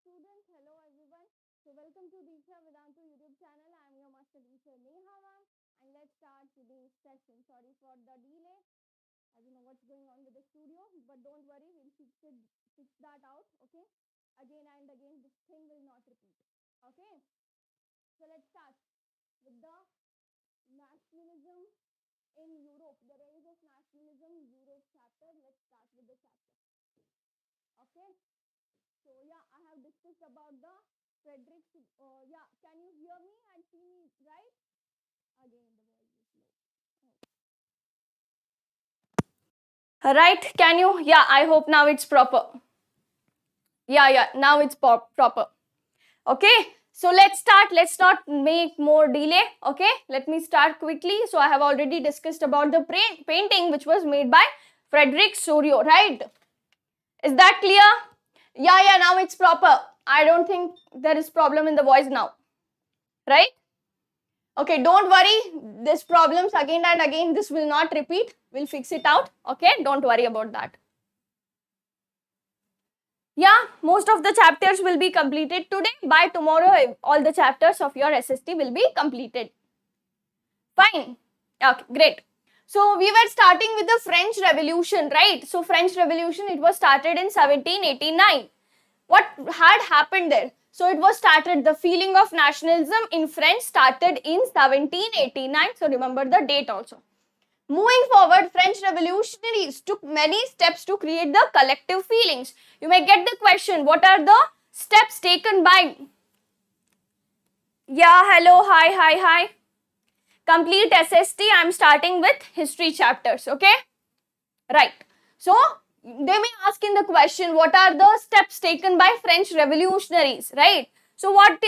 students, hello everyone. So welcome to Diksha Vedantu YouTube channel. I am your master teacher Neha ma'am, and let's start today's session. Sorry for the delay. I don't know what's going on with the studio, but don't worry, we'll fix that out. Okay, again and again, this thing will not repeat. Okay, so let's start with the nationalism in Europe. The rise of nationalism Europe chapter. Let's start with the chapter. Okay. So yeah, I have discussed about the Frederick's. Yeah, can you hear me and see me right? Again, the voice is low. Right? Can you? Yeah, I hope now it's proper. Yeah, now it's proper. Okay. So let's start. Let's not make more delay. Okay. Let me start quickly. So I have already discussed about the painting which was made by Frederick Sorio. Right? Is that clear? Yeah. Now it's proper. I don't think there is problem in the voice now. Right? Okay, don't worry, this problems again and again, this will not repeat. We'll fix it out. Okay, don't worry about that. Yeah, most of the chapters will be completed today. By tomorrow, all the chapters of your SST will be completed. Fine. Okay, great. So we were starting with the French Revolution, right? So French Revolution, it was started in 1789. What had happened there? So it was started, the feeling of nationalism in French started in 1789. So remember the date also. Moving forward, French revolutionaries took many steps to create the collective feelings. You may get the question, what are the steps taken by? Yeah, hello, hi. Complete SST, I am starting with history chapters, okay? Right. So, they may ask in the question, what are the steps taken by French revolutionaries, right? So, what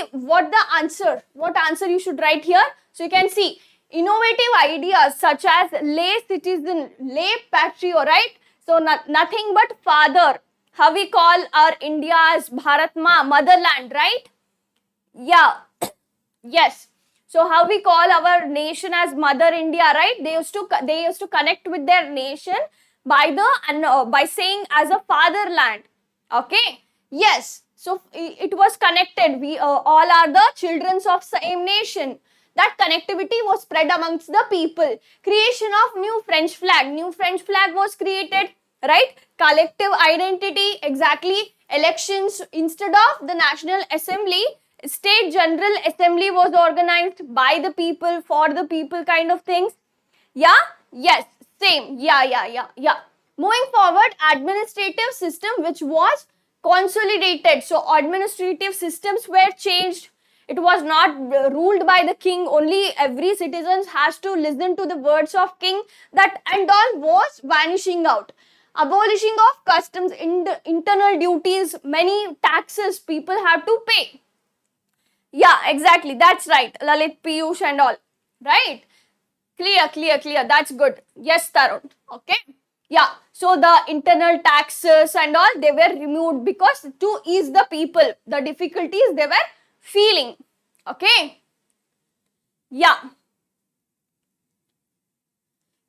answer you should write here? So, you can see, innovative ideas such as lay citizen, lay patrio, right? So, nothing but father. How we call our India as Bharat Ma, motherland, right? Yeah. Yes. So how we call our nation as Mother India, right? They used to connect with their nation by saying as a fatherland. Okay. Yes. So it was connected. We all are the children of same nation. That connectivity was spread amongst the people. Creation of new French flag. New French flag was created, right? Collective identity, exactly. Elections instead of the National Assembly. State General Assembly was organized by the people, for the people kind of things. Yeah? Yes. Same. Yeah. Moving forward, administrative system which was consolidated. So, administrative systems were changed. It was not ruled by the king. Only every citizen has to listen to the words of king. That and all was vanishing out. Abolishing of customs, internal duties, many taxes people have to pay. Yeah, exactly. That's right. Lalit, Piyush and all. Right? Clear. That's good. Yes, Tarun. Okay. Yeah. So the internal taxes and all, they were removed because to ease the people, the difficulties they were feeling. Okay. Yeah.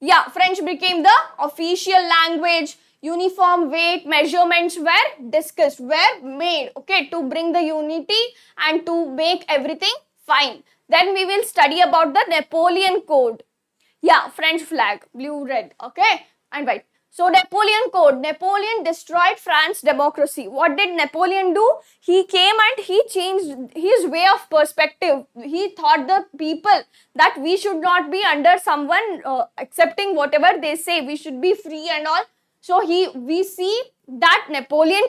Yeah, French became the official language. Uniform weight measurements were discussed, were made, okay, to bring the unity and to make everything fine. Then we will study about the Napoleon Code. Yeah, French flag, blue, red, okay, and white. So Napoleon Code, Napoleon destroyed France's democracy. What did Napoleon do? He came and he changed his way of perspective. He thought the people that we should not be under someone accepting whatever they say. We should be free and all. So we see that Napoleon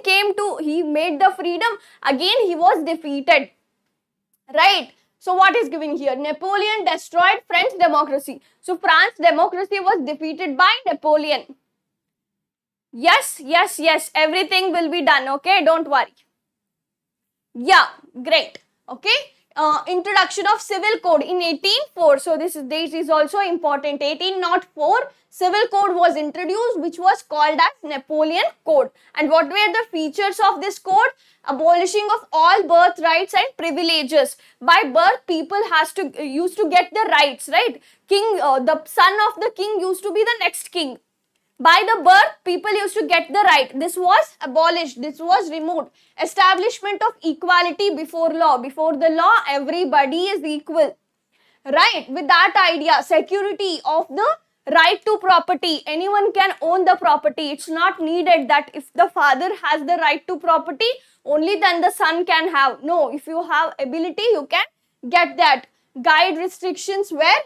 he made the freedom. Again, he was defeated. Right? So what is given here? Napoleon destroyed French democracy. So France democracy was defeated by Napoleon. Yes. Everything will be done. Okay, don't worry. Yeah, great. Okay. Introduction of civil code in 1804. So this is also important. 1804 civil code was introduced, which was called as Napoleon Code. And what were the features of this code? Abolishing of all birthrights and privileges. By birth, people used to get the rights, right? King, the son of the king used to be the next king. By the birth, people used to get the right. This was abolished. This was removed. Establishment of equality before law. Before the law, everybody is equal. Right? With that idea, security of the right to property. Anyone can own the property. It's not needed that if the father has the right to property, only then the son can have. No, if you have ability, you can get that. Guide restrictions were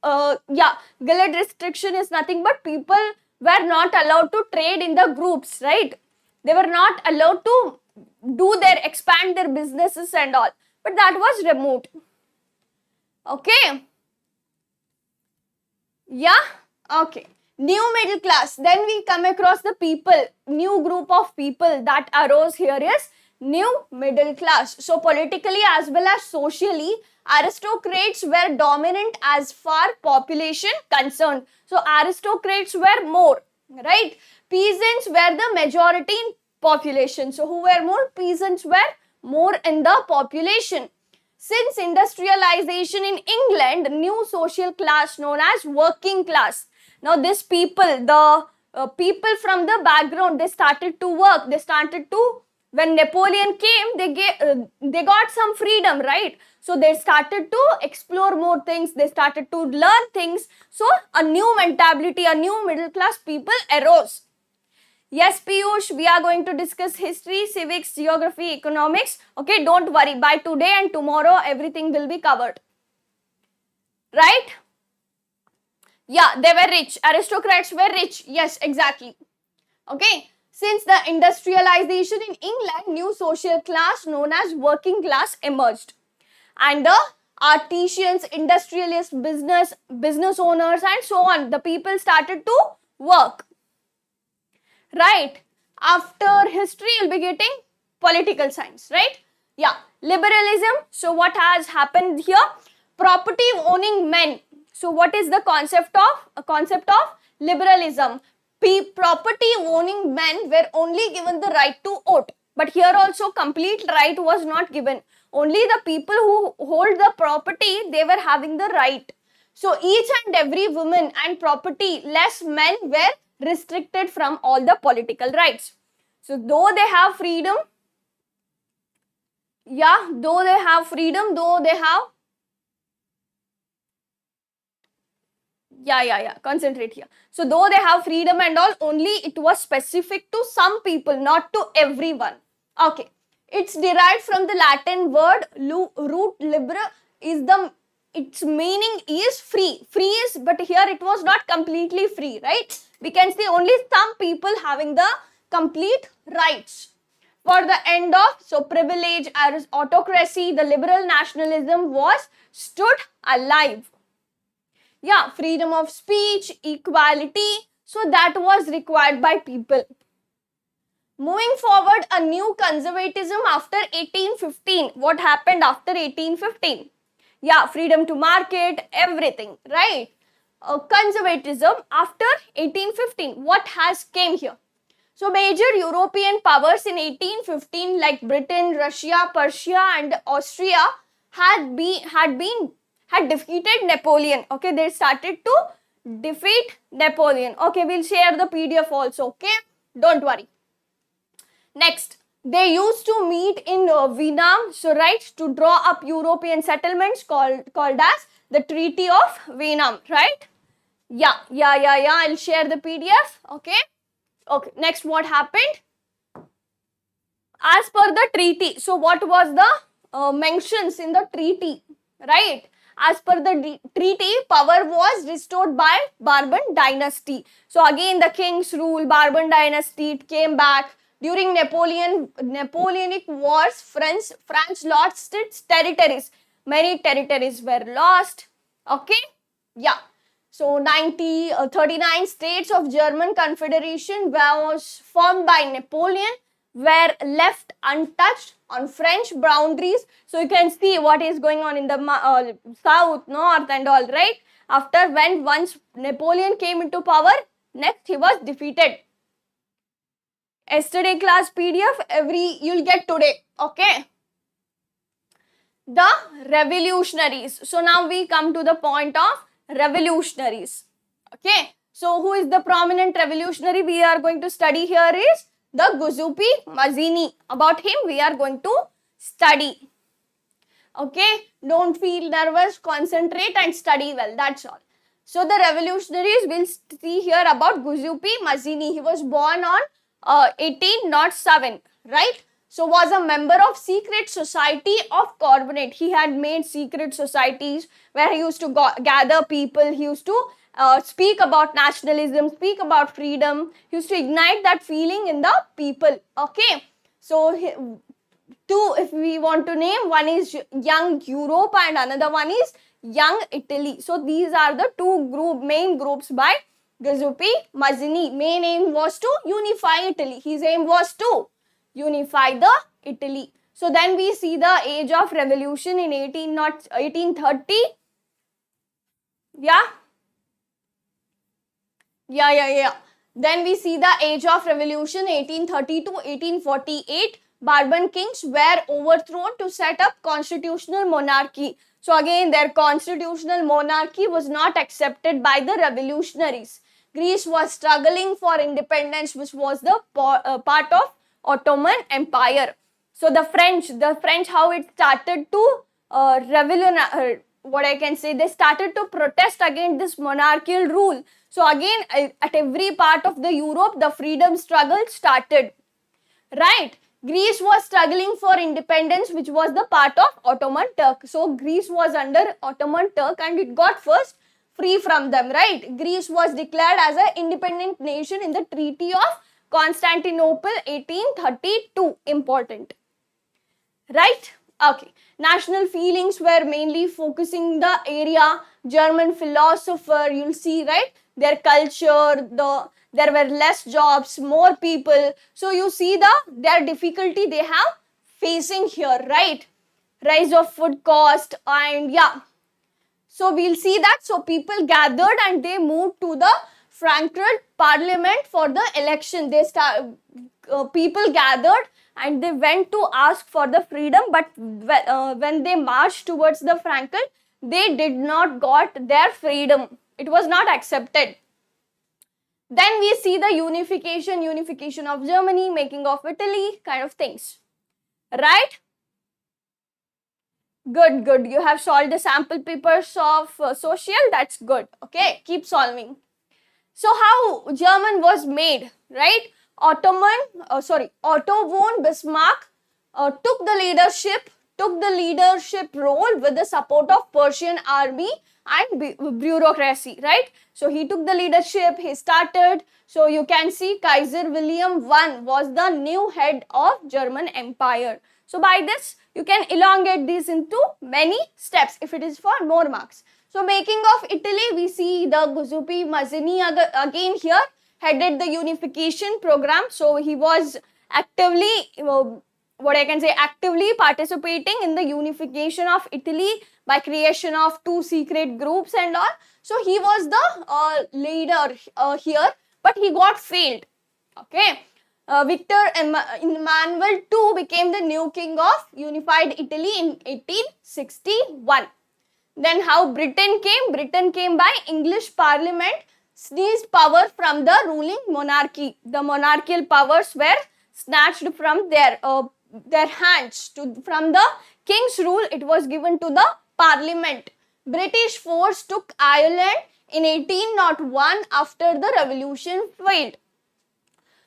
guild restriction is nothing but people were not allowed to trade in the groups, right? They were not allowed to expand their businesses and all, but that was removed. Okay. Yeah. Okay. New middle class. Then we come across the people, new group of people that arose here is new middle class. So politically as well as socially, aristocrats were dominant as far population concerned. So aristocrats were more, right? Peasants were the majority in population. So who were more? Peasants were more in the population. Since industrialization in England, new social class known as working class. Now these people, the people from the background, they started to work. They started to, when Napoleon came, they got some freedom, right? So they started to explore more things. They started to learn things. So a new mentality, a new middle class people arose. Yes, Piyush, we are going to discuss history, civics, geography, economics. Okay, don't worry. By today and tomorrow, everything will be covered. Right? Yeah, they were rich. Aristocrats were rich. Yes, exactly. Okay. Since the industrialization in England, new social class known as working class emerged. And the artisans, industrialists, business owners and so on, the people started to work. Right? After history, you'll be getting political science, right? Yeah. Liberalism. So what has happened here? Property owning men. So what is the concept of? A concept of liberalism. Property owning men were only given the right to vote. But here also complete right was not given. Only the people who hold the property, they were having the right. So each and every woman and property less men were restricted from all the political rights. So though they have freedom, concentrate here. So though they have freedom and all, only it was specific to some people, not to everyone. Okay. It's derived from the Latin word root libera is its meaning is free. Free is, but here it was not completely free, right? We can see only some people having the complete rights. For the end of, so privilege, autocracy, the liberal nationalism was stood alive. Yeah, freedom of speech, equality, so that was required by people. Moving forward, a new conservatism after 1815. What happened after 1815? Yeah, freedom to market, everything, right? Conservatism after 1815. What has came here? So major European powers in 1815 like Britain, Russia, Persia and Austria had defeated Napoleon. Okay, they started to defeat Napoleon. Okay, we'll share the PDF also. Okay, don't worry. Next, they used to meet in Vedantu, so right, to draw up European settlements called as the Treaty of Vedantu, right? Yeah, I'll share the PDF, okay? Okay, next what happened? As per the treaty, so what was the mentions in the treaty, right? As per the treaty, power was restored by Bourbon dynasty. So again the king's rule, Bourbon dynasty, it came back. During Napoleonic wars, France lost its territories. Many territories were lost. Okay? Yeah. So 39 states of German Confederation was formed by Napoleon were left untouched on French boundaries. So you can see what is going on in the south, north and all, right? After once Napoleon came into power, next he was defeated. Yesterday class PDF you'll get today, okay? The revolutionaries. So now we come to the point of revolutionaries, okay? So who is the prominent revolutionary we are going to study here is the Giuseppe Mazzini. About him we are going to study. Okay, don't feel nervous, concentrate and study well, that's all. So the revolutionaries we'll see here about Giuseppe Mazzini. He was born on 1807, right? So was a member of secret society of Corbinate. He had made secret societies where he used to gather people. He used to speak about nationalism, speak about freedom. He used to ignite that feeling in the people. Okay, so two, if we want to name, one is Young Europe and another one is Young Italy. So these are the two main groups by Giuseppe Mazzini. Main aim was to unify Italy. His aim was to unify the Italy. So then we see the age of revolution in 1830. Yeah. Then we see the age of revolution 1830 to 1848. Bourbon kings were overthrown to set up constitutional monarchy. So again, their constitutional monarchy was not accepted by the revolutionaries. Greece was struggling for independence, which was the part of Ottoman Empire. So the French, how it started to what I can say, they started to protest against this monarchical rule. So again, at every part of the Europe, the freedom struggle started, right? Greece was struggling for independence, which was the part of Ottoman Turk. So Greece was under Ottoman Turk and it got first free from them, right? Greece was declared as an independent nation in the Treaty of Constantinople 1832. Important, right? Okay. National feelings were mainly focusing the area. German philosopher, you'll see, right? Their culture, there were less jobs, more people. So you see their difficulty they have facing here, right? Rise of food cost and yeah. So we'll see that. So people gathered and they moved to the Frankfurt Parliament for the election. People gathered and they went to ask for the freedom, but when they marched towards the Frankfurt, they did not got their freedom. It was not accepted. Then we see the unification of Germany, making of Italy, kind of things, right? Good. You have solved the sample papers of social. That's good. Okay, keep solving. So how German was made, right? Otto von Bismarck took the leadership role with the support of Persian army and bureaucracy, right? So he took the leadership, he started. So you can see Kaiser William I was the new head of German Empire. So by this, you can elongate this into many steps if it is for more marks. So making of Italy, we see the Giuseppe Mazzini again here headed the unification program. So he was actively, actively participating in the unification of Italy by creation of two secret groups and all. So he was the leader here, but he got failed. Okay. Victor Emmanuel II became the new king of unified Italy in 1861. Then how Britain came by English Parliament seized power from the ruling monarchy. The monarchical powers were snatched from their hands. From the king's rule, it was given to the Parliament. British force took Ireland in 1801 after the revolution failed.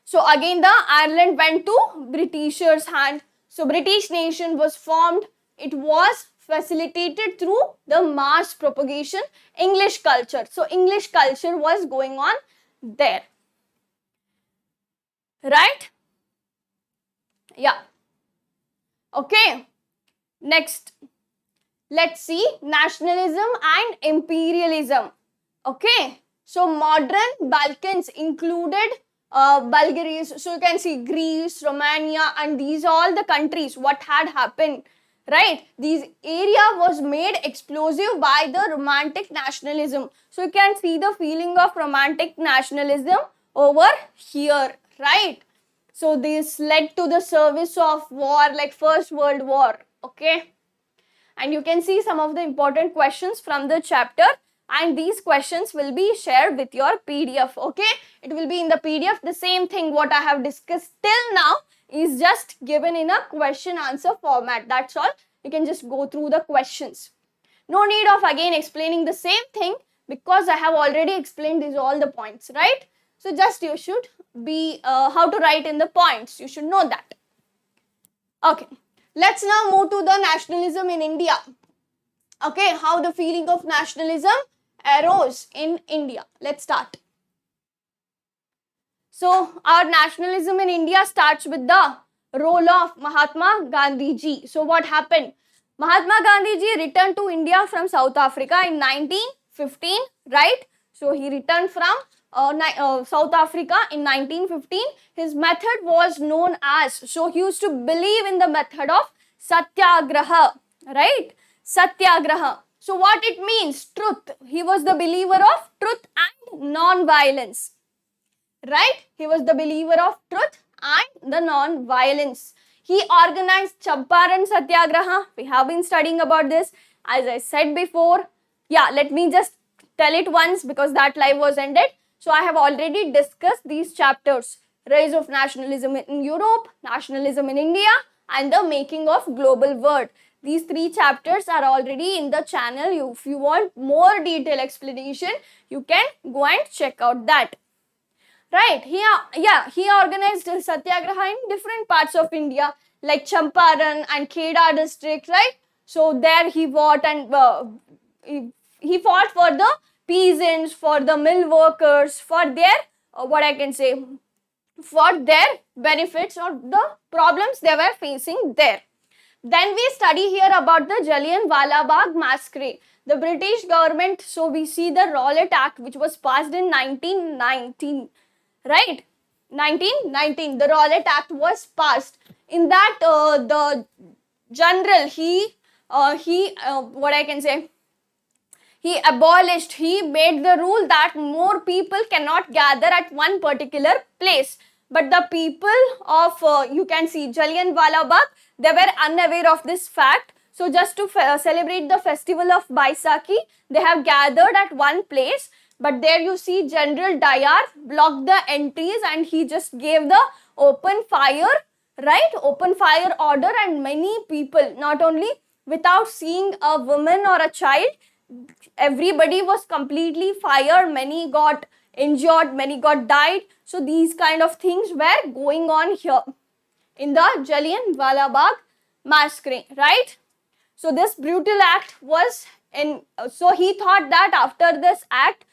So again the Ireland went to Britishers' hand. So British nation was formed. It was facilitated through the mass propagation English culture. So English culture was going on there. Right? Yeah. Okay. Next. Let's see nationalism and imperialism. Okay. So modern Balkans included Bulgaria. So you can see Greece, Romania and these all the countries. What had happened? Right, these area was made explosive by the romantic nationalism. So you can see the feeling of romantic nationalism over here, right? So this led to the service of war like First World War, okay? And you can see some of the important questions from the chapter. and these questions will be shared with your PDF. Okay, it will be in the PDF. The same thing what I have discussed till now is just given in a question answer format. That's all. You can just go through the questions. No need of again explaining the same thing, because I have already explained these all the points, right? So just you should be how to write in the points. You should know that. Okay, let's now move to the nationalism in India. Okay, how the feeling of nationalism arose in India. Let's start. So our nationalism in India starts with the role of Mahatma Gandhi ji. So what happened? Mahatma Gandhi ji returned to India from South Africa in 1915, right? So he returned from South Africa in 1915. His method was known as, so he used to believe in the method of satyagraha, right? Satyagraha. So what it means? Truth. He was the believer of truth and non-violence, right? He was the believer of truth and the non-violence. He organized Champaran Satyagraha. We have been studying about this, as I said before. Yeah, let me just tell it once because that live was ended. So I have already discussed these chapters: rise of nationalism in Europe, nationalism in India, and the making of global world. These 3 chapters are already in the channel. If you want more detailed explanation, you can go and check out that. Right, he organized Satyagraha in different parts of India, like Champaran and Kheda district, right? So there he fought, and he fought for the peasants, for the mill workers, for their, what I can say, for their benefits or the problems they were facing there. Then we study here about the Jallianwala Bagh massacre. The British government, so we see the Rowlatt Act, which was passed in 1919. Right, 1919, the Rowlatt Act was passed. In that, the general, what I can say, he abolished, he made the rule that more people cannot gather at one particular place. But the people of, you can see, Jallianwala Bagh, they were unaware of this fact. So just to celebrate the festival of Baisakhi, they have gathered at one place. But there you see General Dayar blocked the entries and he just gave the open fire, right? Open fire order, and many people, not only without seeing a woman or a child, everybody was completely fired. Many got injured, many got died. So these kind of things were going on here in the Jallianwala Bagh massacre, right? So this brutal act was so he thought that after this act,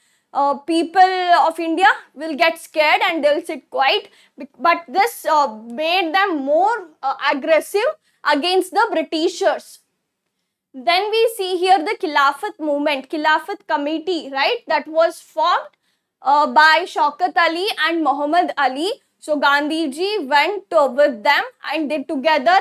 people of India will get scared and they will sit quiet, but this made them more aggressive against the Britishers. Then we see here the Khilafat movement, Khilafat committee, right, that was formed by Shaukat Ali and Muhammad Ali. So Gandhi ji went with them, and they together,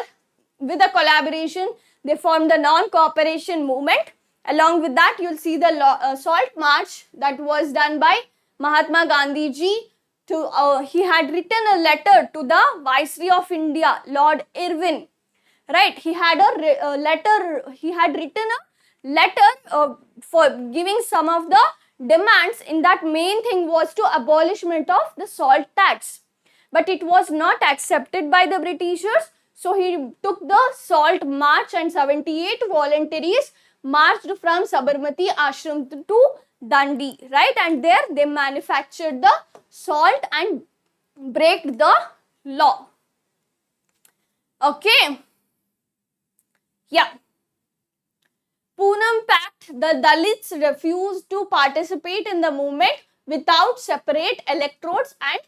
with a collaboration, they formed the non-cooperation movement. Along with that, you'll see the salt march that was done by Mahatma Gandhi ji. He had written a letter to the Viceroy of India, Lord Irwin. Right, he had a letter. He had written a letter for giving some of the demands. In that, main thing was to abolishment of the salt tax, but it was not accepted by the Britishers. So he took the salt march, and 78 voluntaries marched from Sabarmati Ashram to Dandi, right? And there they manufactured the salt and break the law. Okay. Yeah. Poonam Pact, the Dalits refused to participate in the movement without separate electorates and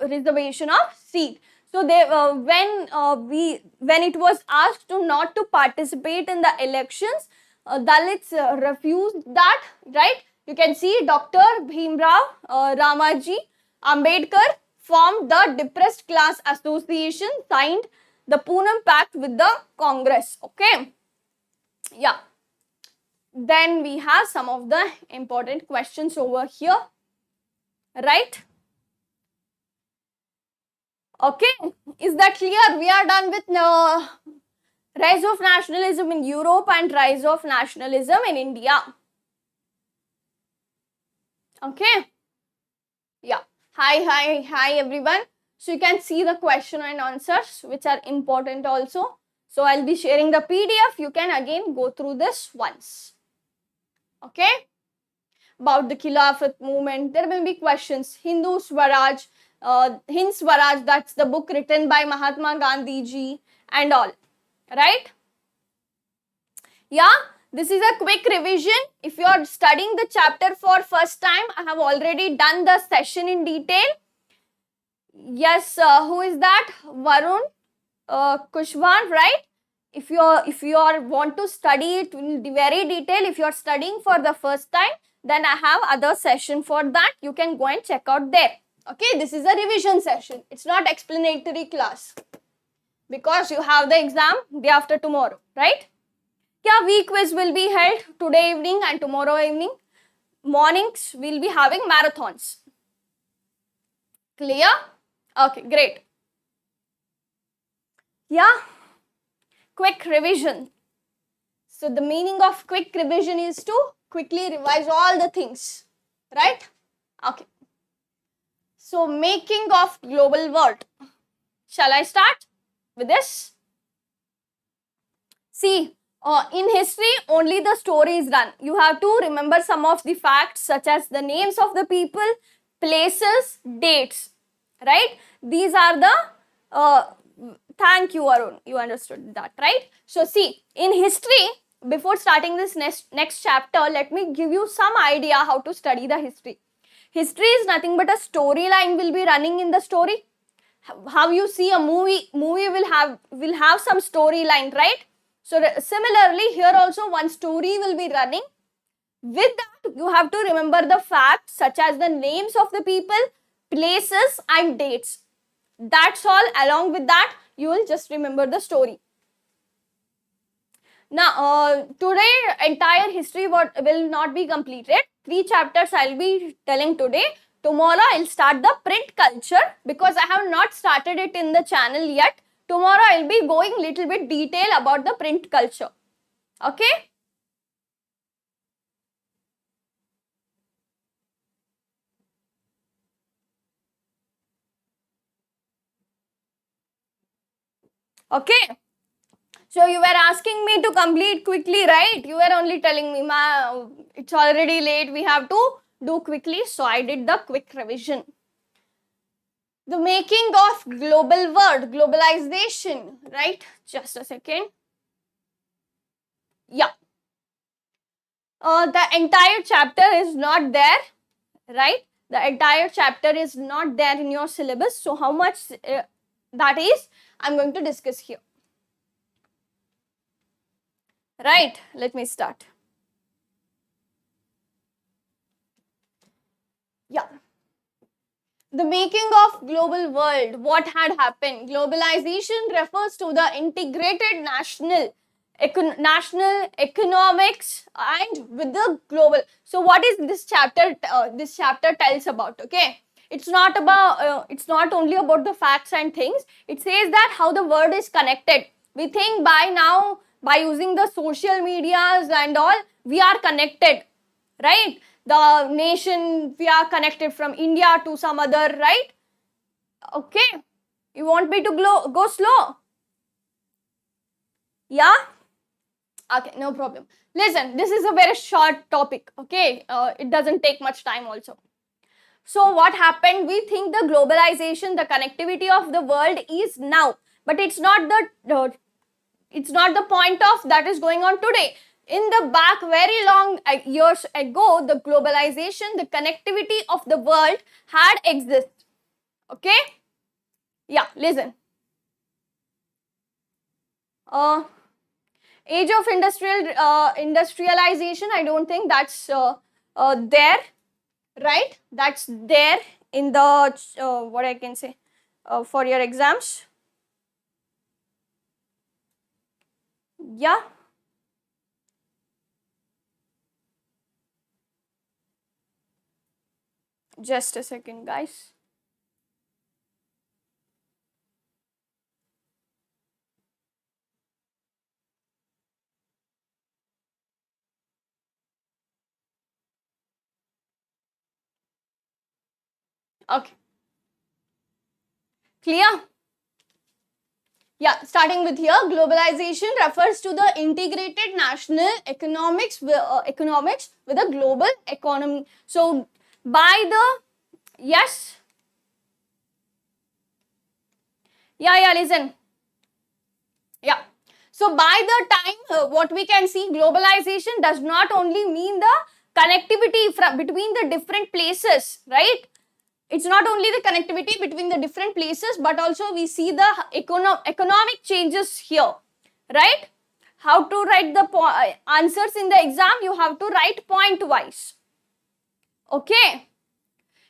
reservation of seat. So they when it was asked to not to participate in the elections, Dalits refused that, right? You can see Dr. Bhimrao Ramaji Ambedkar formed the Depressed Class Association, signed the Poonam Pact with the Congress. Okay. Yeah. Then we have some of the important questions over here, right? Okay, is that clear? We are done with rise of nationalism in Europe and rise of nationalism in India. Okay. Yeah. Hi everyone. So you can see the question and answers which are important also. So I'll be sharing the PDF. You can again go through this once. Okay. About the Khilafat movement, there will be questions. Hindu Swaraj, Hind Swaraj, that's the book written by Mahatma Gandhi ji and all. Right? Yeah. This is a quick revision. If you are studying the chapter for first time, I have already done the session in detail. Yes, who is that? Varun Kushwan, right? If you are want to study it in very detail, if you are studying for the first time, then I have other session for that. You can go and check out there. Okay, this is a revision session. It's not explanatory class because you have the exam day after tomorrow, right? Yeah, week quiz will be held today evening and tomorrow evening. Mornings we'll be having marathons. Clear? Okay, great. Yeah, quick revision. So the meaning of quick revision is to quickly revise all the things, right? Okay. So making of global world. Shall I start with this? See, in history, only the story is done. You have to remember some of the facts such as the names of the people, places, dates, right? These are the, thank you Arun, you understood that, right? So see, in history, before starting this next chapter, let me give you some idea how to study the history. History is nothing but a storyline will be running in the story. How you see a movie will have some storyline, right? So similarly here also one story will be running. With that you have to remember the facts such as the names of the people, places and dates. That's all. Along with that you will just remember the story. Now today entire history will not be completed. 3 chapters I'll be telling today. Tomorrow I'll start the print culture because I have not started it in the channel yet. Tomorrow I'll be going little bit detail about the print culture. Okay. Okay. So you were asking me to complete quickly, right? You were only telling me, ma, it's already late. We have to do quickly. So I did the quick revision. The making of global world, globalization, right? Just a second. Yeah. The entire chapter is not there, right? The entire chapter is not there in your syllabus. So how much that is, I'm going to discuss here. Right, let me start. Yeah. The making of global world, what had happened? Globalization refers to the integrated national economics and with the global. So what is this chapter? This chapter tells about, okay? It's not about, it's not only about the facts and things. It says that how the world is connected. We think by now, by using the social medias and all, we are connected, right? The nation, we are connected from India to some other, right? Okay. You want me to go slow? Yeah? Okay, no problem. Listen, this is a very short topic, okay? It doesn't take much time also. So what happened? We think the globalization, the connectivity of the world is now, but it's not the point of that is going on today. In the back, very long years ago, the globalization, the connectivity of the world had existed. Okay? Yeah, listen. Age of industrialization, I don't think that's there, right? That's there in the, what I can say, for your exams. Yeah. Just a second, guys. Okay. Clear? Yeah, starting with here, globalization refers to the integrated national economics with a global economy. So, by the, yes, yeah, listen. Yeah. So, by the time, what we can see, globalization does not only mean the connectivity between the different places, right? It's not only the connectivity between the different places, but also we see the economic changes here, right? How to write the answers in the exam, you have to write point wise. Okay.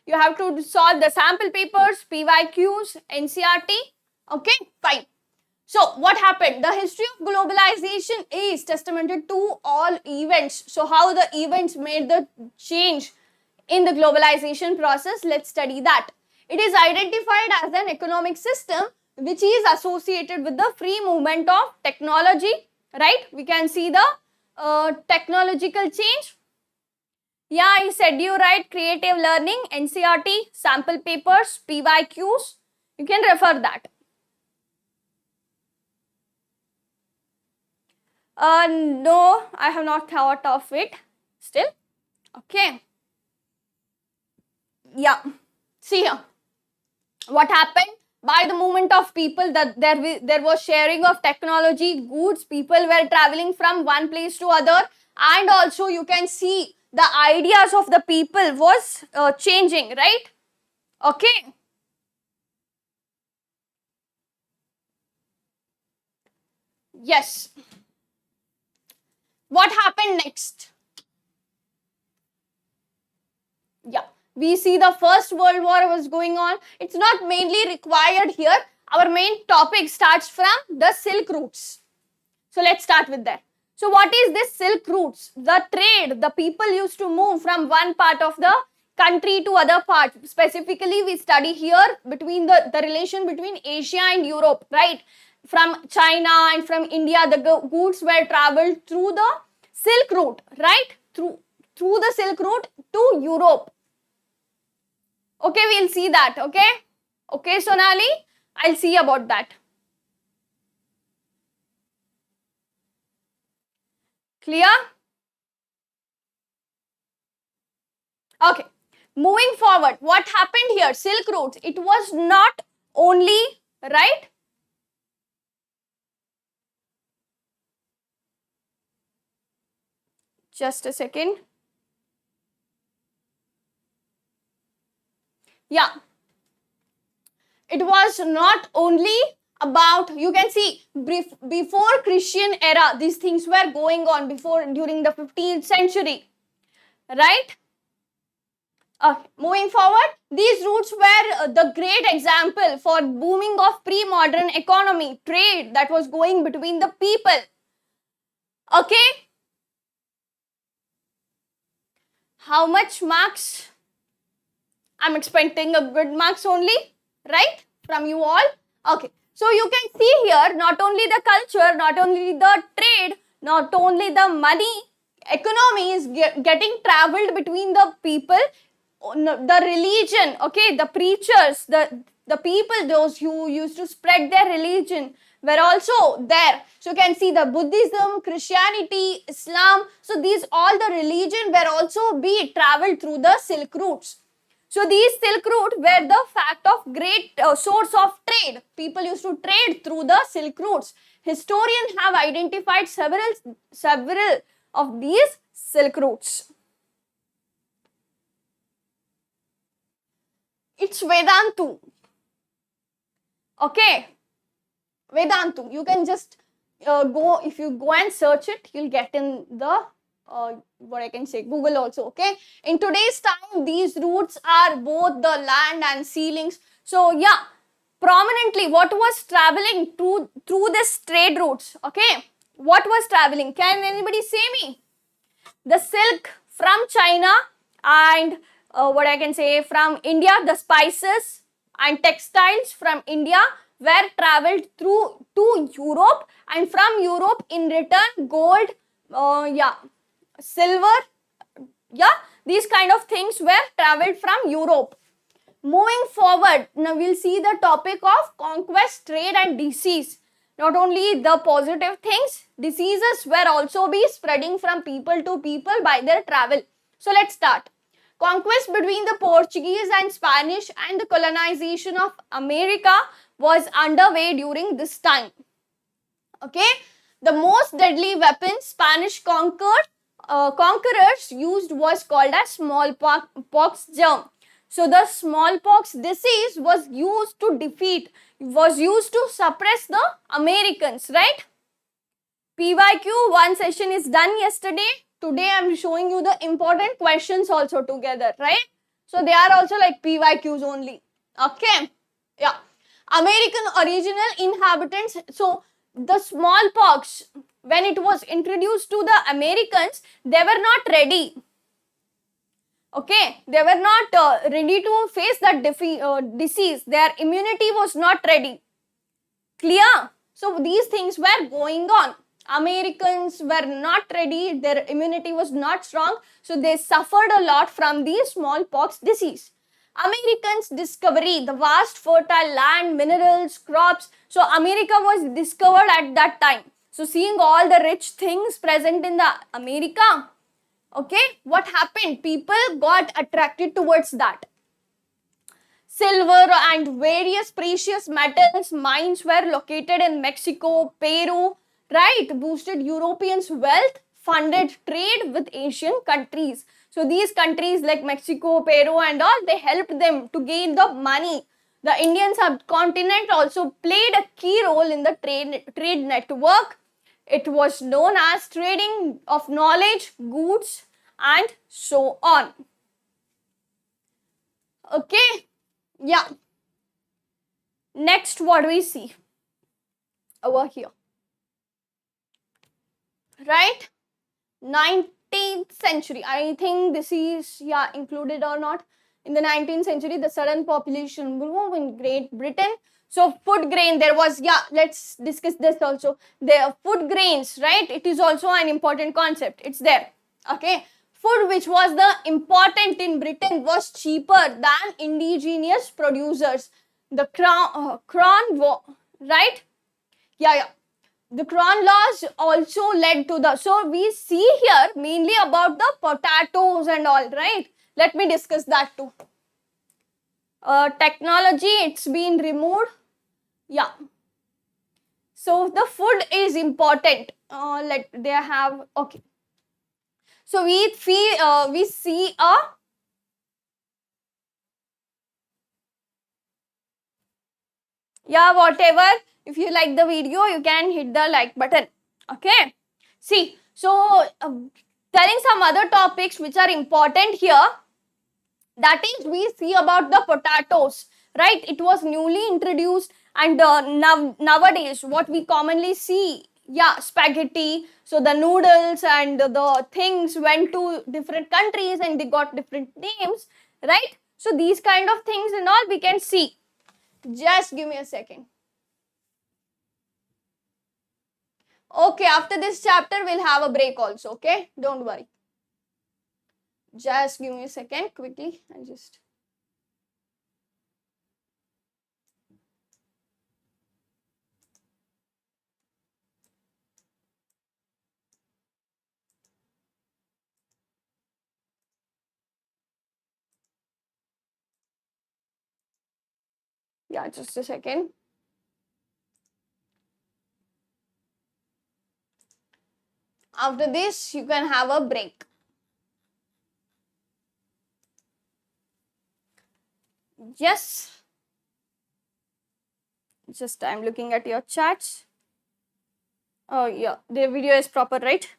You have to solve the sample papers, PYQs, NCRT. Okay, fine. So, what happened? The history of globalization is testamented to all events. So, how the events made the change in the globalization process, let's study that. It is identified as an economic system which is associated with the free movement of technology, right? We can see the technological change. Yeah, I said you right, creative learning, NCRT, sample papers, PYQs, you can refer that. No, I have not thought of it still. Okay. Yeah. See here. What happened? By the movement of people, that there was sharing of technology, goods, people were traveling from one place to other, and also you can see the ideas of the people was changing, right? Okay. Yes. What happened next? Yeah, we see the First World War was going on. It's not mainly required here. Our main topic starts from the Silk Routes. So let's start with that. So what is this Silk Routes? The trade, the people used to move from one part of the country to other part. Specifically, we study here between the relation between Asia and Europe, right? From China and from India, the goods were traveled through the Silk Route, right? Through the Silk Route to Europe. Okay, we'll see that, okay? Okay, Sonali, I'll see about that. Clear? Okay, moving forward, what happened here? Silk Routes, it was not only, right? Just a second. Yeah. It was not only about, you can see, before Christian era, these things were going on during the 15th century, right? Moving forward, these routes were the great example for booming of pre-modern economy, trade that was going between the people. Okay? How much marks? I'm expecting a good marks only, right? From you all. Okay. So you can see here, not only the culture, not only the trade, not only the money, economy is getting traveled between the people, the religion, okay, the preachers, the people, those who used to spread their religion were also there. So you can see the Buddhism, Christianity, Islam. So these all the religion were also be traveled through the Silk Routes. So these Silk Route were the fact of great source of trade. People used to trade through the Silk Routes. Historians have identified several of these Silk Routes. It's Vedantu. Okay. Vedantu. You can just go, if you go and search it, you'll get in the what I can say, Google also, okay? In today's time, these routes are both the land and sea links. So, yeah, prominently, what was traveling through this trade routes, okay? What was traveling? Can anybody say me? The silk from China and what I can say, from India, the spices and textiles from India were traveled through to Europe, and from Europe in return gold, silver, these kind of things were traveled from Europe. Moving forward, now we'll see the topic of conquest, trade and disease. Not only the positive things, diseases were also be spreading from people to people by their travel. So let's start. Conquest between the Portuguese and Spanish and the colonization of America was underway during this time. Okay, the most deadly weapon Spanish conquerors used was called as smallpox germ. So the smallpox disease was used to suppress the Americans, right? PYQ, one session is done yesterday. Today I am showing you the important questions also together, right? So they are also like PYQs only. Okay, yeah. American original inhabitants. So the smallpox, when it was introduced to the Americans, they were not ready. Okay, they were not ready to face that disease. Their immunity was not ready. Clear? So these things were going on. Americans were not ready. Their immunity was not strong. So they suffered a lot from the smallpox disease. Americans' discovery, the vast fertile land, minerals, crops. So America was discovered at that time. So seeing all the rich things present in the America, okay, what happened? People got attracted towards that. Silver and various precious metals mines were located in Mexico, Peru, right? Boosted Europeans' wealth, funded trade with Asian countries. So these countries like Mexico, Peru and all, they helped them to gain the money. The Indian subcontinent also played a key role in the trade network. It was known as trading of knowledge, goods and so on. Okay, yeah. Next, what we see over here, right? 19th century. I think this is, yeah, included or not. In the 19th century, the sudden population boom in Great Britain. So food grain, there was, yeah, let's discuss this also. The food grains, right? It is also an important concept. It's there. Okay. Food which was the important in Britain was cheaper than indigenous producers. The crown, right? Yeah. The Crown laws also led to the, so we see here mainly about the potatoes and all, right? Let me discuss that too. Technology, it's been removed. Yeah. So the food is important. Let they have, okay. So we see a, yeah, whatever. If you like the video, you can hit the like button. Okay. See, so telling some other topics which are important here. That is, we see about the potatoes, right? It was newly introduced and nowadays what we commonly see, yeah, spaghetti. So the noodles and the things went to different countries and they got different names, right? So these kind of things and all we can see. Just give me a second. Okay, after this chapter, we'll have a break also, okay? Don't worry. Just give me a second, quickly. I'll just... Yeah, just a second. After this, you can have a break. Yes. Just I'm looking at your chats. Oh yeah, the video is proper, right?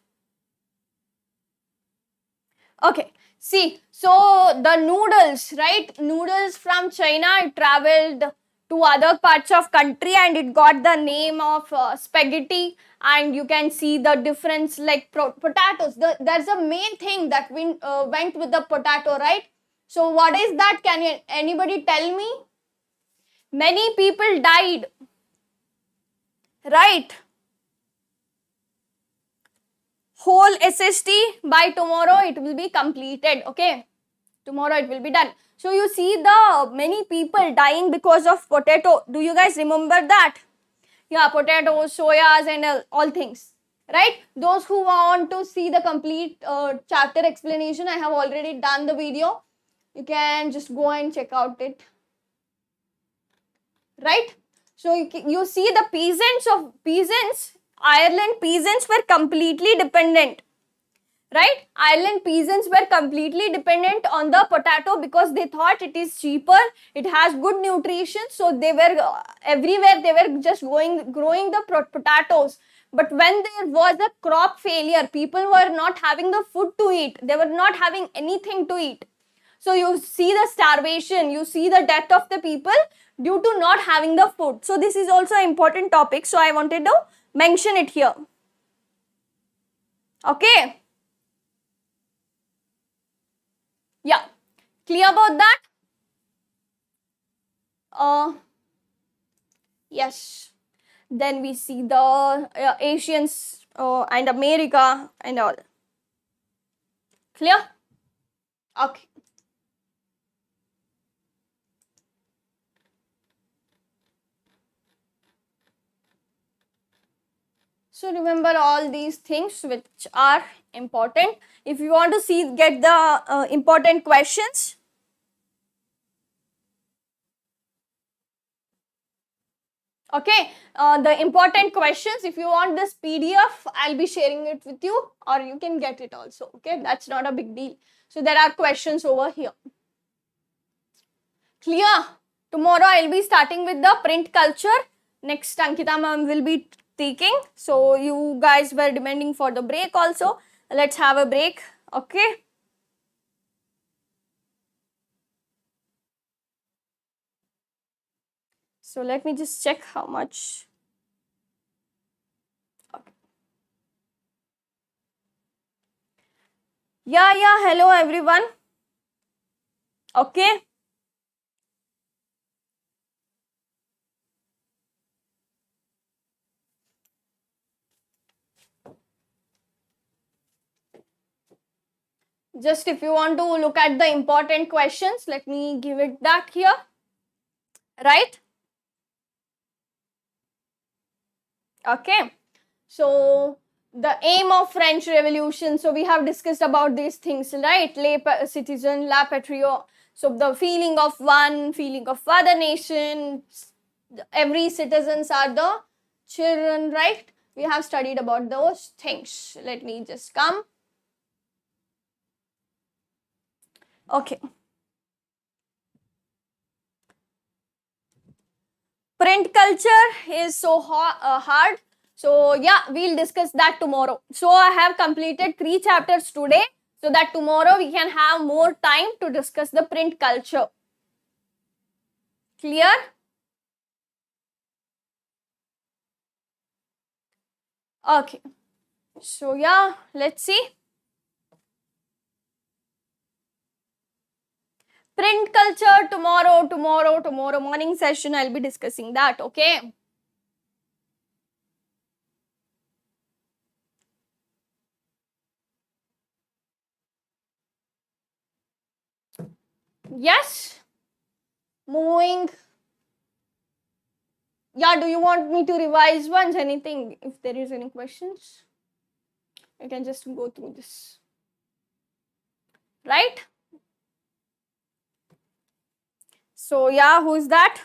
Okay. See, so the noodles, right? Noodles from China, it traveled to other parts of country and it got the name of spaghetti, and you can see the difference like potatoes. There's a main thing that went with the potato, right? So what is that? Can anybody tell me? Many people died, right? Whole SST by tomorrow it will be completed, okay? Tomorrow it will be done. So you see the many people dying because of potato. Do you guys remember that? Yeah, potatoes, soyas and all things. Right? Those who want to see the complete chapter explanation, I have already done the video. You can just go and check out it. Right? So you see the peasants, Ireland peasants were completely dependent. Right? Ireland peasants were completely dependent on the potato because they thought it is cheaper, it has good nutrition, so they were everywhere they were just growing the potatoes. But when there was a crop failure, people were not having the food to eat, they were not having anything to eat. So you see the starvation, you see the death of the people due to not having the food. So this is also an important topic, so I wanted to mention it here. Okay. Yeah, clear about that? Yes. Then we see the Asians and America and all. Clear? Okay. So remember all these things which are important. If you want to get the important questions. Okay, the important questions, if you want this PDF, I'll be sharing it with you, or you can get it also. Okay, that's not a big deal. So there are questions over here. Clear? Tomorrow I'll be starting with the print culture. Next Ankita ma'am will be taking. So you guys were demanding for the break also. Let's have a break. Okay. So let me just check how much. Okay. Yeah, hello everyone. Okay. Just if you want to look at the important questions, let me give it back here. Right? Okay. So the aim of French Revolution, so we have discussed about these things, right? Lay citizen, la patriot. So the feeling of one, feeling of other nation, every citizens are the children, right? We have studied about those things. Let me just come. Okay. Print culture is so hard. So yeah, we'll discuss that tomorrow. So I have completed 3 chapters today, so that tomorrow we can have more time to discuss the print culture. Clear? Okay. So yeah, let's see. Print culture tomorrow morning session I'll be discussing that, okay? Yes. Moving. Yeah, do you want me to revise once anything? If there is any questions, I can just go through this. Right? So yeah, who's that?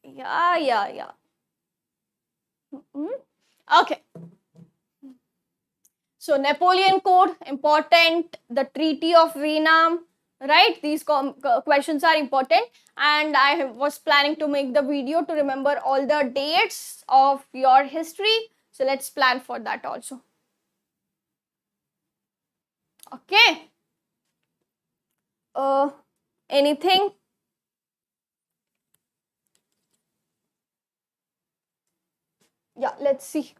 Yeah. Okay. So Napoleon Code, important. The Treaty of Vienna, right? These questions are important, and I was planning to make the video to remember all the dates of your history. So let's plan for that also. Okay. Anything? Yeah, let's see.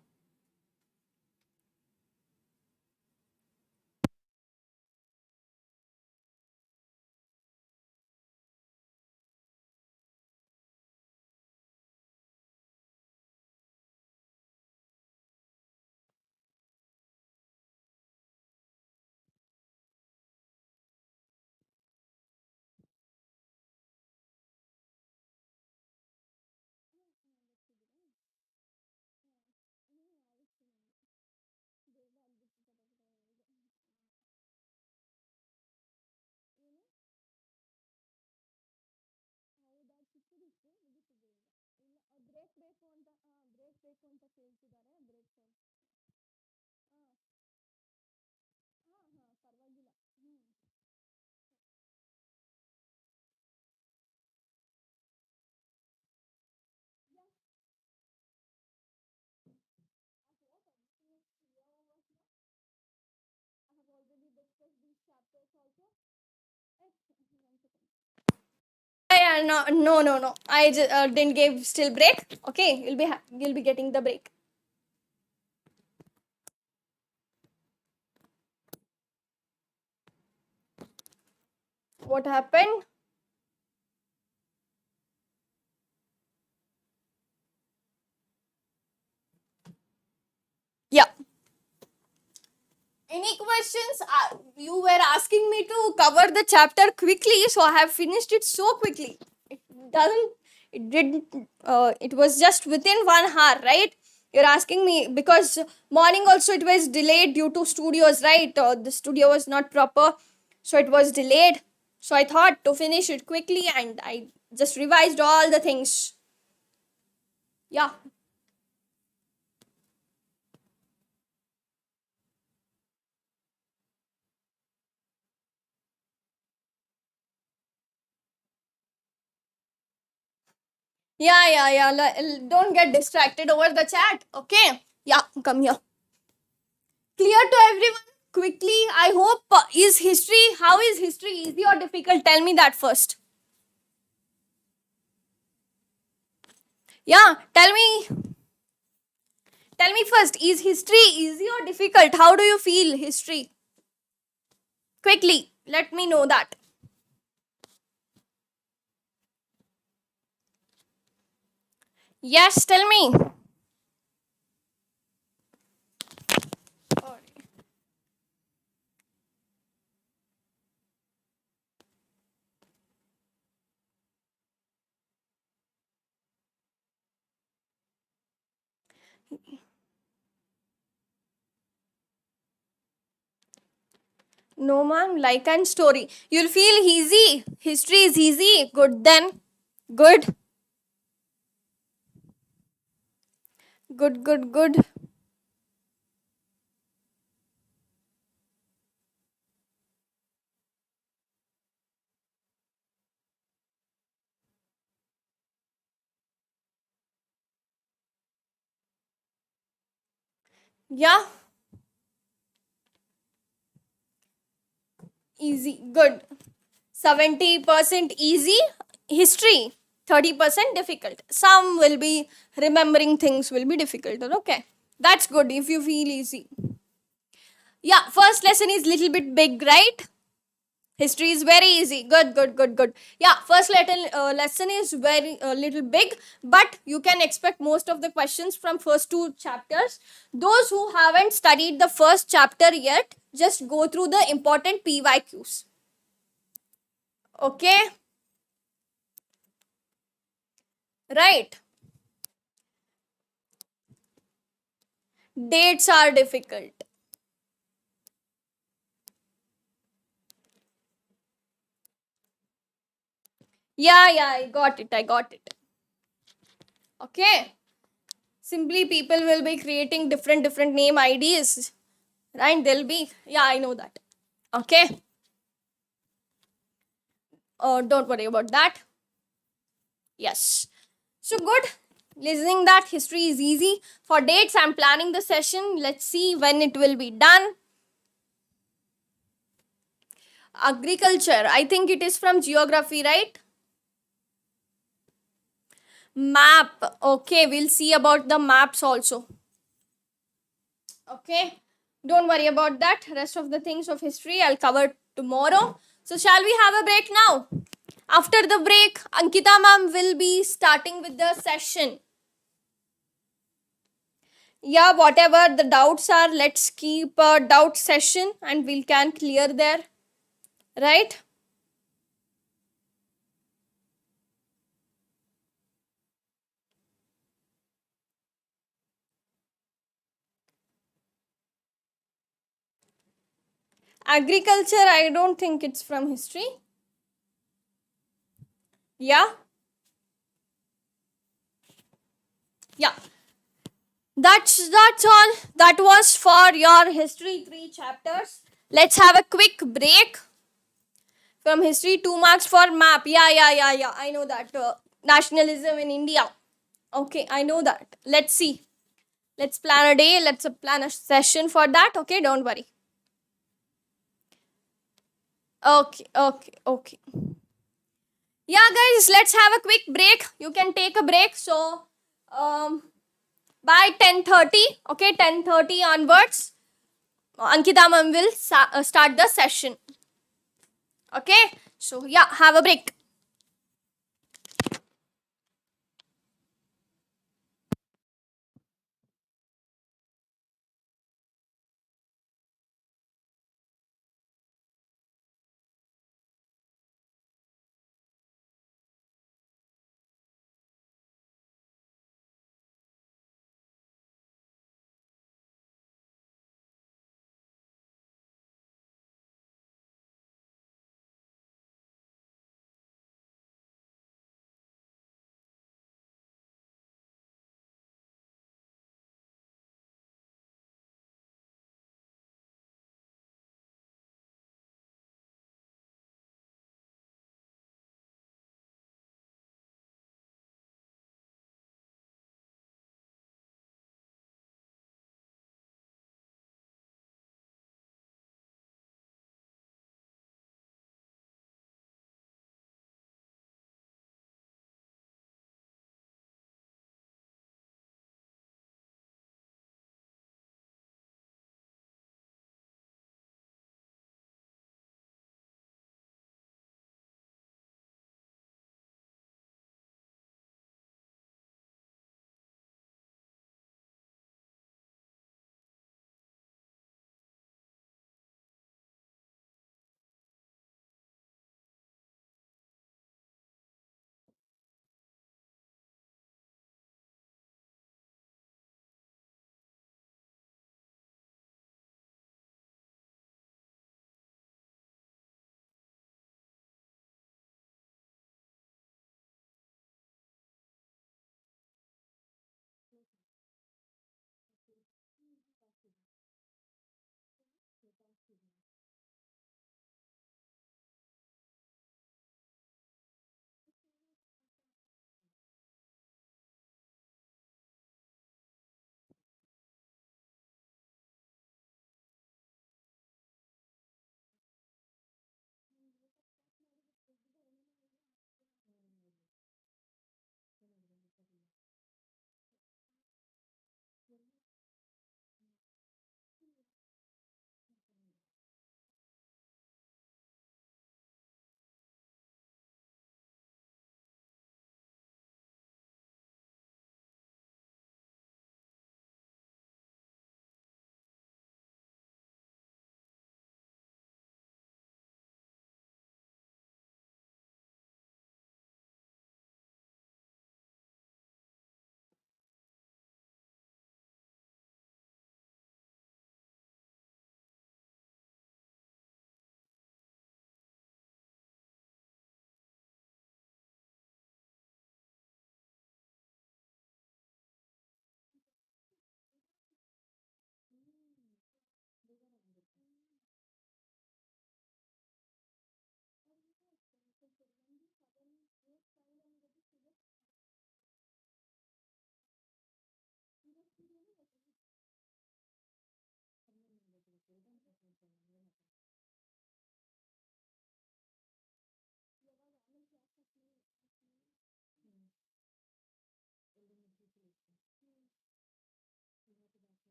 ಬೇಕು ಅಂತ break ಬೇಕು ಅಂತ ಕೇಳ್ತಿದ್ದಾರೆ break ಪರವಾಗಿಲ್ಲ I have already discussed these chapters also. One second. Yeah, no. I just, didn't give still break. Okay, you'll be getting the break. What happened? Yeah. Any questions? You were asking me to cover the chapter quickly, so I have finished it so quickly. It doesn't. It didn't. It was just within 1 hour, right? You're asking me because morning also it was delayed due to studios, right? The studio was not proper, so it was delayed. So I thought to finish it quickly, and I just revised all the things. Yeah. Yeah. Don't get distracted over the chat. Okay. Yeah, come here. Clear to everyone? Quickly, I hope. Is history, how is history, easy or difficult? Tell me that first. Yeah, tell me first, is history easy or difficult? How do you feel history? Quickly, let me know that. Yes, tell me. No, ma'am, like and story. You'll feel easy. History is easy. Good then. Good. Good. Yeah, easy. Good. 70% easy history, 30% difficult. Some will be remembering things will be difficult. Okay, that's good if you feel easy. Yeah, first lesson is little bit big, right? History is very easy. Good. Yeah, first lesson is very little big, but you can expect most of the questions from first two chapters. Those who haven't studied the first chapter yet, just go through the important PYQs. Okay, right. Dates are difficult. Yeah, I got it. Okay. Simply people will be creating different name IDs. Right? They'll be, yeah, I know that. Okay. Don't worry about that. Yes. So good. Listening that history is easy. For dates, I'm planning the session. Let's see when it will be done. Agriculture. I think it is from geography, right? Map. Okay, we'll see about the maps also. Okay, don't worry about that. Rest of the things of history I'll cover tomorrow. So shall we have a break now? After the break, Ankita ma'am will be starting with the session. Yeah, whatever the doubts are, let's keep a doubt session and we can clear there, right? Agriculture, I don't think it's from history. Yeah. Yeah, that's all. That was for your history 3 chapters. Let's have a quick break from history. 2 marks for map. Yeah. I know that. Nationalism in India. Okay, I know that. Let's see. Let's plan a day. Let's plan a session for that. Okay, don't worry. Okay. Yeah, guys, let's have a quick break. You can take a break. So, by 10:30, okay, 10:30 onwards, Ankita ma'am will start the session. Okay, so yeah, have a break.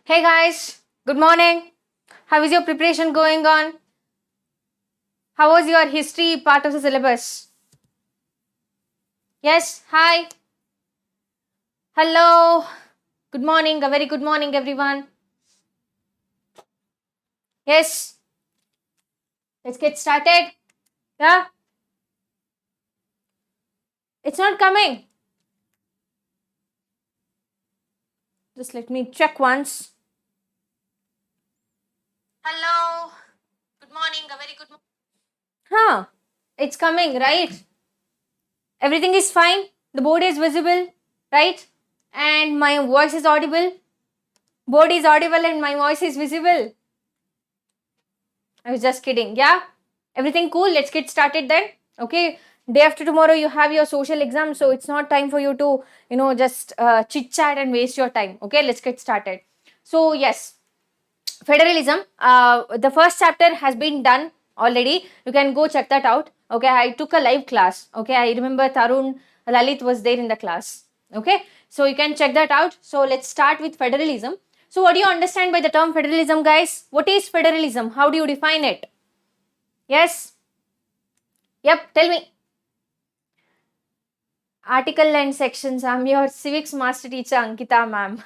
Hey guys, good morning. How is your preparation going on? How was your history part of the syllabus? Yes, hi. Hello. Good morning, a very good morning, everyone. Yes, let's get started. Yeah, it's not coming. Just let me check once. Hello. Good morning, a very good morning. Huh, it's coming, right? Everything is fine. The board is visible, right? And my voice is audible. Board is audible and my voice is visible. I was just kidding. Yeah, everything cool. Let's get started then. Okay. Day after tomorrow, you have your social exam, so it's not time for you to, just chit chat and waste your time. Okay, let's get started. So, yes, federalism. The first chapter has been done already. You can go check that out. Okay, I took a live class. Okay, I remember Tarun Lalit was there in the class. Okay, so you can check that out. So, let's start with federalism. So, what do you understand by the term federalism, guys? What is federalism? How do you define it? Yes? Yep, tell me. Article and sections. I'm your civics master teacher, Ankita ma'am.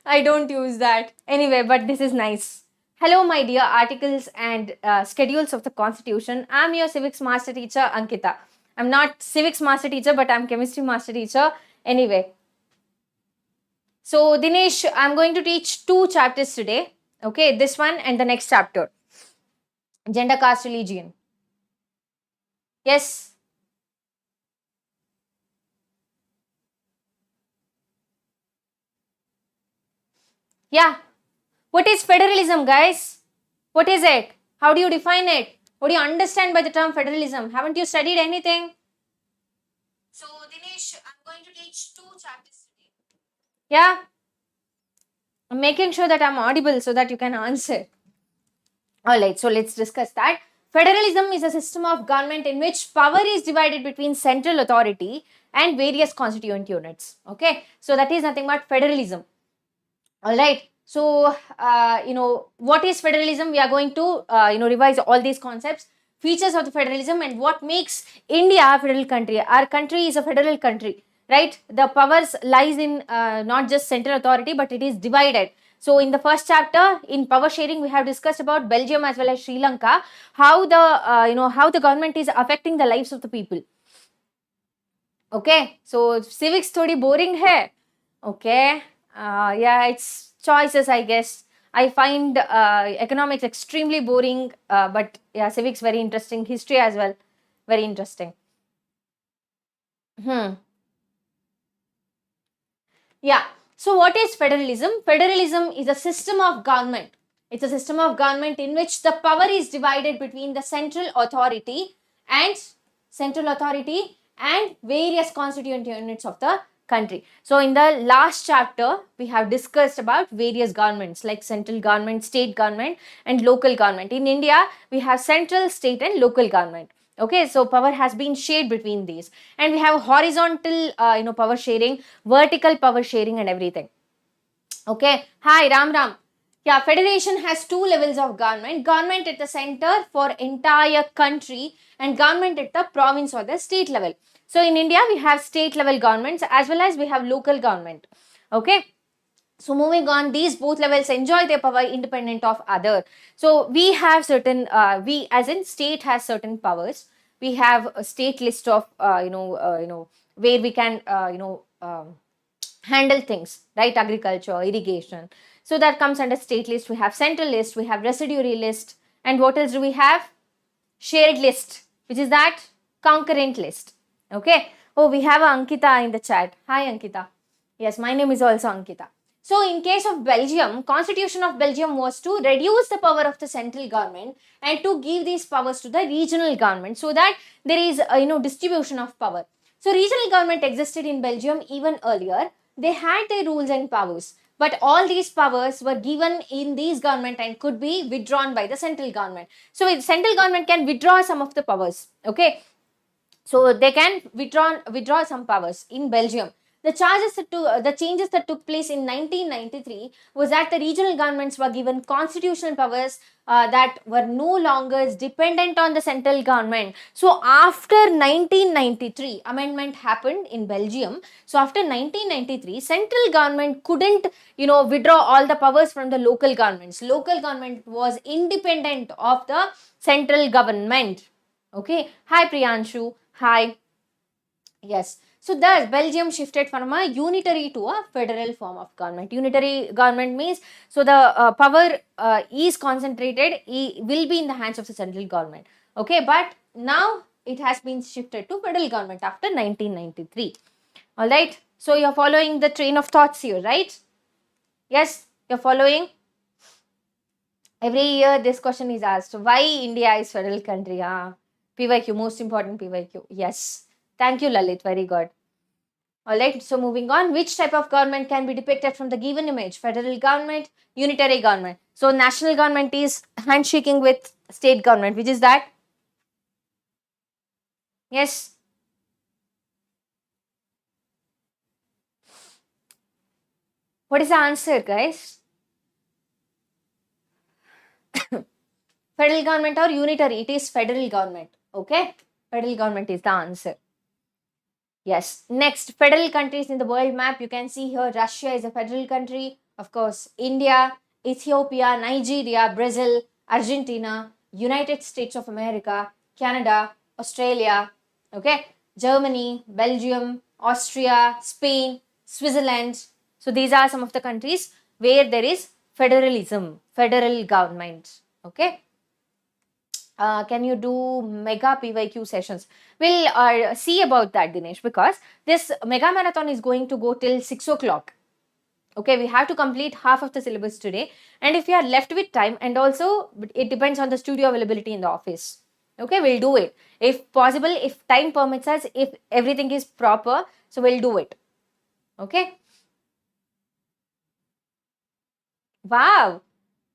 I don't use that. Anyway, but this is nice. Hello, my dear articles and schedules of the constitution. I'm your civics master teacher, Ankita. I'm not civics master teacher, but I'm chemistry master teacher. Anyway. So, Dinesh, I'm going to teach 2 chapters today. Okay, this one and the next chapter. Gender, caste, religion. Yes. Yeah. What is federalism, guys? What is it? How do you define it? What do you understand by the term federalism? Haven't you studied anything? So, Dinesh, I'm going to teach 2 chapters today. Yeah. I'm making sure that I'm audible so that you can answer. Alright, so let's discuss that. Federalism is a system of government in which power is divided between central authority and various constituent units. Okay, so that is nothing but federalism. Alright, so what is federalism? We are going to revise all these concepts, features of the federalism, and what makes India a federal country. Our country is a federal country, right? The powers lies in not just central authority, but it is divided. So in the first chapter, in power sharing, we have discussed about Belgium as well as Sri Lanka, how the government is affecting the lives of the people. Okay, so civics thodi boring hai. Okay, yeah, it's choices, I guess. I find economics extremely boring, but yeah, civics very interesting. History as well, very interesting. Yeah. So, what is federalism? Federalism is a system of government. It's a system of government in which the power is divided between the and central authority and various constituent units of the country. So, in the last chapter, we have discussed about various governments like central government, state government, and local government. In India, we have central, state, and local government. Okay, so power has been shared between these, and we have horizontal power sharing, vertical power sharing, and everything. Okay, hi Ram Ram. Yeah, federation has 2 levels of government at the center for entire country and government at the province or the state level. So in India, we have state level governments as well as we have local government. Okay, so moving on, these both levels enjoy their power independent of other. So we have certain, we as in state has certain powers. We have a state list of, where we can, handle things, right? Agriculture, irrigation. So that comes under state list. We have central list, we have residuary list. And what else do we have? Shared list, which is that concurrent list. Okay. Oh, we have Ankita in the chat. Hi, Ankita. Yes, my name is also Ankita. So, in case of Belgium, Constitution of Belgium was to reduce the power of the central government and to give these powers to the regional government so that there is distribution of power. So, regional government existed in Belgium even earlier. They had their rules and powers, but all these powers were given in these government and could be withdrawn by the central government. So, the central government can withdraw some of the powers. Okay, so they can withdraw some powers in Belgium. The changes that took place in 1993 was that the regional governments were given constitutional powers that were no longer dependent on the central government. So after 1993, amendment happened in Belgium. So after 1993, central government couldn't, withdraw all the powers from the local governments. Local government was independent of the central government. Okay. Hi Priyanshu. Hi. Yes. So thus Belgium shifted from a unitary to a federal form of government. Unitary government means, so the power is concentrated, will be in the hands of the central government. Okay, but now it has been shifted to federal government after 1993. All right. So you're following the train of thoughts here, right? Yes, you're following. Every year this question is asked. Why India is federal country? PYQ, most important PYQ. Yes. Thank you, Lalit. Very good. Alright, so moving on. Which type of government can be depicted from the given image? Federal government, unitary government. So national government is handshaking with state government. Which is that? Yes. What is the answer, guys? Federal government or unitary? It is federal government. Okay. Federal government is the answer. Yes. Next, federal countries in the world map. You can see here Russia is a federal country. Of course, India, Ethiopia, Nigeria, Brazil, Argentina, United States of America, Canada, Australia, okay, Germany, Belgium, Austria, Spain, Switzerland. So these are some of the countries where there is federalism, federal government. Okay. Can you do mega PYQ sessions? We'll see about that, Dinesh, because this mega marathon is going to go till 6 o'clock. Okay, we have to complete half of the syllabus today. And if you are left with time, and also it depends on the studio availability in the office. Okay, we'll do it. If possible, if time permits us, if everything is proper, so we'll do it. Okay. Wow.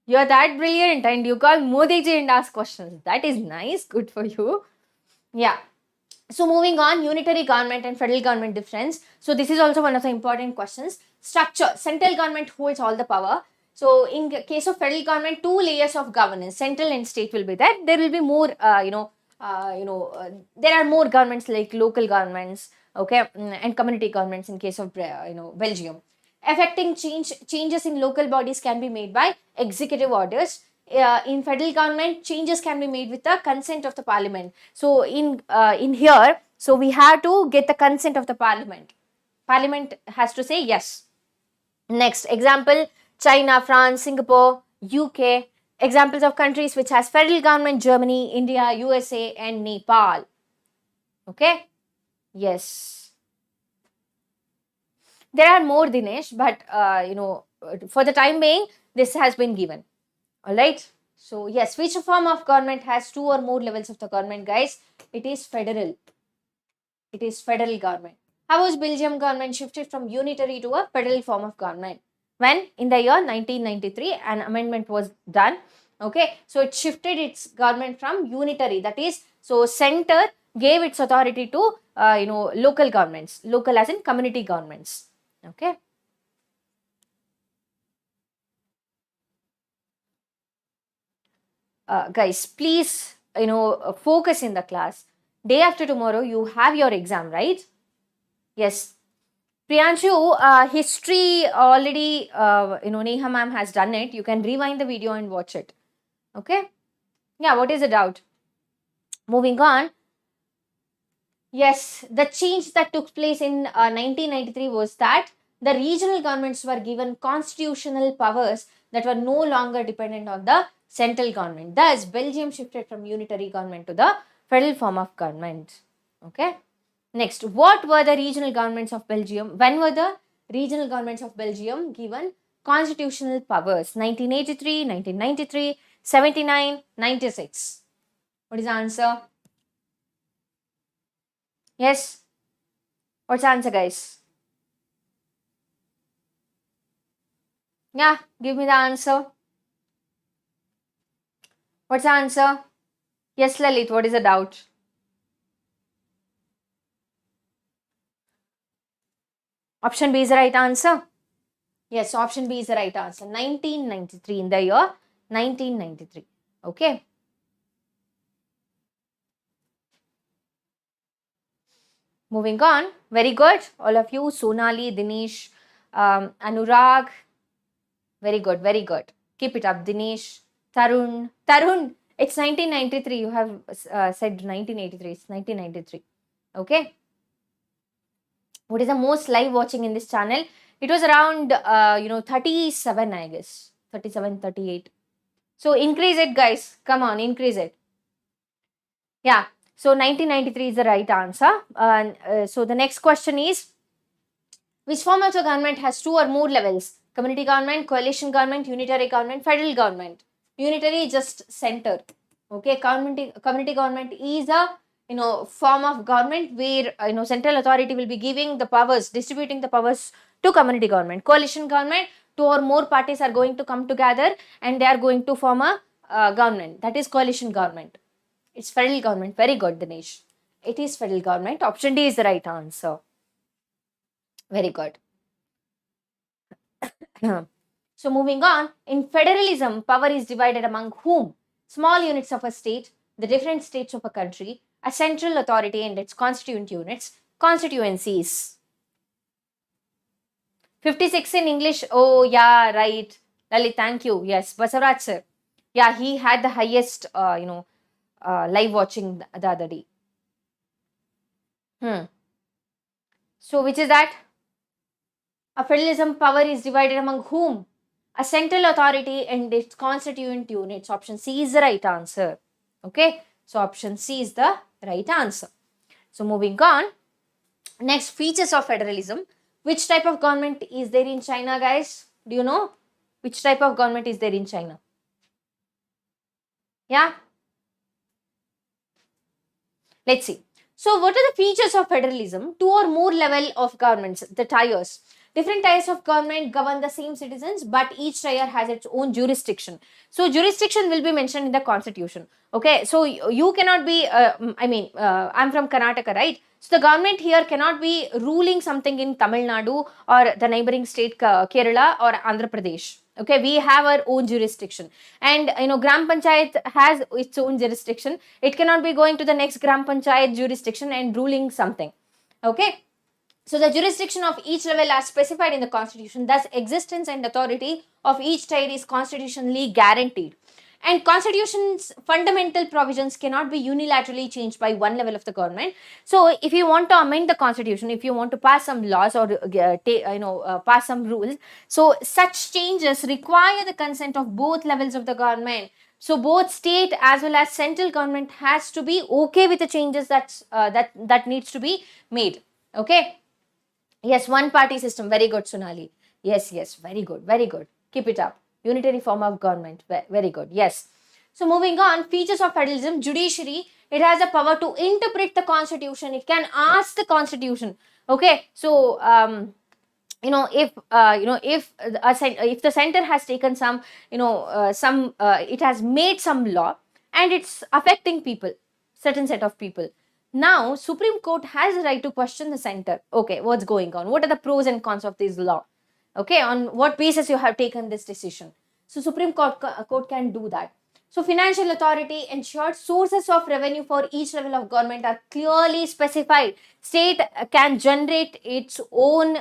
You're that brilliant and you call Modi ji and ask questions. That is nice. Good for you. Yeah. So moving on, unitary government and federal government difference. So this is also one of the important questions. Structure. Central government holds all the power. So in case of federal government, two layers of governance, central and state will be there. There will be more, there are more governments like local governments, okay, and community governments in case of, Belgium. Affecting changes in local bodies can be made by executive orders. In federal government, changes can be made with the consent of the parliament. So in here, so we have to get the consent of the parliament. Parliament has to say yes. Next example, China, France, Singapore, UK. Examples of countries which has federal government: Germany, India, USA, and Nepal. Okay. Yes. There are more, Dinesh, but for the time being, this has been given. All right. So yes, which form of government has two or more levels of the government, guys? It is federal. It is federal government. How was Belgium government shifted from unitary to a federal form of government? When in the year 1993, an amendment was done. Okay, so it shifted its government from unitary, that is, so center gave its authority to local governments, local as in community governments. Okay. Guys, please, focus in the class. Day after tomorrow, you have your exam, right? Yes. Priyanshu, history already, Neha ma'am has done it. You can rewind the video and watch it. Okay. Yeah, what is the doubt? Moving on. Yes, the change that took place in 1993 was that the regional governments were given constitutional powers that were no longer dependent on the central government. Thus, Belgium shifted from unitary government to the federal form of government. Okay. Next, what were the regional governments of Belgium? When were the regional governments of Belgium given constitutional powers? 1983, 1993, 79, 96. What is the answer? Yes. What's the answer, guys? Yeah, give me the answer. What's the answer? Yes, Lalit, what is the doubt? Option B is the right answer. Yes, option B is the right answer. 1993, in the year 1993. Okay. Moving on. Very good. All of you, Sonali, Dinesh, Anurag. Very good, very good. Keep it up, Dinesh. Tarun. Tarun, it's 1993. You have said 1983. It's 1993. Okay. What is the most live watching in this channel? It was around, 37, I guess. 37, 38. So increase it, guys. Come on, increase it. Yeah. So 1993 is the right answer. So the next question is, which form of the government has two or more levels? Community government, coalition government, unitary government, federal government. Unitary is just center. Okay, community government is a form of government where central authority will be giving the powers, distributing the powers to community government. Coalition government, two or more parties are going to come together and they are going to form a government. That is coalition government. It's federal government. Very good, Dinesh. It is federal government. Option D is the right answer. Very good. So moving on, in federalism, power is divided among whom? Small units of a state, the different states of a country, a central authority and its constituent units, constituencies. 56 in English. Oh, yeah, right. Lalit, thank you. Yes, Basavaraj sir. Yeah, he had the highest, live watching the other day. So, which is that? A federalism power is divided among whom? A central authority and its constituent units. Option C is the right answer. Okay. So, option C is the right answer. So, moving on. Next, features of federalism. Which type of government is there in China, guys? Do you know? Which type of government is there in China? Yeah. Let's see. So, what are the features of federalism? Two or more level of governments, the tiers. Different tiers of government govern the same citizens, but each tier has its own jurisdiction. So, jurisdiction will be mentioned in the constitution. Okay, so you cannot be, I'm from Karnataka, right? So, the government here cannot be ruling something in Tamil Nadu or the neighboring state Kerala or Andhra Pradesh. Okay, we have our own jurisdiction, and Gram Panchayat has its own jurisdiction. It cannot be going to the next Gram Panchayat jurisdiction and ruling something. Okay. So, the jurisdiction of each level are specified in the constitution. Thus, existence and authority of each tier is constitutionally guaranteed. And constitution's fundamental provisions cannot be unilaterally changed by one level of the government. So, if you want to amend the constitution, if you want to pass some laws or pass some rules, so such changes require the consent of both levels of the government. So, both state as well as central government has to be okay with the changes that needs to be made. Okay. Yes, one party system. Very good, Sonali. Yes, very good, very good. Keep it up. Unitary form of government. Very good. Yes. So, moving on, features of federalism. Judiciary, it has the power to interpret the constitution. It can ask the constitution. Okay. So, if the center has taken some, it has made some law and it's affecting people, certain set of people. Now, Supreme Court has the right to question the center. Okay, what's going on? What are the pros and cons of this law? Okay, on what basis you have taken this decision? So, Supreme Court can do that. So, financial authority ensures sources of revenue for each level of government are clearly specified. State can generate its own,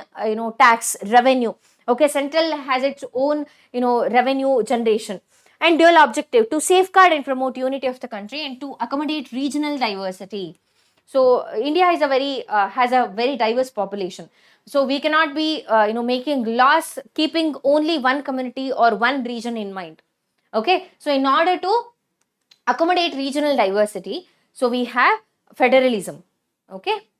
tax revenue. Okay, central has its own, revenue generation. And dual objective to safeguard and promote unity of the country and to accommodate regional diversity. So, India is has a very diverse population. So, we cannot be, making laws keeping only one community or one region in mind. Okay. So, in order to accommodate regional diversity, so we have federalism. Okay.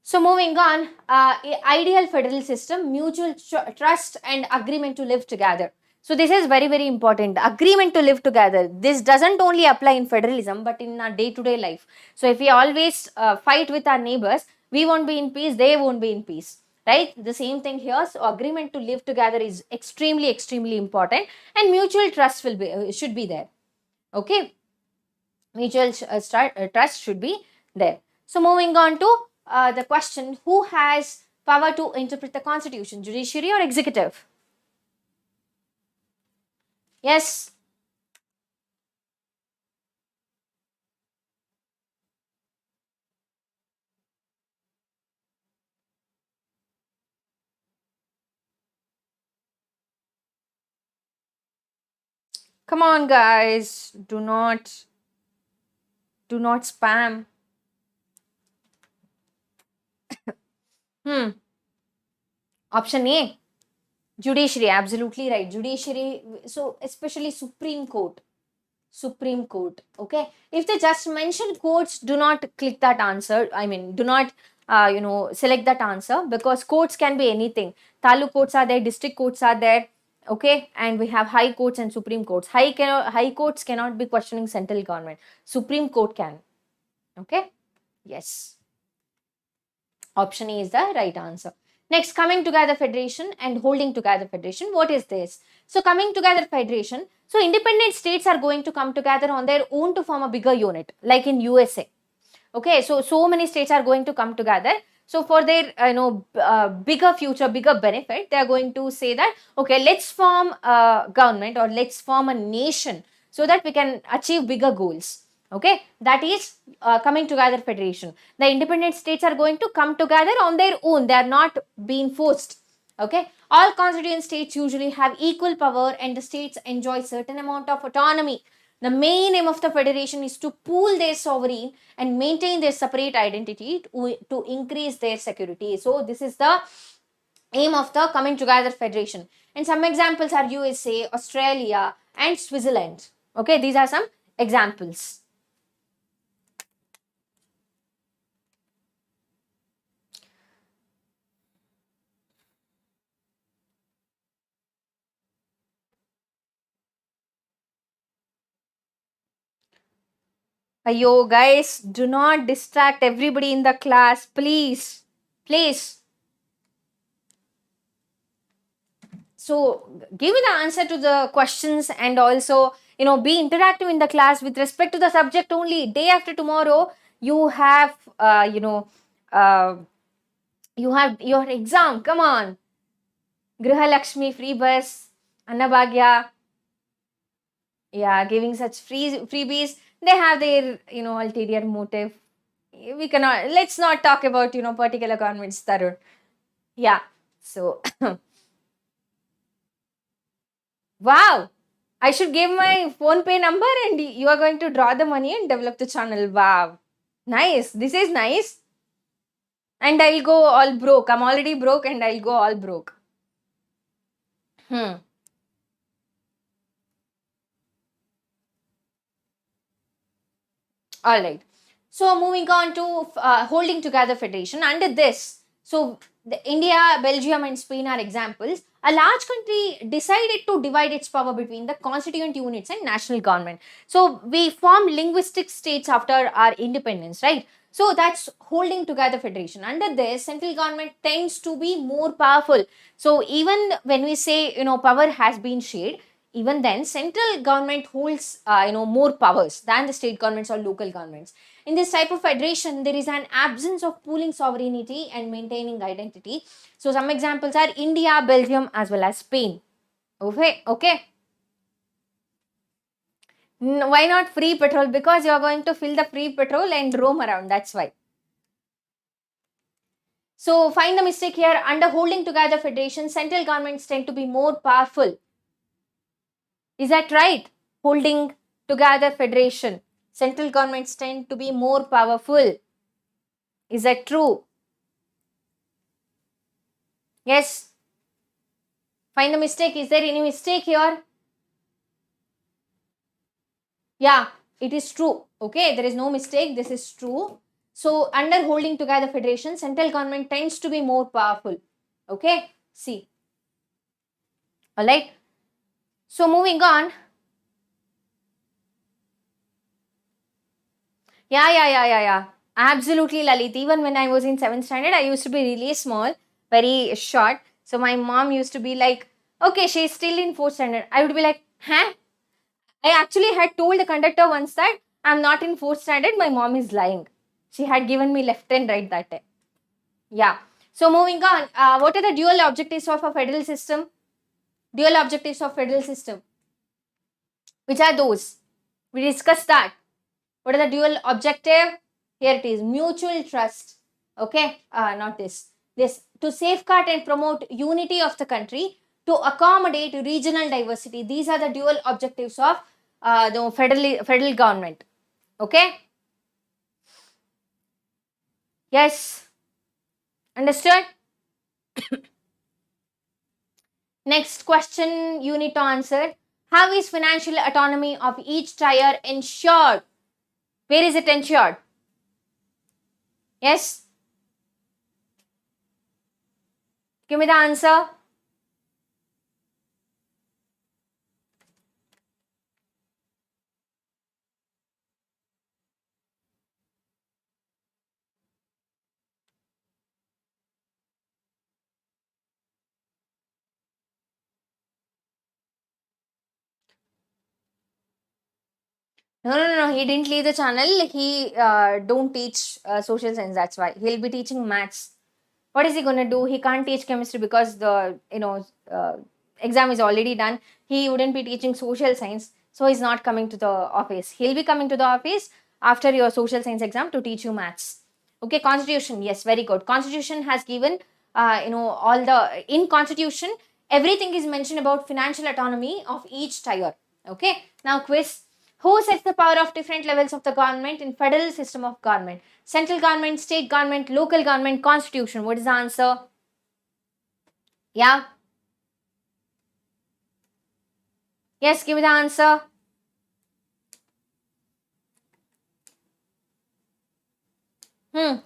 So, moving on, ideal federal system, mutual trust and agreement to live together. So, this is very, very important. Agreement to live together. This doesn't only apply in federalism, but in our day-to-day life. So, if we always fight with our neighbors, we won't be in peace, they won't be in peace. Right? The same thing here. So, agreement to live together is extremely, extremely important. And mutual trust should be there. Okay? Mutual trust should be there. So moving on to the question, who has power to interpret the constitution, judiciary or executive? Yes. Come on guys, do not spam. Option A, judiciary, absolutely right. Judiciary, so especially Supreme Court. Supreme Court. Okay. If they just mention courts, do not click that answer. I mean, do not, select that answer, because courts can be anything. Taluk courts are there, district courts are there. Okay. And we have high courts and Supreme Courts. High courts cannot be questioning central government. Supreme Court can. Okay. Yes. Option A is the right answer. Next, coming together federation and holding together federation. What is this? So coming together federation. So independent states are going to come together on their own to form a bigger unit, like in USA. Okay, so many states are going to come together. So for their bigger future, bigger benefit, they are going to say that, okay, let's form a government or let's form a nation so that we can achieve bigger goals. Okay, that is coming together federation. The independent states are going to come together on their own. They are not being forced. Okay, all constituent states usually have equal power and the states enjoy certain amount of autonomy. The main aim of the federation is to pool their sovereign and maintain their separate identity to increase their security. So this is the aim of the coming together federation. And some examples are USA, Australia and Switzerland. Okay, these are some examples. Ayo, guys, do not distract everybody in the class, please. Please. So give me the answer to the questions and also, be interactive in the class with respect to the subject only. Day after tomorrow, you have, you have your exam. Come on. Griha Lakshmi, free bus, Annabhagya. Yeah, giving such freebies. They have their, ulterior motive. We cannot, let's not talk about, particular convents, Tarun. Yeah. So, wow. I should give my phone pay number and you are going to draw the money and develop the channel. Wow. Nice. This is nice. And I'll go all broke. I'm already broke and I'll go all broke. All right. So moving on to holding together federation. Under this, so the India, Belgium and Spain are examples. A large country decided to divide its power between the constituent units and national government. So we formed linguistic states after our independence, right? So that's holding together federation. Under this, central government tends to be more powerful. So even when we say, power has been shared, even then central government holds more powers than the state governments or local governments. In this type of federation, there is an absence of pooling sovereignty and maintaining identity. So some examples are India, Belgium as well as Spain. Okay. Why not free petrol? Because you are going to fill the free petrol and roam around, that's why. So find the mistake here. Under holding together federation, central governments tend to be more powerful. Is that right? Holding together federation, central governments tend to be more powerful. Is that true? Yes. Find the mistake. Is there any mistake here? Yeah, it is true. Okay, there is no mistake. This is true. So under holding together federation, central government tends to be more powerful. Okay, see. All right. So moving on. Yeah. Absolutely, Lalit. Even when I was in 7th standard, I used to be really small, very short. So my mom used to be like, okay, she's still in 4th standard. I would be like, huh? I actually had told the conductor once that I'm not in 4th standard. My mom is lying. She had given me left and right that time. Yeah. So moving on, what are the dual objectives of a federal system? Dual objectives of federal system. Which are those? We discussed that. What are the dual objective? Here it is, mutual trust. Okay, not this. This, to safeguard and promote unity of the country, to accommodate regional diversity. These are the dual objectives of the federal government. Okay. Yes. Understood? Next question you need to answer. How is financial autonomy of each tier ensured? Where is it ensured? Yes? Give me the answer. No. He didn't leave the channel. He don't teach social science. That's why he'll be teaching maths. What is he gonna do? He can't teach chemistry because the exam is already done. He wouldn't be teaching social science, so he's not coming to the office. He'll be coming to the office after your social science exam to teach you maths. Okay, constitution. Yes, very good. Constitution has given all the, in constitution everything is mentioned about financial autonomy of each tier. Okay, now quiz. Who sets the power of different levels of the government in federal system of government? Central government, state government, local government, constitution. What is the answer? Yeah. Yes, give me the answer.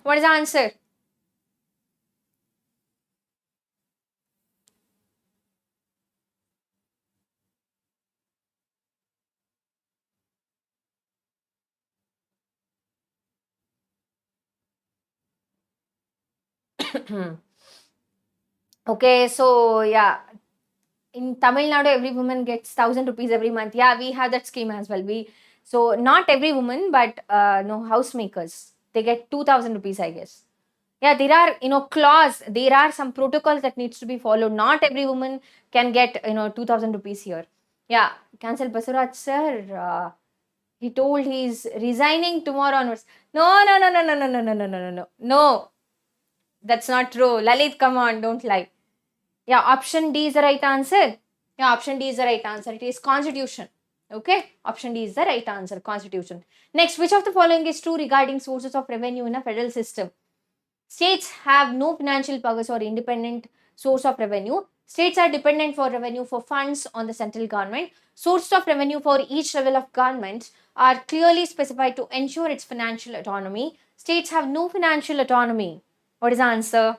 What is the answer? Okay, so yeah, in Tamil Nadu, every woman gets 1,000 rupees every month. Yeah, we have that scheme as well. So not every woman, but no, housemakers, they get 2,000 rupees, I guess. Yeah, there are clause. There are some protocols that needs to be followed. Not every woman can get 2,000 rupees here. Yeah, cancel Basuraj sir. He told he's resigning tomorrow onwards. No. That's not true. Lalit, come on, don't lie. Yeah, option D is the right answer. Yeah, option D is the right answer. It is constitution. Okay, option D is the right answer, constitution. Next, which of the following is true regarding sources of revenue in a federal system? States have no financial powers or independent source of revenue. States are dependent for revenue for funds on the central government. Sources of revenue for each level of government are clearly specified to ensure its financial autonomy. States have no financial autonomy. What is the answer?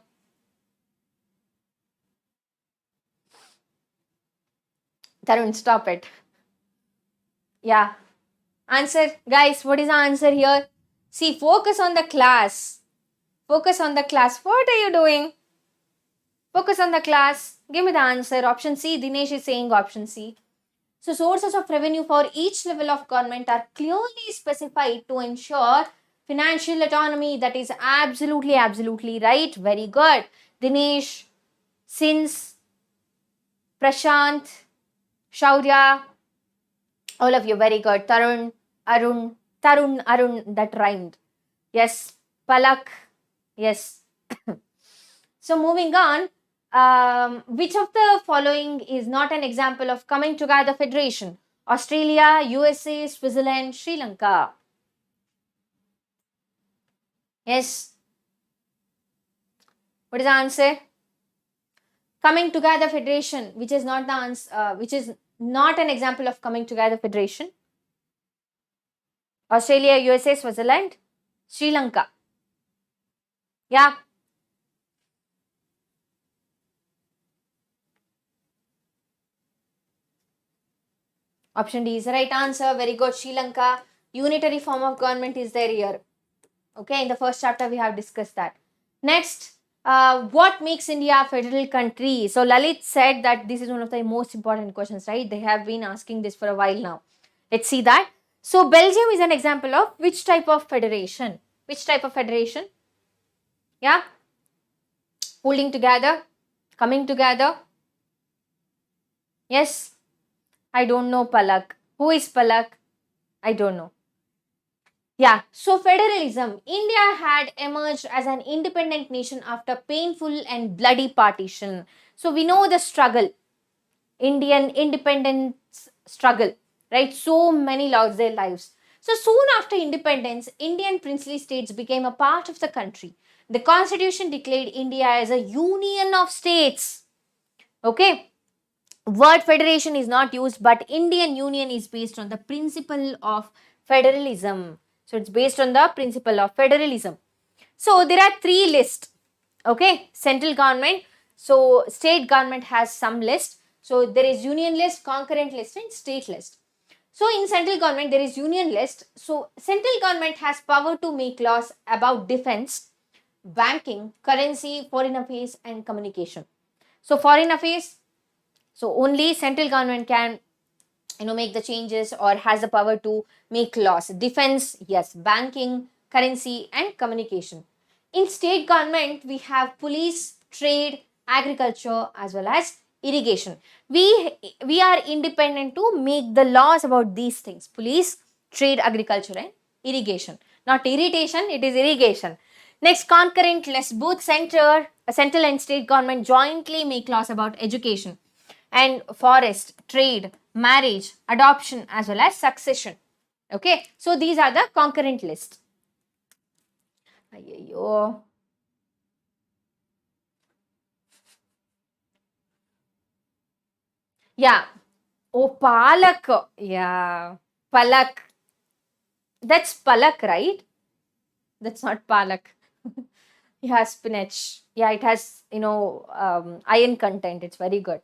Tarun, stop it. Yeah. Answer. Guys, what is the answer here? See, focus on the class. Focus on the class. What are you doing? Focus on the class. Give me the answer. Option C. Dinesh is saying option C. So, sources of revenue for each level of government are clearly specified to ensure financial autonomy. That is absolutely right. Very good. Dinesh, Sins, Prashant, Shaurya, all of you, very good. Tarun, Arun, that rhymed. Yes. Palak, yes. So moving on, which of the following is not an example of coming together federation? Australia, USA, Switzerland, Sri Lanka. Yes. What is the answer? Coming together federation, which is not the answer, which is not an example of coming together federation. Australia, USA, Switzerland, Sri Lanka. Yeah. Option D is the right answer. Very good. Sri Lanka. Unitary form of government is there here. Okay, in the first chapter we have discussed that. Next, what makes India a federal country? So Lalit said that this is one of the most important questions, right? They have been asking this for a while now. Let's see that. So Belgium is an example of which type of federation? Which type of federation? Yeah, holding together, coming together. Yes, I don't know Palak. Who is Palak? I don't know. Yeah, so federalism. India had emerged as an independent nation after painful and bloody partition. So we know the struggle, Indian independence struggle, right? So many lost their lives. So soon after independence, Indian princely states became a part of the country. The constitution declared India as a union of states. Okay, word federation is not used, but Indian union is based on the principle of federalism. So it's based on the principle of federalism. So there are three lists. Okay, central government. So state government has some list. So there is union list, concurrent list, and state list. So in central government there is union list. So central government has power to make laws about defense, banking, currency, foreign affairs, and communication. So foreign affairs, so only central government can make the changes or has the power to make laws. Defense, yes. Banking, currency, and communication. In state government, we have police, trade, agriculture, as well as irrigation. We are independent to make the laws about these things: police, trade, agriculture, and irrigation. Not irritation, it is irrigation. Next, concurrent list. Both central and state government jointly make laws about education and forest, trade, marriage, adoption, as well as succession. Okay, so these are the concurrent list. Ayyo. Yeah. Oh, palak. Yeah. Palak. That's palak, right? That's not palak. Yeah, spinach. Yeah, it has, iron content. It's very good.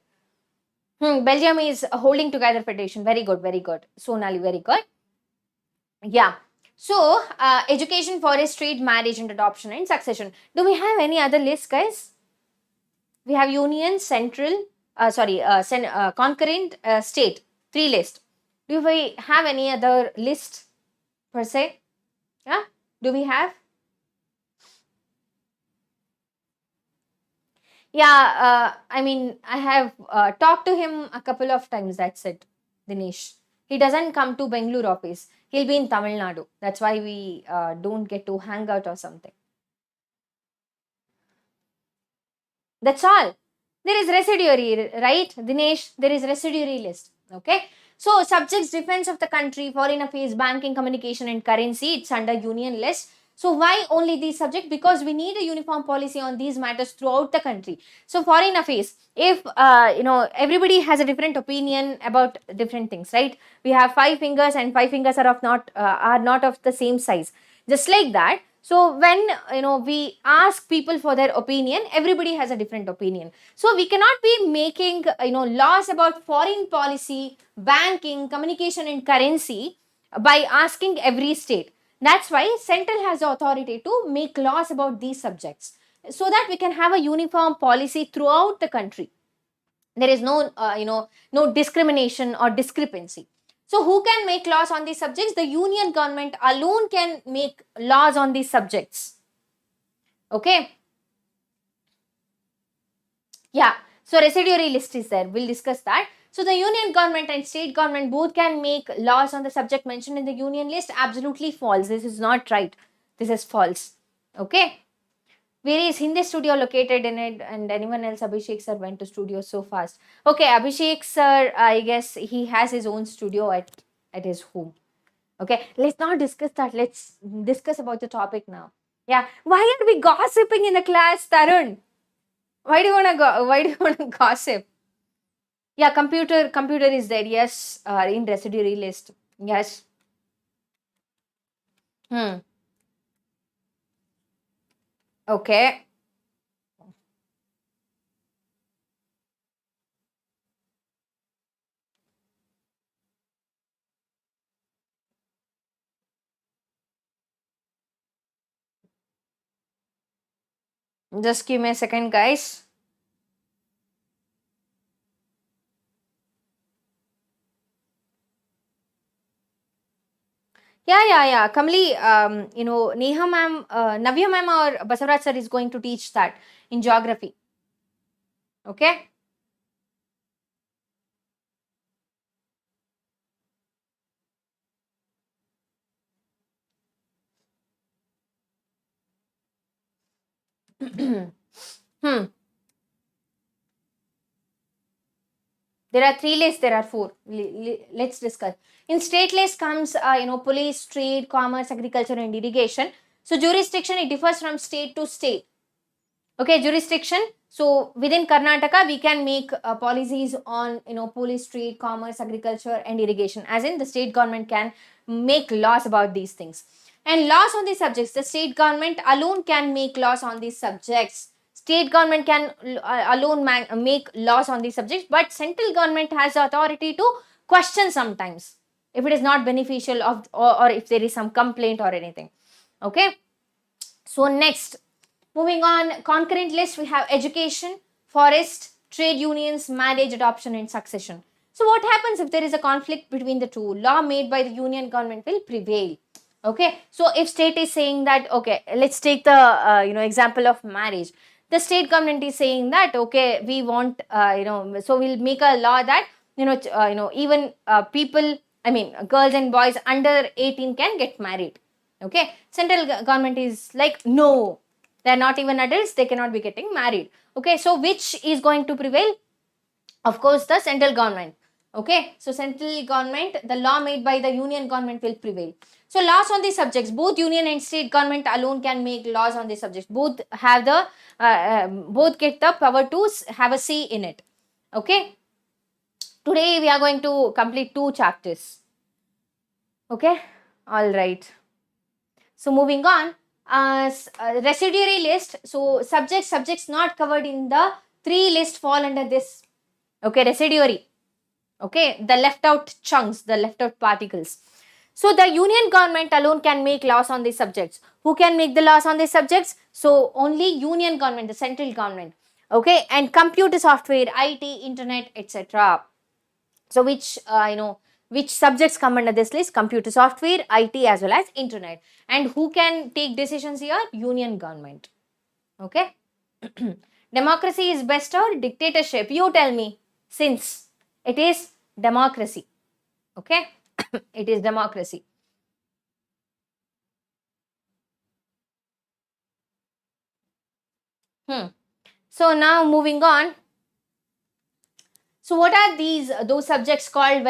Belgium is holding together federation. Very good, very good. Sonali, very good. Yeah. So, education, forest, trade, marriage, and adoption, and succession. Do we have any other list, guys? We have union, central, concurrent, state. Three list. Do we have any other list per se? Yeah. Do we have? Yeah. I have talked to him a couple of times. That's it, Dinesh. He doesn't come to Bangalore office. He'll be in Tamil Nadu. That's why we don't get to hang out or something. That's all. There is residuary, right, Dinesh? There is residuary list. Okay. So subjects: defense of the country, foreign affairs, banking, communication, and currency. It's under union list. So why only these subjects? Because we need a uniform policy on these matters throughout the country. So foreign affairs, if everybody has a different opinion about different things, right? We have five fingers, and five fingers are not of the same size. Just like that. So when we ask people for their opinion, everybody has a different opinion. So we cannot be making laws about foreign policy, banking, communication, and currency by asking every state. That's why Central has the authority to make laws about these subjects, so that we can have a uniform policy throughout the country. There is no discrimination or discrepancy. So who can make laws on these subjects? The union government alone can make laws on these subjects. Okay. Yeah. So residuary list is there. We'll discuss that. So the union government and state government both can make laws on the subject mentioned in the union list. Absolutely false. This is not right. This is false. Okay. Where is Hindi studio located in it, and anyone else? Abhishek sir went to studio so fast. Okay, Abhishek sir, I guess he has his own studio at his home. Okay, let's not discuss that. Let's discuss about the topic now. Yeah, why are we gossiping in the class, Tarun? Why do you wanna gossip? Yeah, computer is there. Yes, in residuary list. Yes. Okay. Just give me a second, guys. Yeah. Kamli, Neha ma'am, Navya ma'am or Basavaraj sir is going to teach that in geography. Okay. Hmm. There are three lists, there are four. Let's discuss. In state list comes, police, trade, commerce, agriculture, and irrigation. So jurisdiction, it differs from state to state. Okay, jurisdiction. So within Karnataka, we can make policies on, police, trade, commerce, agriculture, and irrigation. As in, the state government can make laws about these things. And laws on these subjects, the state government alone can make laws on these subjects. State government can alone make laws on these subjects, but central government has the authority to question sometimes if it is not beneficial of, or if there is some complaint or anything. Okay. So next, moving on, concurrent list, we have education, forest, trade unions, marriage, adoption, and succession. So what happens if there is a conflict between the two? Law made by the union government will prevail. Okay, so if state is saying that, okay, let's take the example of marriage. The state government is saying that, okay, we want so we'll make a law that even people, I mean girls and boys under 18 can get married. Okay, central government is like, no, they're not even adults, they cannot be getting married. Okay, so which is going to prevail? Of course, the central government. Okay, so central government, the law made by the union government will prevail. So laws on these subjects, both union and state government alone can make laws on these subjects. Both have the both get the power to have a say in it. Okay, today we are going to complete 2 chapters. Okay, all right. So moving on, residuary list. So subjects not covered in the 3 list fall under this. Okay, residuary. Okay, the left out chunks, the left out particles. So the union government alone can make laws on these subjects. Who can make the laws on these subjects? So only union government, the central government. Okay, and computer software, IT, internet, etc. So which subjects come under this list? Computer software, IT, as well as internet. And who can take decisions here? Union government. Okay. Democracy is best or dictatorship? You tell me, since it is democracy. Okay. It is democracy. So now moving on. So what are those subjects called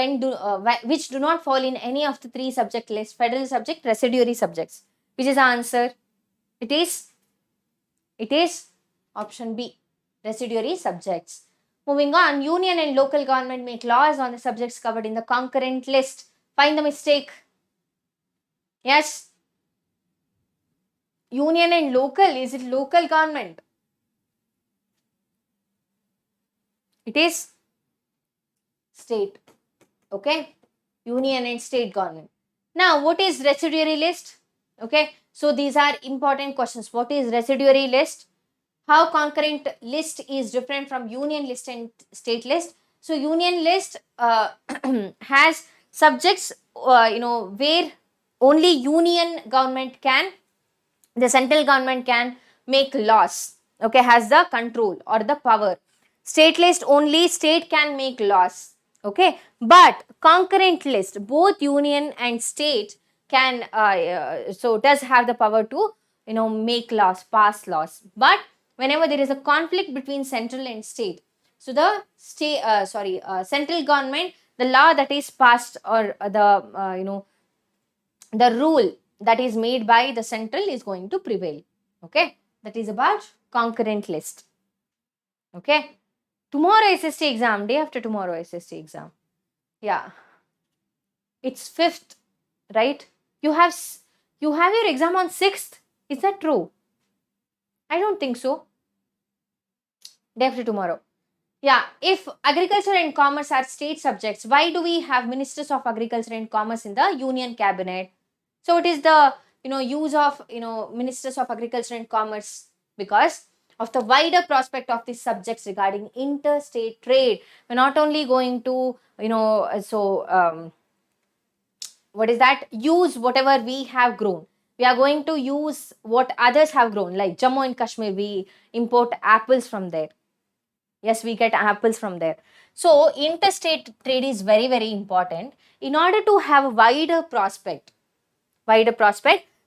which do not fall in any of the 3 subject lists? Federal subject, residuary subjects. Which is the answer? It is option B, residuary subjects. Moving on, union and local government make laws on the subjects covered in the concurrent list. Find the mistake. Yes. Union and local, is it local government? It is state. Okay, union and state government. Now what is residuary list? Okay, so these are important questions. What is residuary list? How concurrent list is different from union list and state list? So union list has subjects where only union government can, the central government can make laws. Okay, has the control or the power. State list, only state can make laws. Okay, but concurrent list, both union and state can so does have the power to make laws, pass laws. But whenever there is a conflict between central and state, so the central government, the law that is passed, or the rule that is made by the central is going to prevail. Okay, that is about concurrent list. Okay, tomorrow SST exam, day after tomorrow SST exam. Yeah, it's 5th, right? You have your exam on 6th. Is that true? I don't think so. Day after tomorrow. Yeah, if agriculture and commerce are state subjects, why do we have ministers of agriculture and commerce in the union cabinet? So it is the use of ministers of agriculture and commerce because of the wider prospect of these subjects regarding interstate trade. We're not only going to what is that? Use whatever we have grown. We are going to use what others have grown. Like Jammu and Kashmir, we import apples from there. Yes, we get apples from there. So interstate trade is very, very important in order to have a wider prospect.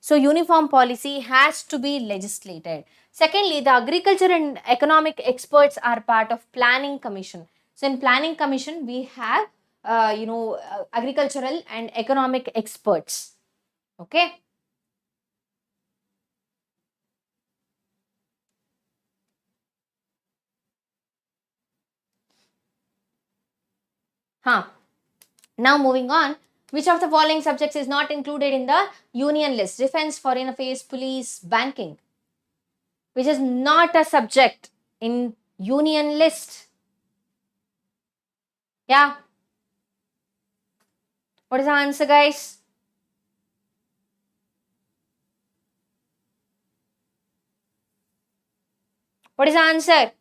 So uniform policy has to be legislated. Secondly, the agriculture and economic experts are part of planning commission. So in planning commission, we have agricultural and economic experts. Okay. Now moving on. Which of the following subjects is not included in the union list? Defense, foreign affairs, police, banking. Which is not a subject in union list? Yeah. What is the answer, guys? What is the answer?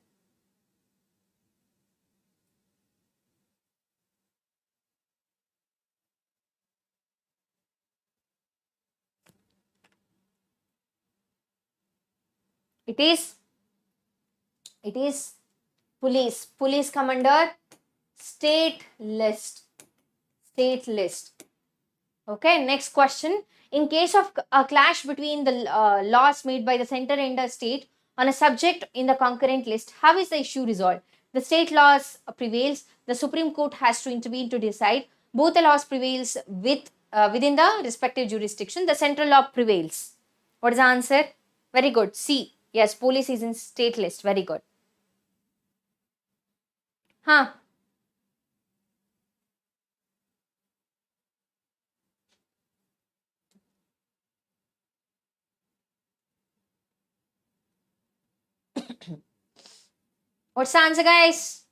It is police. Police commander, state list. Okay, next question. In case of a clash between the laws made by the center and the state on a subject in the concurrent list, how is the issue resolved? The state laws prevails. The Supreme Court has to intervene to decide. Both the laws prevails within the respective jurisdiction. The central law prevails. What is the answer? Very good. C. Yes, police is in state list. Very good. What's the answer, guys?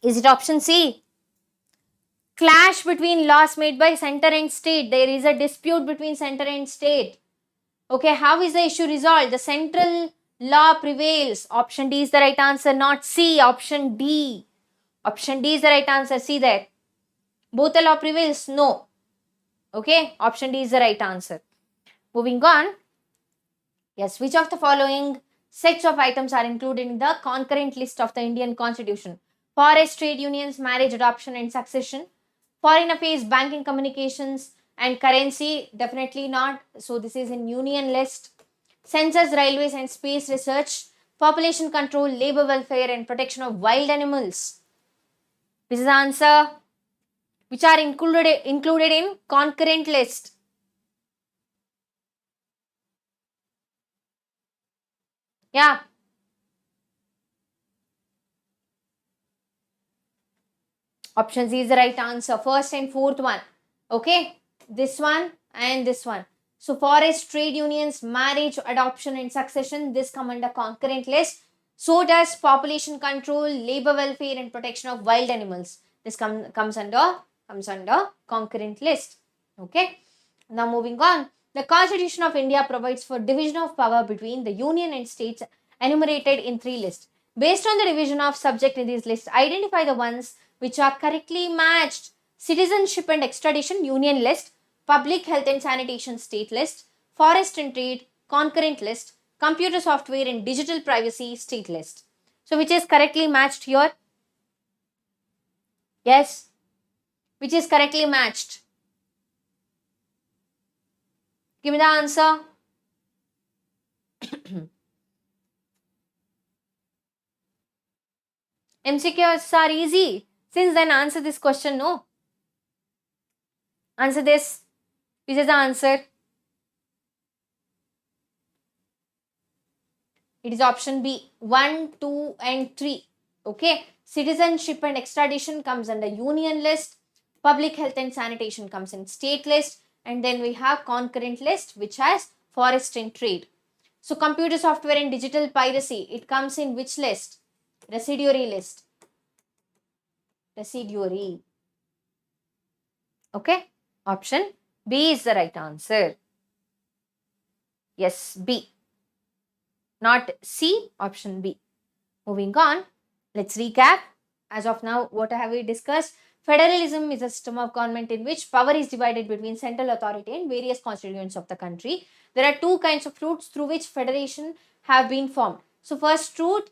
Is it option C? Clash between laws made by center and state. There is a dispute between center and state. Okay, how is the issue resolved? The central law prevails. Option D is the right answer, not C. Option D. Option D is the right answer. See there. Both the law prevails? No. Okay, option D is the right answer. Moving on. Yes, which of the following sets of items are included in the concurrent list of the Indian Constitution? Forest, trade unions, marriage, adoption and succession. Foreign affairs, banking, communications and currency, definitely not. So this is in union list. Census, railways and space research. Population control, labor welfare and protection of wild animals. This is the answer. Which are included in concurrent list. Yeah. Option C is the right answer. First and fourth one. Okay. This one and this one. So forest, trade unions, marriage, adoption and succession, this come under concurrent list. So does population control, labor welfare and protection of wild animals. This comes under concurrent list. Okay. Now moving on. The Constitution of India provides for division of power between the union and states enumerated in 3 lists. Based on the division of subject in these lists, identify the ones which are correctly matched. Citizenship and extradition, union list. Public health and sanitation, state list. Forest and trade, concurrent list. Computer software and digital privacy, state list. So which is correctly matched here? Yes. Which is correctly matched? Give me the answer. MCQs are easy. Since then, answer this question, no? Answer this. Which is the answer? It is option B. 1, 2 and 3. Okay. Citizenship and extradition comes under union list. Public health and sanitation comes in state list. And then we have concurrent list which has forest and trade. So computer software and digital piracy, it comes in which list? Residuary list. Residuary. Okay. Option B is the right answer. Yes, B. Not C, option B. Moving on. Let's recap. As of now, what have we discussed? Federalism is a system of government in which power is divided between central authority and various constituents of the country. There are two kinds of routes through which federation have been formed. So first route,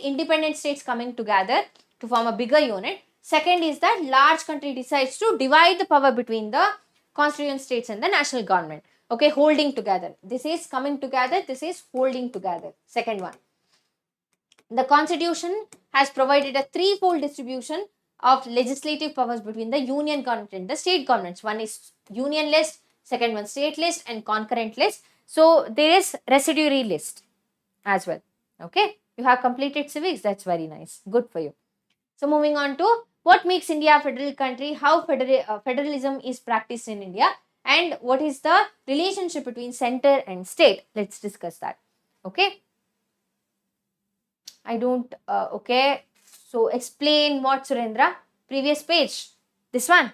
independent states coming together to form a bigger unit. Second is that large country decides to divide the power between the constituent states and the national government. Okay, holding together. This is coming together, this is holding together. Second one. The constitution has provided a threefold distribution of legislative powers between the union government and the state governments. One is union list, second one state list, and concurrent list. So there is residuary list as well. Okay, you have completed civics. That's very nice. Good for you. So moving on to what makes India a federal country, how federalism is practiced in India, and what is the relationship between center and state. Let's discuss that. Okay. I don't, okay. So explain what, Surendra? Previous page. This one.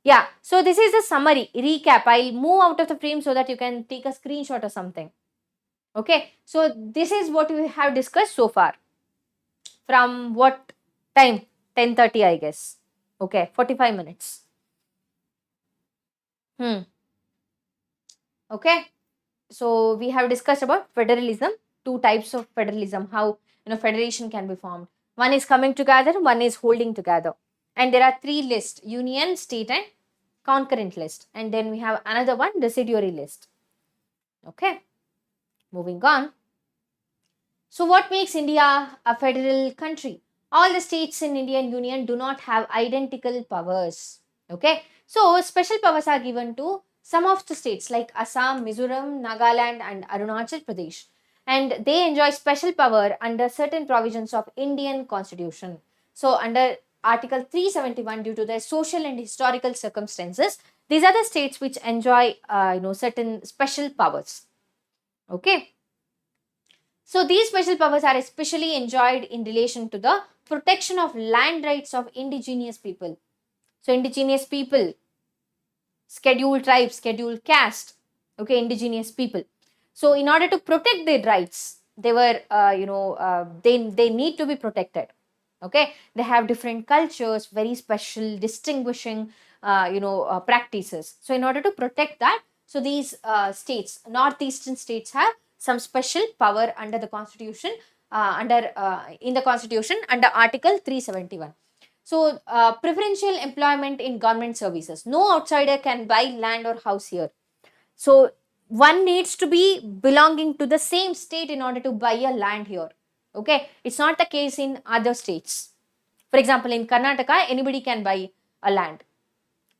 Yeah. So this is the summary, recap. I'll move out of the frame so that you can take a screenshot or something. Okay. So this is what we have discussed so far. From what time? 10:30, I guess. Okay. 45 minutes. Okay. So we have discussed about federalism, two types of federalism, how federation can be formed. One is coming together, one is holding together. And there are three lists: union, state, and concurrent list. And then we have another one, residuary list. Okay. Moving on. So what makes India a federal country? All the states in Indian Union do not have identical powers. Okay. So special powers are given to some of the states like Assam, Mizoram, Nagaland, and Arunachal Pradesh. And they enjoy special power under certain provisions of Indian Constitution. So under Article 371, due to their social and historical circumstances, these are the states which enjoy certain special powers. Okay. So these special powers are especially enjoyed in relation to the protection of land rights of indigenous people. So indigenous people, scheduled tribes, scheduled caste, okay, indigenous people. So in order to protect their rights, they were, they need to be protected. Okay, they have different cultures, very special, distinguishing, practices. So in order to protect that, so these states, northeastern states, have some special power under the constitution, in the constitution under Article 371. So preferential employment in government services. No outsider can buy land or house here. So one needs to be belonging to the same state in order to buy a land here. Okay, it's not the case in other states. For example, in Karnataka, anybody can buy a land,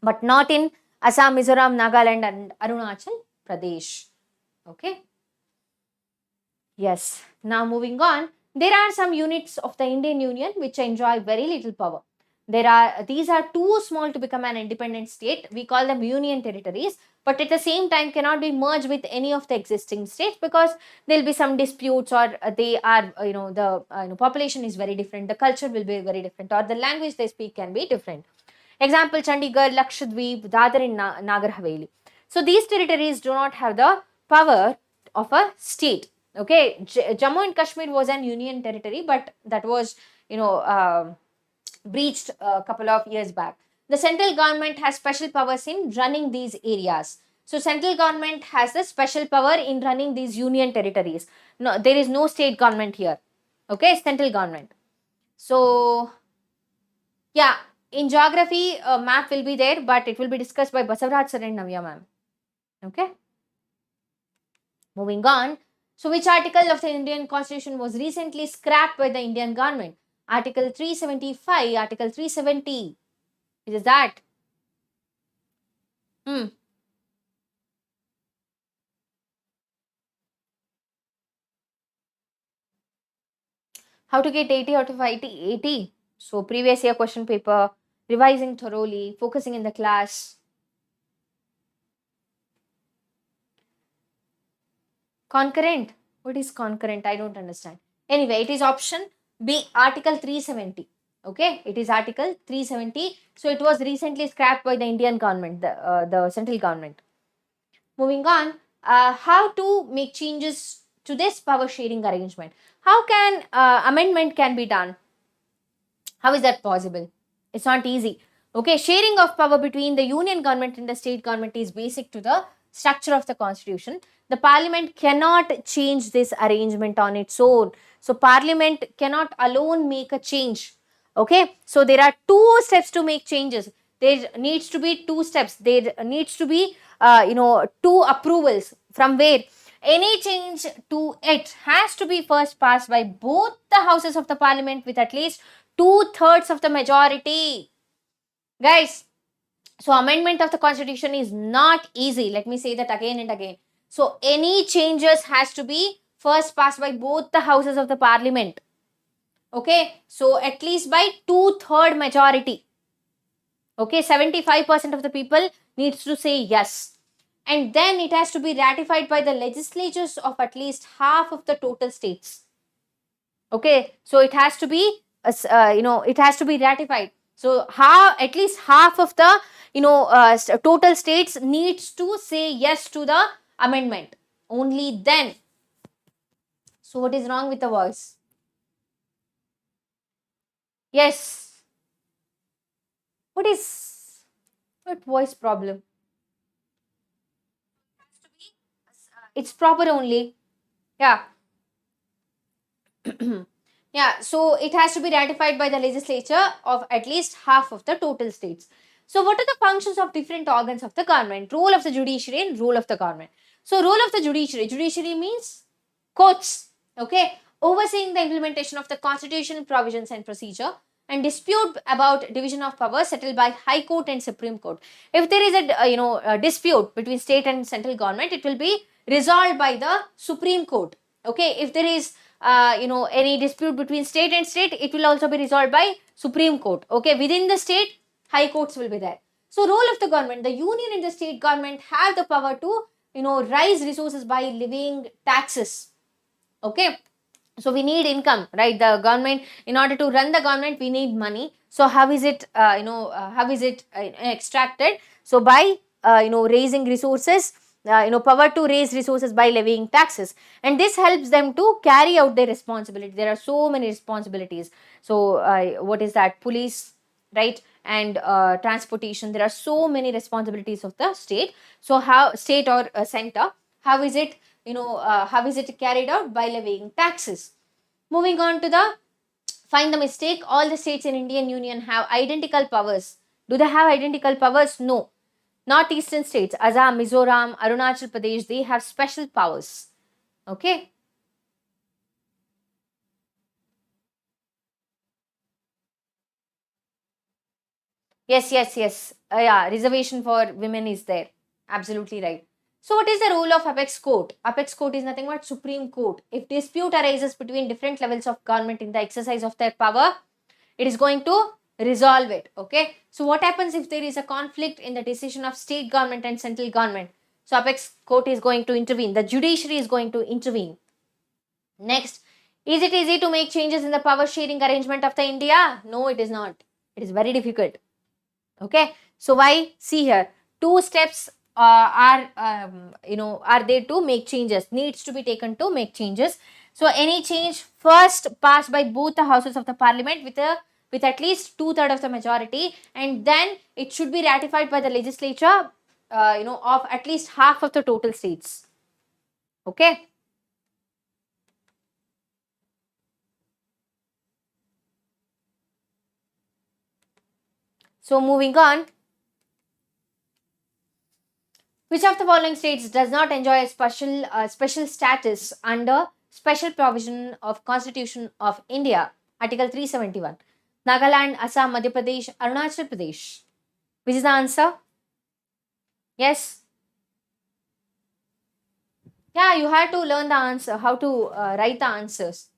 but not in Assam, Mizoram, Nagaland, and Arunachal Pradesh. Okay. Yes. Now moving on, there are some units of the Indian Union which enjoy very little power. These are too small to become an independent state. We call them union territories, but at the same time cannot be merged with any of the existing states because there will be some disputes, or they are, the population is very different, the culture will be very different, or the language they speak can be different. Example, Chandigarh, Lakshadweep, Dadar and Nagar Haveli. So these territories do not have the power of a state. Okay, Jammu and Kashmir was an union territory, but that was, breached a couple of years back. The central government has special powers in running these areas. So central government has the special power in running these union territories. No, there is no state government here. Okay, central government. So yeah, in geography, a map will be there, but it will be discussed by Basavaraj sir and Navya ma'am. Okay. Moving on. So which article of the Indian Constitution was recently scrapped by the Indian government? Article 375, Article 370. It is that. How to get 80 out of 80? So previous year question paper, revising thoroughly, focusing in the class. Concurrent. What is concurrent? I don't understand. Anyway, it is option B, Article 370. Okay, it is Article 370. So it was recently scrapped by the Indian government, the central government. Moving on, how to make changes to this power sharing arrangement? How can amendment can be done? How is that possible? It's not easy. Okay, sharing of power between the union government and the state government is basic to the structure of the constitution. The parliament cannot change this arrangement on its own. So parliament cannot alone make a change. Okay, so there are two steps to make changes. There needs to be two steps. There needs to be two approvals from where any change to it has to be first passed by both the houses of the parliament with at least 2/3 of the majority. Guys, so amendment of the constitution is not easy. Let me say that again and again. So any changes has to be first passed by both the houses of the parliament. Okay, so at least by 2/3 majority. Okay, 75% of the people needs to say yes. And then it has to be ratified by the legislatures of at least half of the total states. Okay, so it has to be, it has to be ratified. So at least half of the, total states needs to say yes to the amendment. Only then. So what is wrong with the voice? Yes. What voice problem? It's proper only. Yeah. Yeah, so it has to be ratified by the legislature of at least half of the total states. So what are the functions of different organs of the government? Role of the judiciary and role of the government. So role of the judiciary. Judiciary means courts. Okay. Overseeing the implementation of the constitutional provisions and procedure, and dispute about division of power settled by High Court and Supreme Court. If there is a dispute between state and central government, it will be resolved by the Supreme Court. Okay. If there is any dispute between state and state, it will also be resolved by Supreme Court. Okay, within the state, high courts will be there. So role of the government, the union and the state government have the power to, raise resources by levying taxes. Okay, so we need income, right? The government, in order to run the government, we need money. So how is it, extracted? So by, raising resources, power to raise resources by levying taxes, and this helps them to carry out their responsibility. There are so many responsibilities. So what is that? Police, right? And transportation. There are so many responsibilities of the state. So how state or center, how is it, how is it carried out? By levying taxes. Moving on to the find the mistake. All the states in Indian Union have identical powers. Do they have identical powers? No. Northeastern states, Assam, Mizoram, Arunachal Pradesh, they have special powers. Okay. Yes. Yeah, reservation for women is there. Absolutely right. So what is the role of apex court? Apex court is nothing but Supreme Court. If dispute arises between different levels of government in the exercise of their power, it is going to resolve it. Okay. So what happens if there is a conflict in the decision of state government and central government? So apex court is going to intervene. The judiciary is going to intervene. Next, is it easy to make changes in the power sharing arrangement of the India? No, it is not. It is very difficult. Okay. So why? See here, two steps are there to make changes, needs to be taken to make changes. So any change first passed by both the houses of the parliament with at least 2/3 of the majority, and then it should be ratified by the legislature of at least half of the total states. Okay. So moving on, which of the following states does not enjoy a special status under special provision of Constitution of India, Article 371? Nagaland, Assam, Madhya Pradesh, Arunachal Pradesh. Which is the answer? Yes. Yeah, you have to learn the answer, how to write the answers.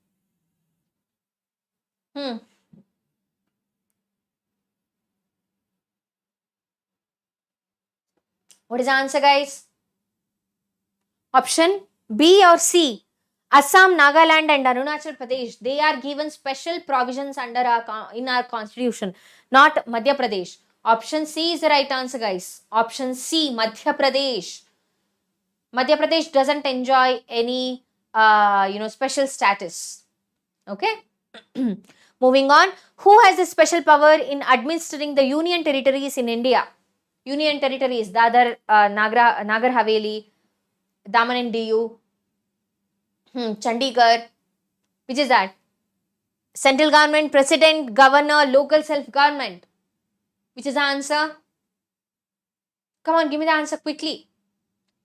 What is the answer, guys? Option B or C. Assam, Nagaland and Arunachal Pradesh, they are given special provisions under in our constitution, not Madhya Pradesh. Option C is the right answer, guys. Option C, Madhya Pradesh. Madhya Pradesh doesn't enjoy any special status. Okay. Moving on, who has the special power in administering the union territories in India? Union territories, Dadar, Nagar Haveli, Daman and Diu, Chandigarh. Which is that? Central government, president, governor, local self-government. Which is the answer? Come on, give me the answer quickly.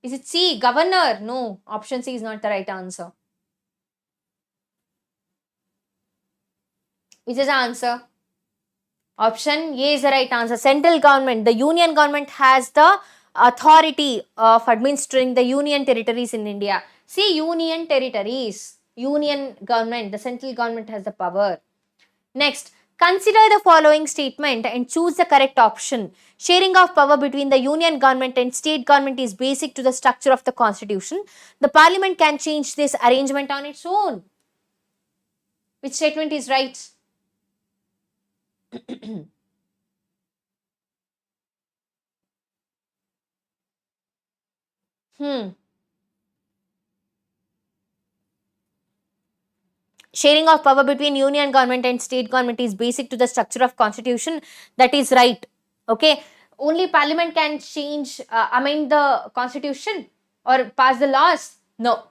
Is it C, governor? No, option C is not the right answer. Which is the answer? Option A is the right answer. Central government, the union government has the authority of administering the union territories in India. See, union territories, union government, the central government has the power. Next, consider the following statement and choose the correct option. Sharing of power between the union government and state government is basic to the structure of the constitution. The parliament can change this arrangement on its own. Which statement is right? Sharing of power between union government and state government is basic to the structure of constitution. That is right. Okay. Only parliament can change, amend the constitution or pass the laws. No.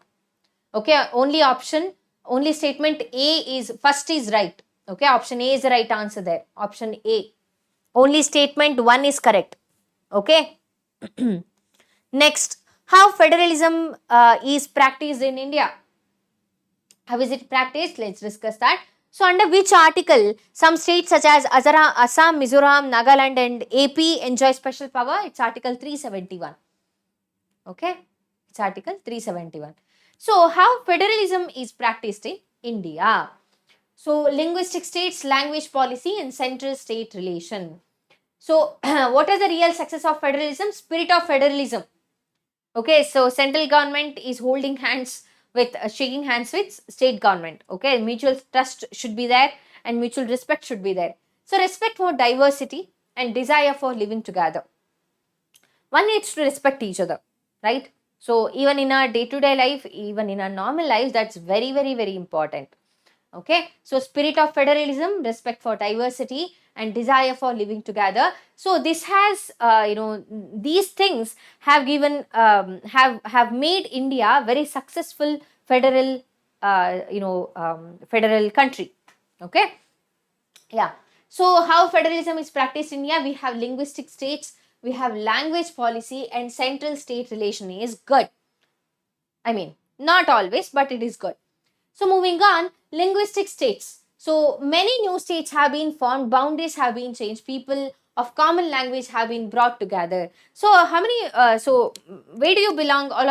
Okay. Only statement A is first is right. Okay. Option A is the right answer there. Option A. Only statement 1 is correct. Okay. Next, how federalism is practiced in India? How is it practiced? Let's discuss that. So, under which article some states such as Assam, Mizoram, Nagaland and AP enjoy special power? It's Article 371. Okay, it's Article 371. So, how federalism is practiced in India? So, linguistic states, language policy and central state relation. So, what is the real success of federalism? Spirit of federalism. Okay, so central government is holding hands with shaking hands with state government. Okay, mutual trust should be there and mutual respect should be there. So, respect for diversity and desire for living together. One needs to respect each other, right? So, even in our day-to-day life, even in our normal lives, that's very, very, very important. Okay, so spirit of federalism, respect for diversity and desire for living together. So this has, these things have given, have made India very successful federal, federal country. Okay, yeah. So how federalism is practiced in India? We have linguistic states, we have language policy and central state relation is good. I mean, not always, but it is good. So moving on, linguistic states. So many new states have been formed, boundaries have been changed, people of common language have been brought together. So how many, so where do you belong, all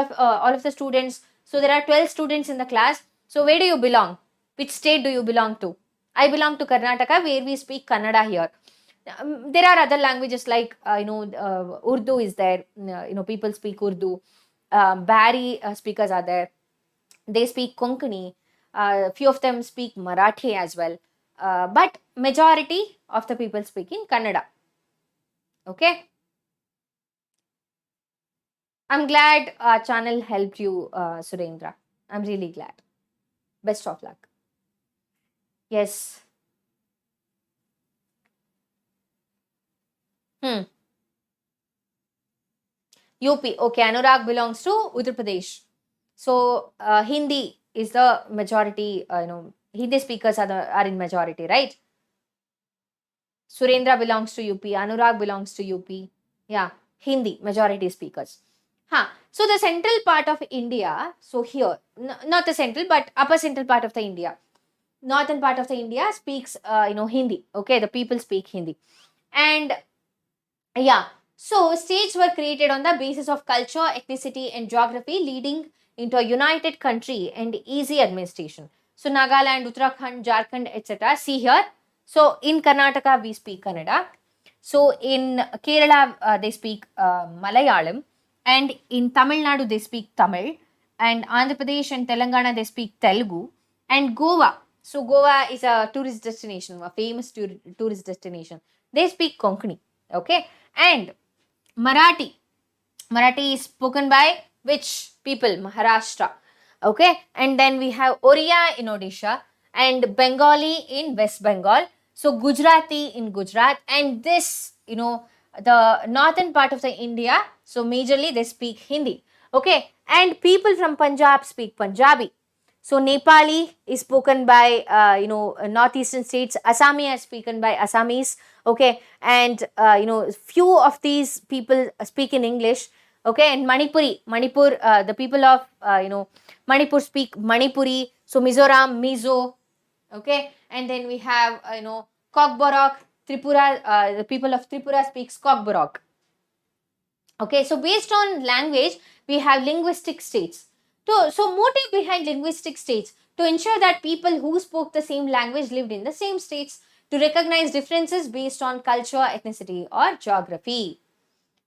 of the students? So there are 12 students in the class. So where do you belong? Which state do you belong to? I belong to Karnataka, where we speak Kannada here. There are other languages like, Urdu is there, people speak Urdu. Bari speakers are there. They speak Konkani. Few of them speak Marathi as well. But majority of the people speak in Kannada. Okay. I'm glad our channel helped you, Surendra. I'm really glad. Best of luck. Yes. UP. Okay, Anurag belongs to Uttar Pradesh. So, Hindi is the majority, Hindi speakers are in majority, right? Surendra belongs to UP, Anurag belongs to UP. Yeah, Hindi, majority speakers. So the central part of India, so here, not the central, but upper central part of the India. Northern part of the India speaks, Hindi. Okay, the people speak Hindi. And yeah, so states were created on the basis of culture, ethnicity and geography, leading into a united country and easy administration. So Nagaland, Uttarakhand, Jharkhand, etc. See here. So in Karnataka, we speak Kannada. So in Kerala, they speak Malayalam. And in Tamil Nadu, they speak Tamil. And Andhra Pradesh and Telangana, they speak Telugu. And Goa. So Goa is a tourist destination, a famous tourist destination. They speak Konkani. Okay. And Marathi. Marathi is spoken by which people? Maharashtra. Okay. And then we have Oriya in Odisha. and Bengali in West Bengal. So Gujarati in Gujarat, and this, the northern part of the India, so majorly they speak Hindi. Okay, and people from Punjab speak Punjabi. So Nepali is spoken by northeastern states. Assamese is spoken by Assamese. Okay, and few of these people speak in English. Okay, and Manipur, the people of Manipur speak Manipuri. So Mizoram, Mizo. Okay, and then we have Kokborok, Tripura. The people of Tripura speaks Kokborok. Okay, so based on language, we have linguistic states. So motive behind linguistic states to ensure that people who spoke the same language lived in the same states, to recognize differences based on culture, ethnicity, or geography.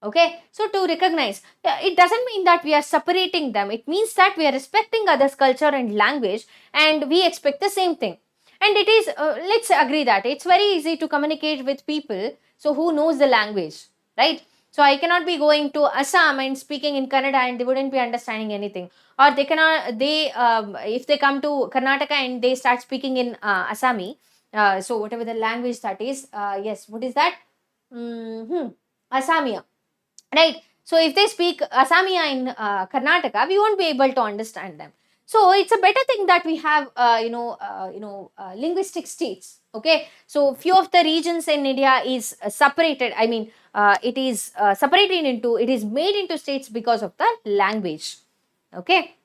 Okay, so to recognize, it doesn't mean that we are separating them. It means that we are respecting others' culture and language, and we expect the same thing. And it is, let's agree that it's very easy to communicate with people so who knows the language, right? So I cannot be going to Assam and speaking in Kannada and they wouldn't be understanding anything. Or they cannot, if they come to Karnataka and they start speaking in Assami, so whatever the language that is, yes, what is that? Assamia, right? So if they speak Assamia in Karnataka, we won't be able to understand them. So it's a better thing that we have, linguistic states. Okay, so few of the regions in India is separated. I mean, it is separated into. It is made into states because of the language. Okay.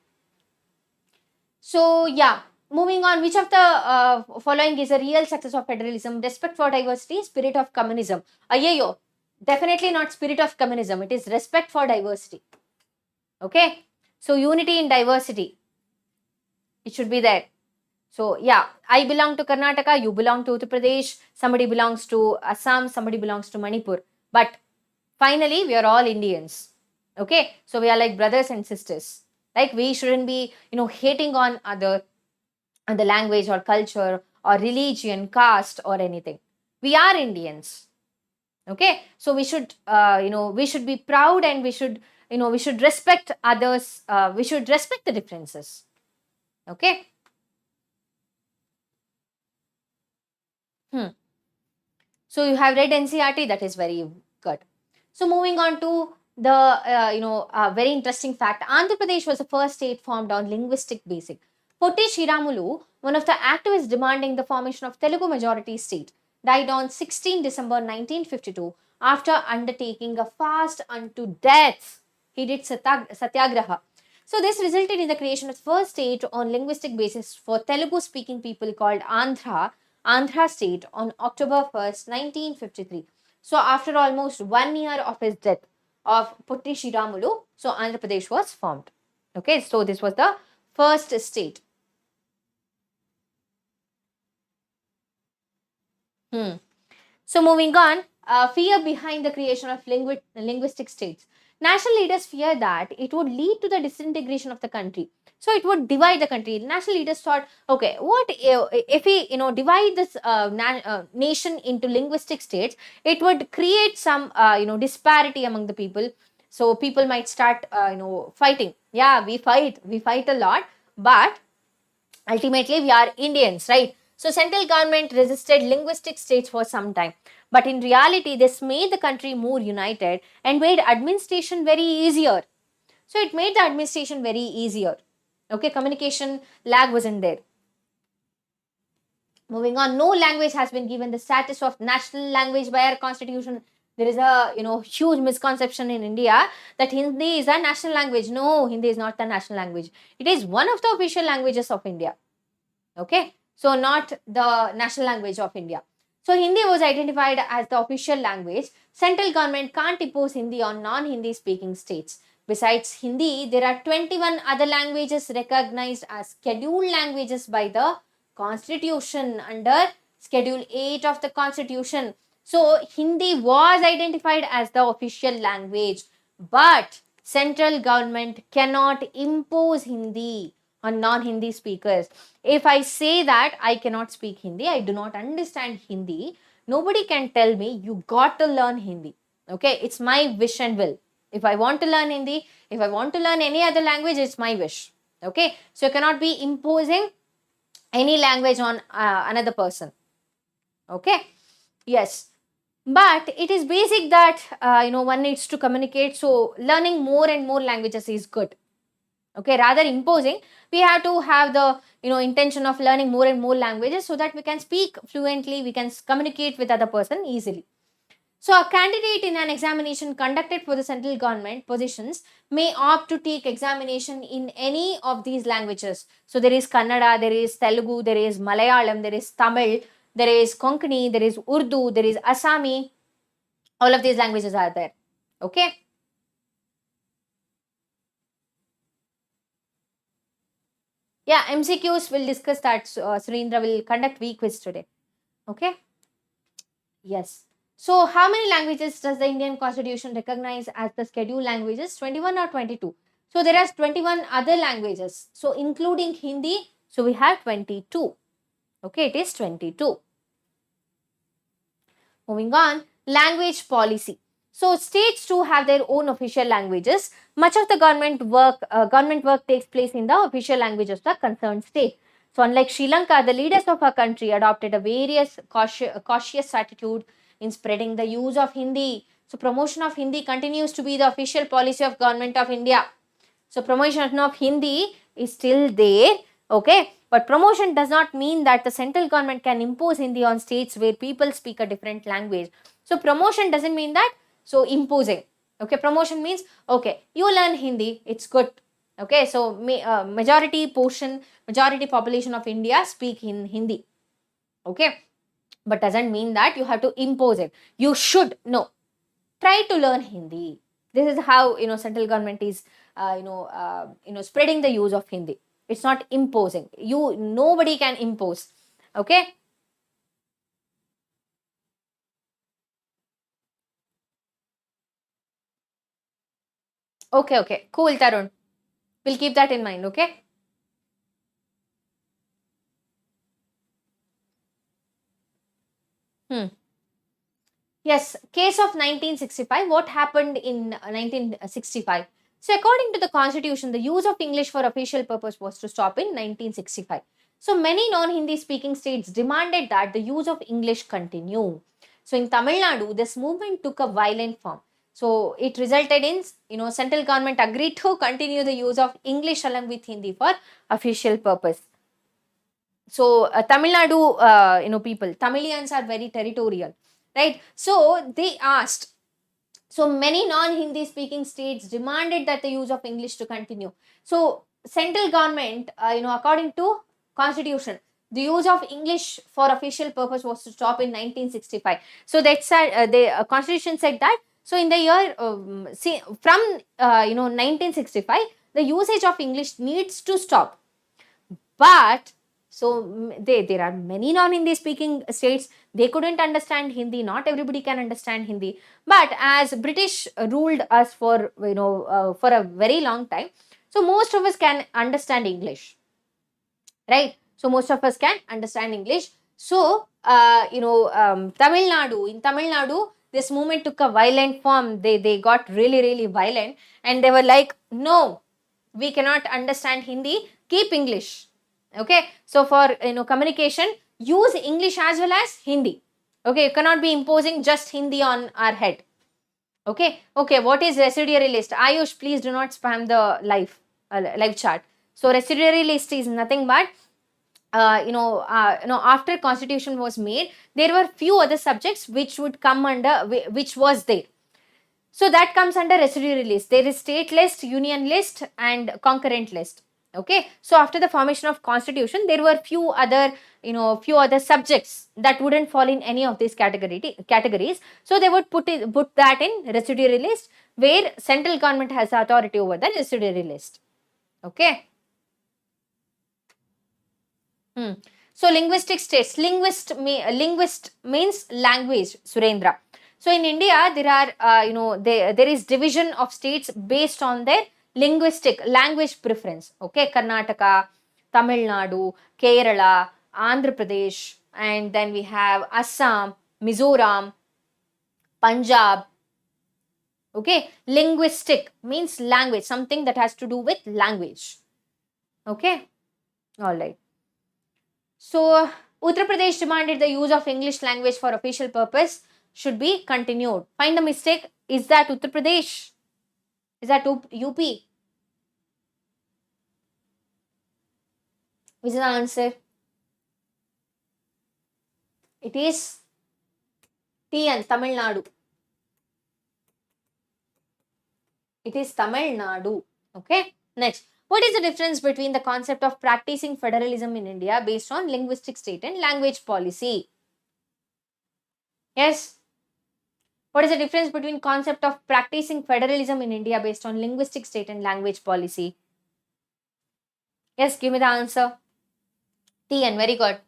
So yeah, moving on. Which of the following is a real success of federalism? Respect for diversity, spirit of communism. Ayyo, definitely not spirit of communism. It is respect for diversity. Okay. So unity in diversity. It should be there. So yeah, I belong to Karnataka, you belong to Uttar Pradesh, somebody belongs to Assam, somebody belongs to Manipur. But finally, we are all Indians. Okay, so we are like brothers and sisters. Like we shouldn't be, hating on the language or culture or religion, caste or anything. We are Indians. Okay, so we should, we should be proud and we should, we should respect others. We should respect the differences. Okay. So you have read NCERT, that is very good. So moving on to the very interesting fact, Andhra Pradesh was the first state formed on linguistic basis. Potti Shiramulu, one of the activists demanding the formation of Telugu majority state, died on 16 December 1952 after undertaking a fast unto death. He did satyagraha. So this resulted in the creation of the first state on linguistic basis for Telugu speaking people called Andhra state on October 1st, 1953. So after almost 1 year of his death of Potti Shiramulu, so Andhra Pradesh was formed. Okay, so this was the first state. So moving on, fear behind the creation of linguistic states. National leaders fear that it would lead to the disintegration of the country. So it would divide the country. National leaders thought, okay, what if we divide this nation into linguistic states? It would create some disparity among the people. So people might start fighting. Yeah, we fight a lot, but ultimately we are Indians, right? So central government resisted linguistic states for some time. But in reality, this made the country more united and made administration very easier. So it made the administration very easier. Okay, communication lag wasn't there. Moving on, no language has been given the status of national language by our constitution. There is a huge misconception in India that Hindi is a national language. No, Hindi is not the national language. It is one of the official languages of India. Okay, so not the national language of India. So Hindi was identified as the official language. Central government can't impose Hindi on non-Hindi speaking states. Besides Hindi, there are 21 other languages recognized as scheduled languages by the Constitution under Schedule 8 of the Constitution. So Hindi was identified as the official language, but central government cannot impose Hindi on non-Hindi speakers. If I say that I cannot speak Hindi, I do not understand Hindi, nobody can tell me you got to learn Hindi. Okay, it's my wish and will. If I want to learn Hindi, if I want to learn any other language, it's my wish. Okay, so you cannot be imposing any language on another person. Okay, yes, but it is basic that one needs to communicate, so learning more and more languages is good. Okay, rather imposing, we have to have the intention of learning more and more languages so that we can speak fluently, we can communicate with other person easily. So a candidate in an examination conducted for the central government positions may opt to take examination in any of these languages. So there is Kannada, there is Telugu, there is Malayalam, there is Tamil, there is Konkani, there is Urdu, there is Assami. All of these languages are there. Okay. Yeah, MCQs will discuss that. Surendra will conduct week quiz today. Okay. Yes. So, how many languages does the Indian Constitution recognize as the scheduled languages? 21 or 22? So, there are 21 other languages. So, including Hindi, so we have 22. Okay, it is 22. Moving on, language policy. So, states too have their own official languages. Much of the government work takes place in the official language of the concerned state. So, unlike Sri Lanka, the leaders of our country adopted a various cautious attitude in spreading the use of Hindi. So, promotion of Hindi continues to be the official policy of Government of India. So, promotion of Hindi is still there, okay, but promotion does not mean that the central government can impose Hindi on states where people speak a different language. So, promotion doesn't mean that, so imposing. Okay, promotion means, okay, you learn Hindi, it's good. Okay, so majority population of India speak in Hindi. Okay, but doesn't mean that you have to impose it. You should know. Try to learn Hindi. This is how central government is spreading the use of Hindi. It's not imposing. Nobody can impose. Okay. Okay. Cool, Tarun. We'll keep that in mind. Okay. Yes, case of 1965. What happened in 1965? So, according to the constitution, the use of English for official purpose was to stop in 1965. So, many non-Hindi speaking states demanded that the use of English continue. So, in Tamil Nadu, this movement took a violent form. So, it resulted in, central government agreed to continue the use of English along with Hindi for official purpose. So, Tamil Nadu, people, Tamilians are very territorial, right? So, they asked, so many non-Hindi speaking states demanded that the use of English to continue. So, central government, according to constitution, the use of English for official purpose was to stop in 1965. So, that said, the constitution said that. So, in the year, from 1965, the usage of English needs to stop. But so there are many non-Hindi speaking states. They couldn't understand Hindi. Not everybody can understand Hindi. But as British ruled us for for a very long time, so most of us can understand English, right? So most of us can understand English. So Tamil Nadu, this movement took a violent form. They got really violent, and they were like, no, we cannot understand Hindi. Keep English. Okay, so for communication, use English as well as Hindi. Okay, you cannot be imposing just Hindi on our head. Okay, what is residuary list? Ayush, please do not spam the live chat. So residuary list is nothing but after constitution was made, there were few other subjects which would come under which was there. So that comes under residuary list. There is state list, union list, and concurrent list. Okay, so after the formation of constitution, there were few other subjects that wouldn't fall in any of these categories. So they would put that in residuary list, where central government has authority over the residuary list. Okay. So linguistic states. Linguist means language, Surendra. So in India, there are there is division of states based on their language preference. Okay, Karnataka, Tamil Nadu, Kerala, Andhra Pradesh, and then we have Assam, Mizoram, Punjab. Okay, linguistic means language, something that has to do with language. Okay, all right. So, Uttar Pradesh demanded the use of English language for official purpose should be continued. Find the mistake. Is that Uttar Pradesh? Is that UP? Which is the answer? It is TN, Tamil Nadu. It is Tamil Nadu. Okay. Next, what is the difference between the concept of practicing federalism in India based on linguistic state and language policy? Yes. What is the difference between concept of practicing federalism in India based on linguistic state and language policy? Yes, give me the answer. TN, very good.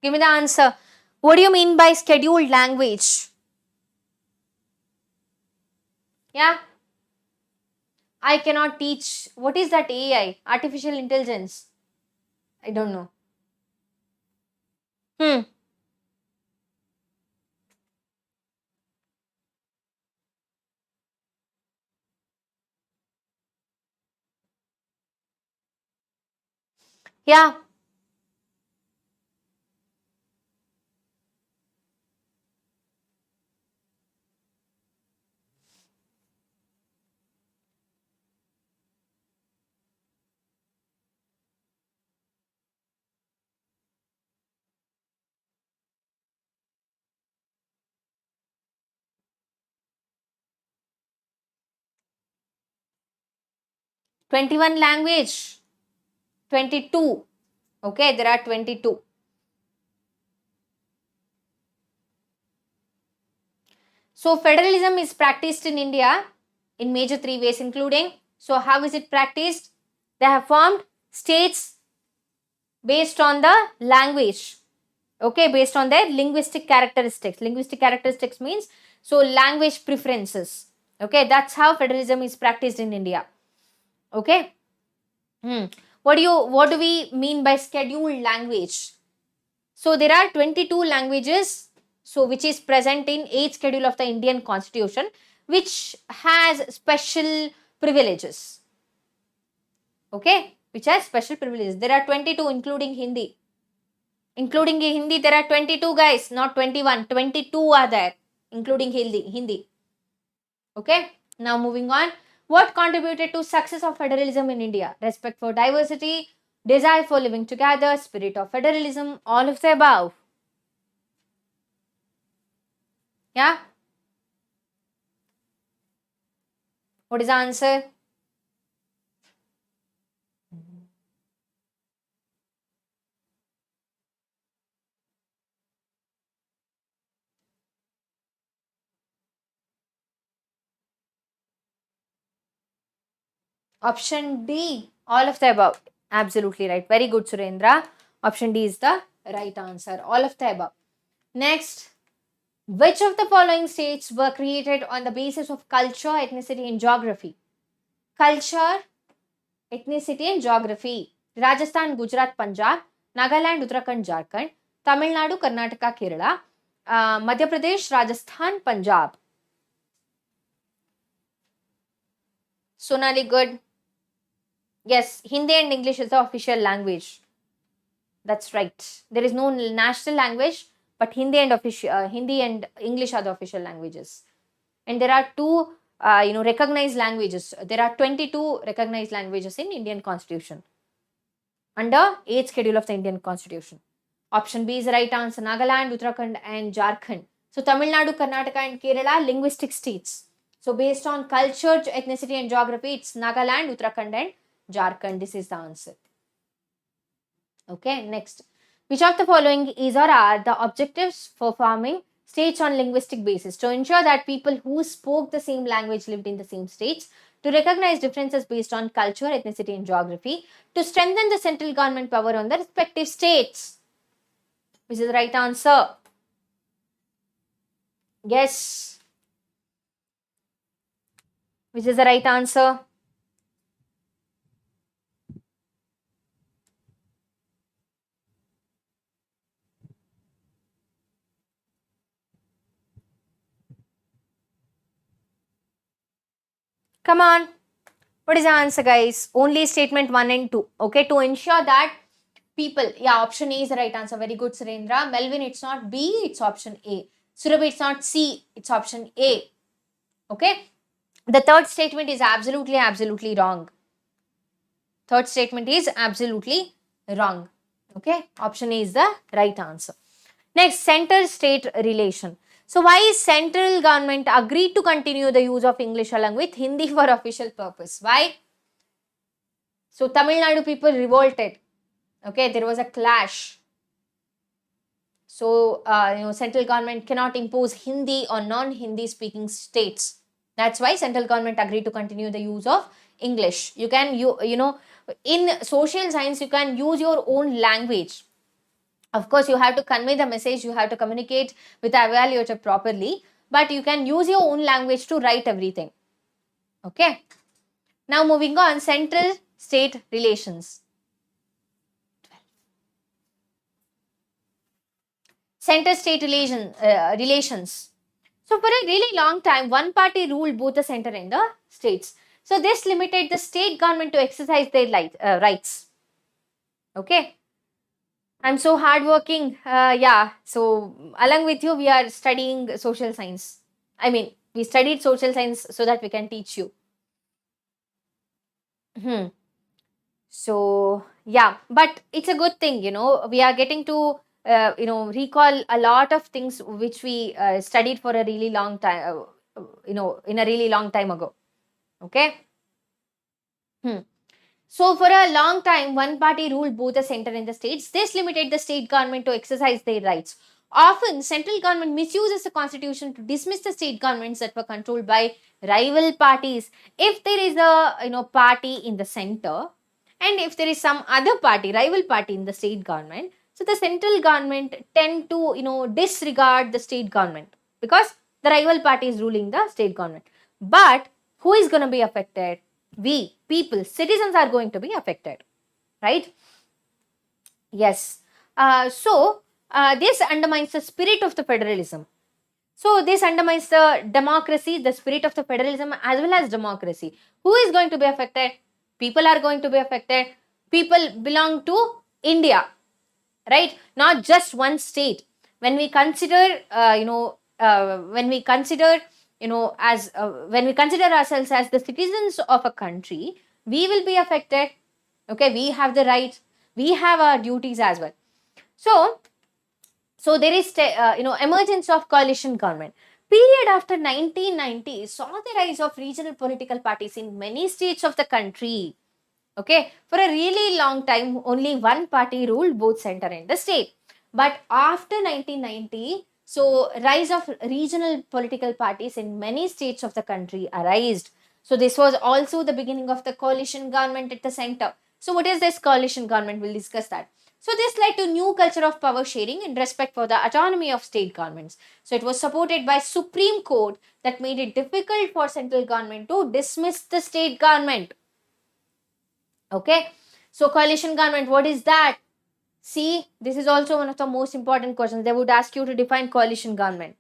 Give me the answer. What do you mean by scheduled language? Yeah. I cannot teach. What is that AI? Artificial intelligence. I don't know. Hmm. Yeah. Twenty-one language. 22. Okay, there are 22. So, federalism is practiced in India in major three ways, including, so how is it practiced? They have formed states based on the language. Okay, based on their linguistic characteristics. Linguistic characteristics means, so language preferences. Okay, that's how federalism is practiced in India. Okay. What do we mean by scheduled language? So there are 22 languages, so which is present in 8th schedule of the Indian Constitution, which has special privileges. Okay, which has special privileges. There are 22 including Hindi. Including Hindi, there are 22 guys, not 21. 22 are there, including Hindi. Okay, now moving on. What contributed to success of federalism in India? Respect for diversity, desire for living together, spirit of federalism, all of the above. Yeah. What is the answer? Option D, all of the above. Absolutely right. Very good, Surendra. Option D is the right answer. All of the above. Next, which of the following states were created on the basis of culture, ethnicity, and geography? Culture, ethnicity, and geography. Rajasthan, Gujarat, Punjab, Nagaland, Uttarakhand, Jharkhand, Tamil Nadu, Karnataka, Kerala, Madhya Pradesh, Rajasthan, Punjab. Sonali, good. Yes, Hindi and English is the official language. That's right. There is no national language, but Hindi and English are the official languages. And there are two, recognized languages. There are 22 recognized languages in Indian Constitution under 8th schedule of the Indian Constitution. Option B is the right answer. Nagaland, Uttarakhand, and Jharkhand. So Tamil Nadu, Karnataka, and Kerala, linguistic states. So based on culture, ethnicity, and geography, it's Nagaland, Uttarakhand, and Jharkhand. This is the answer. Okay, next. Which of the following is or are the objectives for forming states on linguistic basis? To ensure that people who spoke the same language lived in the same states, to recognize differences based on culture, ethnicity, and geography, to strengthen the central government power on the respective states. Which is the right answer? Yes. Which is the right answer? Come on. What is the answer, guys? Only statement 1 and 2. Okay, to ensure that people, yeah, option A is the right answer. Very good, Surendra. Melvin, it's not B, it's option A. Surabhi, it's not C, it's option A. Okay. The third statement is absolutely wrong. Third statement is absolutely wrong. Okay. Option A is the right answer. Next, center-state relation. So, why is central government agreed to continue the use of English along with Hindi for official purpose? Why? So, Tamil Nadu people revolted. Okay, there was a clash. So, central government cannot impose Hindi on non-Hindi speaking states. That's why central government agreed to continue the use of English. You can, in social science, you can use your own language. Of course, you have to convey the message, you have to communicate with the evaluator properly, but you can use your own language to write everything. Okay. Now, moving on, central state relations. Center-state relations. So, for a really long time, one party ruled both the center and the states. So, this limited the state government to exercise their rights. Okay. I'm so hardworking. Yeah. So, along with you, we are studying social science. I mean, we studied social science so that we can teach you. So, yeah. But it's a good thing, we are getting to recall a lot of things which we studied for a really long time, in a really long time ago. Okay. So, for a long time, one party ruled both the center and the states. This limited the state government to exercise their rights. Often, central government misuses the constitution to dismiss the state governments that were controlled by rival parties. If there is a party in the center, and if there is some other party, rival party in the state government, so the central government tend to disregard the state government because the rival party is ruling the state government. But who is going to be affected? We, people, citizens are going to be affected, right? Yes. This undermines the spirit of the federalism. So, this undermines the democracy, the spirit of the federalism as well as democracy. Who is going to be affected? People are going to be affected. People belong to India, right? Not just one state. When we consider, when we consider ourselves as the citizens of a country, we will be affected. Okay, we have the right, we have our duties as well. So there is emergence of coalition government. Period after 1990 saw the rise of regional political parties in many states of the country. Okay, for a really long time, only one party ruled both center and the state. But after 1990, so rise of regional political parties in many states of the country arose. So this was also the beginning of the coalition government at the center. So what is this coalition government? We'll discuss that. So this led to new culture of power sharing and respect for the autonomy of state governments. So it was supported by Supreme Court that made it difficult for central government to dismiss the state government. Okay. So coalition government, what is that? See, this is also one of the most important questions. They would ask you to define coalition government.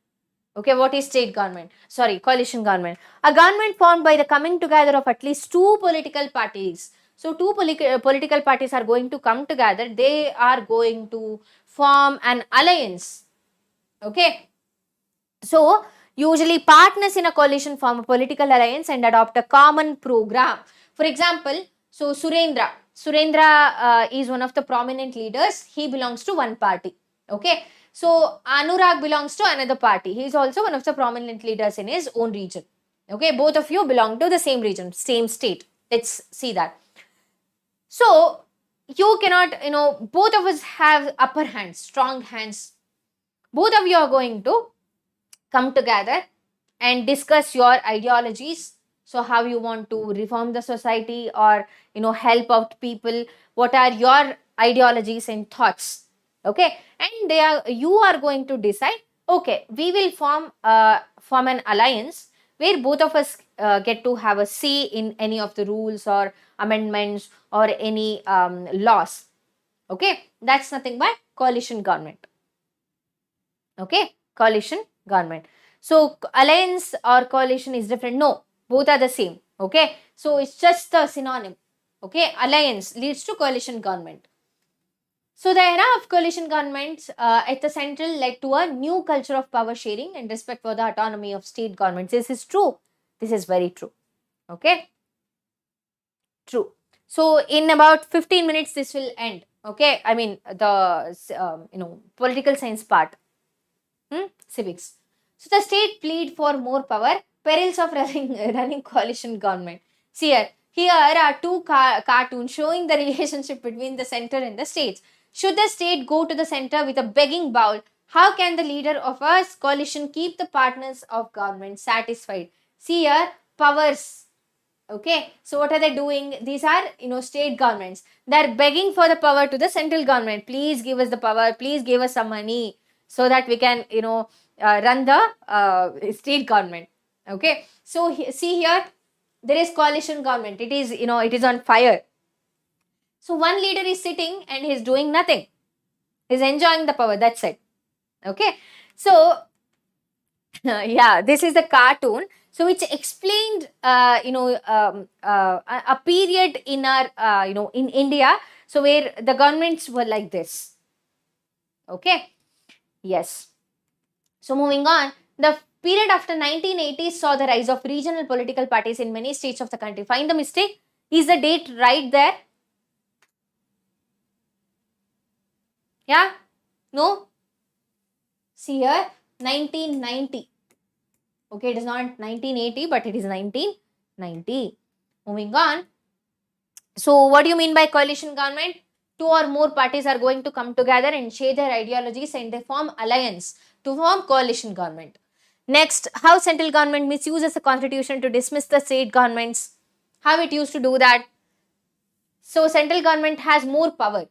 Okay, what is state government? Sorry, coalition government. A government formed by the coming together of at least two political parties. So, two political parties are going to come together. They are going to form an alliance. Okay. So, usually partners in a coalition form a political alliance and adopt a common program. For example, so Surendra is one of the prominent leaders. He belongs to one party. Okay. So, Anurag belongs to another party. He is also one of the prominent leaders in his own region. Okay. Both of you belong to the same region, same state. Let's see that. So, you cannot, both of us have upper hands, strong hands. Both of you are going to come together and discuss your ideologies. So, how you want to reform the society or, help out people. What are your ideologies and thoughts? Okay. And you are going to decide, okay, we will form an alliance where both of us get to have a say in any of the rules or amendments or any laws. Okay, that's nothing but coalition government. Okay, coalition government. So, alliance or coalition is different. No, both are the same. Okay, so it's just the synonym. Okay, alliance leads to coalition government. So the era of coalition governments at the central led to a new culture of power sharing and respect for the autonomy of state governments. This is true. This is very true. Okay, true. So in about 15 minutes, this will end. Okay, I mean the political science part, civics. So the state plead for more power, perils of running coalition government. See here are two cartoons showing the relationship between the center and the states. Should the state go to the center with a begging bowl, how can the leader of a coalition keep the partners of government satisfied? See here, powers. Okay, so what are they doing? These are, state governments. They're begging for the power to the central government. Please give us the power. Please give us some money so that we can, run the state government. Okay, so see here, there is coalition government. It is, it is on fire. So one leader is sitting and he's doing nothing. He's enjoying the power. That's it. Okay, so yeah, this is the cartoon. So which explained, a period in our, in India. So where the governments were like this. Okay. Yes. So moving on, the period after 1980s saw the rise of regional political parties in many states of the country. Find the mistake. Is the date right there? Yeah? No? See here, 1990. Okay, it is not 1980, but it is 1990. Moving on. So, what do you mean by coalition government? Two or more parties are going to come together and share their ideologies and they form alliance to form coalition government. Next, how central government misuses the constitution to dismiss the state governments. How it used to do that. So, central government has more power,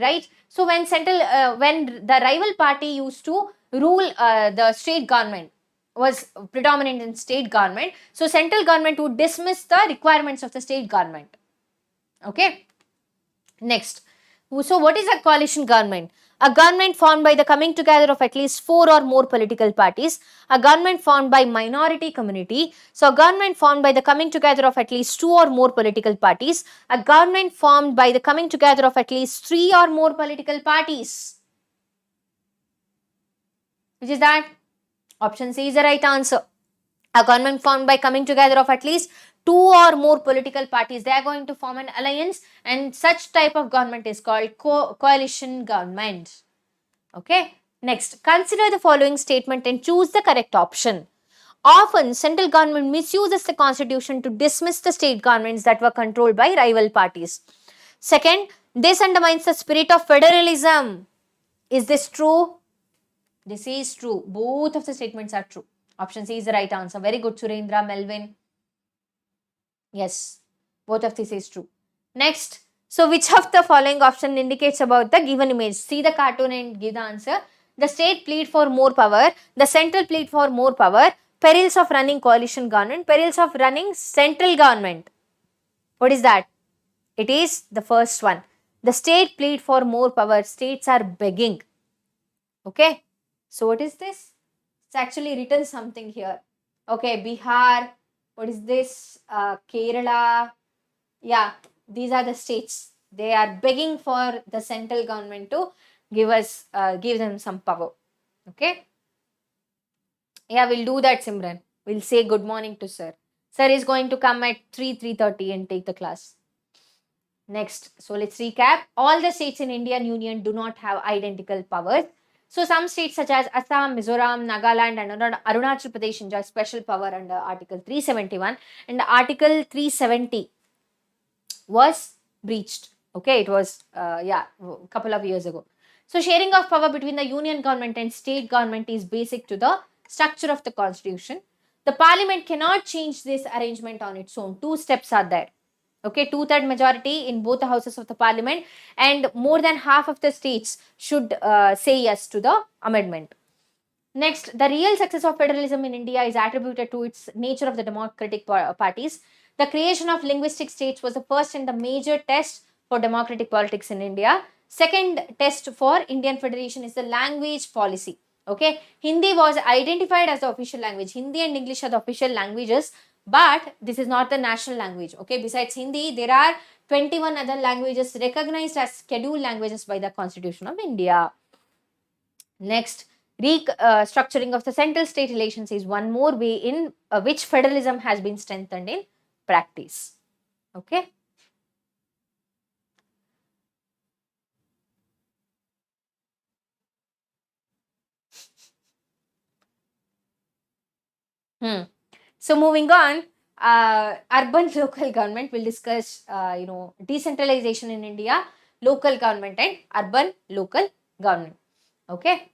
right? So, when the rival party used to rule the state government, was predominant in state government, so central government would dismiss the requirements of the state government. Okay. Next, so what is a coalition government? A government formed by the coming together of at least 4 or more political parties. A government formed by minority community. So a government formed by the coming together of at least 2 or more political parties. A government formed by the coming together of at least 3 or more political parties. Which is that? Option C is the right answer. A government formed by coming together of at least 2 or more political parties. They are going to form an alliance, and such type of government is called coalition government. Okay. Next, consider the following statement and choose the correct option. Often, central government misuses the constitution to dismiss the state governments that were controlled by rival parties. Second, this undermines the spirit of federalism. Is this true? This is true. Both of the statements are true. Option C is the right answer. Very good, Surendra, Melvin. Yes, both of this is true. Next, so which of the following option indicates about the given image? See the cartoon and give the answer. The state plead for more power. The central plead for more power. Perils of running coalition government. Perils of running central government. What is that? It is the first one. The state plead for more power. States are begging. Okay. So what is this? It's actually written something here. Okay, Bihar. What is this? Kerala. Yeah, these are the states. They are begging for the central government to give them some power. Okay. Yeah, we'll do that, Simran. We'll say good morning to sir. Sir is going to come at 3:30 and take the class. Next, so let's recap. All the states in Indian Union do not have identical powers. So some states such as Assam, Mizoram, Nagaland and Arunachal Pradesh enjoy special power under Article 371, and Article 370 was breached. Okay, it was a couple of years ago. So sharing of power between the union government and state government is basic to the structure of the constitution. The parliament cannot change this arrangement on its own. 2 steps are there. Okay, 2/3 majority in both the houses of the parliament, and more than half of the states should say yes to the amendment. Next, the real success of federalism in India is attributed to its nature of the democratic parties. The creation of linguistic states was the first and the major test for democratic politics in India. Second test for Indian federation is the language policy. Okay, Hindi was identified as the official language. Hindi and English are the official languages But this is not the national language. Okay, besides Hindi, there are 21 other languages recognized as scheduled languages by the Constitution of India. Next, restructuring of the central state relations is one more way in which federalism has been strengthened in practice. Okay. So moving on, urban local government will discuss, decentralization in India, local government and urban local government. Okay.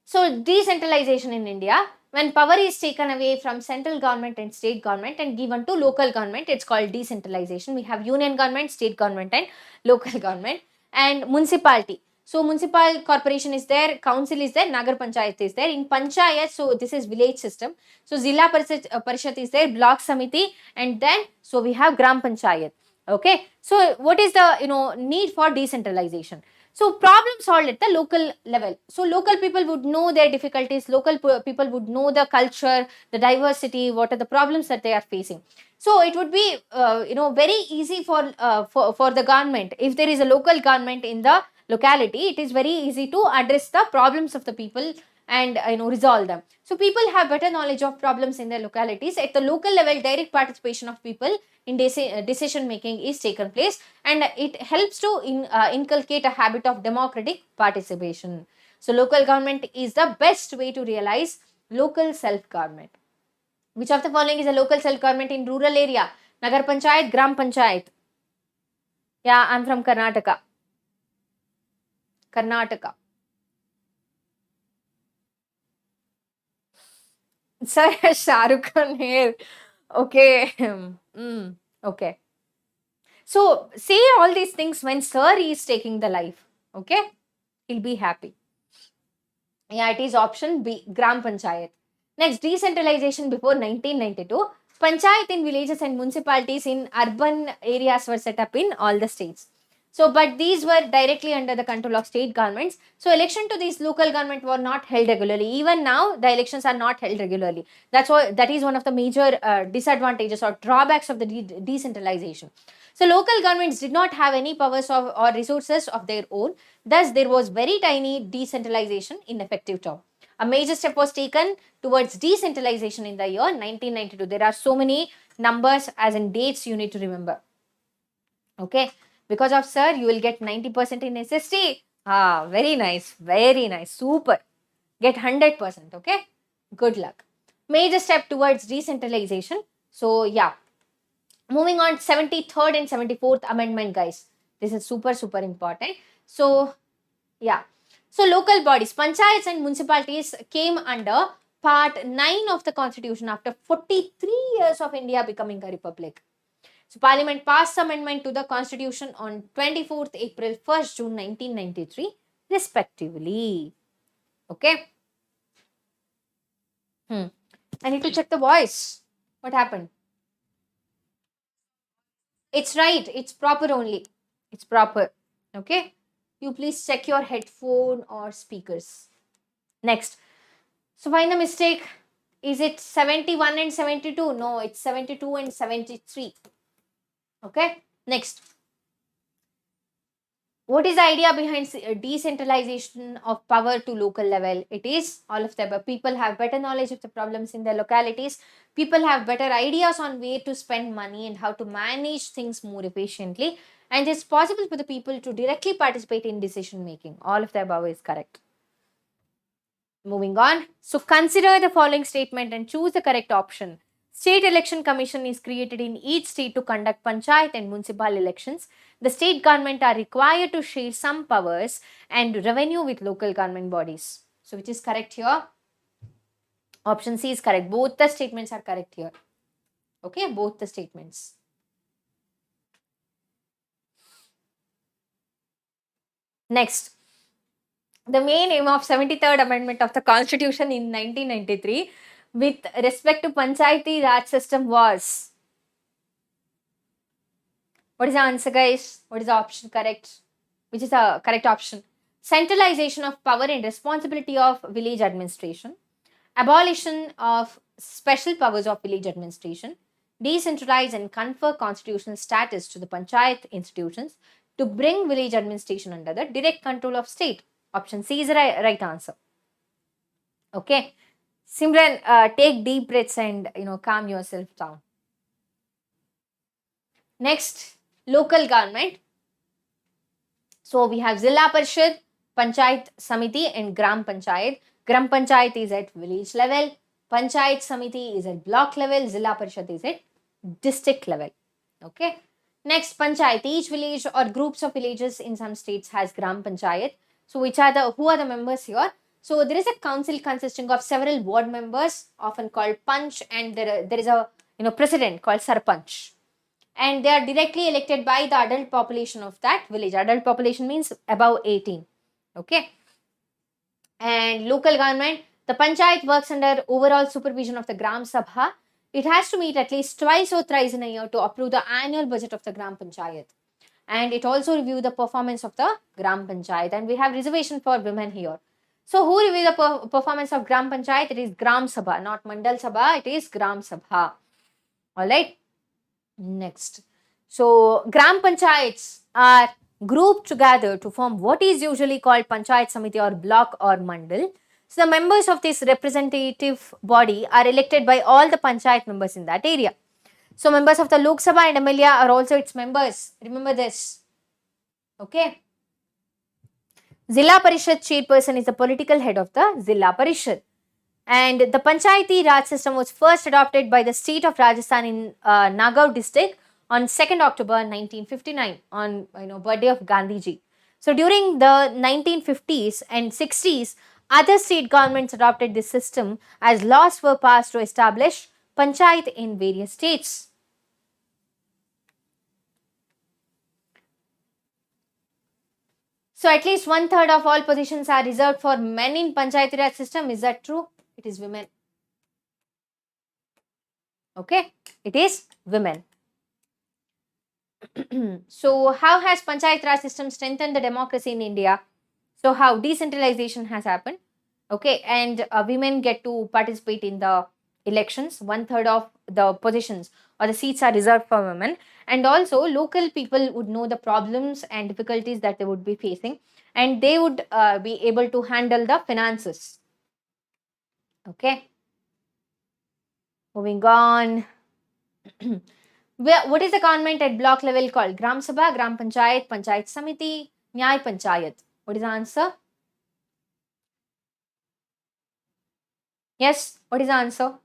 So decentralization in India, when power is taken away from central government and state government and given to local government, it's called decentralization. We have union government, state government and local government, and municipality. So municipal corporation is there, council is there, Nagar Panchayat is there. In Panchayat, so this is village system. So Zilla Parishad is there, Block Samiti, and then so we have Gram Panchayat. Okay. So what is the need for decentralization? So problem solved at the local level. So local people would know their difficulties, local people would know the culture, the diversity, what are the problems that they are facing. So it would be very easy for the government. If there is a local government in the locality, it is very easy to address the problems of the people and resolve them. So people have better knowledge of problems in their localities. At the local level, direct participation of people in decision making is taken place, and it helps to inculcate a habit of democratic participation. So local government is the best way to realize local self-government. Which of the following is a local self-government in rural area? Nagar Panchayat, Gram Panchayat. Yeah, I'm from Karnataka. Sir, Shah Rukh Khan here. Okay. Okay. So say all these things when sir is taking the life. Okay. He'll be happy. Yeah, it is option B, Gram Panchayat. Next, decentralization before 1992. Panchayat in villages and municipalities in urban areas were set up in all the states. So, but these were directly under the control of state governments. So, election to these local government were not held regularly. Even now, the elections are not held regularly. That is one of the major disadvantages or drawbacks of the decentralization. So, local governments did not have any powers or resources of their own. Thus, there was very tiny decentralization in effective term. A major step was taken towards decentralization in the year 1992. There are so many numbers as in dates you need to remember. Okay. Because of sir, you will get 90% in SST. Very nice. Very nice. Super. Get 100%. Okay. Good luck. Major step towards decentralization. So, yeah. Moving on, 73rd and 74th Amendment, guys. This is super, super important. So, yeah. So, local bodies, panchayats and municipalities came under Part 9 of the Constitution after 43 years of India becoming a republic. So, Parliament passed amendment to the Constitution on 24th April, 1st June 1993, respectively. Okay. I need to check the voice. What happened? It's right. It's proper only. It's proper. Okay. You please check your headphone or speakers. Next. So, find the mistake. Is it 71 and 72? No, it's 72 and 73. Okay. Next. What is the idea behind decentralization of power to local level? It is all of the above. People have better knowledge of the problems in their localities. People have better ideas on where to spend money and how to manage things more efficiently. And it's possible for the people to directly participate in decision making. All of the above is correct. Moving on. So consider the following statement and choose the correct option. State Election Commission is created in each state to conduct panchayat and municipal elections. The state government are required to share some powers and revenue with local government bodies. So which is correct here? Option C is correct. Both the statements are correct here. Okay, both the statements. Next. The main aim of 73rd Amendment of the Constitution in 1993 with respect to Panchayati Raj system was. What is the answer, guys? What is the option correct? Which is the correct option? Centralization of power and responsibility of village administration. Abolition of special powers of village administration, decentralize and confer constitutional status to the panchayat institutions to bring village administration under the direct control of state. Option C is the right answer. Okay. Simran, take deep breaths and calm yourself down. Next, local government. So we have Zilla Parishad, Panchayat Samiti and Gram Panchayat. Gram Panchayat is at village level. Panchayat Samiti is at block level. Zilla Parishad is at district level. Okay. Next, Panchayat. Each village or groups of villages in some states has Gram Panchayat. So who are the members here? So there is a council consisting of several ward members, often called Panch, and there is a president called Sarpanch. And they are directly elected by the adult population of that village. Adult population means above 18. Okay. And local government, the panchayat works under overall supervision of the Gram Sabha. It has to meet at least twice or thrice in a year to approve the annual budget of the Gram Panchayat. And it also reviews the performance of the Gram Panchayat. And we have reservation for women here. So who reviews the performance of Gram Panchayat? It is Gram Sabha, not Mandal Sabha. It is Gram Sabha. Alright. Next. So Gram Panchayats are grouped together to form what is usually called Panchayat Samiti or block or mandal. So the members of this representative body are elected by all the Panchayat members in that area. So members of the Lok Sabha and MLA are also its members. Remember this. Okay. Zilla Parishad chairperson is the political head of the Zilla Parishad. And the Panchayati Raj system was first adopted by the state of Rajasthan in Nagaur district on 2nd October 1959 on birthday of Gandhiji. So during the 1950s and 60s, other state governments adopted this system as laws were passed to establish panchayat in various states. So at least 1/3 of all positions are reserved for men in Panchayati Raj system. Is that true? It is women. Okay, it is women. So how has Panchayat Raj system strengthened the democracy in India? So how decentralization has happened. Okay, and women get to participate in the elections. 1/3 of the positions or the seats are reserved for women. And also local people would know the problems and difficulties that they would be facing. And they would be able to handle the finances. Okay. Moving on. What is the government at block level called? Gram Sabha, Gram Panchayat, Panchayat Samiti, Nyay Panchayat. What is the answer? Yes, what is the answer?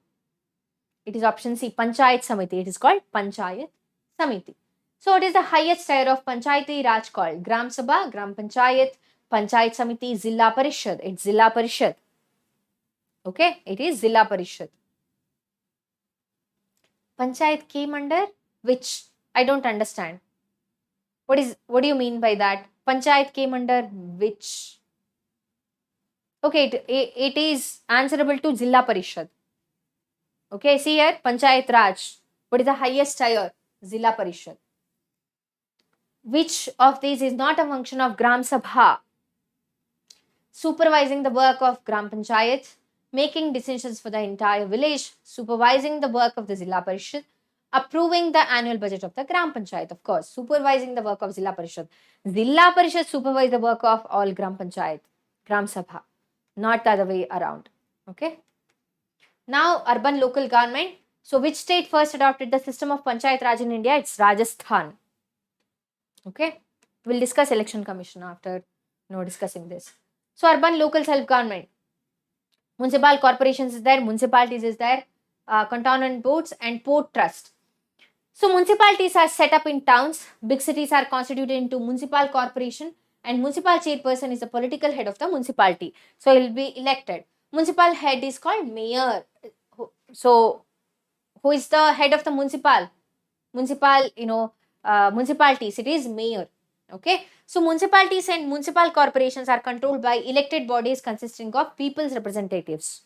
It is option C, Panchayat Samiti. It is called Panchayat Samiti. So what is the highest tier of Panchayati Raj called? Gram Sabha, Gram Panchayat, Panchayat Samiti, Zilla Parishad. It's Zilla Parishad. Okay, it is Zilla Parishad. Panchayat came under which? I don't understand. What do you mean by that? Panchayat came under which? Okay, it is answerable to Zilla Parishad. Okay, see here, Panchayat Raj. What is the highest tier? Zilla Parishad. Which of these is not a function of Gram Sabha? Supervising the work of Gram Panchayat, making decisions for the entire village, supervising the work of the Zilla Parishad, approving the annual budget of the Gram Panchayat, of course, supervising the work of Zilla Parishad. Zilla Parishad supervise the work of all Gram Panchayat, Gram Sabha, not the other way around. Okay. Now, urban local government. So, which state first adopted the system of Panchayat Raj in India? It's Rajasthan. Okay. We'll discuss election commission after discussing this. So, urban local self-government. Municipal corporations is there, municipalities is there, cantonment boards and port trust. So municipalities are set up in towns, big cities are constituted into municipal corporation, and municipal chairperson is the political head of the municipality. So he will be elected. Municipal head is called mayor. So who is the head of the municipalities? It is mayor. Okay. So municipalities and municipal corporations are controlled by elected bodies consisting of people's representatives.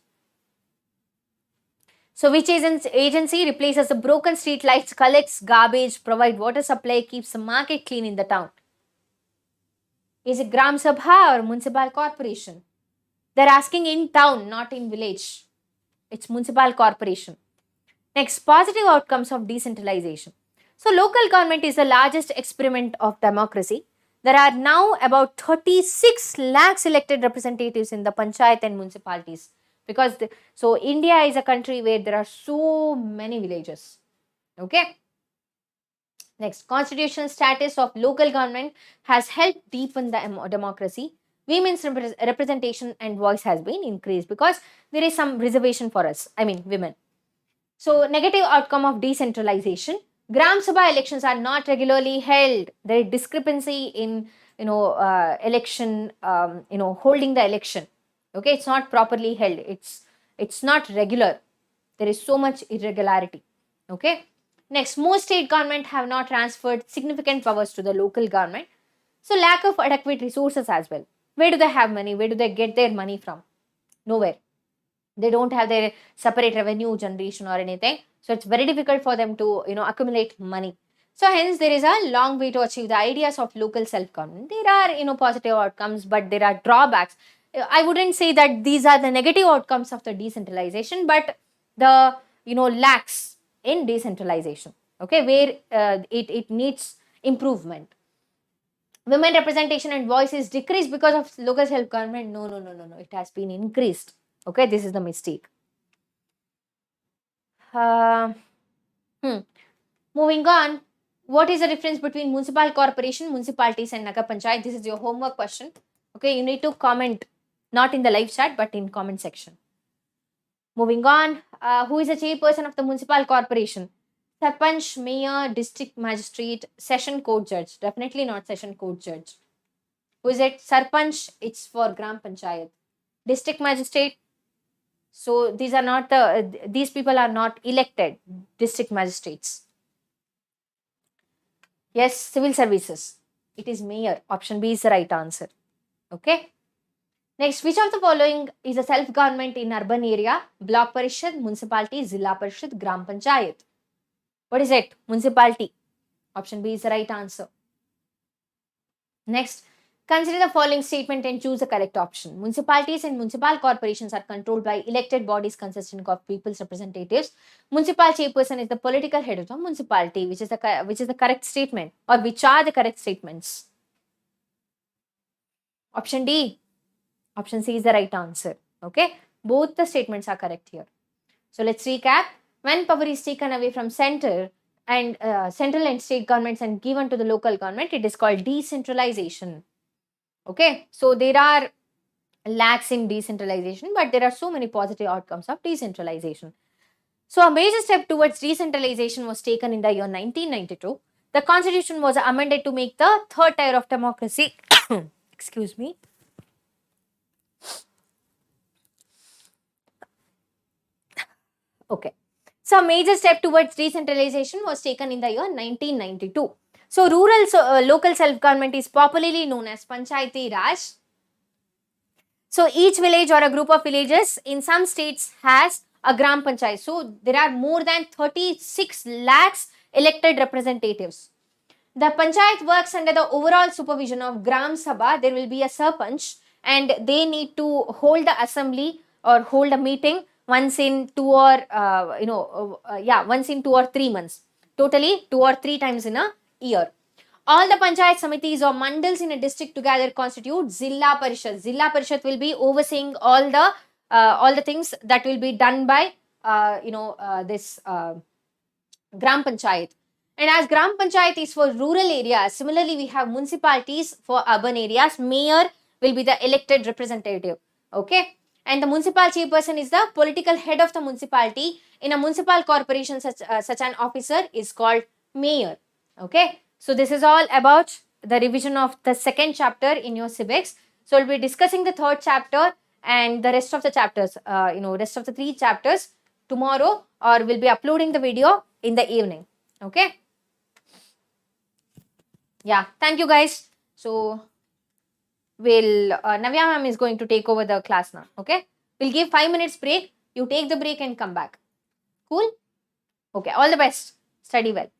So which agency replaces the broken street lights, collects garbage, provide water supply, keeps the market clean in the town? Is it Gram Sabha or municipal corporation? They're asking in town, not in village. It's municipal corporation. Next, positive outcomes of decentralization. So, local government is the largest experiment of democracy. There are now about 36 lakhs elected representatives in the panchayat and municipalities. Because so India is a country where there are so many villages. Okay. Next, constitutional status of local government has helped deepen the democracy. Women's representation and voice has been increased because there is some reservation for us, I mean women. So, negative outcome of decentralization. Gram Sabha elections are not regularly held. There is discrepancy in election, holding the election. Okay, it's not properly held. It's not regular. There is so much irregularity. Okay. Next, most state government have not transferred significant powers to the local government. So, lack of adequate resources as well. Where do they have money? Where do they get their money from? Nowhere. They don't have their separate revenue generation or anything, so it's very difficult for them to accumulate money. So hence there is a long way to achieve the ideas of local self government. There are positive outcomes, but there are drawbacks. I wouldn't say that these are the negative outcomes of the decentralization, but the lacks in decentralization, okay, where it needs improvement. Women representation and voice is decreased because of local self government. No, it has been increased. Okay, this is the mistake. Uh, Moving on, what is the difference between municipal corporation, municipalities, and Nagar Panchayat? This is your homework question. Okay, you need to comment, not in the live chat, but in comment section. Moving on, who is the chairperson of the municipal corporation? Sarpanch, mayor, district magistrate, session court judge. Definitely not session court judge. Who is it? Sarpanch, it's for Gram Panchayat. District magistrate. So these are not these people are not elected district magistrates. Yes, civil services. It is mayor. Option B is the right answer. Okay. Next, which of the following is a self-government in urban area? Block Parishad, Municipality, Zilla Parishad, Gram Panchayat. What is it? Municipality. Option B is the right answer. Next, consider the following statement and choose the correct option. Municipalities and municipal corporations are controlled by elected bodies consisting of people's representatives. Municipal chairperson is the political head of the municipality, which is the correct statement, or which are the correct statements? Option D. Option C is the right answer. Okay, both the statements are correct here. So let's recap. When power is taken away from center and central and state governments and given to the local government, it is called decentralization. Okay, so there are lacks in decentralization, but there are so many positive outcomes of decentralization. So a major step towards decentralization was taken in the year 1992. The constitution was amended to make the third tier of democracy excuse me. Okay. So a major step towards decentralization was taken in the year 1992. So rural local self-government is popularly known as Panchayati Raj. So each village or a group of villages in some states has a Gram Panchayat. So there are more than 36 lakhs elected representatives. The Panchayat works under the overall supervision of Gram Sabha. There will be a Sarpanch and they need to hold the assembly or hold a meeting once in 2 or once in 2 or 3 months. Totally 2 or 3 times in a year. All the panchayat samitis or mandals in a district together constitute Zilla Parishad. Zilla Parishad will be overseeing all the things that will be done by this Gram Panchayat. And as Gram Panchayat is for rural areas, similarly we have municipalities for urban areas. Mayor will be the elected representative. Okay. And the municipal chairperson is the political head of the municipality. In a municipal corporation, such an officer is called mayor. Okay. So this is all about the revision of the second chapter in your civics. So we'll be discussing the third chapter and the rest of the chapters, rest of the 3 chapters tomorrow, or we'll be uploading the video in the evening. Okay. Yeah. Thank you guys. So Navya ma'am is going to take over the class now. Okay. We'll give 5 minutes break. You take the break and come back. Cool? Okay. All the best. Study well.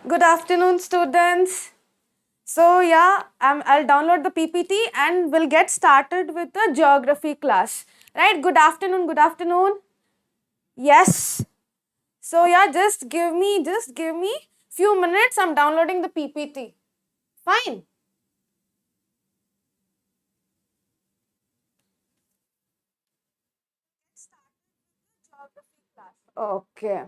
Good afternoon, students. So yeah, I'll download the PPT and we'll get started with the geography class. Right? Good afternoon. Good afternoon. Yes. So yeah, just give me few minutes. I'm downloading the PPT. Fine. Okay.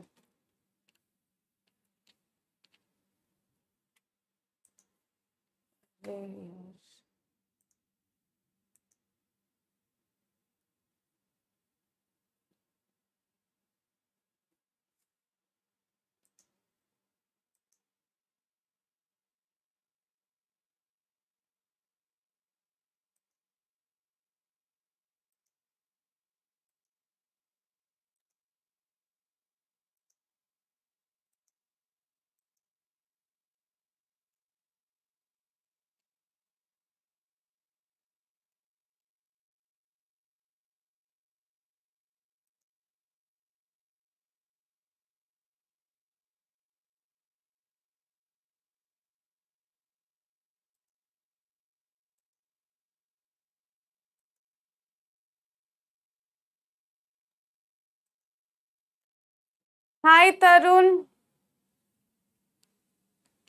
Hi, Tarun.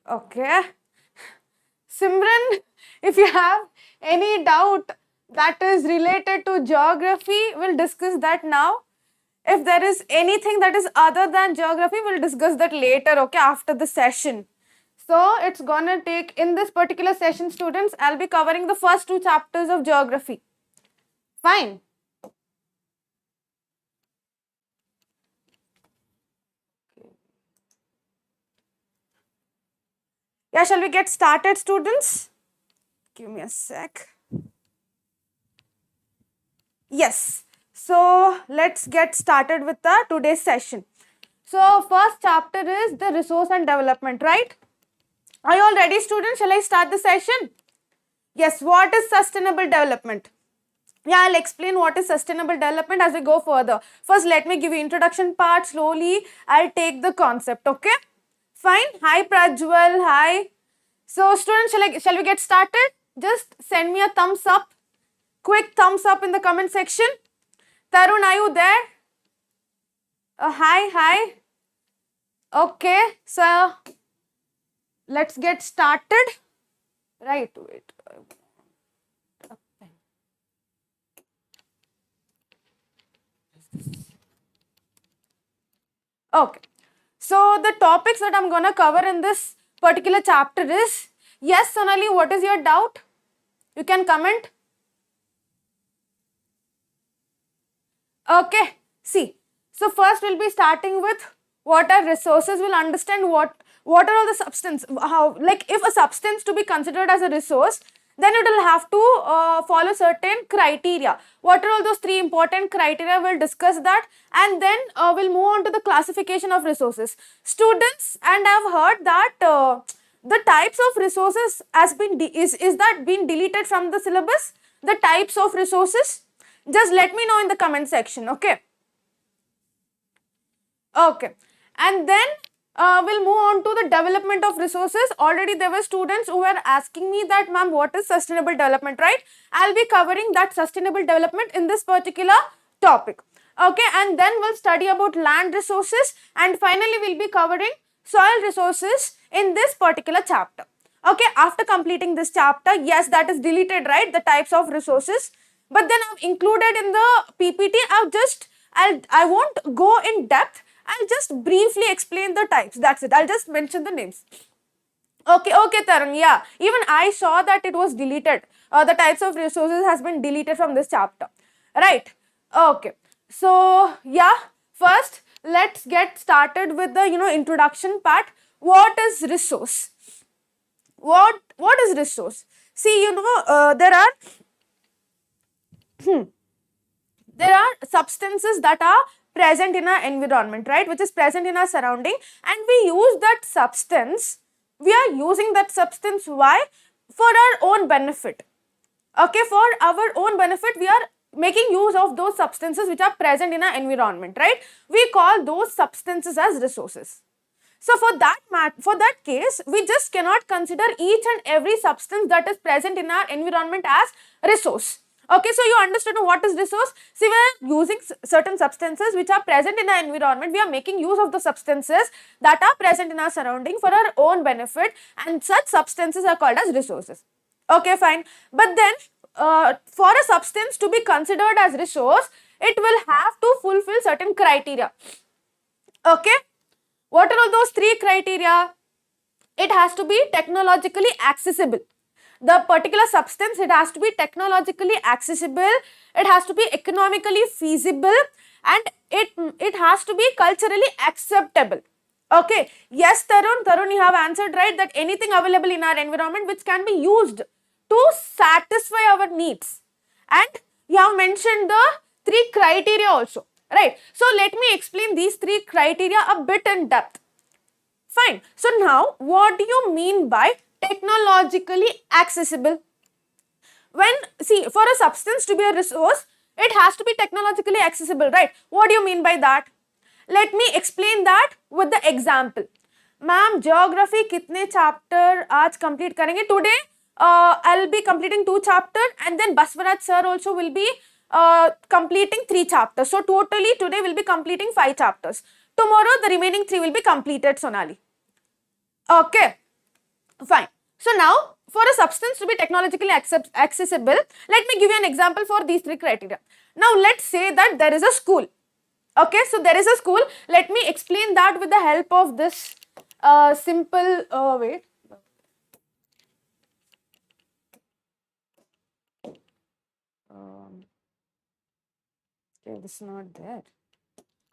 Okay. Simran, if you have any doubt that is related to geography, we'll discuss that now. If there is anything that is other than geography, we'll discuss that later, okay, after the session. So, it's gonna take, in this particular session, students, I'll be covering the first 2 chapters of geography. Fine. Yeah, shall we get started, students? Give me a sec. Yes. So, let's get started with the today's session. So, first chapter is the resource and development, right? Are you all ready, students? Shall I start the session? Yes. What is sustainable development? Yeah, I'll explain what is sustainable development as we go further. First, let me give you introduction part. Slowly, I'll take the concept, okay? Fine. Hi, Prajwal. Hi. So, students, shall we get started? Just send me a thumbs up. Quick thumbs up in the comment section. Tarun, are you there? Hi. Okay. So, let's get started. Right, wait. Okay. So, the topics that I'm going to cover in this particular chapter is, yes, Sonali, what is your doubt? You can comment. Okay. See. So, first we'll be starting with what are resources. We'll understand what are all the substance, how, like if a substance to be considered as a resource, then it will have to follow certain criteria. What are all those 3 important criteria? We'll discuss that, and then we'll move on to the classification of resources. Students, and I've heard that the types of resources has been is that been deleted from the syllabus? The types of resources? Just let me know in the comment section, okay? Okay. And then we'll move on to the development of resources. Already there were students who were asking me that, ma'am, what is sustainable development, right? I'll be covering that sustainable development in this particular topic. Okay, and then we'll study about land resources, and finally we'll be covering soil resources in this particular chapter. Okay, after completing this chapter, yes, that is deleted, right? The types of resources. But then I've included in the PPT, I won't go in depth. I'll just briefly explain the types. That's it. I'll just mention the names. Okay, Tarun. Yeah, even I saw that it was deleted. The types of resources has been deleted from this chapter. Right. Okay. So, yeah, first let's get started with the, introduction part. What is resource? What is resource? See, there are substances that are present in our environment, right, which is present in our surrounding, and we use that substance. We are using that substance, why? For our own benefit. Okay, for our own benefit, we are making use of those substances which are present in our environment, right? We call those substances as resources. So for that case, we just cannot consider each and every substance that is present in our environment as resource. Okay, so you understand what is resource? See, we are using certain substances which are present in our environment. We are making use of the substances that are present in our surrounding for our own benefit, and such substances are called as resources. Okay, fine. But then for a substance to be considered as resource, it will have to fulfill certain criteria. Okay, what are all those three criteria? It has to be technologically accessible. The particular substance, it has to be technologically accessible, it has to be economically feasible, and it has to be culturally acceptable. Okay, yes, Tarun, you have answered right, that anything available in our environment which can be used to satisfy our needs. And you have mentioned the three criteria also, right? So let me explain these three criteria a bit in depth. Fine. So now, what do you mean by technologically accessible? When, see, for a substance to be a resource, it has to be technologically accessible, right? What do you mean by that? Let me explain that with the example. Ma'am, geography kitne chapter aaj complete karenge? Today, I'll be completing 2 chapters, and then Baswaraj sir also will be completing 3 chapters. So totally today we'll be completing 5 chapters. Tomorrow the remaining 3 will be completed, Sonali. Okay, fine. So now, for a substance to be technologically accessible, let me give you an example for these 3 criteria. Now let's say that there is a school. Okay, so there is a school. Let me explain that with the help of this simple, wait. Okay, this is not there.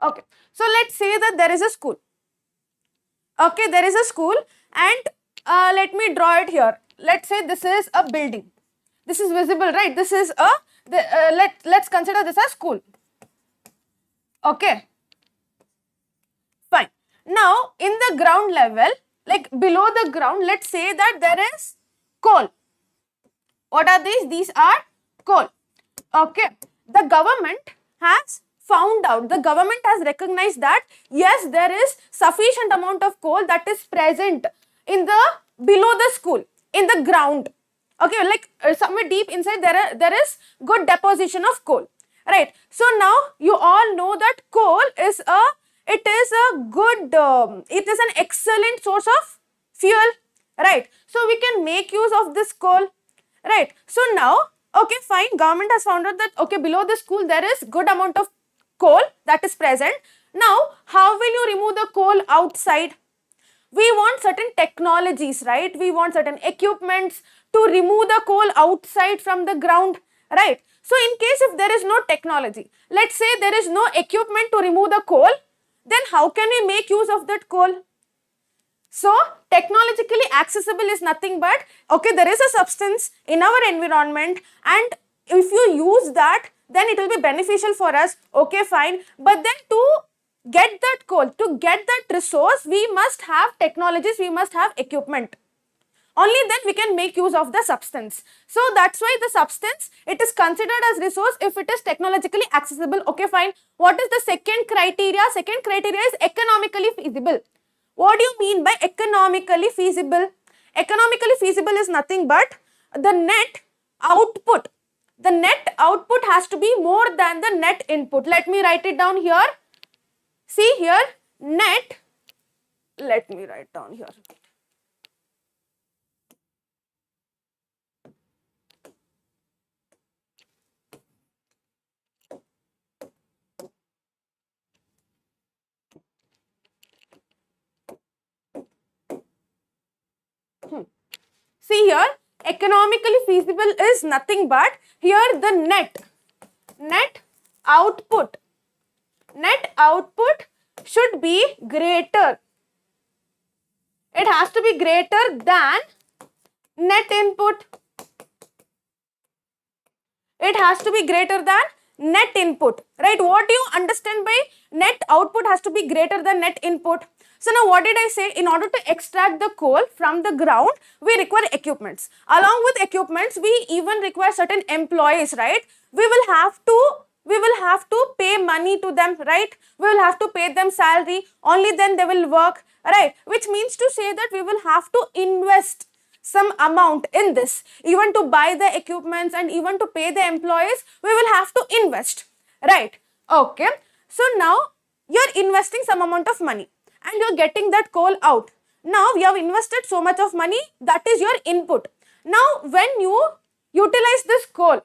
Okay, so let's say that there is a school. Okay, there is a school, and let me draw it here. Let's say this is a building. This is visible, right? This is a, let's consider this as school. Okay, fine. Now, in the ground level, like below the ground, let's say that there is coal. What are these? These are coal. Okay, the government has found out, the government has recognized that yes, there is sufficient amount of coal that is present in the below the school, in the ground. Okay, like somewhere deep inside there is good deposition of coal, right? So now you all know that coal is it is an excellent source of fuel, right? So we can make use of this coal, right? So now, okay, fine, government has found out that okay, below the school there is good amount of coal that is present. Now, how will you remove the coal outside? We want certain technologies, right? We want certain equipments to remove the coal outside from the ground, right? So, in case if there is no technology, let's say there is no equipment to remove the coal, then how can we make use of that coal? So, technologically accessible is nothing but, okay, there is a substance in our environment, and if you use that, then it will be beneficial for us. Okay, fine. But then to get that coal, to get that resource, we must have technologies, we must have equipment. Only then we can make use of the substance. So that's why the substance, it is considered as resource if it is technologically accessible. Okay, fine. What is the second criteria? Second criteria is economically feasible. What do you mean by economically feasible? Economically feasible is nothing but the net output. The net output has to be more than the net input. Let me write it down here. See here, net, let me write down here. See here, economically feasible is nothing but here the net output should be greater. It has to be greater than net input. It has to be greater than net input, right? What do you understand by net output has to be greater than net input? So now what did I say? In order to extract the coal from the ground, we require equipments. Along with equipments, we even require certain employees, right? We will have to pay money to them, right? We will have to pay them salary. Only then they will work, right? Which means to say that we will have to invest some amount in this, even to buy the equipments and even to pay the employees, we will have to invest, right? Okay, so now you're investing some amount of money and you're getting that coal out. Now we have invested so much of money, that is your input. Now when you utilize this coal,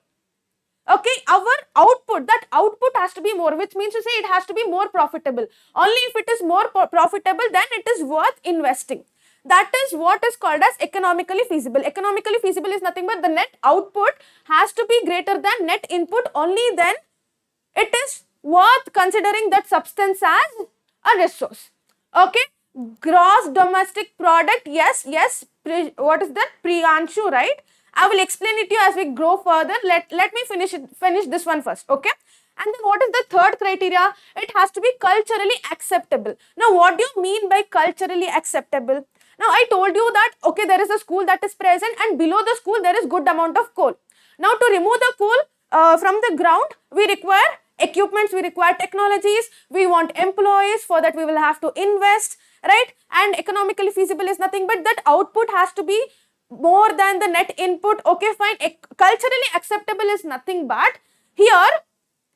okay, our output, that output has to be more, which means to say it has to be more profitable. Only if it is more profitable, then it is worth investing. That is what is called as economically feasible. Economically feasible is nothing but the net output has to be greater than net input, only then it is worth considering that substance as a resource. Okay, gross domestic product, yes, what is that? Priyanshu, right? I will explain it to you as we go further. Let me finish this one first, okay? And then what is the third criteria? It has to be culturally acceptable. Now, what do you mean by culturally acceptable? Now, I told you that, okay, there is a school that is present and below the school there is good amount of coal. Now, to remove the coal from the ground, we require equipments, we require technologies, we want employees, for that we will have to invest, right? And economically feasible is nothing but that output has to be more than the net input. Okay, fine. Culturally acceptable is nothing but here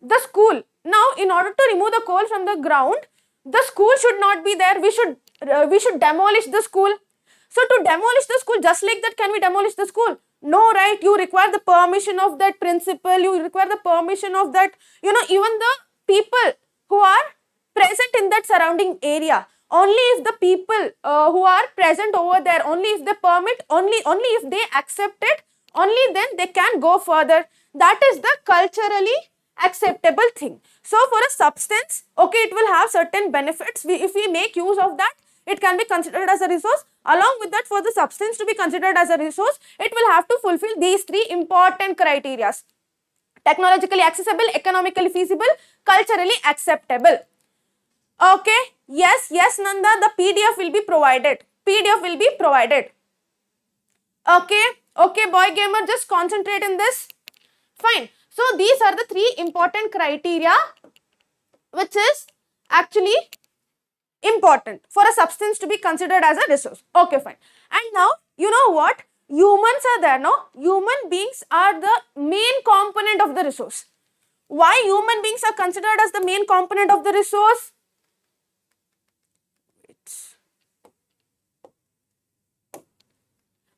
the school. Now, in order to remove the coal from the ground, the school should not be there. We should demolish the school. So, to demolish the school, just like that, can we demolish the school? No, right? You require the permission of that principal. You require the permission of that, even the people who are present in that surrounding area. Only if the people who are present over there, only if they permit, only if they accept it, only then they can go further. That is the culturally acceptable thing. So, for a substance, okay, it will have certain benefits. If we make use of that, it can be considered as a resource. Along with that, for the substance to be considered as a resource, it will have to fulfill these three important criteria: technologically accessible, economically feasible, culturally acceptable. Okay, yes, Nanda, the PDF will be provided. PDF will be provided. Okay, boy gamer, just concentrate in this. Fine. So, these are the three important criteria which is actually important for a substance to be considered as a resource. Okay, fine. And now, you know what? Humans are there, no? Human beings are the main component of the resource. Why human beings are considered as the main component of the resource?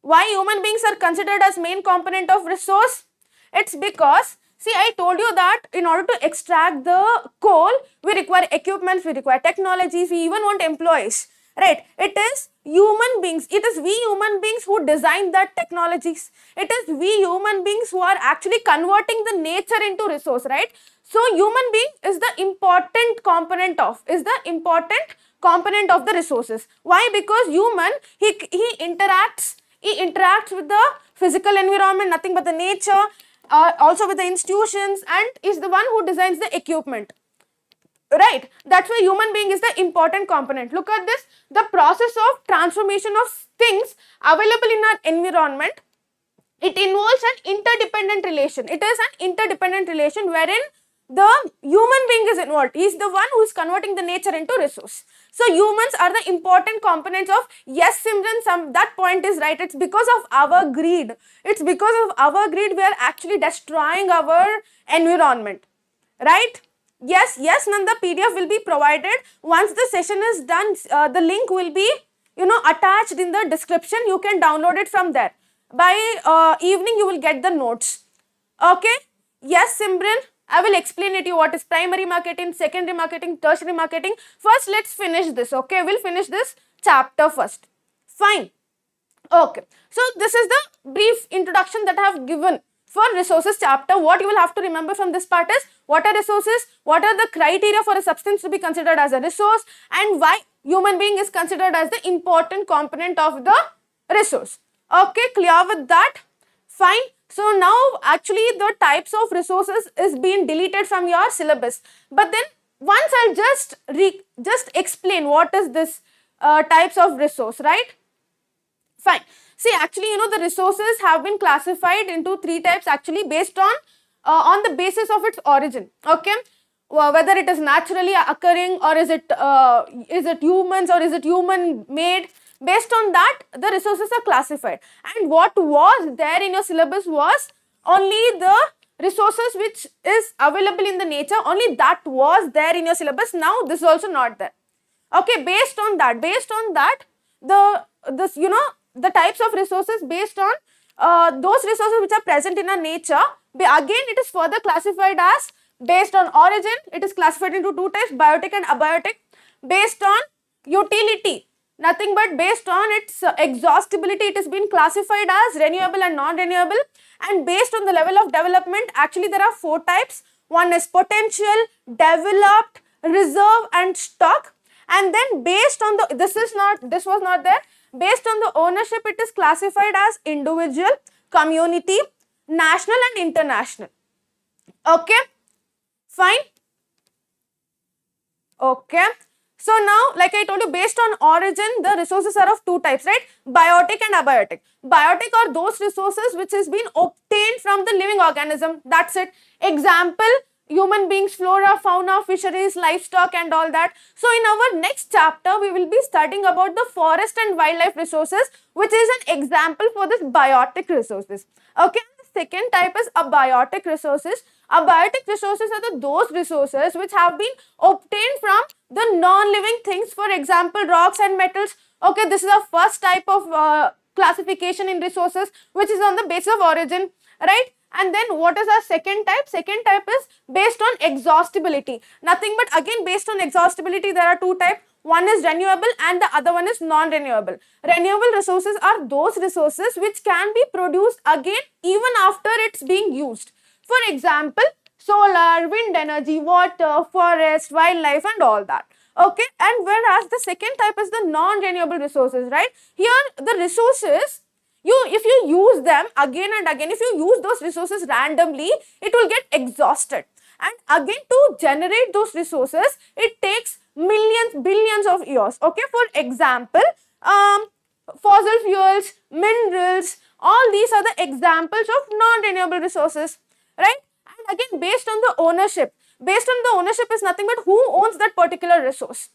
Why human beings are considered as main component of resource? It's because, see, I told you that in order to extract the coal, we require equipments, we require technologies, we even want employees, right? It is human beings, it is we human beings who design that technologies. It is we human beings who are actually converting the nature into resource, right? So, human being is the important component of the resources. Why? Because human, he interacts with the physical environment, nothing but the nature, also with the institutions, and is the one who designs the equipment, right? That's why human being is the important component. Look at this, the process of transformation of things available in our environment, it involves an interdependent relation. It is an interdependent relation wherein the human being is involved. He is the one who is converting the nature into resource. So, humans are the important components of, yes, Simran, that point is right. It's because of our greed. It's because of our greed we are actually destroying our environment, right? Yes, Nanda, PDF will be provided. Once the session is done, the link will be, attached in the description. You can download it from there. By evening, you will get the notes. Okay? Yes, Simran. I will explain it to you what is primary marketing, secondary marketing, tertiary marketing. First, let's finish this, okay? We'll finish this chapter first. Fine. Okay. So, this is the brief introduction that I have given for resources chapter. What you will have to remember from this part is, what are resources, what are the criteria for a substance to be considered as a resource, and why human being is considered as the important component of the resource. Okay, clear with that? Fine. So, now actually the types of resources is being deleted from your syllabus. But then once I'll just explain what is this types of resource, right? Fine. See, actually, the resources have been classified into three types actually based on the basis of its origin. Okay. whether it is naturally occurring or is it humans or is it human made. Based on that, the resources are classified, and what was there in your syllabus was only the resources which is available in the nature, only that was there in your syllabus. Now this is also not there. Okay, based on that, the types of resources based on those resources which are present in our nature, again it is further classified as based on origin. It is classified into two types, biotic and abiotic. Based on utility, nothing but based on its exhaustibility, it has been classified as renewable and non-renewable. And based on the level of development, actually there are four types. One is potential, developed, reserve and stock. And then based on the, this was not there, based on the ownership, it is classified as individual, community, national and international. Okay, fine. Okay. So now, like I told you, based on origin, the resources are of two types, right? Biotic and abiotic. Biotic are those resources which has been obtained from the living organism. That's it. Example, human beings, flora, fauna, fisheries, livestock and all that. So in our next chapter, we will be studying about the forest and wildlife resources, which is an example for this biotic resources. Okay. The second type is abiotic resources. Abiotic resources are those resources which have been obtained from the non-living things, for example, rocks and metals. Okay, this is the first type of classification in resources, which is on the basis of origin, right? And then what is our second type? Second type is based on exhaustibility. Nothing but again based on exhaustibility, there are two types. One is renewable and the other one is non-renewable. Renewable resources are those resources which can be produced again even after it's being used. For example, solar, wind energy, water, forest, wildlife and all that. Okay, and whereas the second type is the non-renewable resources, right? Here the resources, if you use them again and again, if you use those resources randomly, it will get exhausted. And again to generate those resources, it takes millions, billions of years. Okay, for example, fossil fuels, minerals, all these are the examples of non-renewable resources, right? And again based on the ownership, is nothing but who owns that particular resource.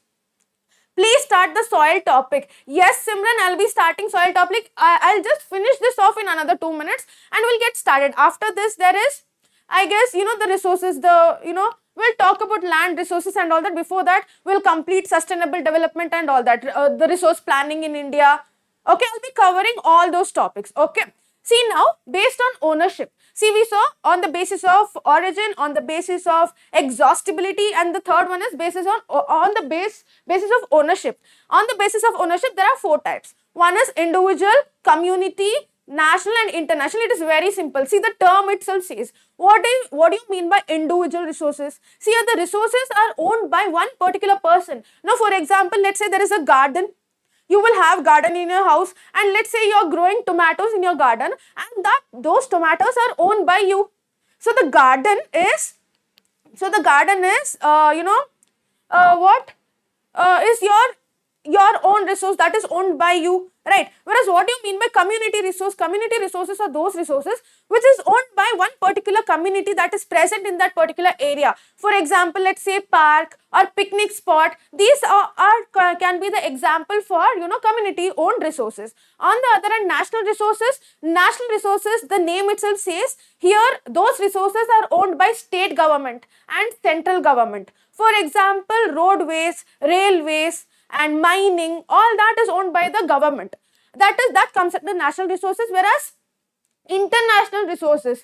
Please start the soil topic. Yes, Simran, I'll be starting soil topic. I'll just finish this off in another 2 minutes and we'll get started. After this, there is, I guess, the resources, we'll talk about land resources and all that. Before that, we'll complete sustainable development and all that, the resource planning in India. Okay, I'll be covering all those topics. Okay. See now, based on ownership. See, we saw on the basis of origin, on the basis of exhaustibility, and the third one is basis on the basis of ownership. On the basis of ownership, there are four types. One is individual, community, national and international. It is very simple. See, the term itself says, what do you mean by individual resources? See, here the resources are owned by one particular person. Now, for example, let's say there is a garden. You will have garden in your house, and let's say you are growing tomatoes in your garden, and those tomatoes are owned by you. So the garden is is your own resource that is owned by you, right? Whereas what do you mean by community resource? Community resources are those resources which is owned by one particular community that is present in that particular area. For example, let's say park or picnic spot. These can be the example for community owned resources. On the other hand, national resources, the name itself says here those resources are owned by state government and central government. For example, roadways, railways and mining, all that is owned by the government. That comes under national resources. Whereas international resources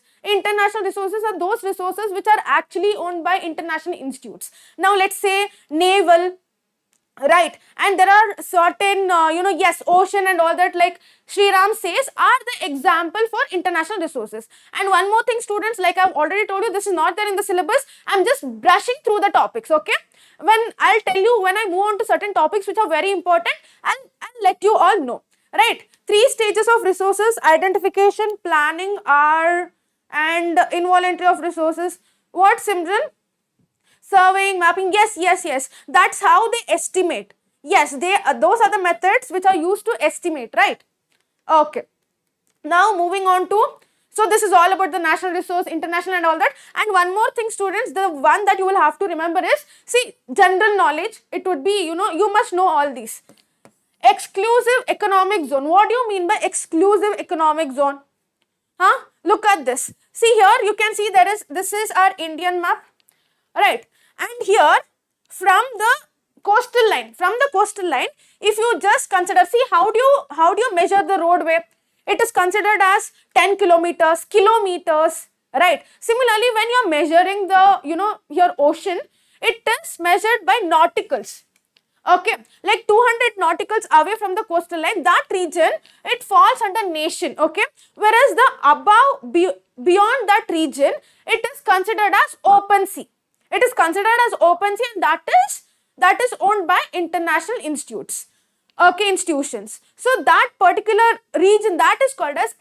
are those resources which are actually owned by international institutes. Now let's say naval, right, and there are certain yes, ocean and all that, like Sri Ram says, are the example for international resources. And one more thing, students, like I've already told you, this is not there in the syllabus. I'm just brushing through the topics. Okay, I'll tell you when I move on to certain topics which are very important, I'll let you all know, right? 3 stages of resources: identification, planning, and inventory of resources. What, Simran? Surveying, mapping. Yes. That's how they estimate. Yes, those are the methods which are used to estimate, right? Okay. Now moving on to So this is all about the national resource, international and all that. And one more thing students, the one that you will have to remember is, see, general knowledge, it would be, you must know all these. Exclusive economic zone. What do you mean by exclusive economic zone? Huh? Look at this. See here, you can see this is our Indian map, right? And here, from the coastal line, if you just consider, see how do you measure the roadway? It is considered as 10 kilometers, right? Similarly, when you are measuring the, your ocean, it is measured by nauticals. Okay, like 200 nauticals away from the coastal line, that region, it falls under nation, okay? Whereas the above, beyond that region, it is considered as open sea. It is considered as open sea, and that is owned by international institutes, okay, institutions. So that particular region, that is called as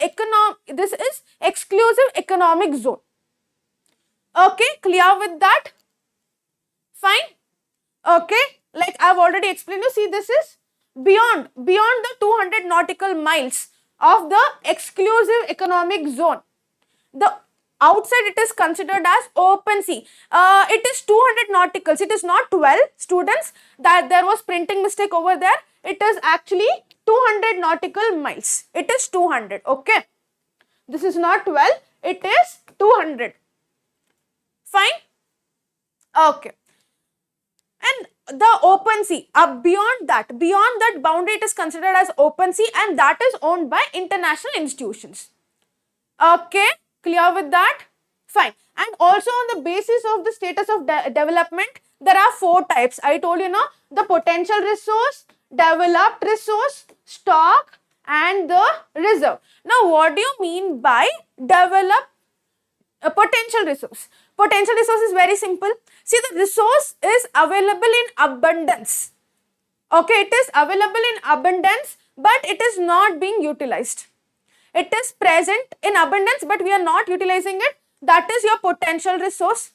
this is exclusive economic zone. Okay, clear with that? Fine. Okay, like I have already explained you, see, this is beyond the 200 nautical miles of the exclusive economic zone. The outside it is considered as open sea. It is 200 nauticals. It is not 12, students. That there was printing mistake over there. It is actually 200 nautical miles. It is 200. Okay. This is not 12. It is 200. Fine. Okay. And the open sea, beyond that boundary, it is considered as open sea, and that is owned by international institutions. Okay, clear with that? Fine. And also on the basis of the status of development, there are 4 types. I told you now, the potential resource, developed resource, stock, and the reserve. Now, what do you mean by potential resource? Potential resource is very simple. See, the resource is available in abundance. Okay, it is available in abundance, but it is not being utilized. It is present in abundance, but we are not utilizing it. That is your potential resource.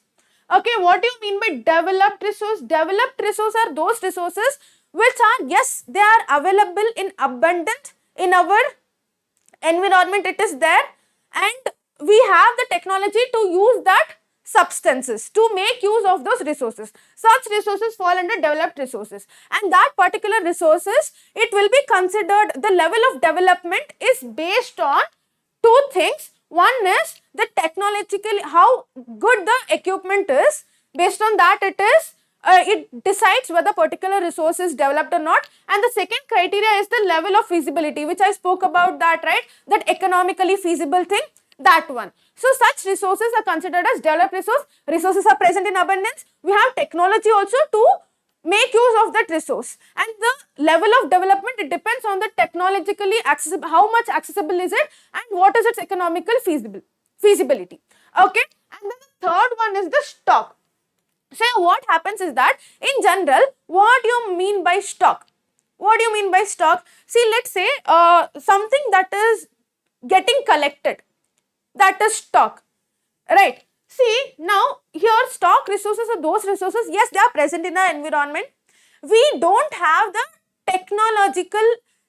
Okay, what do you mean by developed resource? Developed resource are those resources which are, yes, they are available in abundance in our environment. It is there, and we have the technology to use that substances to make use of those resources. Such resources fall under developed resources, and that particular resources, it will be considered, the level of development is based on 2 things. One is the technologically, how good the equipment is. Based on that, it decides whether particular resource is developed or not. And the second criteria is the level of feasibility, which I spoke about that, right? That economically feasible thing, that one. So such resources are considered as developed resource. Resources are present in abundance. We have technology also to make use of that resource. And the level of development, it depends on the technologically accessible, how much accessible is it, and what is its economical feasibility. Okay. And then the third one is the stock. So what happens is that, in general, what do you mean by stock? What do you mean by stock? See, let's say something that is getting collected, that is stock, right? See, now here stock resources are those resources, yes, they are present in our environment. We don't have the technological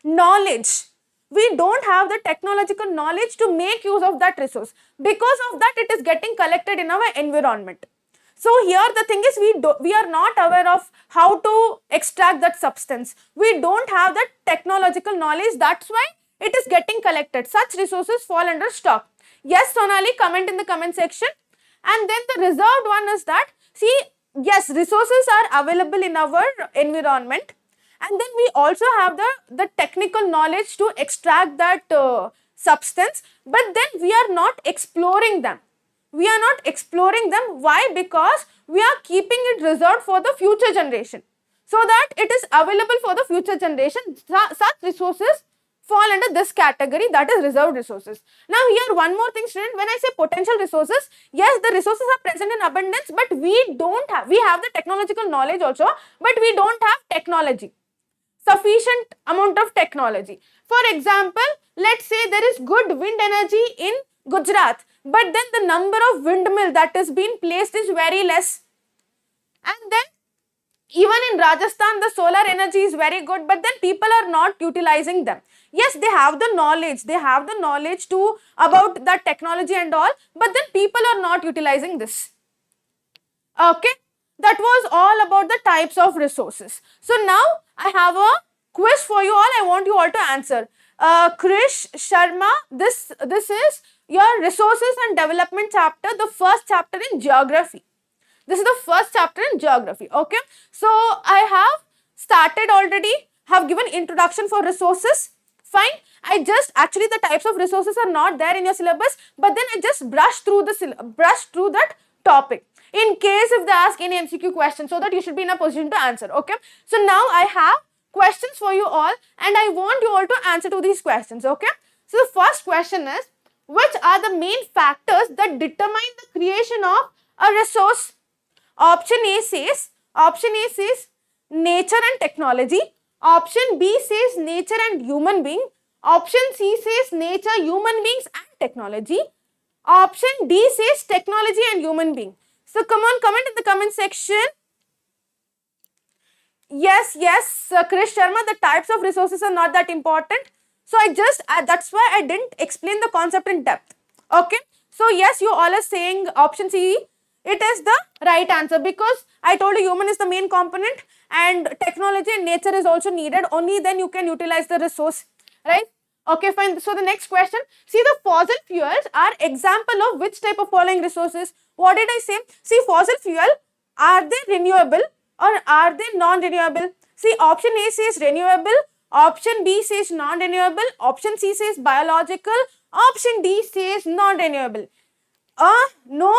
knowledge. We don't have the technological knowledge to make use of that resource. Because of that, it is getting collected in our environment. So here the thing is, we are not aware of how to extract that substance. We don't have that technological knowledge. That's why it is getting collected. Such resources fall under stock. Yes, Sonali, comment in the comment section. And then the reserved one is that, see, yes, resources are available in our environment, and then we also have the technical knowledge to extract that substance, but then we are not exploring them. We are not exploring them. Why? Because we are keeping it reserved for the future generation, so that it is available for the future generation. Such resources fall under this category, that is reserved resources. Now here one more thing, student, when I say potential resources, yes, the resources are present in abundance, but we have the technological knowledge also, but we don't have technology, sufficient amount of technology. For example, let's say there is good wind energy in Gujarat, but then the number of windmill that is being placed is very less. And then even in Rajasthan, the solar energy is very good, but then people are not utilizing them. Yes, they have the knowledge. They have the knowledge to about that technology and all, but then people are not utilizing this. Okay, that was all about the types of resources. So now I have a quiz for you all. I want you all to answer. Krish, Sharma, this is your resources and development chapter, the first chapter in geography. This is the first chapter in geography. Okay, so I have started already, have given introduction for resources. Fine, I just actually the types of resources are not there in your syllabus, but then I just brush through that topic in case if they ask any MCQ question, so that you should be in a position to answer. Okay, so now I have questions for you all and I want you all to answer to these questions. Okay, so the first question is, which are the main factors that determine the creation of a resource? Option A says nature and technology. Option B says nature and human being. Option C says nature, human beings and technology. Option D says technology and human being. So come on, comment in the comment section. Yes, Krish Sharma, the types of resources are not that important. So that's why I didn't explain the concept in depth. Okay. So yes, you all are saying option C. It is the right answer because I told you human is the main component and technology and nature is also needed. Only then you can utilize the resource, right? Okay, fine. So the next question, see, the fossil fuels are example of which type of following resources? What did I say? See, fossil fuel, are they renewable or are they non-renewable? See, option A says renewable, option B says non-renewable, option C says biological, option D says non-renewable. No,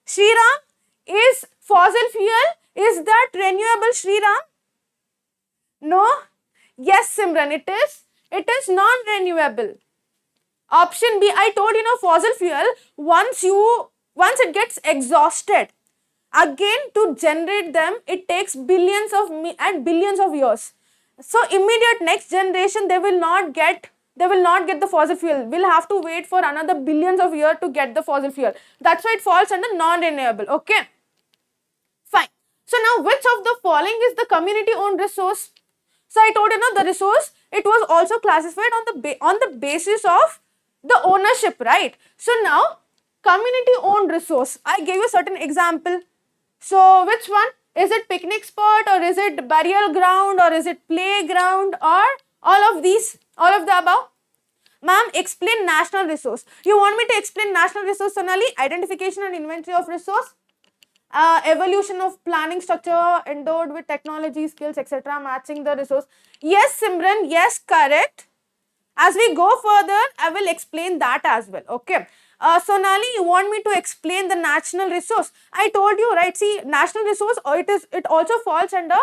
Shriram, is fossil fuel, is that renewable, Shriram? No? Yes, Simran, it is non-renewable. Option B, I told you, fossil fuel, once it gets exhausted, again to generate them, it takes billions of years. So immediate next generation, they will not get the fossil fuel. We'll have to wait for another billions of years to get the fossil fuel. That's why it falls under non-renewable. Okay, fine. So now, which of the following is the community-owned resource? So I told you, the resource, it was also classified on the basis of the ownership, right? So now, community-owned resource, I gave you a certain example. So which one? Is it picnic spot or is it burial ground or is it playground or all of these, all of the above? Ma'am, explain national resource. You want me to explain national resource, Sonali? Identification and inventory of resource, evolution of planning structure endowed with technology, skills, etc., matching the resource. Yes, Simran, yes, correct. As we go further, I will explain that as well. Okay. Sonali, you want me to explain the national resource? I told you, right? See, national resource, it also falls under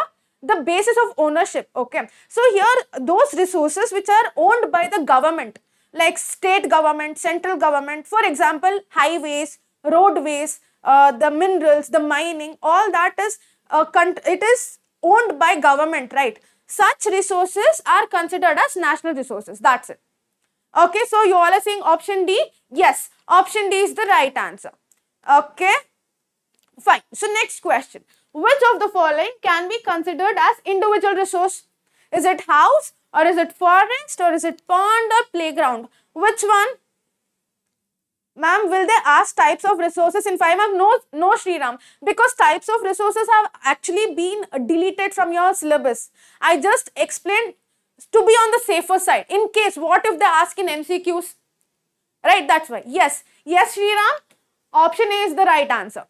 the basis of ownership. Okay. So here, those resources which are owned by the government, like state government, central government, for example, highways, roadways, the minerals, the mining, all that is, it is owned by government, right? Such resources are considered as national resources. That's it. Okay, so you all are saying option D? Yes, option D is the right answer. Okay, fine. So next question. Which of the following can be considered as individual resource? Is it house or is it forest or is it pond or playground? Which one? Ma'am, will they ask types of resources in 5 marks? No, Shriram, because types of resources have actually been deleted from your syllabus. I just explained to be on the safer side. In case, what if they ask in MCQs? Right, that's why. Yes, Shriram, option A is the right answer.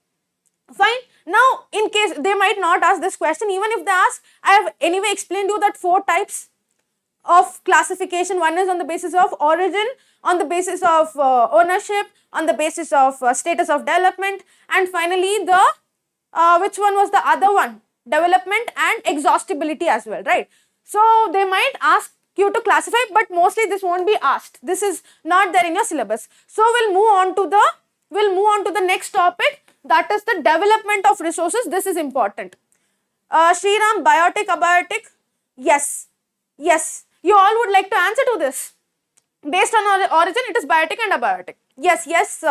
Fine. Now, in case they might not ask this question, even if they ask, I have anyway explained you that 4 types of classification. One is on the basis of origin, on the basis of ownership, on the basis of status of development, and finally the, which one was the other one? Development and exhaustibility as well, right? So they might ask you to classify, but mostly this won't be asked. This is not there in your syllabus. So we'll move on to the next topic, that is the development of resources. This is important. Shriram, biotic, abiotic? Yes. You all would like to answer to this. Based on origin, it is biotic and abiotic. Yes,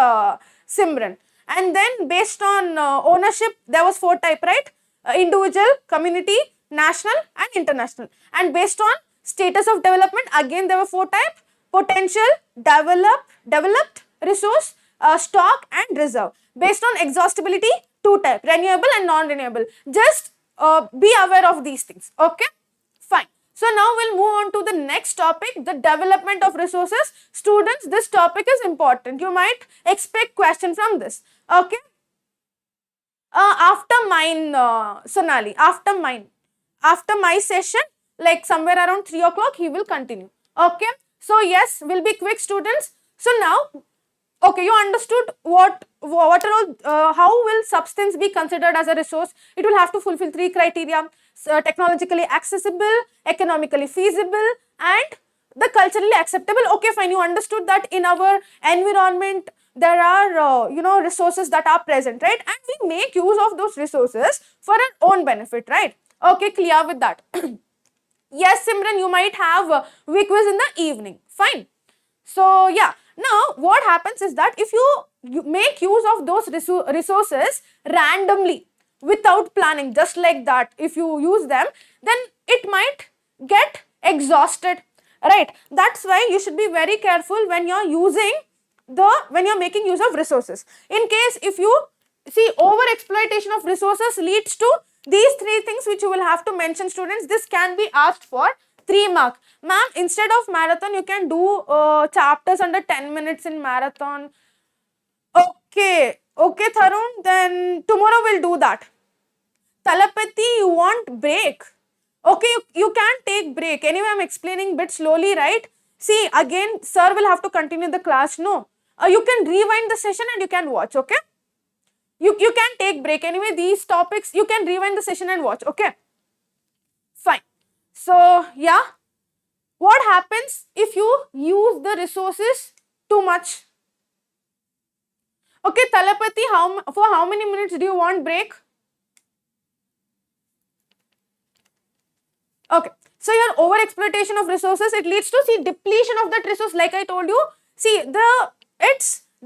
Simran. And then based on ownership, there was 4 types, right? Individual, community, national and international. And based on Status of development, again there were 4 types: potential, developed, resource, stock and reserve. Based on exhaustibility, 2 types: renewable and non-renewable. Just be aware of these things. Okay, fine. So now we'll move on to the next topic, the development of resources. Students, this topic is important. You might expect question from this. Okay. After mine, Sonali, after my session, like somewhere around 3 o'clock, he will continue. Okay. So yes, we'll be quick, students. So now, okay, you understood what are all, how will substance be considered as a resource? It will have to fulfill 3 criteria: technologically accessible, economically feasible, and the culturally acceptable. Okay, fine, you understood that in our environment there are resources that are present, right, and we make use of those resources for our own benefit, right? Okay, clear with that. Yes, Simran, you might have week quiz in the evening. Fine. So yeah, now what happens is that if you make use of those resources randomly without planning, just like that, if you use them, then it might get exhausted, right? That's why you should be very careful when you're making use of resources. In case if you see, over exploitation of resources leads to these 3 things which you will have to mention, students. This can be asked for 3 mark. Ma'am, instead of marathon, you can do chapters under 10 minutes in marathon. Okay, Tharun, then tomorrow we'll do that. Talapati, you want break? Okay, you can't take break. Anyway, I'm explaining bit slowly, right? See, again, sir will have to continue the class. No, you can rewind the session and you can watch, okay? You can take break. Anyway, these topics, you can rewind the session and watch, okay? Fine. So, yeah. What happens if you use the resources too much? Okay, Talapati, for how many minutes do you want break? Okay. So, your over exploitation of resources, it leads to, see, depletion of that resource. Like I told you, see,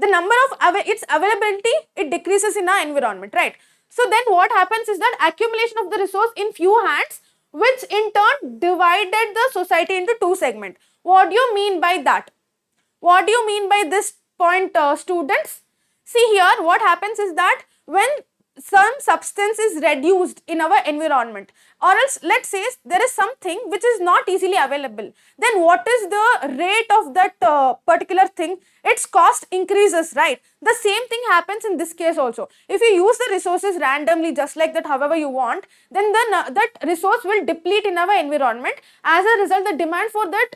the number of its availability, it decreases in our environment, right? So then what happens is that accumulation of the resource in few hands, which in turn divided the society into 2 segments. What do you mean by that? What do you mean by this point, students? See here, what happens is that when some substance is reduced in our environment, or else let's say there is something which is not easily available, then what is the rate of that particular thing? Its cost increases, right? The same thing happens in this case also. If you use the resources randomly, just like that, however you want, then that resource will deplete in our environment. As a result, the demand for that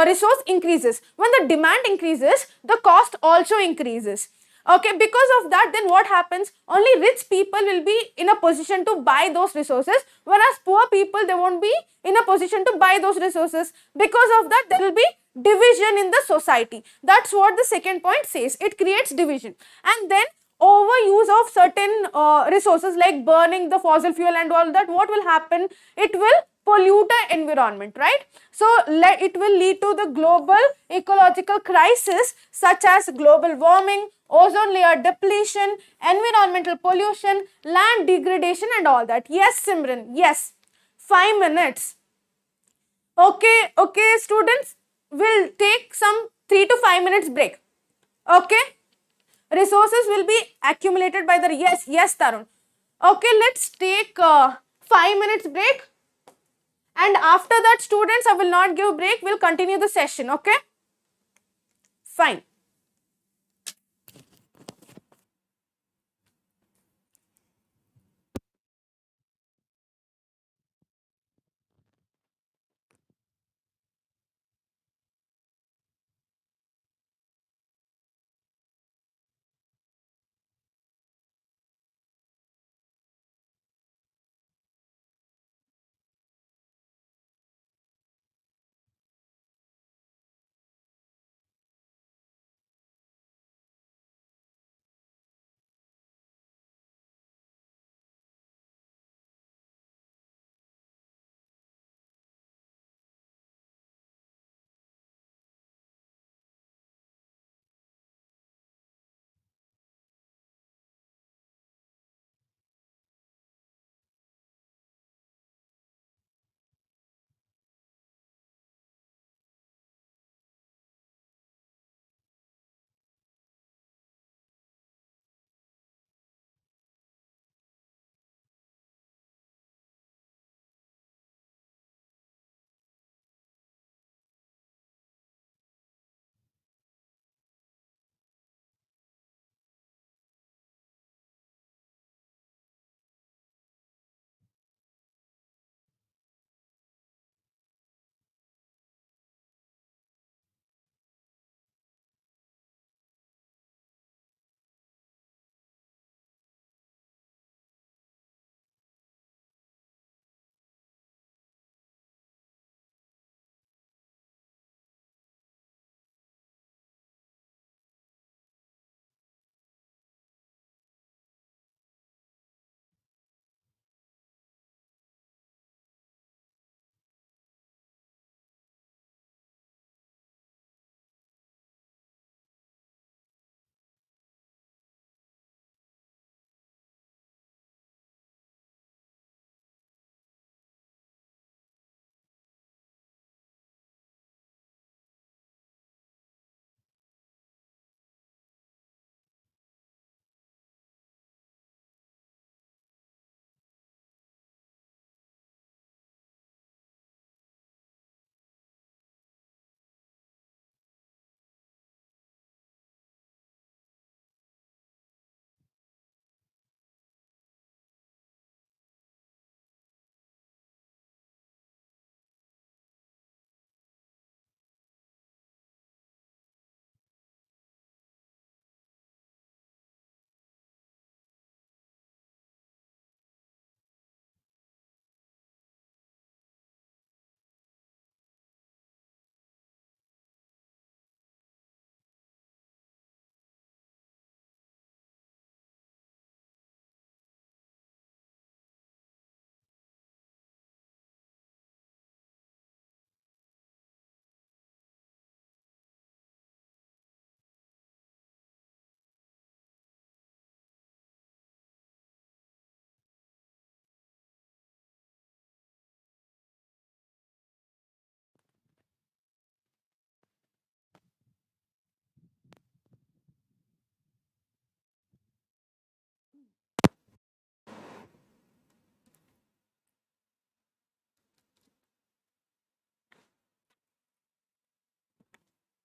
resource increases. When the demand increases, the cost also increases. Okay, because of that, then what happens? Only rich people will be in a position to buy those resources, whereas poor people, they won't be in a position to buy those resources. Because of that, there will be division in the society. That's what the second point says. It creates division. And then overuse of certain resources like burning the fossil fuel and all that, what will happen? It will pollute the environment, right? So it will lead to the global ecological crisis such as global warming, ozone layer depletion, environmental pollution, land degradation and all that. Yes, Simran, yes. 5 minutes. Okay, students, we'll take some 3 to 5 minutes break. Okay. Resources will be accumulated by the, yes, Tarun. Okay, let's take 5 minutes break. And after that, students, I will not give break. We'll continue the session, okay? Fine.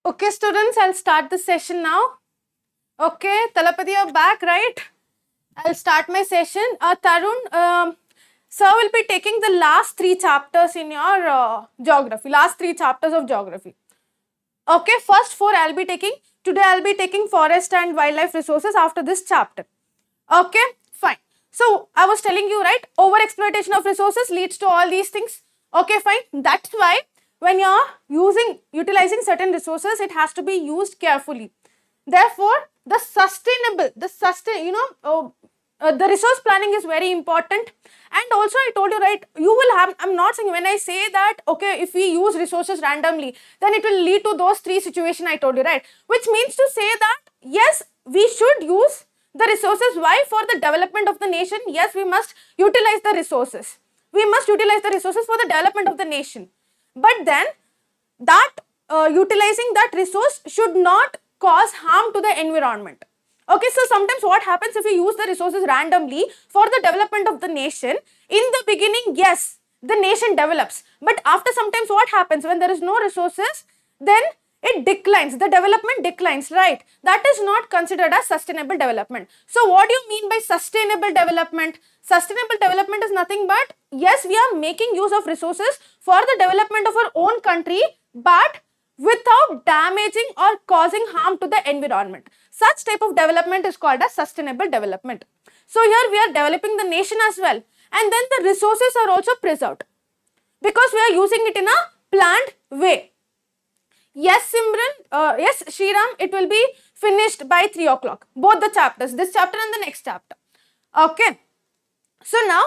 Okay, students, I'll start the session now. Okay, Talapati, you're back, right? I'll start my session. Tarun, sir will be taking the last 3 chapters in your geography, last 3 chapters of geography. Okay, first 4 I'll be taking. Today I'll be taking forest and wildlife resources after this chapter. Okay, fine. So, I was telling you, right, over exploitation of resources leads to all these things. Okay, fine. That's why when you're utilizing certain resources, it has to be used carefully. Therefore, the resource planning is very important. And also I told you, right, you will have, I'm not saying when I say that, okay, if we use resources randomly, then it will lead to those 3 situations I told you, right? Which means to say that, yes, we should use the resources. Why? For the development of the nation. Yes, we must utilize the resources. We must utilize the resources for the development of the nation. But then, that utilizing that resource should not cause harm to the environment. Okay, so sometimes what happens if we use the resources randomly for the development of the nation, in the beginning, yes, the nation develops. But after sometimes what happens when there is no resources, then it declines, the development declines, right? That is not considered as sustainable development. So what do you mean by sustainable development? Sustainable development is nothing but, yes, we are making use of resources for the development of our own country, but without damaging or causing harm to the environment. Such type of development is called as sustainable development. So here we are developing the nation as well, and then the resources are also preserved because we are using it in a planned way. Yes, Simran, yes, Shriram, it will be finished by 3 o'clock. Both the chapters, this chapter and the next chapter. Okay. So now,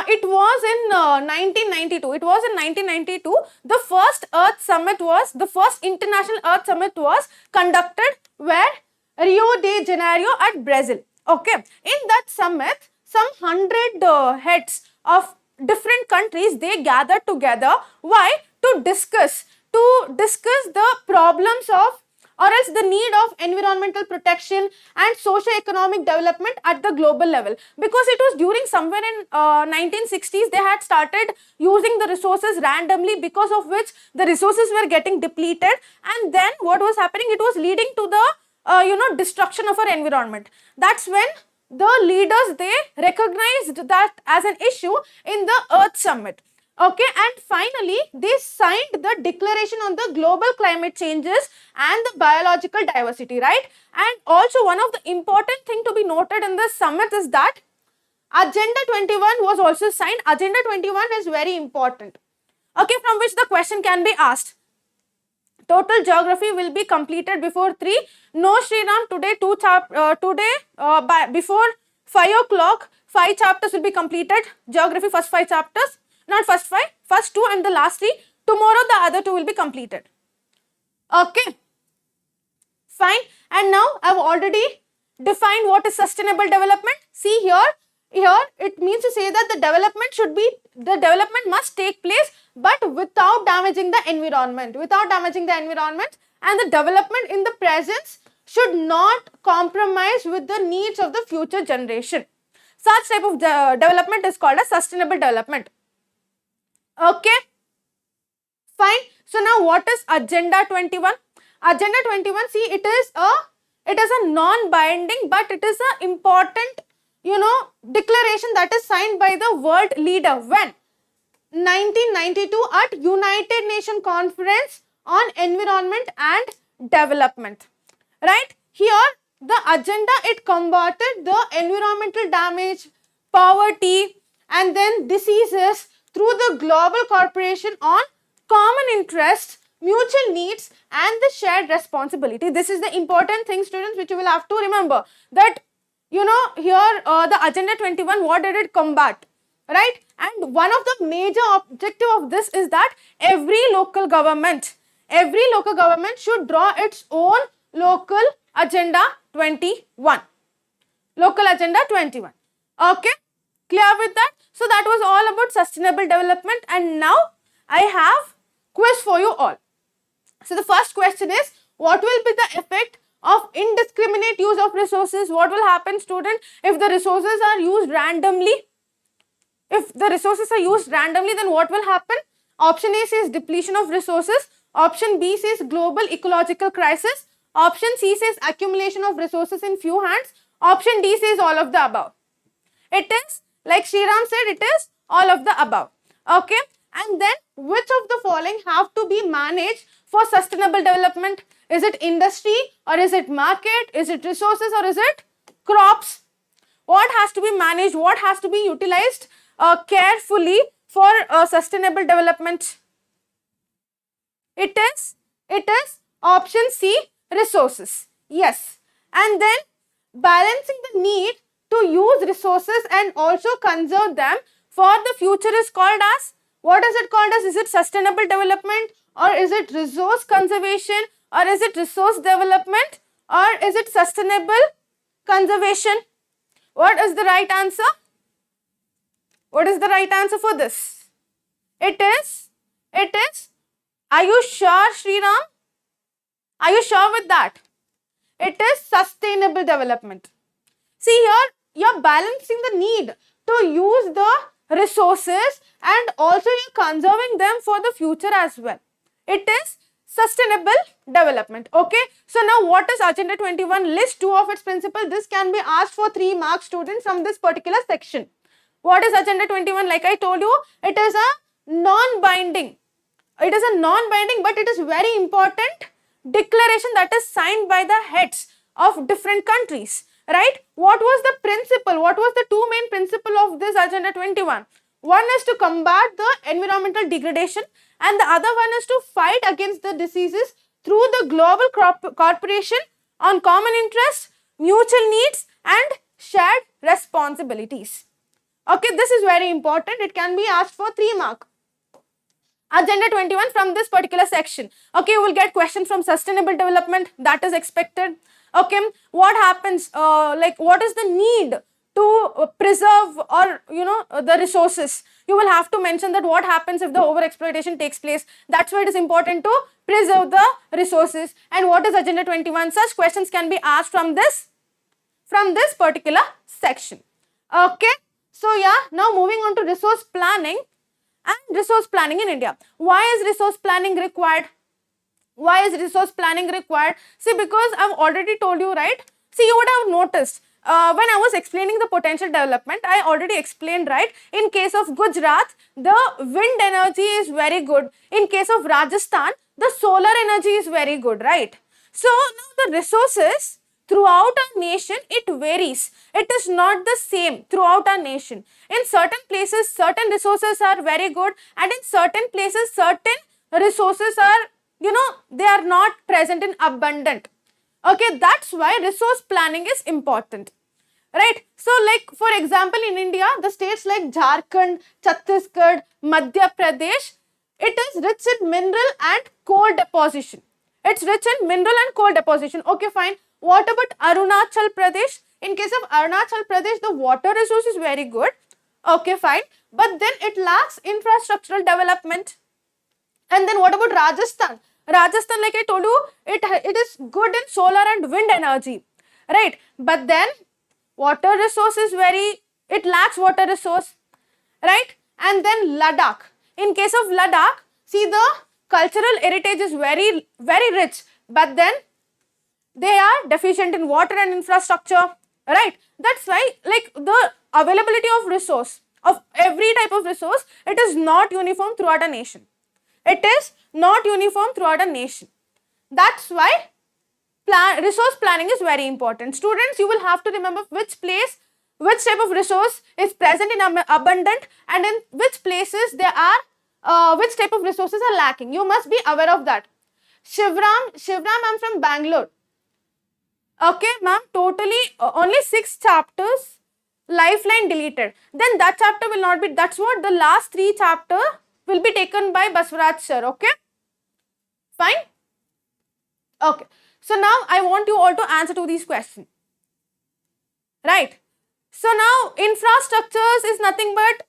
it was in 1992. It was in 1992. The first Earth Summit was, the first International Earth Summit was conducted where? Rio de Janeiro at Brazil. Okay. In that summit, some 100 heads of different countries, they gathered together. Why? To discuss the problems of, or else the need of environmental protection and socio-economic development at the global level. Because it was during somewhere in 1960s, they had started using the resources randomly, because of which the resources were getting depleted, and then what was happening, it was leading to the destruction of our environment. That's when the leaders, they recognized that as an issue in the Earth Summit. Okay, and finally, they signed the Declaration on the Global Climate Changes and the Biological Diversity, right? And also one of the important thing to be noted in this summit is that Agenda 21 was also signed. Agenda 21 is very important. Okay, from which the question can be asked. Total geography will be completed before 3. No, Sriram, today before 5 o'clock, 5 chapters will be completed. Geography, first 5 chapters. Not first 5, first 2 and the last 3. Tomorrow the other 2 will be completed. Okay. Fine. And now I have already defined what is sustainable development. See here it means to say that the development must take place, but without damaging the environment. Without damaging the environment, and the development in the present should not compromise with the needs of the future generation. Such type of development is called as sustainable development. Okay, fine. So now what is Agenda 21? Agenda 21, see, it is a non-binding, but it is an important, declaration that is signed by the world leader when? 1992 at United Nations Conference on Environment and Development. Right? Here, the agenda, it combated the environmental damage, poverty, and then diseases through the global cooperation on common interests, mutual needs, and the shared responsibility. This is the important thing, students, which you will have to remember. That, here the Agenda 21, what did it combat? Right? And one of the major objective of this is that every local government should draw its own local Agenda 21. Local Agenda 21. Okay? Clear with that? So that was all about sustainable development, and now I have quiz for you all. So the first question is, what will be the effect of indiscriminate use of resources? What will happen, student, if the resources are used randomly? If the resources are used randomly, then what will happen? Option A says depletion of resources. Option B says global ecological crisis. Option C says accumulation of resources in few hands. Option D says all of the above. It is, like Shriram said, it is all of the above. Okay. And then which of the following have to be managed for sustainable development? Is it industry or is it market? Is it resources or is it crops? What has to be managed? What has to be utilized carefully for sustainable development? It is option C, resources. Yes. And then balancing the need to use resources and also conserve them for the future is called as, what is it called as? Is it sustainable development or is it resource conservation or is it resource development or is it sustainable conservation? What is the right answer? What is the right answer for this? It is, are you sure, Shriram? Are you sure with that? It is sustainable development. See here, you're balancing the need to use the resources and also you're conserving them for the future as well. It is sustainable development. Okay. So now what is Agenda 21? List 2 of its principles. This can be asked for 3 marks, students, from this particular section. What is Agenda 21? Like I told you, it is a non-binding. It is a non-binding, but it is very important declaration that is signed by the heads of different countries. Right? What was the principle? What was the 2 main principle of this Agenda 21? One is to combat the environmental degradation and the other one is to fight against the diseases through the global cooperation on common interests, mutual needs and shared responsibilities. Okay, this is very important. It can be asked for 3 marks. Agenda 21 from this particular section. Okay, you will get questions from sustainable development, that is expected. Okay, what happens, like what is the need to preserve or the resources? You will have to mention that what happens if the over exploitation takes place. That's why it is important to preserve the resources. And what is Agenda 21? Such questions can be asked from this particular section. Okay, so yeah, now moving on to resource planning and resource planning in India. Why is resource planning required? Why is resource planning required? See, because I've already told you, right? See, you would have noticed when I was explaining the potential development, I already explained, right? In case of Gujarat, the wind energy is very good. In case of Rajasthan, the solar energy is very good, right? So, now the resources throughout our nation, it varies. It is not the same throughout our nation. In certain places, certain resources are very good and in certain places, certain resources are they are not present in abundant. Okay, that's why resource planning is important, right? So, like for example, in India, the states like Jharkhand, Chhattisgarh, Madhya Pradesh, it is rich in mineral and coal deposition. It's rich in mineral and coal deposition. Okay, fine. What about Arunachal Pradesh? In case of Arunachal Pradesh, the water resource is very good. Okay, fine. But then it lacks infrastructural development. And then what about Rajasthan? Rajasthan, like I told you, it is good in solar and wind energy, right? But then water resource is it lacks water resource, right? And then Ladakh. In case of Ladakh, see, the cultural heritage is very, very rich, but then they are deficient in water and infrastructure, right? That's why, like, the availability of resource, of every type of resource, it is not uniform throughout a nation. It is not uniform throughout a nation. That's why resource planning is very important. Students, you will have to remember which place, which type of resource is present in abundant and in which places there are, which type of resources are lacking. You must be aware of that. Shivram, I'm from Bangalore. Okay, ma'am, totally only 6 chapters, lifeline deleted. Then that chapter will not be, that's what the last 3 chapter will be taken by Baswaraj sir, okay? Fine? Okay. So now I want you all to answer to these questions. Right? So now infrastructures is nothing but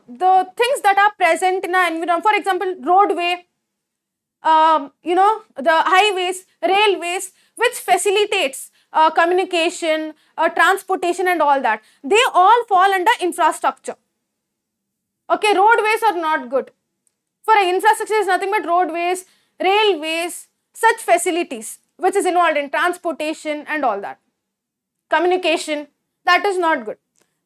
the things that are present in our environment. For example, roadway, the highways, railways, which facilitates communication, transportation and all that. They all fall under infrastructure. Okay, roadways are not good. For infrastructure is nothing but roadways, railways, such facilities which is involved in transportation and all that. Communication, that is not good.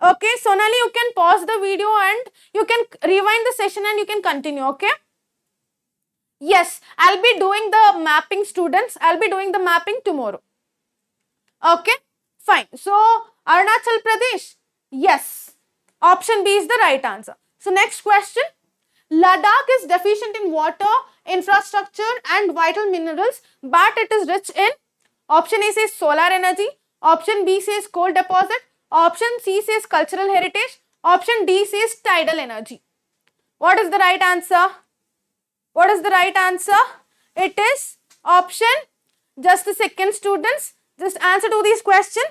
Okay, Sonali, you can pause the video and you can rewind the session and you can continue, okay? Yes, I'll be doing the mapping, students. I'll be doing the mapping tomorrow. Okay, fine. So, Arunachal Pradesh, yes. Option B is the right answer. So, next question. Ladakh is deficient in water, infrastructure and vital minerals, but it is rich in, option A says solar energy, option B says coal deposit, option C says cultural heritage, option D says tidal energy. What is the right answer? What is the right answer? It is option, just a second students, just answer to these questions.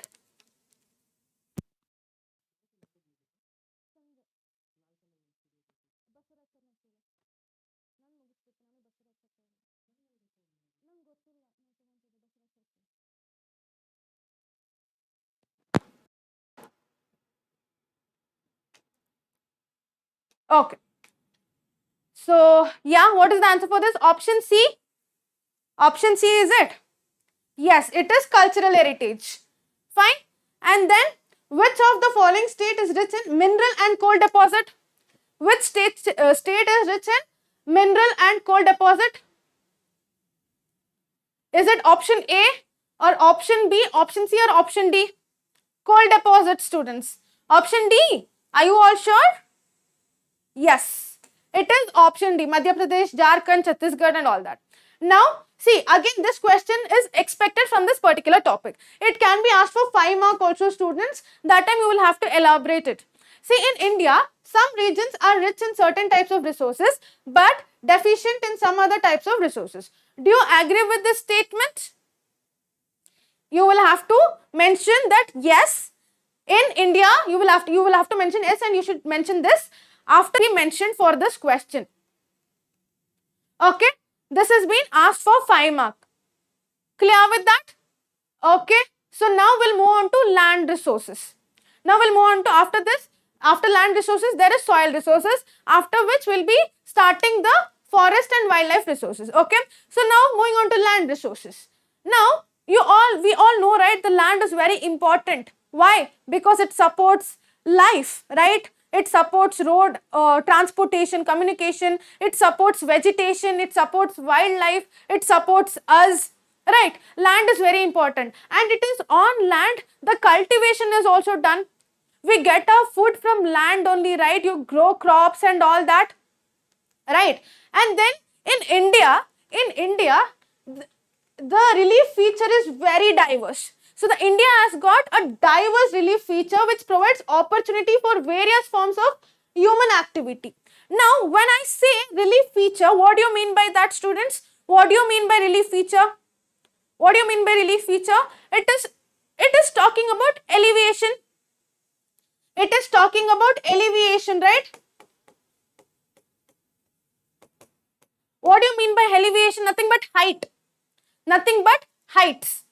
Okay. So, yeah, what is the answer for this? Option C? Option C is it? Yes, it is cultural heritage. Fine. And then, which of the following state is rich in mineral and coal deposit? Which state is rich in mineral and coal deposit? Is it option A or option B, option C or option D? Coal deposit, students. Option D. Are you all sure? Yes. It is option D. Madhya Pradesh, Jharkhand, Chhattisgarh and all that. Now, see, again this question is expected from this particular topic. It can be asked for 5 mark also, students. That time you will have to elaborate it. See, in India, some regions are rich in certain types of resources but deficient in some other types of resources. Do you agree with this statement? You will have to mention that yes, in India, you will have to mention yes, and you should mention this after we mentioned for this question. Okay, this has been asked for 5 mark. Clear with that? Okay, so now we'll move on to land resources. Now we'll move on to, after this, after land resources, there is soil resources, after which we'll be starting the forest and wildlife resources. Okay, so now moving on to land resources. Now, we all know, right, the land is very important. Why? Because it supports life, right? It supports road, transportation, communication, it supports vegetation, it supports wildlife, it supports us, right? Land is very important, and it is on land the cultivation is also done. We get our food from land only, right? You grow crops and all that, right? And then in India, the relief feature is very diverse. So, the India has got a diverse relief feature which provides opportunity for various forms of human activity. Now, when I say relief feature, what do you mean by that, students? What do you mean by relief feature? What do you mean by relief feature? It is talking about elevation. It is talking about elevation, right? What do you mean by elevation? Nothing but height. Nothing but heights.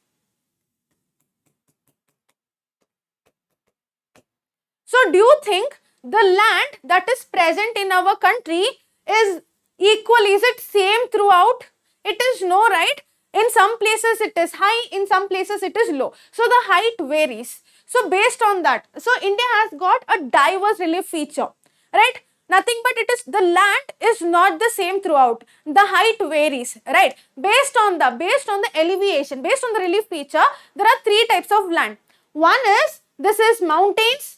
So, do you think the land that is present in our country is equal? Is it same throughout? It is no, right? In some places it is high, in some places it is low. So, the height varies. So, based on that, so India has got a diverse relief feature, right? Nothing but it is, the land is not the same throughout. The height varies, right? Based on the elevation, based on the relief feature, there are 3 types of land. One is, this is mountains.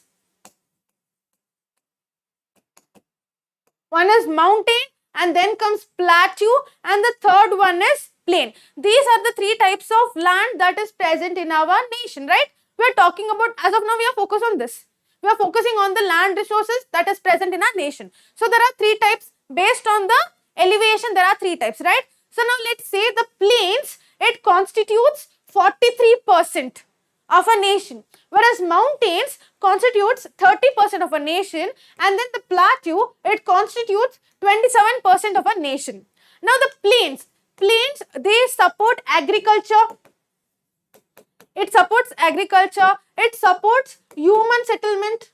One is mountain, and then comes plateau, and the third one is plain. These are the 3 types of land that is present in our nation, right? We are talking about, as of now, we are focused on this. We are focusing on the land resources that is present in our nation. So, there are 3 types. Based on the elevation, there are 3 types, right? So, now let's say the plains, it constitutes 43% of a nation, whereas mountains constitutes 30% of a nation, and then the plateau, it constitutes 27% of a nation. Now, the plains, they support agriculture. It supports agriculture, it supports human settlements,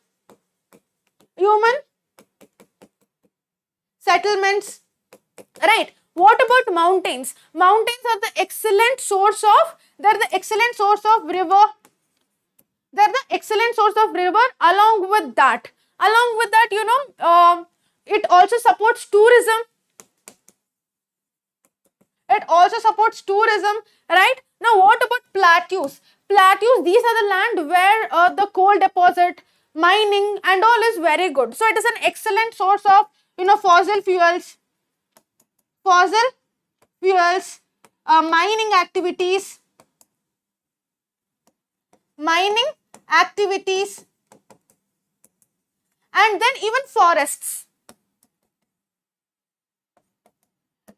right? What about mountains? Mountains are the excellent source of, they are the excellent source of river. They are the excellent source of river. Along with that, you know, it also supports tourism. It also supports tourism, right? Now, what about plateaus? Plateaus, these are the land where the coal deposit, mining and all is very good. So, it is an excellent source of, you know, fossil fuels, mining activities, and then even forests,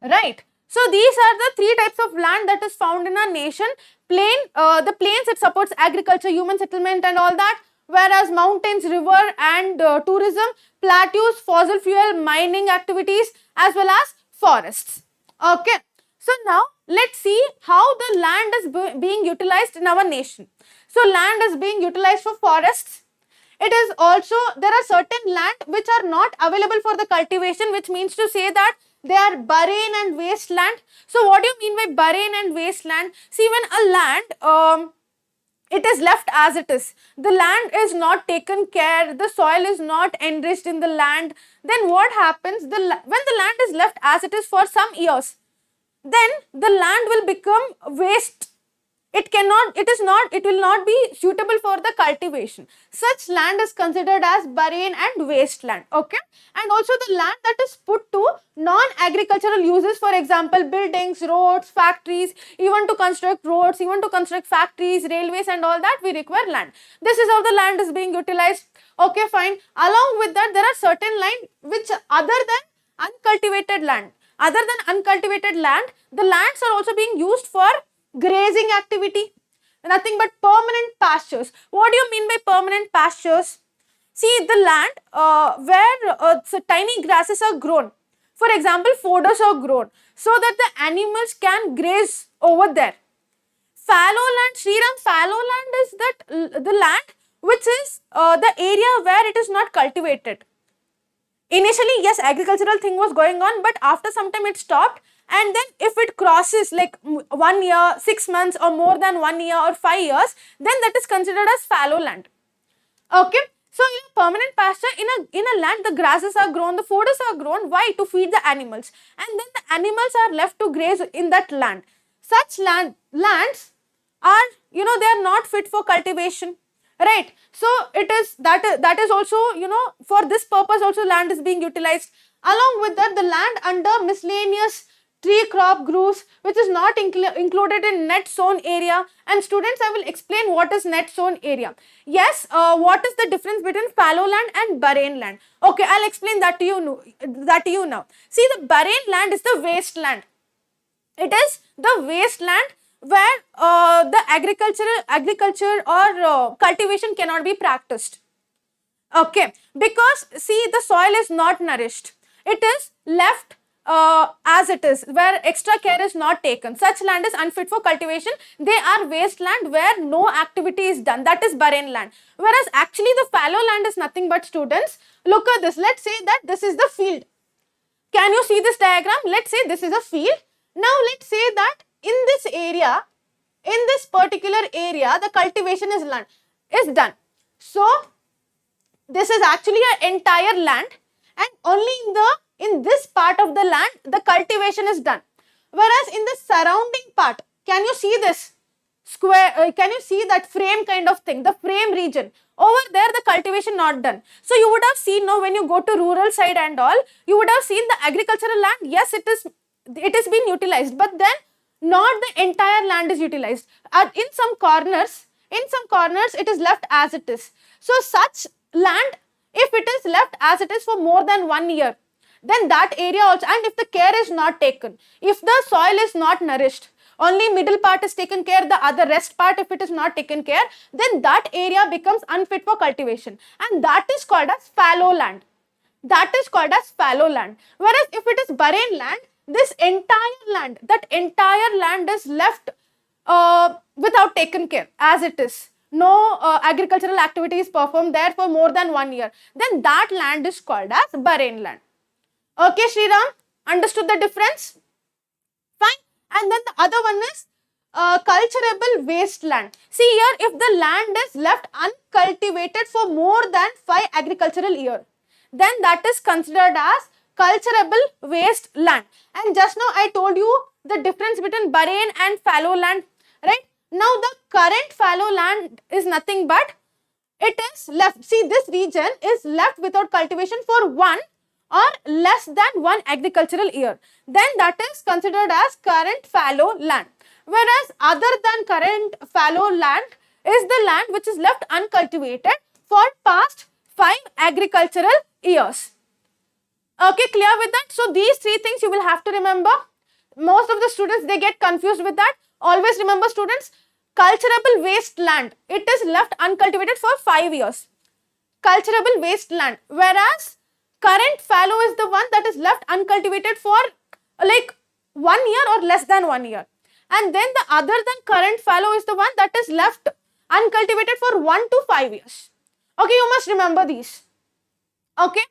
right? So these are the three types of land that is found in our nation. Plain, the plains, it supports agriculture, human settlement and all that, whereas mountains, river and tourism, plateaus, fossil fuel, mining activities as well as forests. Okay. So now let's see how the land is being utilized in our nation. So land is being utilized for forests. It is also, there are certain land which are not available for the cultivation, which means to say that they are barren and wasteland. So what do you mean by barren and wasteland? See, when a land, it is left as it is, the land is not taken care, the soil is not enriched in the land, then what happens? When the land is left as it is for some years, then the land will become waste. It will not be suitable for the cultivation. Such land is considered as barren and wasteland. Okay. And also the land that is put to non-agricultural uses, for example, buildings, roads, factories, even to construct roads, even to construct factories, railways and all that, we require land. This is how the land is being utilized. Okay, fine. Along with that, there are certain land which other than uncultivated land. The lands are also being used for grazing activity, nothing but permanent pastures. What do you mean by permanent pastures? See, the land where so tiny grasses are grown, for example, fodders are grown, so that the animals can graze over there. Fallow land, Sriram, fallow land is that the land which is the area where it is not cultivated. Initially, yes, agricultural thing was going on, but after some time it stopped. And then if it crosses like 1 year, 6 months or more than 1 year or 5 years, then that is considered as fallow land. Okay. So, in a permanent pasture, in a land, the grasses are grown, the fodders are grown. Why? To feed the animals. And then the animals are left to graze in that land. Such lands are, you know, they are not fit for cultivation. Right. So, it is that is also, you know, for this purpose also land is being utilized. Along with that, the land under miscellaneous tree crop groves, which is not included in net sown area. And students, I will explain what is net sown area. Yes, what is the difference between fallow land and barren land? Okay, I'll explain that to you now. See, the barren land is the wasteland. It is the wasteland where the agriculture or cultivation cannot be practiced. Okay, because see, the soil is not nourished. It is left as it is, where extra care is not taken. Such land is unfit for cultivation. They are wasteland where no activity is done. That is barren land. Whereas actually the fallow land is nothing but, students, look at this. Let's say that this is the field. Can you see this diagram? Let's say this is a field. Now let's say that in this area, in this particular area, the cultivation is done. So this is actually an entire land, and only in this part of the land, the cultivation is done. Whereas in the surrounding part, can you see this square, can you see that frame kind of thing, the frame region? Over there, the cultivation not done. So you would have seen now when you go to rural side and all, you would have seen the agricultural land. Yes, it is been utilized, but then not the entire land is utilized. In some corners, it is left as it is. So such land, if it is left as it is for more than 1 year, then that area also, and if the care is not taken, if the soil is not nourished, only middle part is taken care, the other rest part, if it is not taken care, then that area becomes unfit for cultivation, and that is called as fallow land. Whereas if it is barren land, this entire land is left without taken care as it is. No agricultural activities performed there for more than 1 year. Then that land is called as barren land. Okay, Sriram, understood the difference? And then the other one is culturable wasteland. See here, if the land is left uncultivated for more than 5 agricultural years, then that is considered as culturable wasteland. And just now I told you the difference between barren and fallow land, right? Now the current fallow land is nothing but it is left. See, this region is left without cultivation for 1 or less than 1 agricultural year. Then that is considered as current fallow land. Whereas other than current fallow land is the land which is left uncultivated for past 5 agricultural years. Okay, clear with that? So these 3 things you will have to remember. Most of the students, they get confused with that. Always remember, students, culturable wasteland, it is left uncultivated for 5 years. Culturable wasteland, whereas current fallow is the one that is left uncultivated for like 1 year or less than 1 year. And then the other than current fallow is the one that is left uncultivated for 1 to 5 years. Okay, you must remember these. Okay,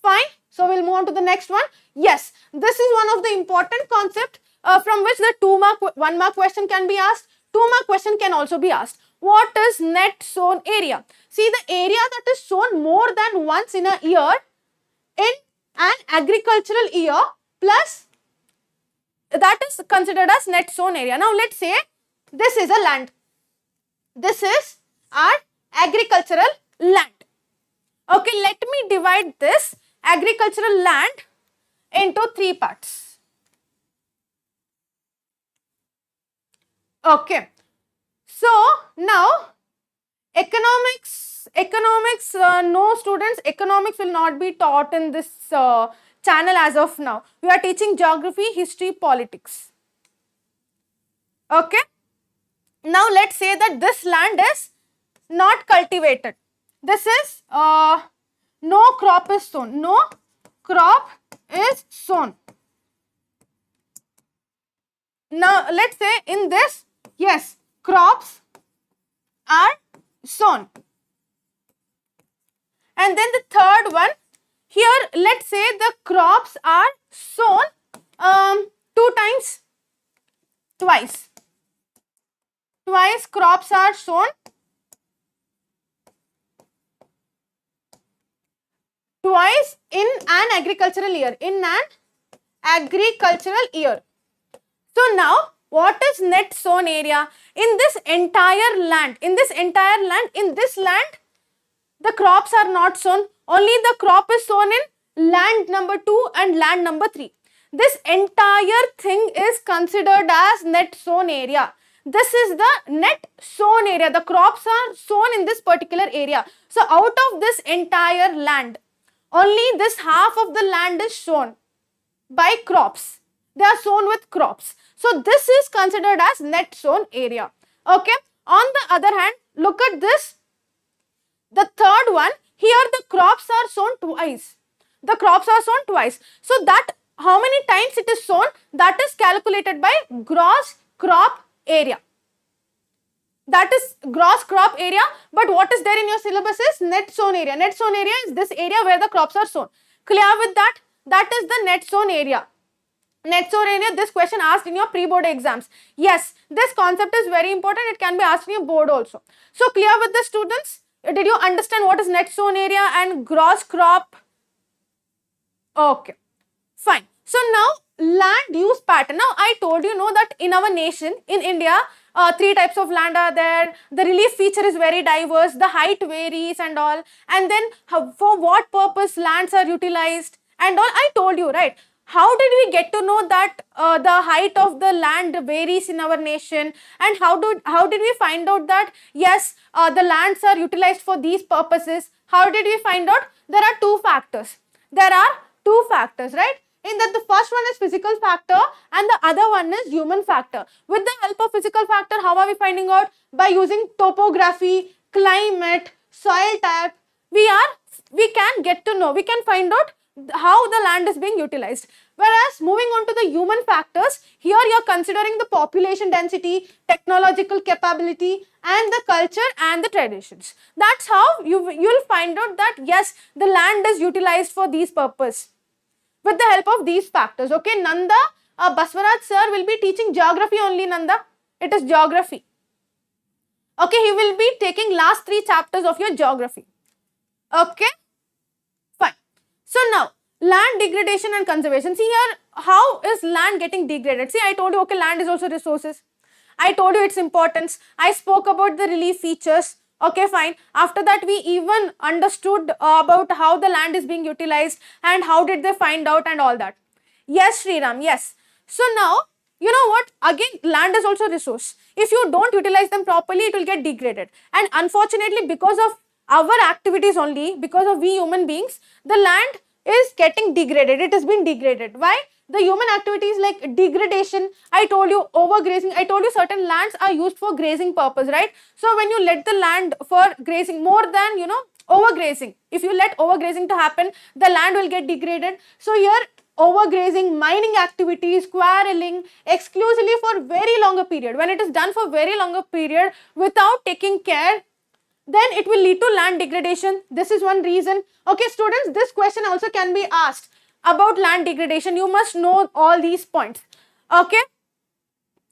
fine. So we'll move on to the next one. Yes, this is one of the important concept from which the 2 mark, 1 mark question can be asked. 2 mark question can also be asked. What is net sown area? See, the area that is sown more than once in a year in an agricultural year plus that is considered as net sown area. Now let's say this is a land. This is our agricultural land. Okay, let me divide this agricultural land into 3 parts. Okay, so now economics, no students, economics will not be taught in this channel as of now. We are teaching geography, history, politics. Okay, now let's say that this land is not cultivated. This is no crop is sown. No crop is sown. Now let's say in this, yes, crops are sown. And then the third one, here let's say the crops are sown 2 times, twice. Twice crops are sown. Twice in an agricultural year. In an agricultural year. So now, what is net sown area? In this entire land, in this land, the crops are not sown. Only the crop is sown in land number 2 and land number 3. This entire thing is considered as net sown area. This is the net sown area. The crops are sown in this particular area. So out of this entire land, only this half of the land is sown by crops. They are sown with crops. So this is considered as net sown area. Okay. On the other hand, look at this. The third one, here the crops are sown twice. The crops are sown twice. So that how many times it is sown, that is calculated by gross crop area. That is gross crop area, but what is there in your syllabus is net sown area. Net sown area is this area where the crops are sown. Clear with that? That is the net sown area. Net sown area, this question asked in your pre-board exams. Yes, this concept is very important. It can be asked in your board also. So clear with the students? Did you understand what is net sown area and gross crop? Okay, fine. So now land use pattern. Now I told you that in our nation, in India, 3 types of land are there. The relief feature is very diverse. The height varies and all. And then for what purpose lands are utilized and all. I told you, right? How did we get to know that the height of the land varies in our nation, and how did we find out that yes, the lands are utilized for these purposes? How did we find out? There are 2 factors. There are 2 factors, right? In that the first one is physical factor and the other one is human factor. With the help of physical factor, how are we finding out? By using topography, climate, soil type, we can get to know, we can find out how the land is being utilized. Whereas moving on to the human factors, here you are considering the population density, technological capability and the culture and the traditions. That's how you will find out that yes, the land is utilized for these purpose with the help of these factors. Okay, Nanda, Baswaraj sir will be teaching geography only, Nanda. It is geography. Okay, he will be taking last 3 chapters of your geography. Okay, fine. So now, land degradation and conservation. See here, how is land getting degraded? See, I told you, okay, land is also resources. I told you its importance. I spoke about the relief features. Okay, fine. After that, we even understood about how the land is being utilized and how did they find out and all that. Yes, Sriram, yes. So now, you know what? Again, land is also a resource. If you don't utilize them properly, it will get degraded. And unfortunately, because of our activities only, because of we human beings, the land is getting degraded. It has been degraded. Why? The human activities like degradation, I told you, overgrazing, I told you certain lands are used for grazing purpose, right? So when you let the land for grazing more than, overgrazing, if you let overgrazing to happen, the land will get degraded. So here, overgrazing, mining activities, quarreling, exclusively for very longer period. When it is done for very longer period without taking care, then it will lead to land degradation. This is one reason. Okay, students, this question also can be asked about land degradation. You must know all these points. Okay,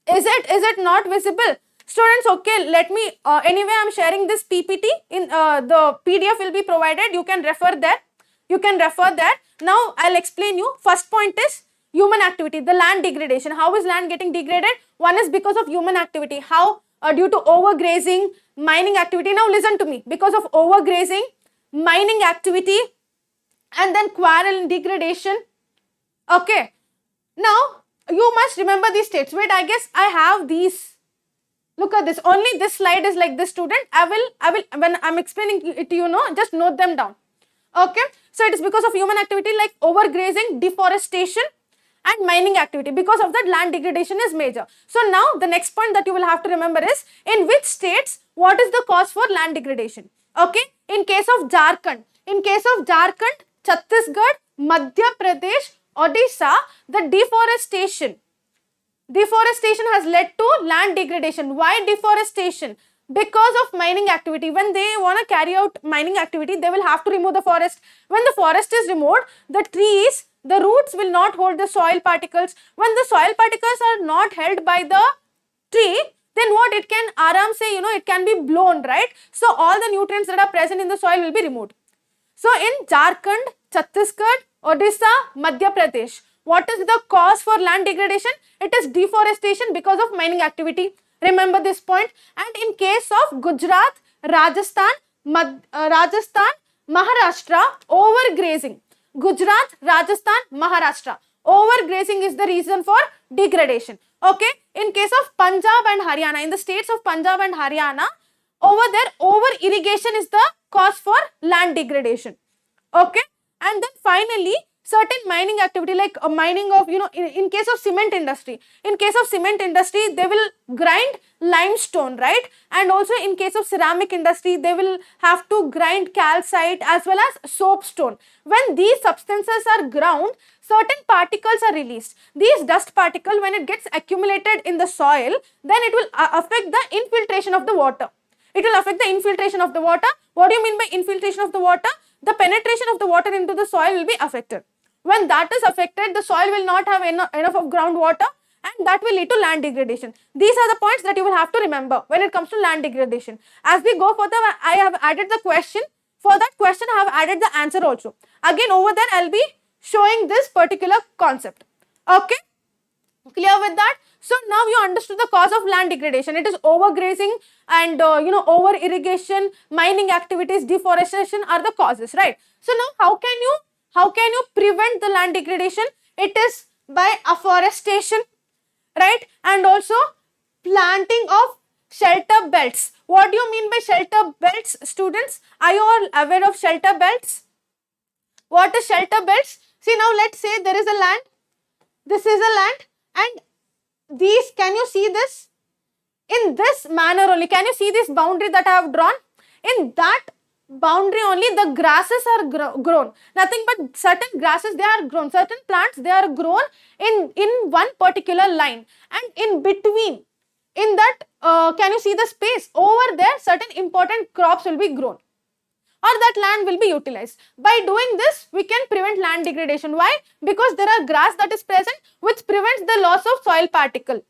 is it not visible? Students, okay, let me, anyway, I am sharing this PPT, in the PDF will be provided, you can refer there. Now, I will explain you. First point is human activity, the land degradation. How is land getting degraded? One is because of human activity. How? Due to overgrazing, mining activity. Now, listen to me. Because of overgrazing, mining activity, and then quarrel and degradation. Okay. Now, you must remember these states. Wait, I guess I have these. Look at this. Only this slide is like this, student. I will, when I'm explaining it to just note them down. Okay. So, it is because of human activity like overgrazing, deforestation and mining activity. Because of that, land degradation is major. So, now the next point that you will have to remember is, in which states, what is the cause for land degradation? Okay. In case of Jharkhand, Chhattisgarh, Madhya Pradesh, Odisha, the deforestation has led to land degradation. Why deforestation? Because of mining activity. When they want to carry out mining activity, they will have to remove the forest. When the forest is removed, the trees, the roots will not hold the soil particles. When the soil particles are not held by the tree, then what it can aram say, it can be blown, right? So, all the nutrients that are present in the soil will be removed. So, in Jharkhand, Chhattisgarh, Odisha, Madhya Pradesh, what is the cause for land degradation? It is deforestation because of mining activity. Remember this point. And in case of Gujarat, Rajasthan, Maharashtra, overgrazing. Gujarat, Rajasthan, Maharashtra. Overgrazing is the reason for degradation. Okay. In case of Punjab and Haryana, in the states of Punjab and Haryana, over there, over irrigation is the cause for land degradation. Okay. And then finally, certain mining activity like mining of, in case of cement industry. In case of cement industry, they will grind limestone, right? And also in case of ceramic industry, they will have to grind calcite as well as soapstone. When these substances are ground, certain particles are released. These dust particles, when it gets accumulated in the soil, then it will affect the infiltration of the water. It will affect the infiltration of the water. What do you mean by infiltration of the water? The penetration of the water into the soil will be affected. When that is affected, the soil will not have enough of groundwater and that will lead to land degradation. These are the points that you will have to remember when it comes to land degradation. As we go further, I have added the question. For that question, I have added the answer also. Again, over there, I will be showing this particular concept. Okay? Clear with that? So, now you understood the cause of land degradation. It is overgrazing and, over irrigation, mining activities, deforestation are the causes, right? So, now how can you prevent the land degradation? It is by afforestation, right? And also planting of shelter belts. What do you mean by shelter belts, students? Are you all aware of shelter belts? What is shelter belts? See, now let's say there is a land. This is a land and these, can you see this? In this manner only, can you see this boundary that I have drawn? In that boundary only the grasses are grown. Nothing but certain grasses they are grown. Certain plants they are grown in one particular line. And in between, in that, can you see the space? Over there, certain important crops will be grown. or that land will be utilized. By doing this, we can prevent land degradation. Why? Because there are grass that is present which prevents the loss of soil particle.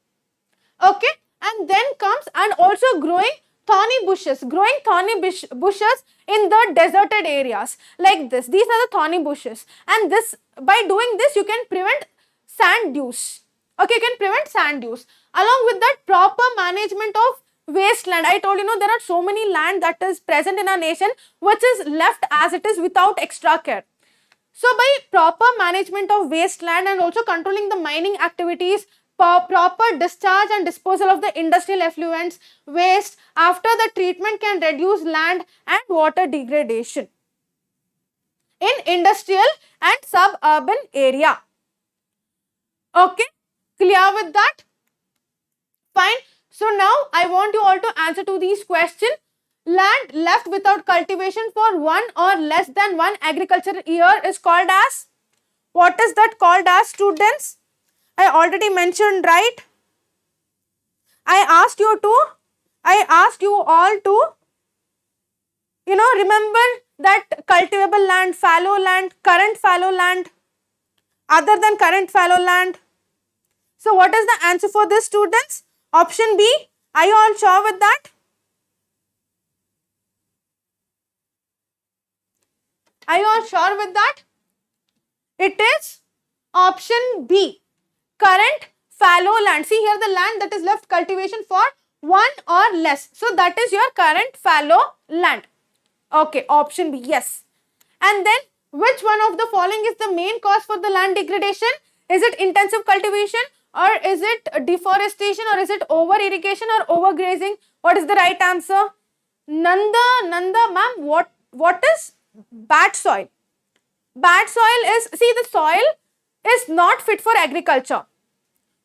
Okay, and then comes and also growing thorny bushes, bushes in the deserted areas like this. These are the thorny bushes, and this, by doing this, you can prevent sand dunes. Okay, you can prevent sand dunes. Along with that, proper management of wasteland. I told you, there are so many land that is present in our nation which is left as it is without extra care. So by proper management of wasteland and also controlling the mining activities, proper discharge and disposal of the industrial effluents, waste after the treatment can reduce land and water degradation in industrial and suburban area. Okay, clear with that? Fine. So now I want you all to answer to these questions. Land left without cultivation for one or less than one agricultural year is called as? What is that called as, students? I already mentioned, right? I asked you all to, remember that cultivable land, fallow land, current fallow land, other than current fallow land. So what is the answer for this, students? Option B. Are you all sure with that? Are you all sure with that? It is option B. Current fallow land. See here, the land that is left cultivation for one or less. So that is your current fallow land. Okay, option B, yes. And then which one of the following is the main cause for the land degradation? Is it intensive cultivation, or is it deforestation, or is it over irrigation or overgrazing? What is the right answer? Nanda ma'am, what is bad soil? Bad soil is, see, the soil is not fit for agriculture.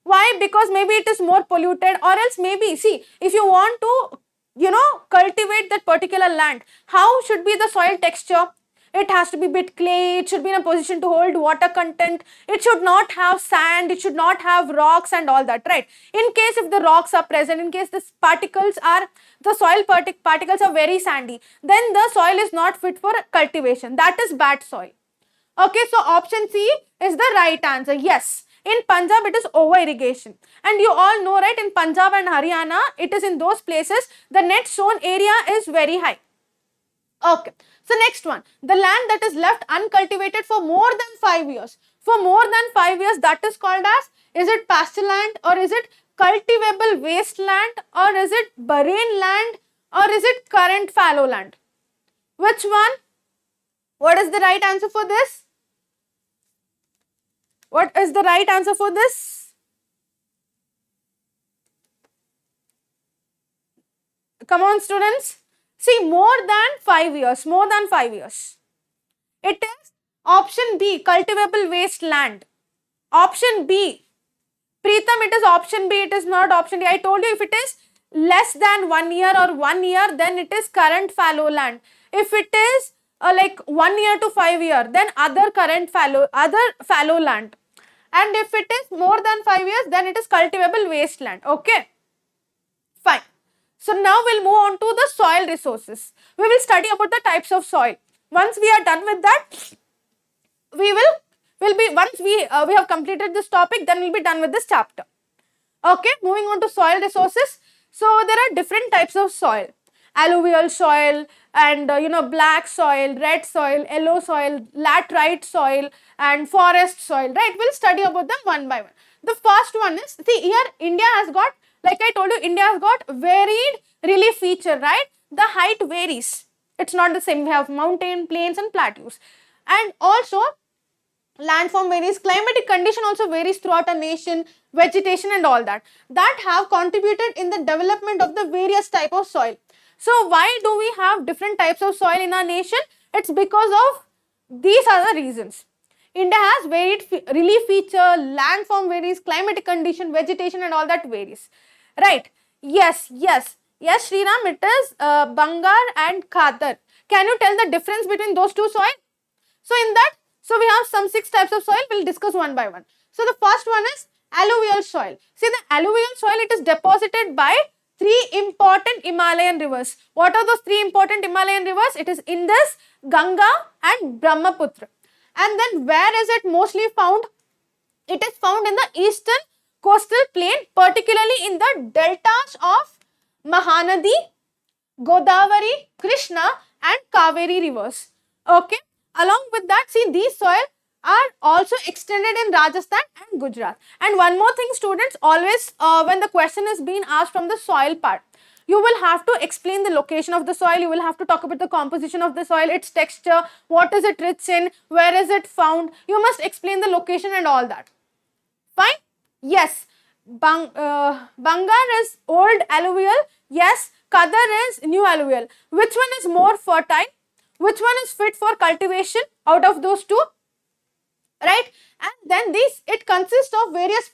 Why? Because maybe it is more polluted, or else maybe, see, if you want to, cultivate that particular land, how should be the soil texture? It has to be a bit clay, it should be in a position to hold water content, it should not have sand, it should not have rocks and all that, right? In case if the rocks are present, in case the soil particles are very sandy, then the soil is not fit for cultivation. That is bad soil. Okay, so option C is the right answer. Yes, in Punjab it is over irrigation, and you all know, right, in Punjab and Haryana, it is in those places the net sown area is very high. Okay, so next one, the land that is left uncultivated for more than 5 years. For more than 5 years, that is called as, is it pasture land, or is it cultivable wasteland, or is it barren land, or is it current fallow land? Which one? What is the right answer for this? What is the right answer for this? Come on, students. See, more than 5 years, more than 5 years. It is option B, cultivable wasteland. Option B. Preetham, it is option B, it is not option D. I told you, if it is less than 1 year or 1 year, then it is current fallow land. If it is like 1 year to 5 years, then other fallow land. And if it is more than 5 years, then it is cultivable wasteland. Okay, fine. So now we'll move on to the soil resources. We will study about the types of soil. Once we are done with that, once we have completed this topic, then we'll be done with this chapter. Okay, moving on to soil resources. So there are different types of soil. Alluvial soil and black soil, red soil, yellow soil, laterite soil and forest soil, right? We'll study about them one by one. The first one is, see here, India has got, like I told you, India has got varied relief feature, right? The height varies. It's not the same. We have mountain, plains and plateaus. And also, landform varies, climatic condition also varies throughout a nation, vegetation and all that have contributed in the development of the various type of soil. So why do we have different types of soil in our nation? It's because of these are the reasons. India has varied relief feature, landform varies, climatic condition, vegetation and all that varies. Right? Yes, Shriram, it is Bangar and Khadar. Can you tell the difference between those two soil? So in that, we have some 6 types of soil. We'll discuss one by one. So the first one is alluvial soil. See, the alluvial soil, it is deposited by three important Himalayan rivers. What are those three important Himalayan rivers? It is Indus, Ganga and Brahmaputra. And then where is it mostly found? It is found in the eastern coastal plain, particularly in the deltas of Mahanadi, Godavari, Krishna and Kaveri rivers. Okay. Along with that, see, these soil are also extended in Rajasthan and Gujarat. And one more thing, students, always when the question is being asked from the soil part, you will have to explain the location of the soil, you will have to talk about the composition of the soil, its texture, what is it rich in, where is it found, you must explain the location and all that. Fine? Yes. Bangar is old alluvial, yes. Kadar is new alluvial. Which one is more fertile? Which one is fit for cultivation out of those two? Right? And then it consists of various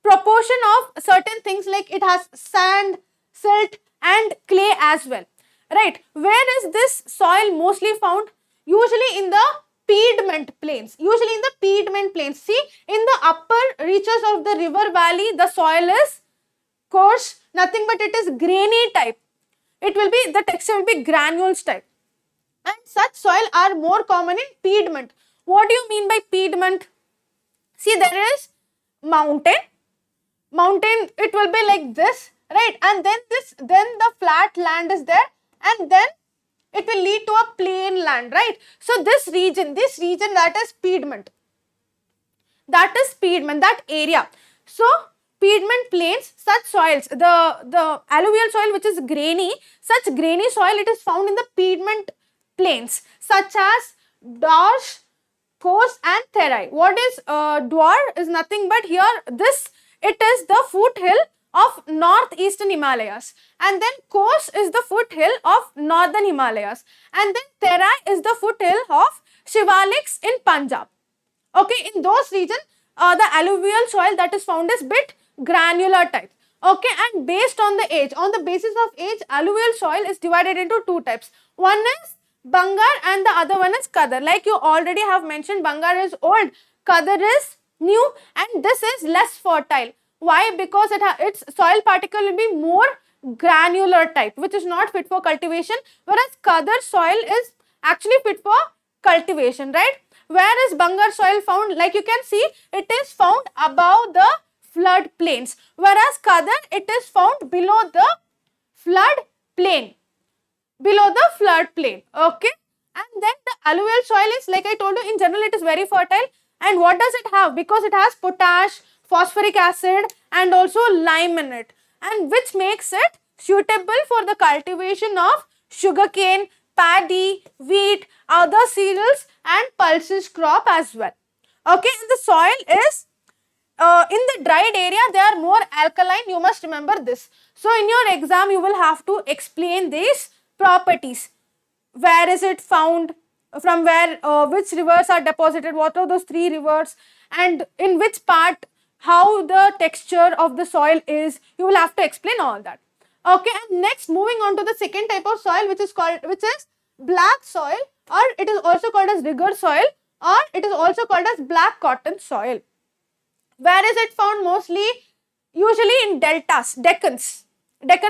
proportion of certain things, like it has sand, silt and clay as well. Right? Where is this soil mostly found? Usually in the Piedmont plains. Usually in the Piedmont plains. See, in the upper reaches of the river valley, the soil is coarse, nothing but it is grainy type. It will be, the texture will be granules type. And such soil are more common in Piedmont. What do you mean by Piedmont? See, there is mountain, it will be like this, right? And then the flat land is there, and then it will lead to a plain land, right? So this region that is Piedmont. That is Piedmont, that area. So Piedmont plains, such soils, the alluvial soil which is grainy, such grainy soil, it is found in the Piedmont plains, such as Dorje, Kos and Terai. What is Dwar is nothing but here, it is the foothill of northeastern Himalayas, and then Kos is the foothill of northern Himalayas, and then Terai is the foothill of Shivaliks in Punjab. Okay, in those regions, the alluvial soil that is found is bit granular type. Okay, and based on the age, on the basis of age, alluvial soil is divided into two types. One is Bangar and the other one is Kadar. Like you already have mentioned, Bangar is old, Kadar is new, and this is less fertile. Why? Because its soil particle will be more granular type, which is not fit for cultivation, whereas Kadar soil is actually fit for cultivation, right? Where is Bangar soil found? Like you can see, it is found above the flood plains, whereas Kadar, it is found below the flood plain. Below the flood plain, okay? And then the alluvial soil is, like I told you, in general it is very fertile. And what does it have? Because it has potash, phosphoric acid and also lime in it, and which makes it suitable for the cultivation of sugarcane, paddy, wheat, other cereals and pulses crop as well. Okay, and the soil is in the dried area, they are more alkaline, you must remember this. So in your exam, you will have to explain these properties. Where is it found? From where, which rivers are deposited? What are those three rivers? And in which part, how the texture of the soil is? You will have to explain all that. Okay, and next moving on to the second type of soil, which is black soil, or it is also called as rigor soil, or it is also called as black cotton soil. Where is it found mostly? Usually in deltas, Deccan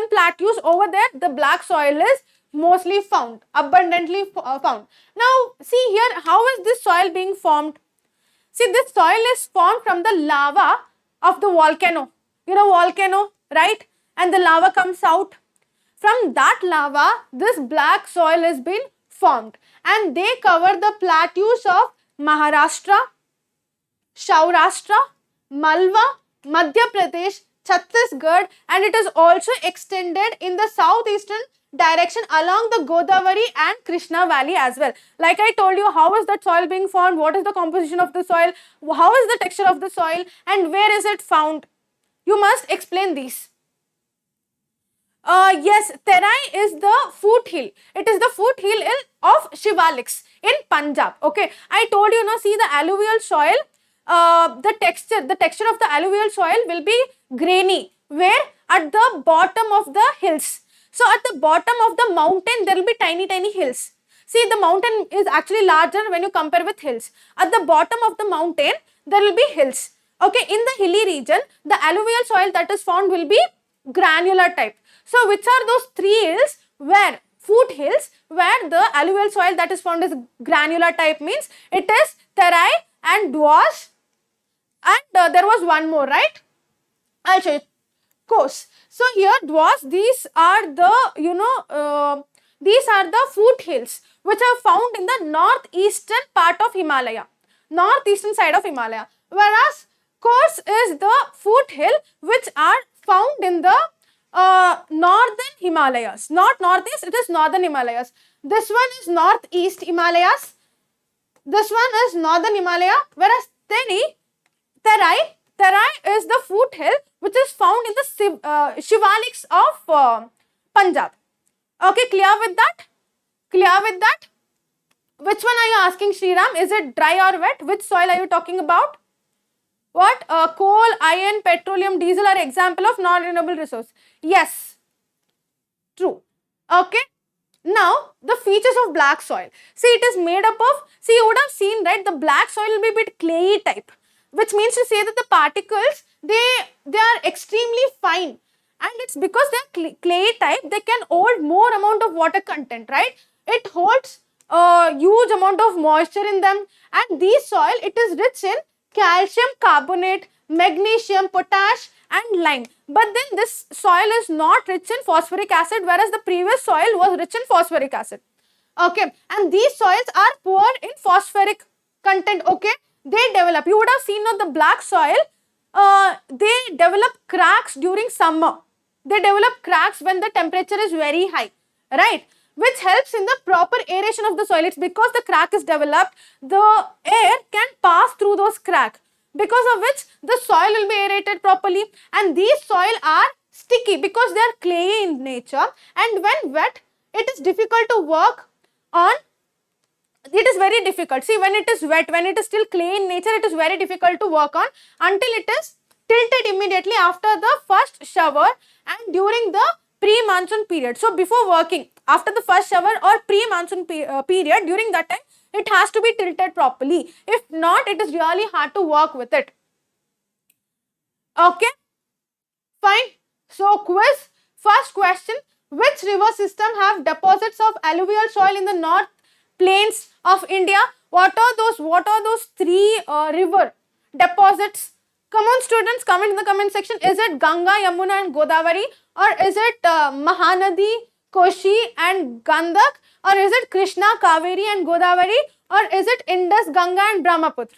plateaus. Over there, the black soil is mostly found, abundantly found. Now, see here, how is this soil being formed? See, this soil is formed from the lava of the volcano. You know volcano, right? And the lava comes out. From that lava, this black soil has been formed. And they cover the plateaus of Maharashtra, Saurashtra, Malwa, Madhya Pradesh, Chhattisgarh, and it is also extended in the southeastern direction along the Godavari and Krishna valley as well. Like I told you, how is that soil being formed, what is the composition of the soil, how is the texture of the soil, and where is it found? You must explain these. Yes, Terai is the foothill. It is the foothill of Shivaliks in Punjab. Okay, I told you, now see the alluvial soil, the texture of the alluvial soil will be grainy, where at the bottom of the hills. So at the bottom of the mountain, there will be tiny hills. See, the mountain is actually larger when you compare with hills. At the bottom of the mountain, there will be hills. Okay, in the hilly region, the alluvial soil that is found will be granular type. So which are those 3 hills where foothills where the alluvial soil that is found is granular type, means it is terai and dwarf, and there was one more, right? I'll show you. Course. So here dwarfs, these are the these are the foothills which are found in the northeastern part of Himalaya, northeastern side of Himalaya, whereas course is the foothill which are found in the northern Himalayas, not northeast, it is northern Himalayas. This one is northeast Himalayas, this one is northern Himalaya, whereas Terai is the foothill which is found in the Shivaliks of Punjab. Okay, clear with that? Clear with that? Which one are you asking, Sriram? Is it dry or wet? Which soil are you talking about? What? Coal, iron, petroleum, diesel are example of non-renewable resource. Yes, true. Okay. Now, the features of black soil. See, it is made up of, see, you would have seen, right, the black soil will be a bit clayey type, which means to say that the particles, they are extremely fine, and it's because they are clay type, they can hold more amount of water content, right? It holds a huge amount of moisture in them, and these soil, it is rich in calcium carbonate, magnesium, potash and lime. But then this soil is not rich in phosphoric acid, whereas the previous soil was rich in phosphoric acid. Okay, and these soils are poor in phosphoric content. Okay, they develop, you would have seen on the black soil, they develop cracks during summer. They develop cracks when the temperature is very high, right? Which helps in the proper aeration of the soil. It's because the crack is developed, the air can pass through those cracks, because of which the soil will be aerated properly, and these soil are sticky because they are clayey in nature, and when wet, it is difficult to work on. It is very difficult. See, when it is wet, when it is still clay in nature, it is very difficult to work on until it is tilted immediately after the first shower and during the pre-monsoon period. So, before working, after the first shower or pre-monsoon period, during that time, it has to be tilted properly. If not, it is really hard to work with it. Okay, fine. So, quiz, first question, which river system have deposits of alluvial soil in the north plains of India? What are those 3 river deposits? Come on students, comment in the comment section. Is it Ganga, Yamuna and Godavari, or is it Mahanadi, Koshi and Gandak, or is it Krishna, Kaveri and Godavari, or is it Indus, Ganga and Brahmaputra?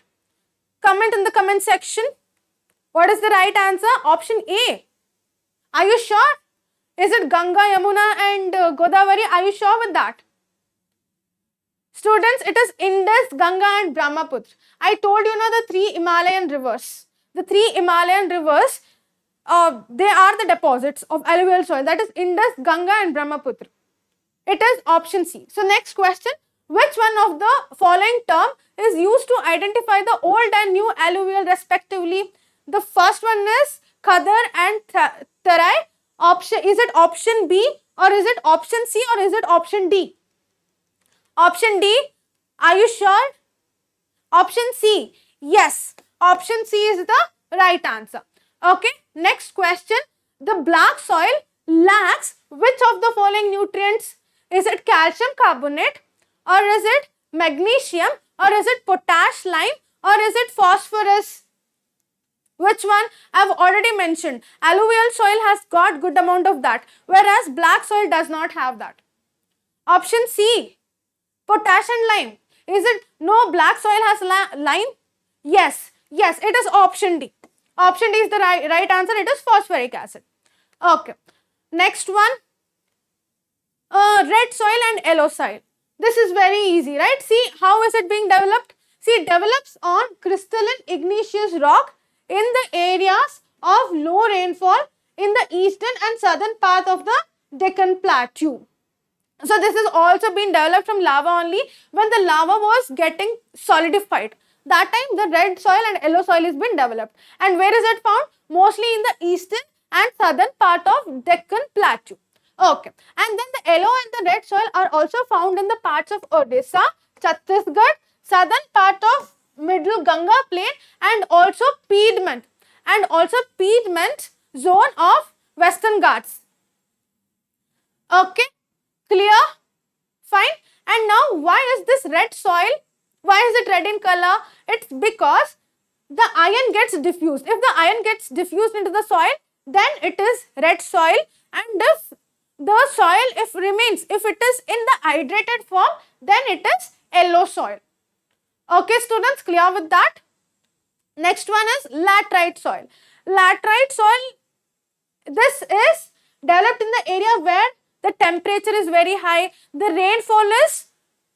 Comment in the comment section. What is the right answer? Option A. Are you sure? Is it Ganga, Yamuna and Godavari? Are you sure with that? Students, it is Indus, Ganga and Brahmaputra. I told you now the 3 Himalayan rivers. The 3 Himalayan rivers, they are the deposits of alluvial soil, that is Indus, Ganga and Brahmaputra. It is option C. So, next question, which one of the following term is used to identify the old and new alluvial respectively? The first one is Khadar and Terai. Is it option B, or is it option C, or is it option D? Option D, are you sure? Option C, yes. Option C is the right answer. Okay, next question. The black soil lacks which of the following nutrients? Is it calcium carbonate, or is it magnesium, or is it potash lime, or is it phosphorus? Which one? I have already mentioned. Alluvial soil has got good amount of that, whereas black soil does not have that. Option C, potash and lime. Is it no, black soil has lime? Yes. Yes, it is option D. Option D is the right answer. It is phosphoric acid. Okay. Next one. Red soil and yellow soil. This is very easy, right? See, how is it being developed? See, it develops on crystalline igneous rock in the areas of low rainfall in the eastern and southern part of the Deccan Plateau. So, this has also been developed from lava only when the lava was getting solidified. That time the red soil and yellow soil has been developed. And where is it found? Mostly in the eastern and southern part of Deccan Plateau. Okay. And then the yellow and the red soil are also found in the parts of Odisha, Chhattisgarh, southern part of middle Ganga plain, and also Piedmont zone of Western Ghats. Okay, clear? Fine. And now why is this red soil? Why is it red in color? It's because the iron gets diffused. If the iron gets diffused into the soil, then it is red soil. And if the soil if it is in the hydrated form, then it is yellow soil. Okay, students, clear with that? Next one is laterite soil. Laterite soil, this is developed in the area where the temperature is very high, the rainfall is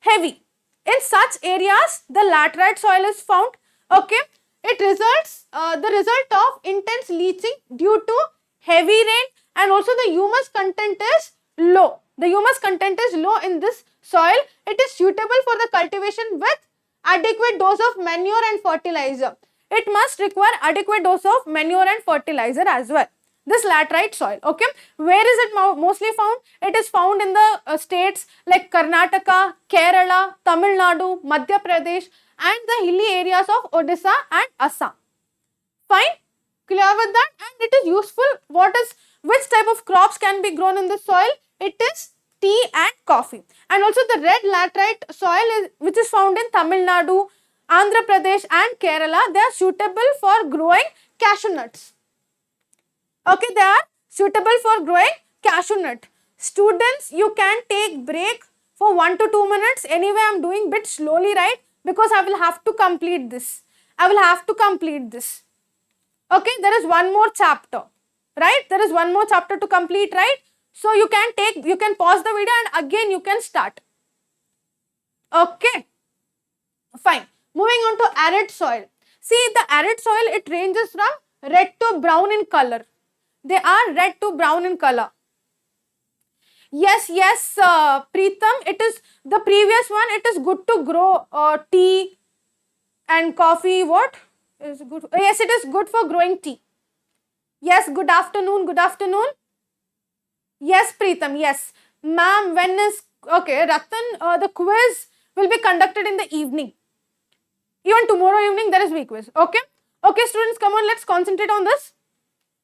heavy. In such areas, the laterite soil is found. Okay, it results the result of intense leaching due to heavy rain, and also the humus content is low. The humus content is low in this soil. It is suitable for the cultivation with adequate dose of manure and fertilizer. It must require adequate dose of manure and fertilizer as well. This laterite soil, okay. Where is it mostly found? It is found in the states like Karnataka, Kerala, Tamil Nadu, Madhya Pradesh, and the hilly areas of Odisha and Assam. Fine, clear with that? And it is useful. Which type of crops can be grown in this soil? It is tea and coffee. And also the red laterite soil which is found in Tamil Nadu, Andhra Pradesh and Kerala, they are suitable for growing cashew nuts. Okay, they are suitable for growing cashew nut. Students, you can take break for 1 to 2 minutes. Anyway, I am doing bit slowly, right? Because I will have to complete this. Okay, there is one more chapter, right? There is one more chapter to complete, right? So you can pause the video and again you can start. Okay, fine. Moving on to arid soil. See, the arid soil, it ranges from red to brown in color. They are red to brown in color. Yes, Preetham, it is the previous one. It is good to grow tea and coffee. What is good? Yes, it is good for growing tea. Yes, good afternoon. Yes, Preetham, yes. Ma'am, when is, okay, Ratan, the quiz will be conducted in the evening. Even tomorrow evening there is week quiz. Okay, students, come on, let's concentrate on this.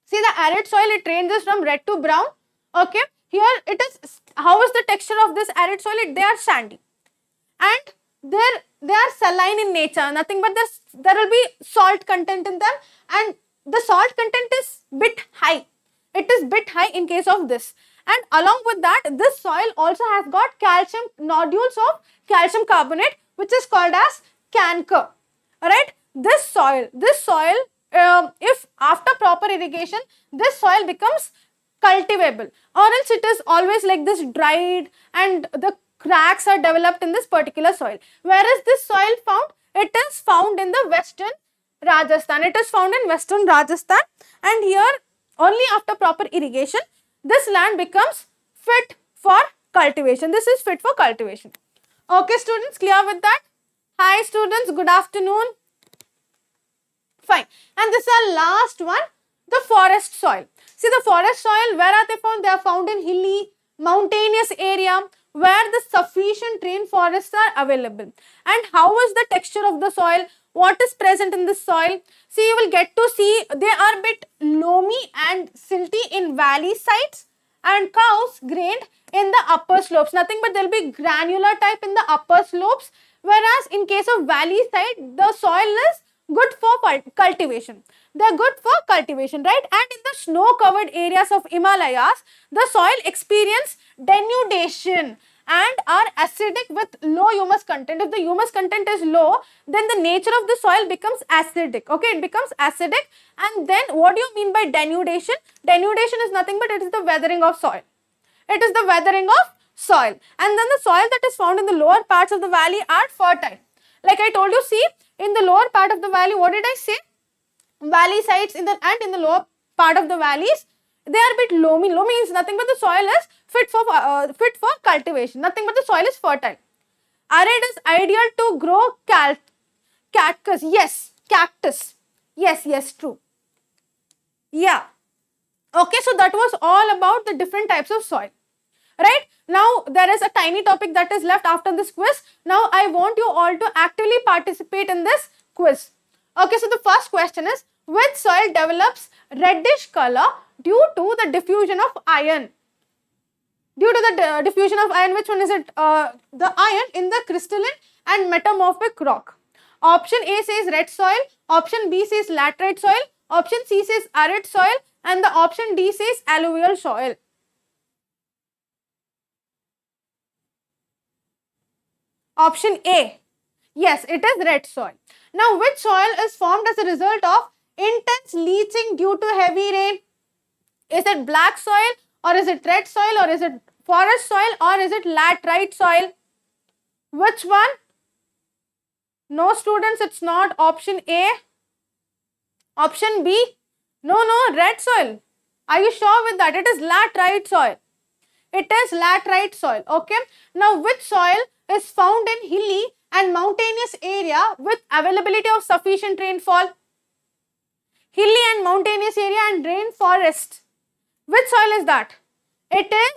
See, the arid soil, it ranges from red to brown. Okay, here it is. How is the texture of this arid soil? They are sandy, and they are saline in nature. Nothing but there will be salt content in them, and the salt content is bit high. It is bit high in case of this. And along with that, this soil also has got calcium nodules of calcium carbonate, which is called as canker. Alright, this soil, if after proper irrigation, this soil becomes cultivable, or else it is always like this dried and the cracks are developed in this particular soil. Whereas this soil found, it is found in the western Rajasthan. And here only after proper irrigation, this land becomes fit for cultivation. This is fit for cultivation. Okay, students, clear with that? Hi students, good afternoon. Fine. And this is our last one, the forest soil. See, the forest soil, where are they found? They are found in hilly, mountainous area where the sufficient rainforests are available. And how is the texture of the soil? What is present in this soil? See, you will get to see they are a bit loamy and silty in valley sides and cows grained in the upper slopes. Nothing but there will be granular type in the upper slopes, whereas in case of valley side, the soil is good for cultivation. They are good for cultivation, right? And in the snow-covered areas of Himalayas, the soil experience denudation and are acidic with low humus content. If the humus content is low, then the nature of the soil becomes acidic. Okay, it becomes acidic. And then what do you mean by denudation? Denudation is nothing but it is the weathering of soil. It is the weathering of soil. And then the soil that is found in the lower parts of the valley are fertile. Like I told you, see, in the lower part of the valley, what did I say? Valley sides in the lower part of the valleys, they are a bit loamy. Loamy means nothing but the soil is fit for cultivation. Nothing but the soil is fertile. Arid is ideal to grow cactus. Yes, cactus. Yes, true. Yeah. Okay, so that was all about the different types of soil. Right? Now, there is a tiny topic that is left after this quiz. Now, I want you all to actively participate in this quiz. Okay, so the first question is, which soil develops reddish color due to the diffusion of iron? Due to the diffusion of iron, which one is it? The iron in the crystalline and metamorphic rock. Option A says red soil, option B says laterite soil, option C says arid soil, and the option D says alluvial soil. Option A. Yes, it is red soil. Now, which soil is formed as a result of intense leaching due to heavy rain? Is it black soil, or is it red soil, or is it forest soil, or is it laterite soil? Which one? No, students, it's not option A. Option B? No, red soil. Are you sure with that? It is laterite soil. It is laterite soil. Okay. Now, which soil is found in hilly and mountainous area with availability of sufficient rainfall? Hilly and mountainous area and rainforest. Which soil is that? It is,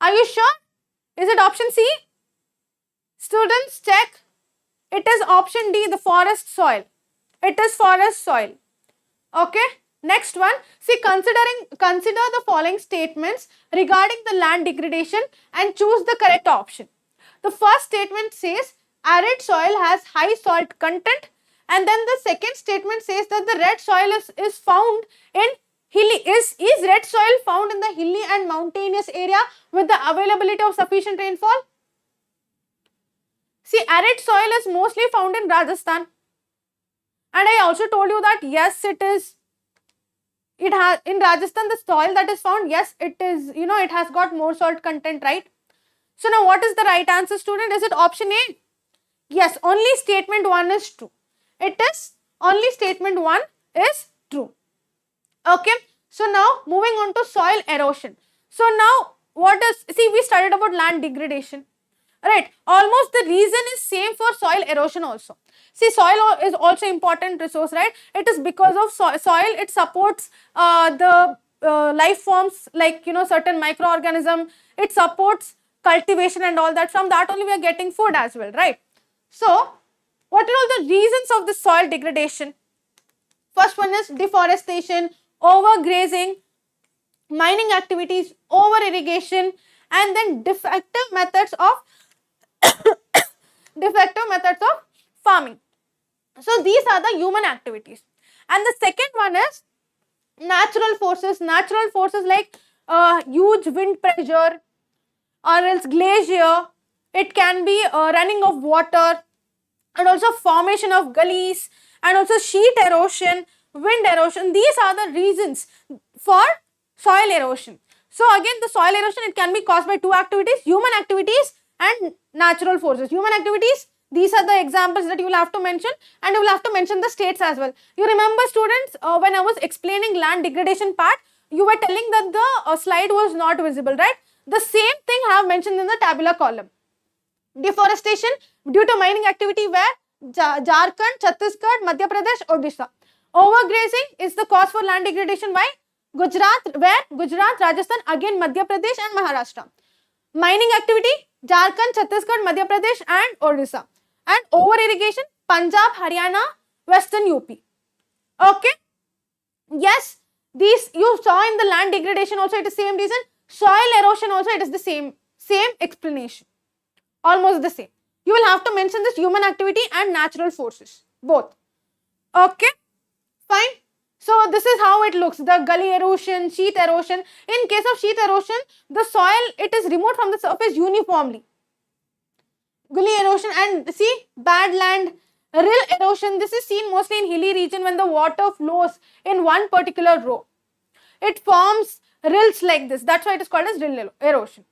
are you sure? Is it option C? Students, check. It is option D, the forest soil. It is forest soil. Okay. Next one. See, consider the following statements regarding the land degradation and choose the correct option. The first statement says arid soil has high salt content, and then the second statement says that the red soil is found in hilly. Is red soil found in the hilly and mountainous area with the availability of sufficient rainfall? See, arid soil is mostly found in Rajasthan, and I also told you that yes, it is. It has in Rajasthan, the soil that is found, yes, it is, it has got more salt content, right? So now what is the right answer, student? Is it option A? Yes, only statement 1 is true. It is only statement 1 is true. Okay. So now moving on to soil erosion. So now we studied about land degradation. Right. Almost the reason is same for soil erosion also. See, soil is also important resource, right? It is because of soil, it supports the life forms like, certain microorganism. It supports cultivation and all that. From that only we are getting food as well, right? So, what are all the reasons of the soil degradation? First one is deforestation, overgrazing, mining activities, over irrigation, and then defective methods of farming. So these are the human activities. And the second one is natural forces. Natural forces like huge wind pressure or else glacier. It can be running of water, and also formation of gullies, and also sheet erosion, wind erosion. These are the reasons for soil erosion. So again, the soil erosion, it can be caused by two activities, human activities and natural forces. Human activities, these are the examples that you will have to mention, and you will have to mention the states as well. You remember, students, when I was explaining land degradation part, you were telling that the slide was not visible, right? The same thing I have mentioned in the tabular column. Deforestation due to mining activity where Jharkhand, Chhattisgarh, Madhya Pradesh, Odisha. Overgrazing is the cause for land degradation. Why? Gujarat, where? Gujarat, Rajasthan, again Madhya Pradesh and Maharashtra. Mining activity, Jharkhand, Chhattisgarh, Madhya Pradesh and Odisha. And over irrigation, Punjab, Haryana, Western UP. Okay. Yes, these you saw in the land degradation also, it is same reason. Soil erosion also, it is the same explanation. Almost the same. You will have to mention this human activity and natural forces, both. Okay, fine. So this is how it looks, the gully erosion, sheet erosion. In case of sheet erosion, the soil, it is removed from the surface uniformly. Gully erosion, and see, bad land, rill erosion, this is seen mostly in hilly region when the water flows in one particular row. It forms rills like this, that's why it is called as rill erosion.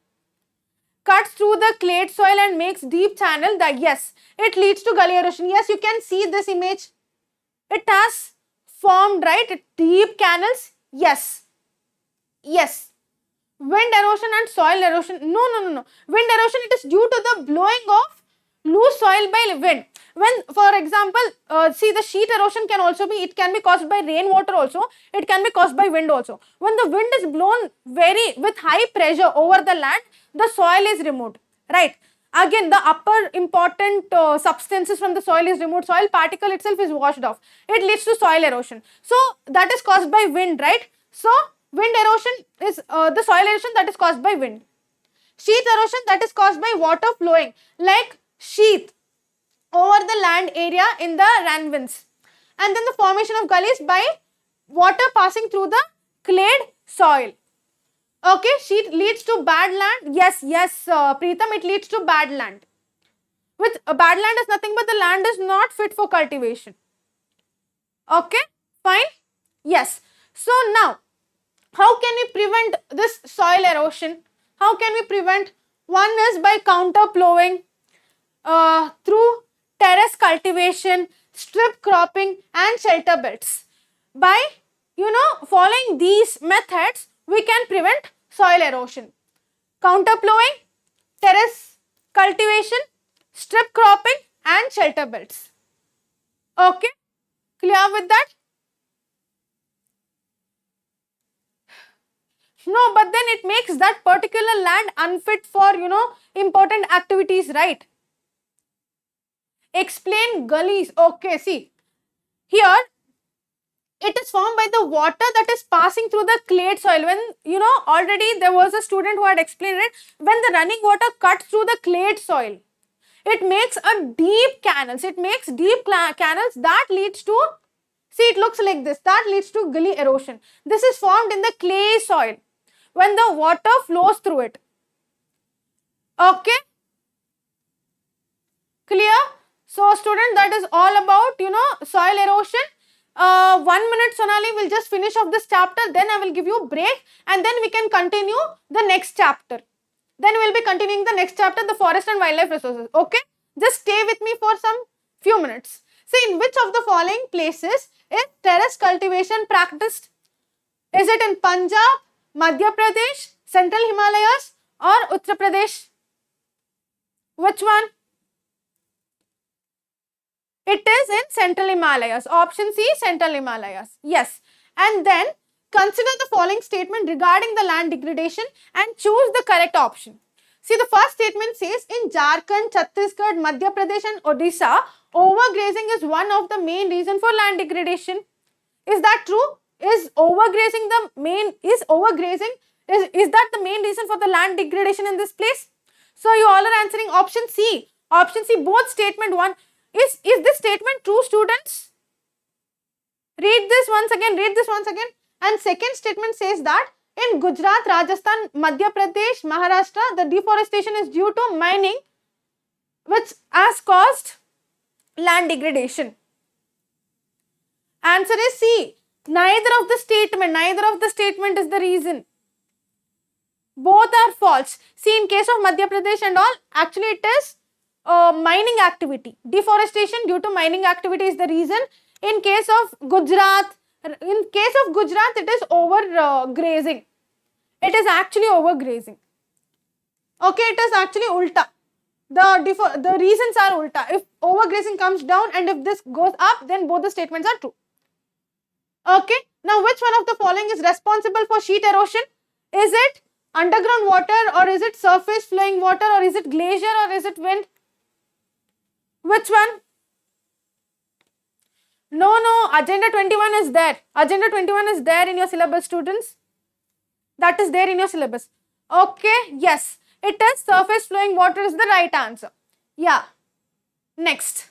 Cuts through the clayed soil and makes deep channel, that yes, it leads to gully erosion. Yes, you can see this image. It has formed, right, deep canals. Yes. Wind erosion and soil erosion. No. Wind erosion, it is due to the blowing of loose soil by wind. When, for example, see, the sheet erosion can also be, it can be caused by rainwater also. It can be caused by wind also. When the wind is blown with high pressure over the land, the soil is removed, right? Again, the upper important substances from the soil is removed. Soil particle itself is washed off. It leads to soil erosion. So that is caused by wind, right? So wind erosion is the soil erosion that is caused by wind. Sheath erosion, that is caused by water flowing like sheath over the land area in the ravines. And then the formation of gullies by water passing through the clayed soil. Okay, sheath leads to bad land. Yes, Preetham, it leads to bad land. With bad land is nothing but the land is not fit for cultivation. Okay, fine. Yes. So now, how can we prevent this soil erosion? How can we prevent? One is by counter plowing, through terrace cultivation, strip cropping and shelter beds. By following these methods, we can prevent soil erosion. Counter plowing, terrace cultivation, strip cropping and shelter beds. Okay, clear with that? No, but then it makes that particular land unfit for, important activities, right? Explain gullies. Okay, see, here it is formed by the water that is passing through the clayed soil. When, already there was a student who had explained it, when the running water cuts through the clayed soil, it makes a deep canals. It makes deep canals that leads to, see, it looks like this, that leads to gully erosion. This is formed in the clay soil when the water flows through it. Okay, clear? So student, that is all about, soil erosion. 1 minute, Sonali, will just finish off this chapter, then I will give you a break and then we can continue the next chapter. Then we will be continuing the next chapter, the forest and wildlife resources. Okay, just stay with me for some few minutes. See, in which of the following places is terrace cultivation practiced? Is it in Punjab, Madhya Pradesh, Central Himalayas or Uttar Pradesh? Which one? It is in Central Himalayas. Option C, Central Himalayas. Yes. And then consider the following statement regarding the land degradation and choose the correct option. See, the first statement says in Jharkhand, Chhattisgarh, Madhya Pradesh and Odisha, overgrazing is one of the main reasons for land degradation. Is that true? Is overgrazing the main, is that the main reason for the land degradation in this place? So you all are answering option C. Option C, both statement one. Is this statement true, students? Read this once again, And second statement says that in Gujarat, Rajasthan, Madhya Pradesh, Maharashtra, the deforestation is due to mining, which has caused land degradation. Answer is C. Neither of the statement is the reason. Both are false. See, in case of Madhya Pradesh and all, actually it is mining activity. Deforestation due to mining activity is the reason. In case of Gujarat, it is overgrazing. It is actually overgrazing. Okay, it is actually ulta. The reasons are ulta. If overgrazing comes down and if this goes up, then both the statements are true. Okay, now which one of the following is responsible for sheet erosion? Is it underground water or is it surface flowing water or is it glacier or is it wind? Which one? No, agenda 21 is there. Agenda 21 is there in your syllabus, students. That is there in your syllabus. Okay, yes, it is surface flowing water is the right answer. Yeah. Next,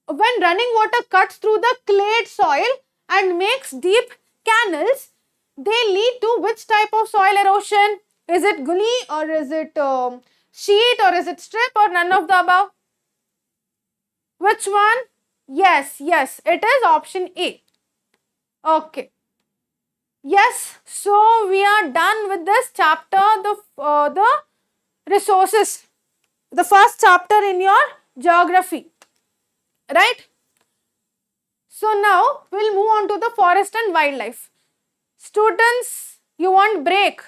when running water cuts through the clayed soil and makes deep canals, they lead to which type of soil erosion? Is it gully or is it sheet or is it strip or none of the above? Which one? Yes, it is option A. Okay. Yes, so we are done with this chapter, the resources, the first chapter in your geography, right? So now we'll move on to the forest and wildlife. Students, you want break?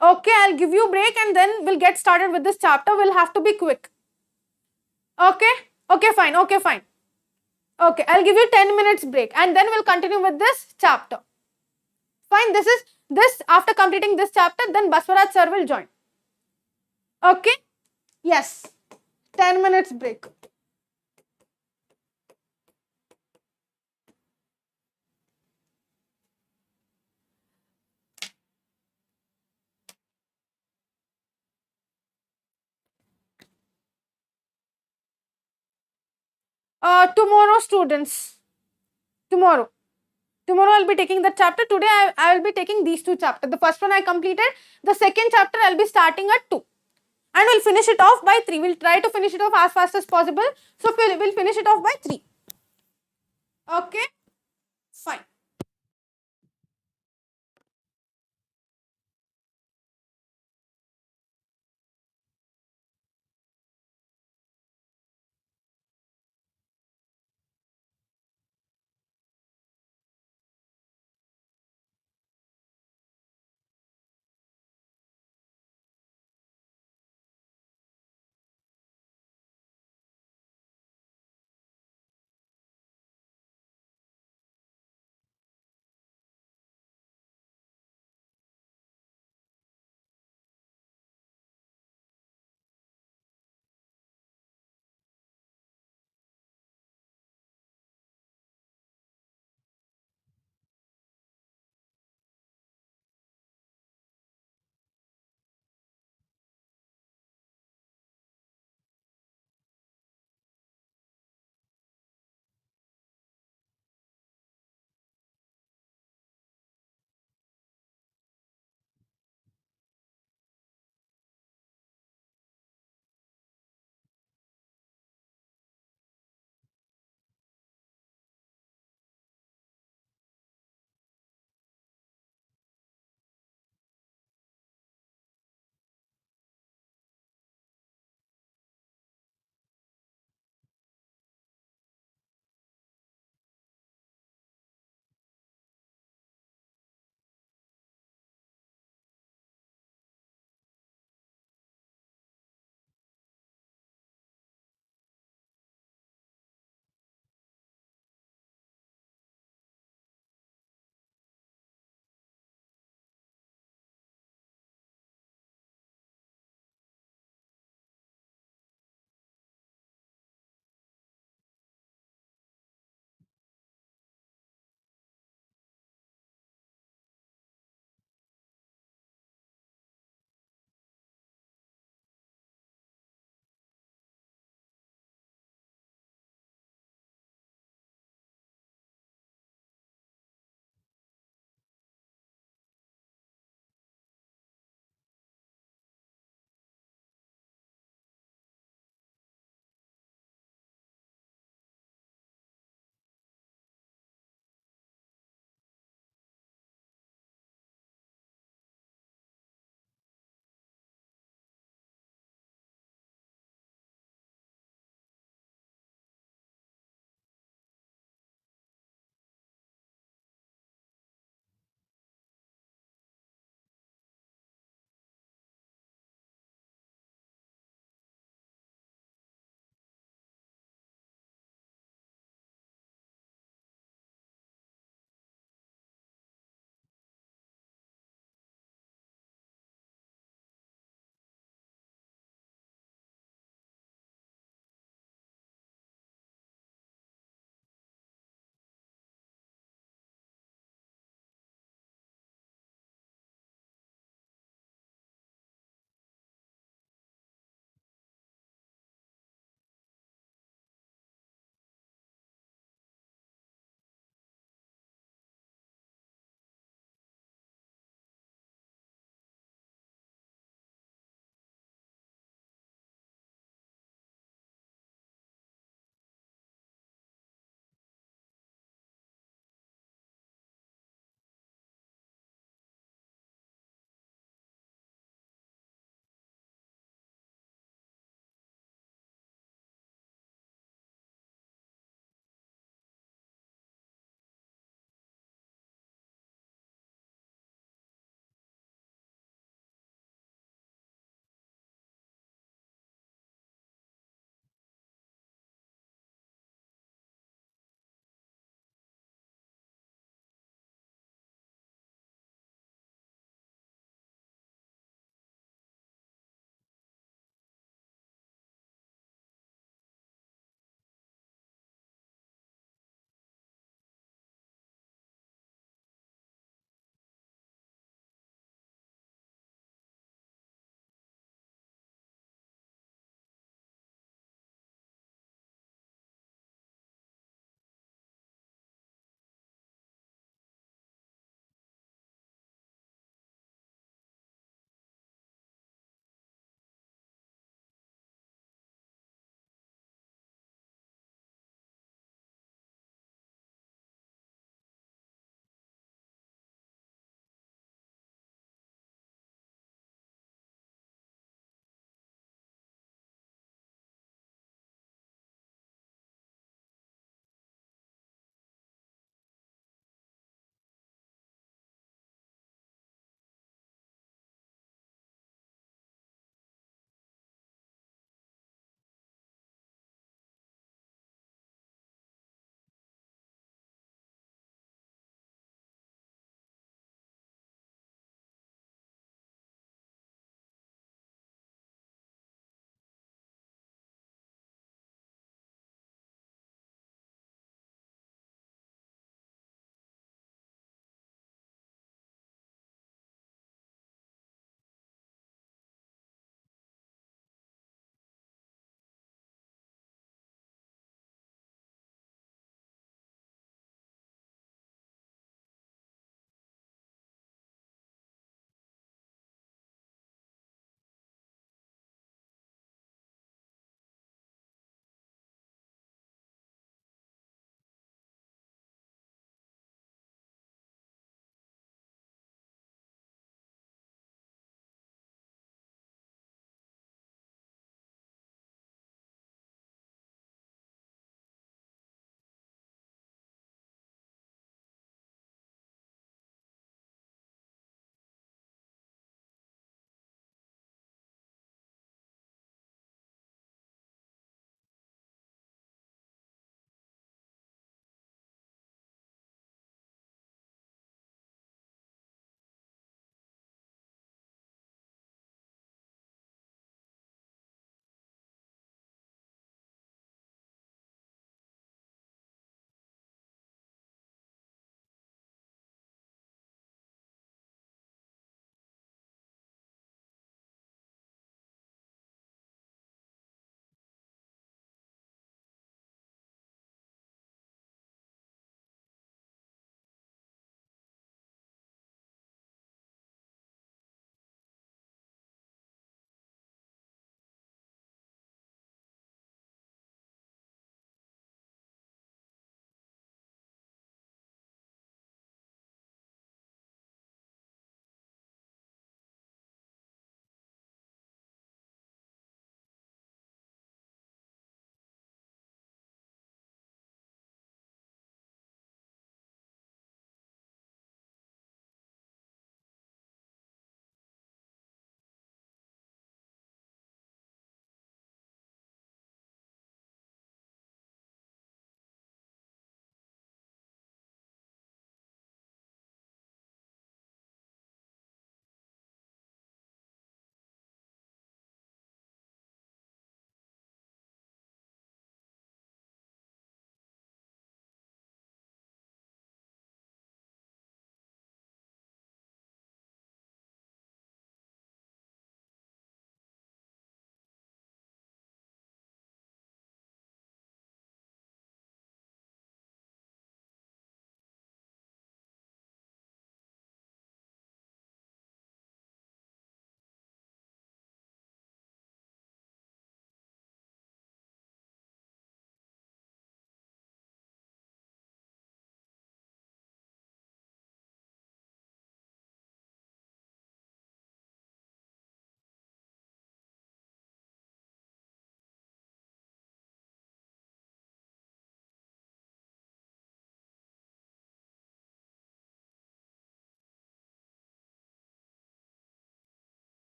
Okay, I'll give you break and then we'll get started with this chapter. We'll have to be quick. Okay, fine. Okay, I'll give you 10 minutes break and then we'll continue with this chapter. Fine, this after completing this chapter, then Baswaraj sir will join. Okay? Yes, 10 minutes break. Tomorrow, students. Tomorrow. Tomorrow I'll be taking that chapter. Today I will be taking these two chapters. The first one I completed. The second chapter I'll be starting at 2. And we'll finish it off by 3. We'll try to finish it off as fast as possible. So we'll finish it off by 3. Okay? Fine.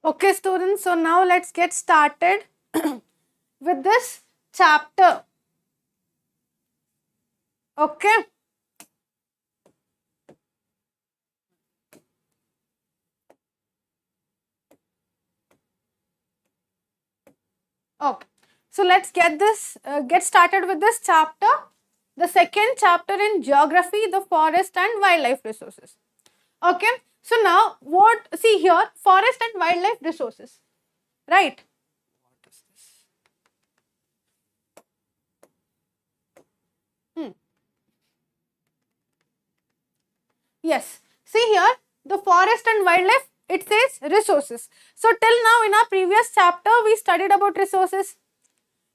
Okay, students, so now let's get started with this chapter. Okay. Okay. So let's get started with this chapter. The second chapter in geography, the forest and wildlife resources. Okay. So now see here, forest and wildlife resources, right? What is this? Yes. See here, the forest and wildlife, it says resources. So till now in our previous chapter, we studied about resources,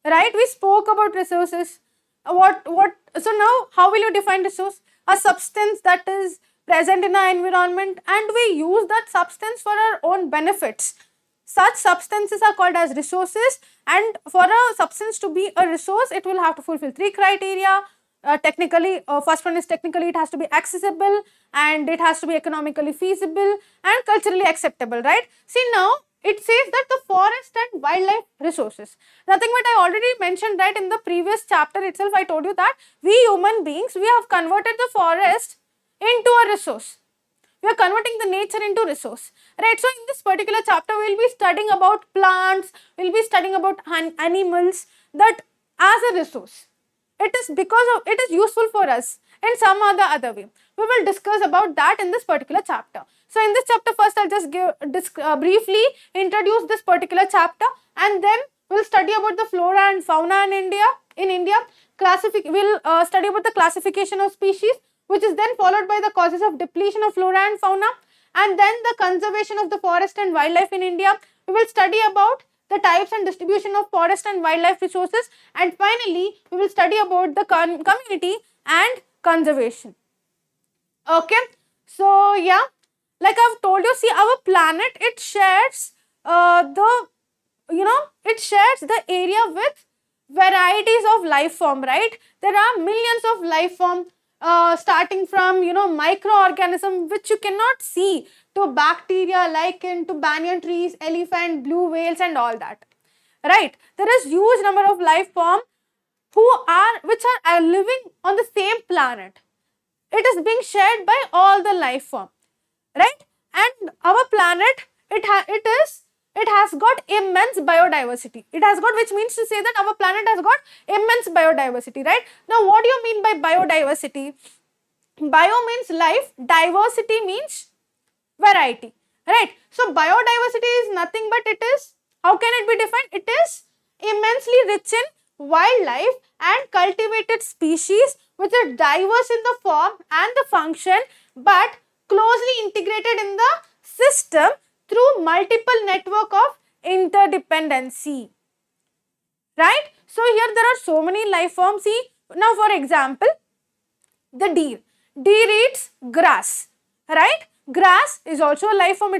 right? We spoke about resources. So now how will you define resource? A substance that is present in our environment and we use that substance for our own benefits. Such substances are called as resources, and for a substance to be a resource, it will have to fulfill 3 criteria. First one is technically it has to be accessible, and it has to be economically feasible and culturally acceptable, right? See now, it says that the forest and wildlife resources. Nothing but I already mentioned, right, in the previous chapter itself, I told you that we human beings, we have converted the forest into a resource. We are converting the nature into resource, right? So in this particular chapter, we will be studying about plants, we will be studying about animals, that as a resource. It is because of it is useful for us in some other way. We will discuss about that in this particular chapter. So in this chapter, first I'll just briefly introduce this particular chapter, and then we'll study about the flora and fauna in India. We'll study about the classification of species, which is then followed by the causes of depletion of flora and fauna, and then the conservation of the forest and wildlife in India. We will study about the types and distribution of forest and wildlife resources, and finally we will study about the community and conservation. Okay, so yeah, like I've told you, see, our planet, it shares it shares the area with varieties of life form, right? There are millions of life form, starting from microorganism which you cannot see, to bacteria, lichen, to banyan trees, elephant, blue whales and all that, right? There is huge number of life form which are living on the same planet. It is being shared by all the life form, right? And our planet, it has got immense biodiversity. It has got, which means to say that our planet has got immense biodiversity, right? Now, what do you mean by biodiversity? Bio means life, diversity means variety, right? So, biodiversity is nothing but it is, how can it be defined? It is immensely rich in wildlife and cultivated species which are diverse in the form and the function, but closely integrated in the system through multiple network of interdependency, right? So here there are so many life forms. See, now for example, the deer eats grass, right? Grass is also a life form.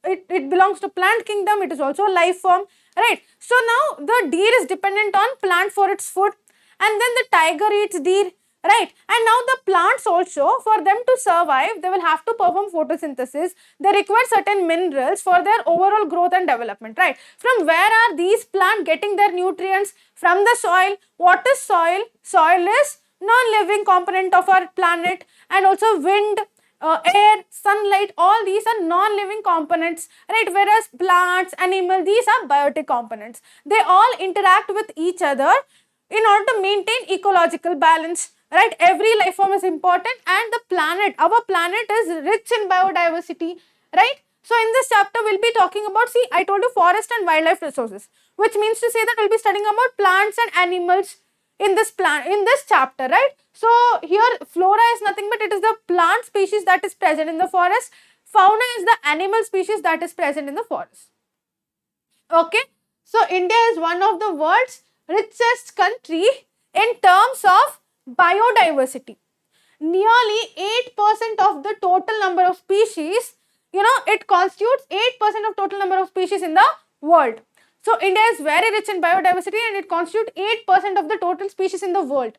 It belongs to plant kingdom. It is also a life form, right? So now the deer is dependent on plant for its food, and then the tiger eats deer, right? And now the plants also, for them to survive, they will have to perform photosynthesis. They require certain minerals for their overall growth and development, right? From where are these plants getting their nutrients? From the soil. What is soil? Soil is non-living component of our planet, and also wind, air, sunlight, all these are non-living components, right? Whereas plants, animals, these are biotic components. They all interact with each other in order to maintain ecological balance, right? Every life form is important, and the planet, our planet is rich in biodiversity, right? So in this chapter, we'll be talking about, see, I told you forest and wildlife resources, which means to say that we'll be studying about plants and animals in this chapter, right? So here flora is nothing but it is the plant species that is present in the forest. Fauna is the animal species that is present in the forest. Okay, so India is one of the world's richest country in terms of biodiversity. Nearly 8% of the total number of species, it constitutes 8% of total number of species in the world. So India is very rich in biodiversity, and it constitutes 8% of the total species in the world.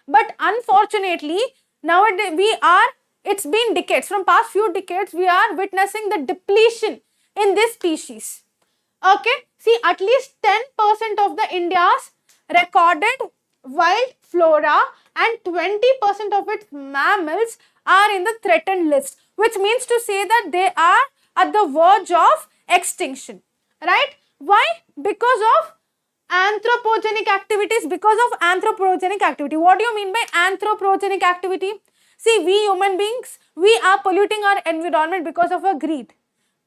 But unfortunately, nowadays it's been decades, from past few decades, we are witnessing the depletion in this species, Okay, see, at least 10% of the India's recorded wild flora and 20% of its mammals are in the threatened list, which means to say that they are at the verge of extinction, right? Why? Because of anthropogenic activities. Because of anthropogenic activity. What do you mean by anthropogenic activity? See, we human beings, we are polluting our environment because of our greed.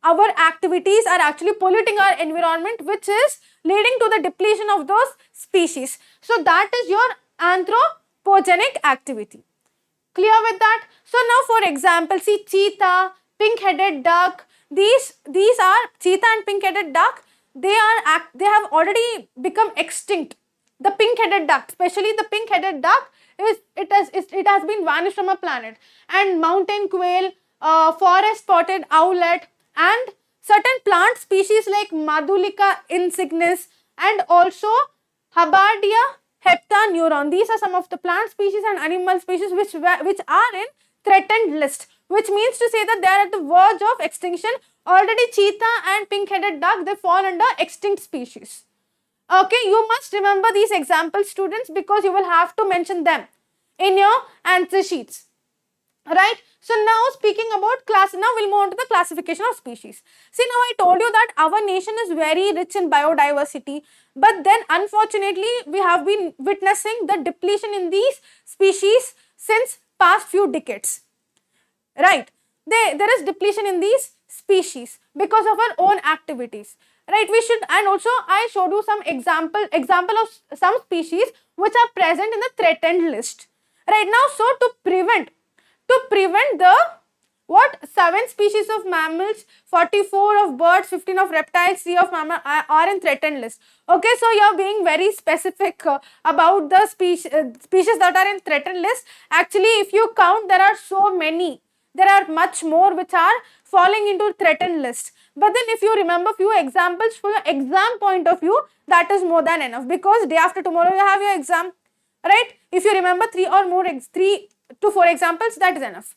Our activities are actually polluting our environment, which is leading to the depletion of those species. So that is your anthropogenic activity. Clear with that? So now for example, see, cheetah, pink-headed duck, these are cheetah and pink-headed duck, they have already become extinct. The pink-headed duck, especially the pink-headed duck, it has been vanished from our planet. And mountain quail, forest spotted owlet, and certain plant species like Madhulika insignis and also Habardia heptaneuron. These are some of the plant species and animal species which are in threatened list, which means to say that they are at the verge of extinction. Already cheetah and pink-headed duck, they fall under extinct species. Okay, you must remember these examples, students, because you will have to mention them in your answer sheets. Right? So now speaking about class, now we'll move on to the classification of species. See, now I told you that our nation is very rich in biodiversity, but then unfortunately we have been witnessing the depletion in these species since past few decades. Right? There is depletion in these species because of our own activities. Right? We should, and also I showed you some example of some species which are present in the threatened list. Right now, so to prevent the 7 species of mammals, 44 of birds, 15 of reptiles, 3 of mammals are in threatened list. Okay, so you are being very specific about the species that are in threatened list. Actually, if you count, there are so many. There are much more which are falling into threatened list. But then if you remember few examples for your exam point of view, that is more than enough, because day after tomorrow you have your exam, right? If you remember 3 to 4 examples, that is enough.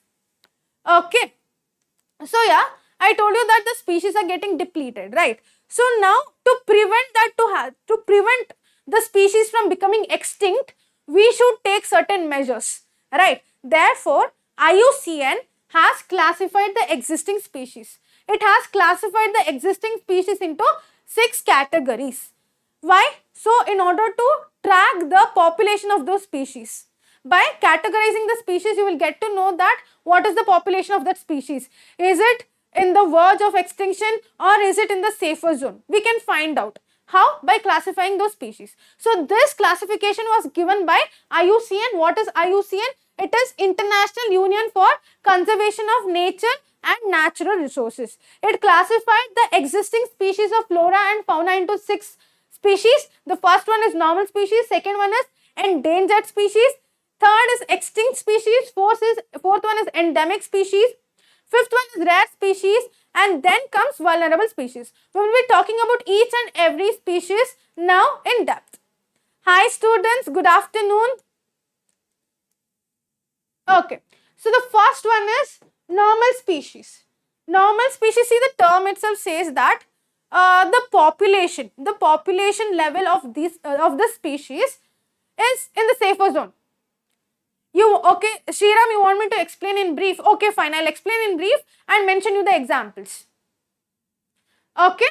Okay. So yeah, I told you that the species are getting depleted, right? So now to prevent the species from becoming extinct, we should take certain measures, right? Therefore, IUCN has classified the existing species. It has classified the existing species into 6 categories. Why? So in order to track the population of those species. By categorizing the species, you will get to know that what is the population of that species. Is it in the verge of extinction or is it in the safer zone? We can find out. How? By classifying those species. So this classification was given by IUCN. What is IUCN? It is International Union for Conservation of Nature and Natural Resources. It classified the existing species of flora and fauna into 6 species. The first one is normal species, second one is endangered species, third is extinct species, fourth one is endemic species, fifth one is rare species, and then comes vulnerable species. We will be talking about each and every species now in depth. Hi students, good afternoon. Okay, so the first one is normal species. Normal species, see the term itself says that the population level of the species is in the safer zone. Okay, Shriram, you want me to explain in brief? Okay, fine, I'll explain in brief and mention you the examples. Okay,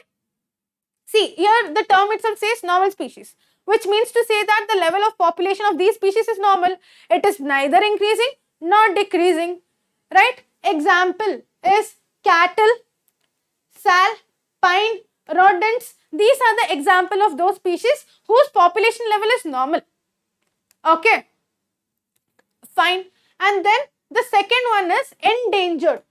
see here the term itself says normal species, which means to say that the level of population of these species is normal. It is neither increasing nor decreasing, right? Example is cattle, pine, rodents. These are the example of those species whose population level is normal. Okay, fine. And then the second one is endangered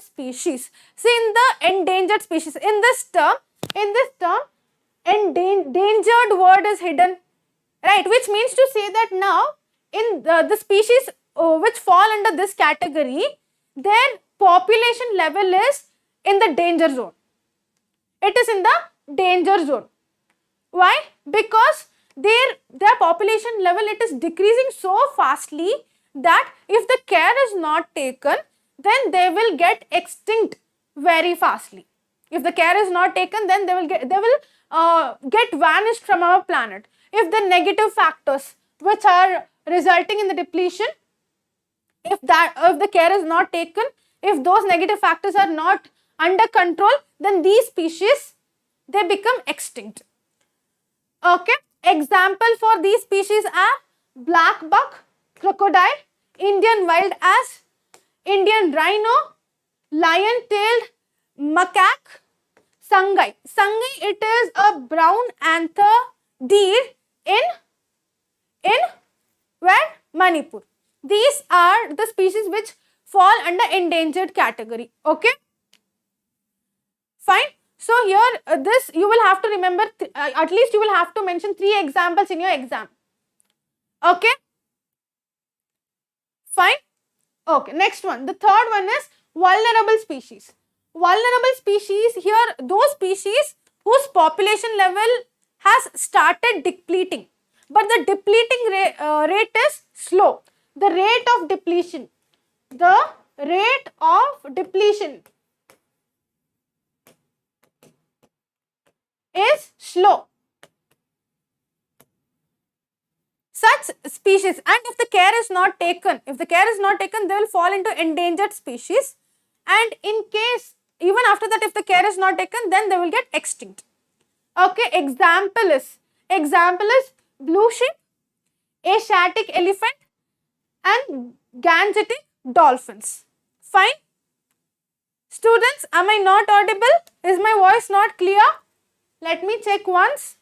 species. See, in the endangered species, in this term, endangered word is hidden, right? Which means to say that now in the species which fall under this category, their population level is in the danger zone. It is in the danger zone. Why? Because their population level, it is decreasing so fastly that if the care is not taken, then they will get extinct very fastly. If the care is not taken, then they will get vanished from our planet. If the negative factors which are resulting in the depletion, if the care is not taken, if those negative factors are not under control, then these species, they become extinct. Okay, example for these species are black buck, crocodile, Indian wild ass, Indian rhino, lion-tailed macaque, sangai. Sangai, it is a brown anther deer in where? Manipur. These are the species which fall under endangered category. Okay, fine. So here this you will have to remember, at least you will have to mention 3 examples in your exam. Okay, fine. Okay, next one. The third one is vulnerable species. Vulnerable species, here those species whose population level has started depleting, but the depleting rate is slow. The rate of depletion is slow. Such species, and if the care is not taken, they will fall into endangered species, and in case, even after that, if the care is not taken, then they will get extinct. Okay, example is blue sheep, Asiatic elephant, and Gangetic dolphins. Fine. Students, am I not audible? Is my voice not clear? Let me check once.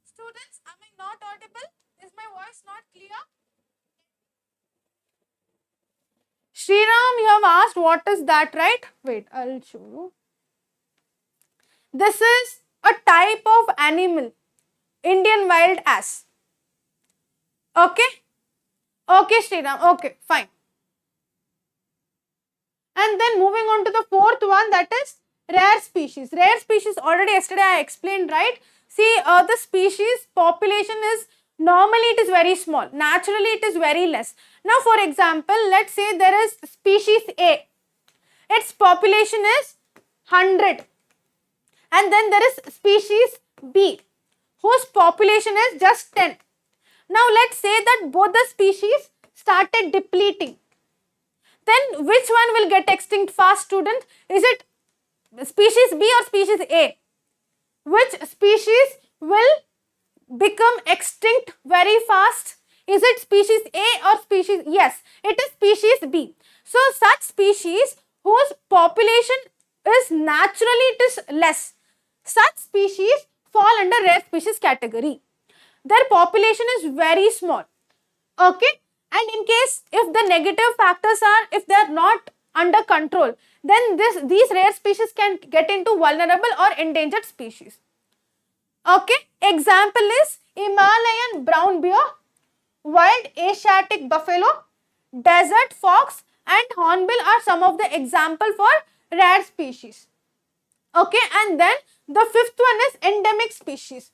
Students, am I not audible? Is my voice not clear? Shriram, you have asked what is that, right? Wait, I'll show you. This is a type of animal, Indian wild ass. Okay? Okay, Shriram. Okay, fine. And then moving on to the fourth one, that is rare species. Rare species, already yesterday I explained, right? See, the species population is, normally it is very small. Naturally, it is very less. Now, for example, let's say there is species A. Its population is 100. And then there is species B, whose population is just 10. Now, let's say that both the species started depleting. Then, which one will get extinct fast, student? Is it species B or species A? Which species will become extinct very fast? Is it species A or species? Yes, it is species B. So, such species whose population is naturally it is less, such species fall under rare species category. Their population is very small. Okay, and in case if the negative factors are, if they are not under control, then these rare species can get into vulnerable or endangered species. Okay, example is Himalayan brown bear, wild Asiatic buffalo, desert fox, and hornbill are some of the example for rare species. Okay, and then the fifth one is endemic species.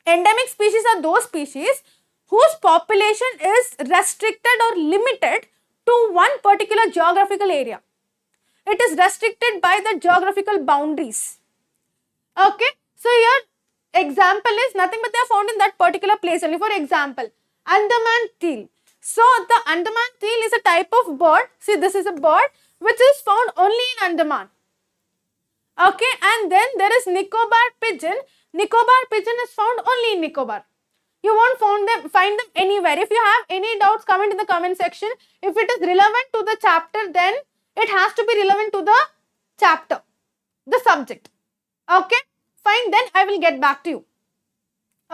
Endemic species are those species whose population is restricted or limited to one particular geographical area. It is restricted by the geographical boundaries. Okay, so here example is nothing but they are found in that particular place only. For example, Andaman teal. So the Andaman teal is a type of bird. See, this is a bird which is found only in Andaman. Okay, and then there is Nicobar pigeon. Nicobar pigeon is found only in Nicobar. You won't find them anywhere. If you have any doubts, comment in the comment section. If it is relevant to the chapter, then it has to be relevant to the chapter, the subject. Okay, fine, then I will get back to you.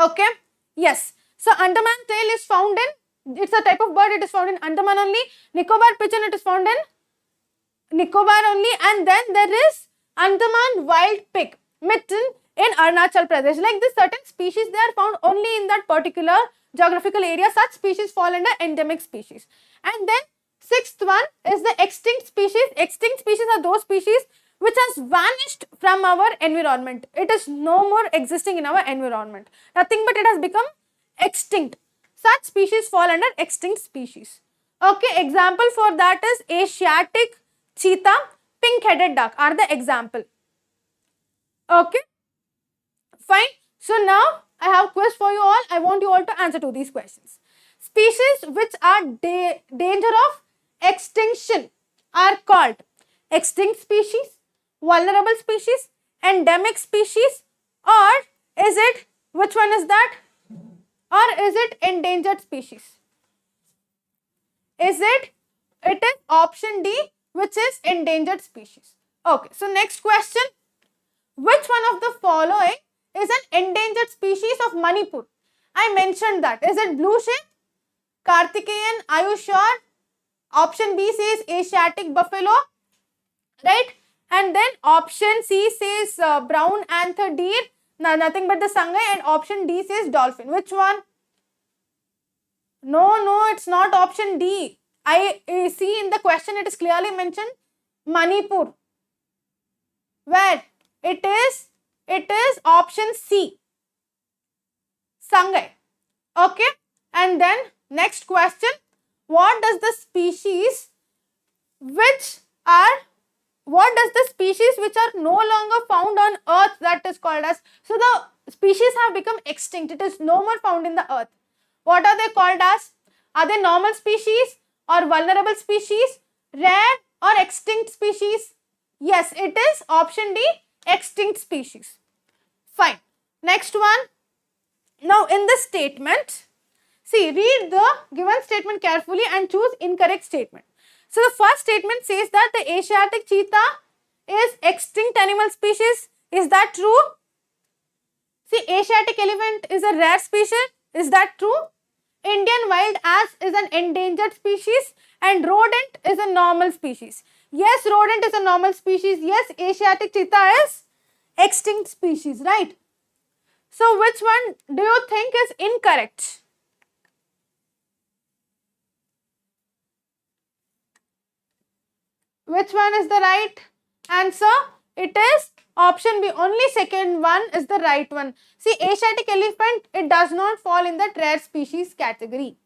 Okay, yes. So, Andaman tail is found in, it's a type of bird, it is found in Andaman only. Nicobar pigeon, it is found in Nicobar only. And then there is Andaman wild pig, mitten, in Arunachal Pradesh. Like this, certain species, they are found only in that particular geographical area. Such species fall under endemic species. And then sixth one is the extinct species. Extinct species are those species which has vanished from our environment. It is no more existing in our environment. Nothing but it has become extinct. Such species fall under extinct species. Okay, example for that is Asiatic cheetah, pink-headed duck are the example. Okay, fine. So now I have quiz for you all. I want you all to answer to these questions. Species which are danger of extinction are called extinct species, vulnerable species, endemic species, or is it, which one is that? Or is it endangered species? Is it? It is option D, which is endangered species. Okay, so next question. Which one of the following is an endangered species of Manipur? I mentioned that. Is it blue shin? Karthikeyan? Are you sure? Option B says Asiatic buffalo, right? And then option C says brown anther deer, nothing but the sangai, and option D says dolphin. Which one? No, it's not option D. I see in the question it is clearly mentioned Manipur. Where? It is option C. Sangai. Okay. And then next question. What does the species which are no longer found on earth, that is called as, so the species have become extinct, it is no more found in the earth. What are they called as? Are they normal species or vulnerable species, rare or extinct species? Yes, it is option D, extinct species. Fine. Next one. Now in this statement, see, read the given statement carefully and choose incorrect statement. So the first statement says that the Asiatic cheetah is extinct animal species. Is that true? See, Asiatic elephant is a rare species. Is that true? Indian wild ass is an endangered species and rodent is a normal species. Yes, rodent is a normal species. Yes, Asiatic cheetah is extinct species, right? So which one do you think is incorrect? Which one is the right answer? It is option B. Only second one is the right one. See, Asiatic elephant, it does not fall in the rare species category.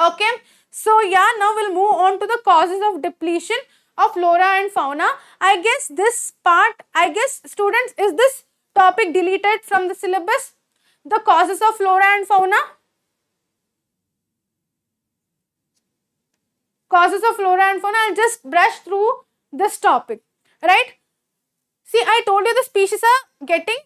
Okay. So yeah, now we'll move on to the causes of depletion of flora and fauna. I guess this part, students, is this topic deleted from the syllabus? The causes of flora and fauna? Causes of flora and fauna, I'll just brush through this topic, right? See, I told you the species are getting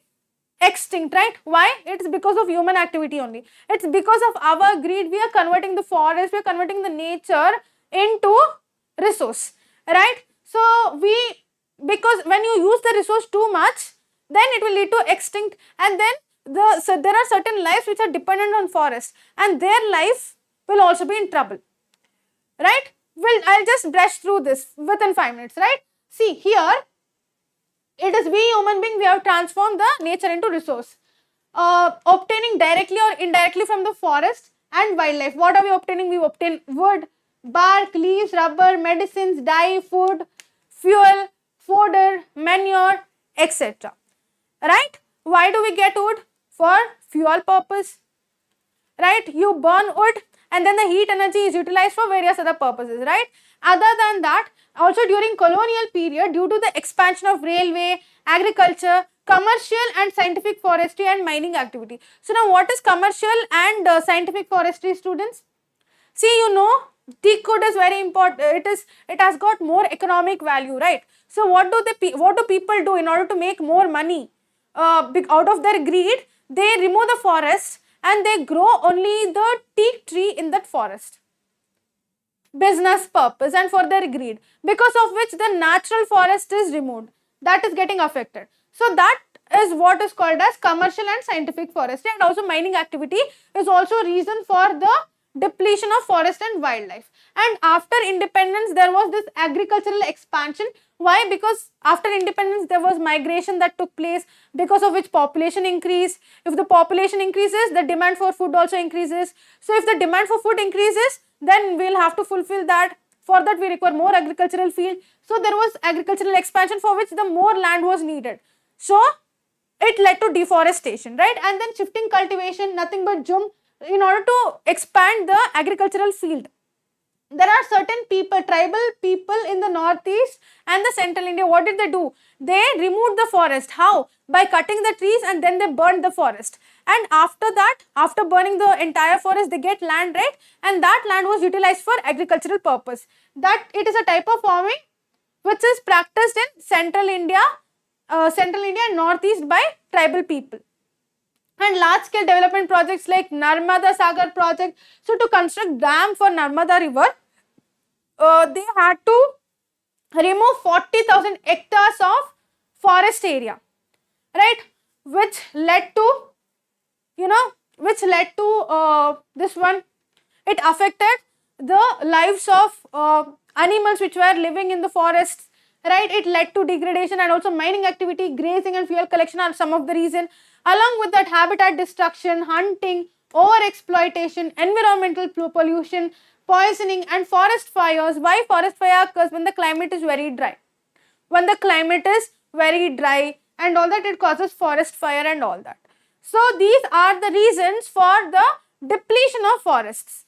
extinct, right? Why? It's because of human activity only. It's because of our greed. We are converting the forest, we are converting the nature into resource, right? So, because when you use the resource too much, then it will lead to extinct, and then so there are certain lives which are dependent on forest and their life will also be in trouble, right? Well, I'll just brush through this within 5 minutes, right? See, here, it is we human beings, we have transformed the nature into resource. Obtaining directly or indirectly from the forest and wildlife. What are we obtaining? We obtain wood, bark, leaves, rubber, medicines, dye, food, fuel, fodder, manure, etc. Right? Why do we get wood? For fuel purpose. Right? You burn wood and then the heat energy is utilized for various other purposes, right? Other than that, also during colonial period, due to the expansion of railway, agriculture, commercial and scientific forestry and mining activity. So now what is commercial and scientific forestry, students? See, you know, teak wood is very important. It has got more economic value, right? So what do people do in order to make more money? Out of their greed, they remove the forest and they grow only the teak tree in that forest. Business purpose and for their greed, because of which the natural forest is removed. That is getting affected. So that is what is called as commercial and scientific forestry, and also mining activity is also reason for the depletion of forest and wildlife. And after independence, there was this agricultural expansion. Why? Because after independence, there was migration that took place, because of which population increased. If the population increases, the demand for food also increases. So if the demand for food increases, then we'll have to fulfill that. For that, we require more agricultural field. So there was agricultural expansion for which the more land was needed. So it led to deforestation, right? And then shifting cultivation, nothing but jhum, in order to expand the agricultural field. there are certain people, tribal people in the northeast and the central India. What did they do? They removed the forest. How? By cutting the trees, and then they burned the forest. And after that, after burning the entire forest, they get land, right? And that land was utilized for agricultural purpose. That it is a type of farming which is practiced in central India and northeast by tribal people. And large scale development projects like Narmada Sagar project. So to construct dam for Narmada river, they had to remove 40,000 hectares of forest area, right? Which led to, this one. It affected the lives of animals which were living in the forests, right? It led to degradation, and also mining activity, grazing and fuel collection are some of the reason. Along with that, habitat destruction, hunting, over-exploitation, environmental pollution, poisoning and forest fires. Why forest fire occurs? When the climate is very dry. When the climate is very dry and all that, it causes forest fire and all that. So these are the reasons for the depletion of forests.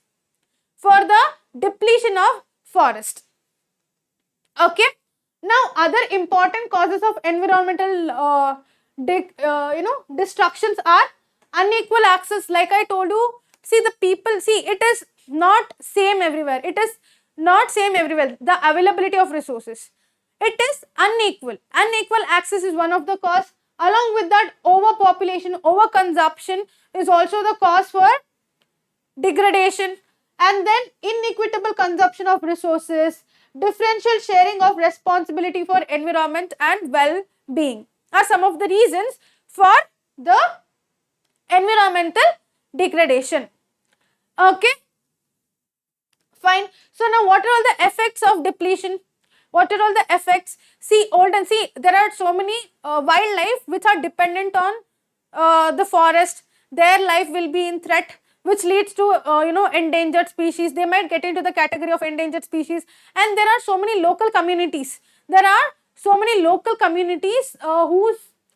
Okay. Now, other important causes of environmental destructions are unequal access. Like I told you, see the people, it is not same everywhere. The availability of resources. It is unequal. Unequal access is one of the cause. Along with that, overpopulation, overconsumption is also the cause for degradation. And then inequitable consumption of resources, differential sharing of responsibility for environment and well-being are some of the reasons for the environmental degradation. Okay, fine. So now what are all the effects of depletion? What are all the effects? There are so many wildlife which are dependent on the forest. Their life will be in threat, which leads to endangered species. They might get into the category of endangered species. And there are so many local communities.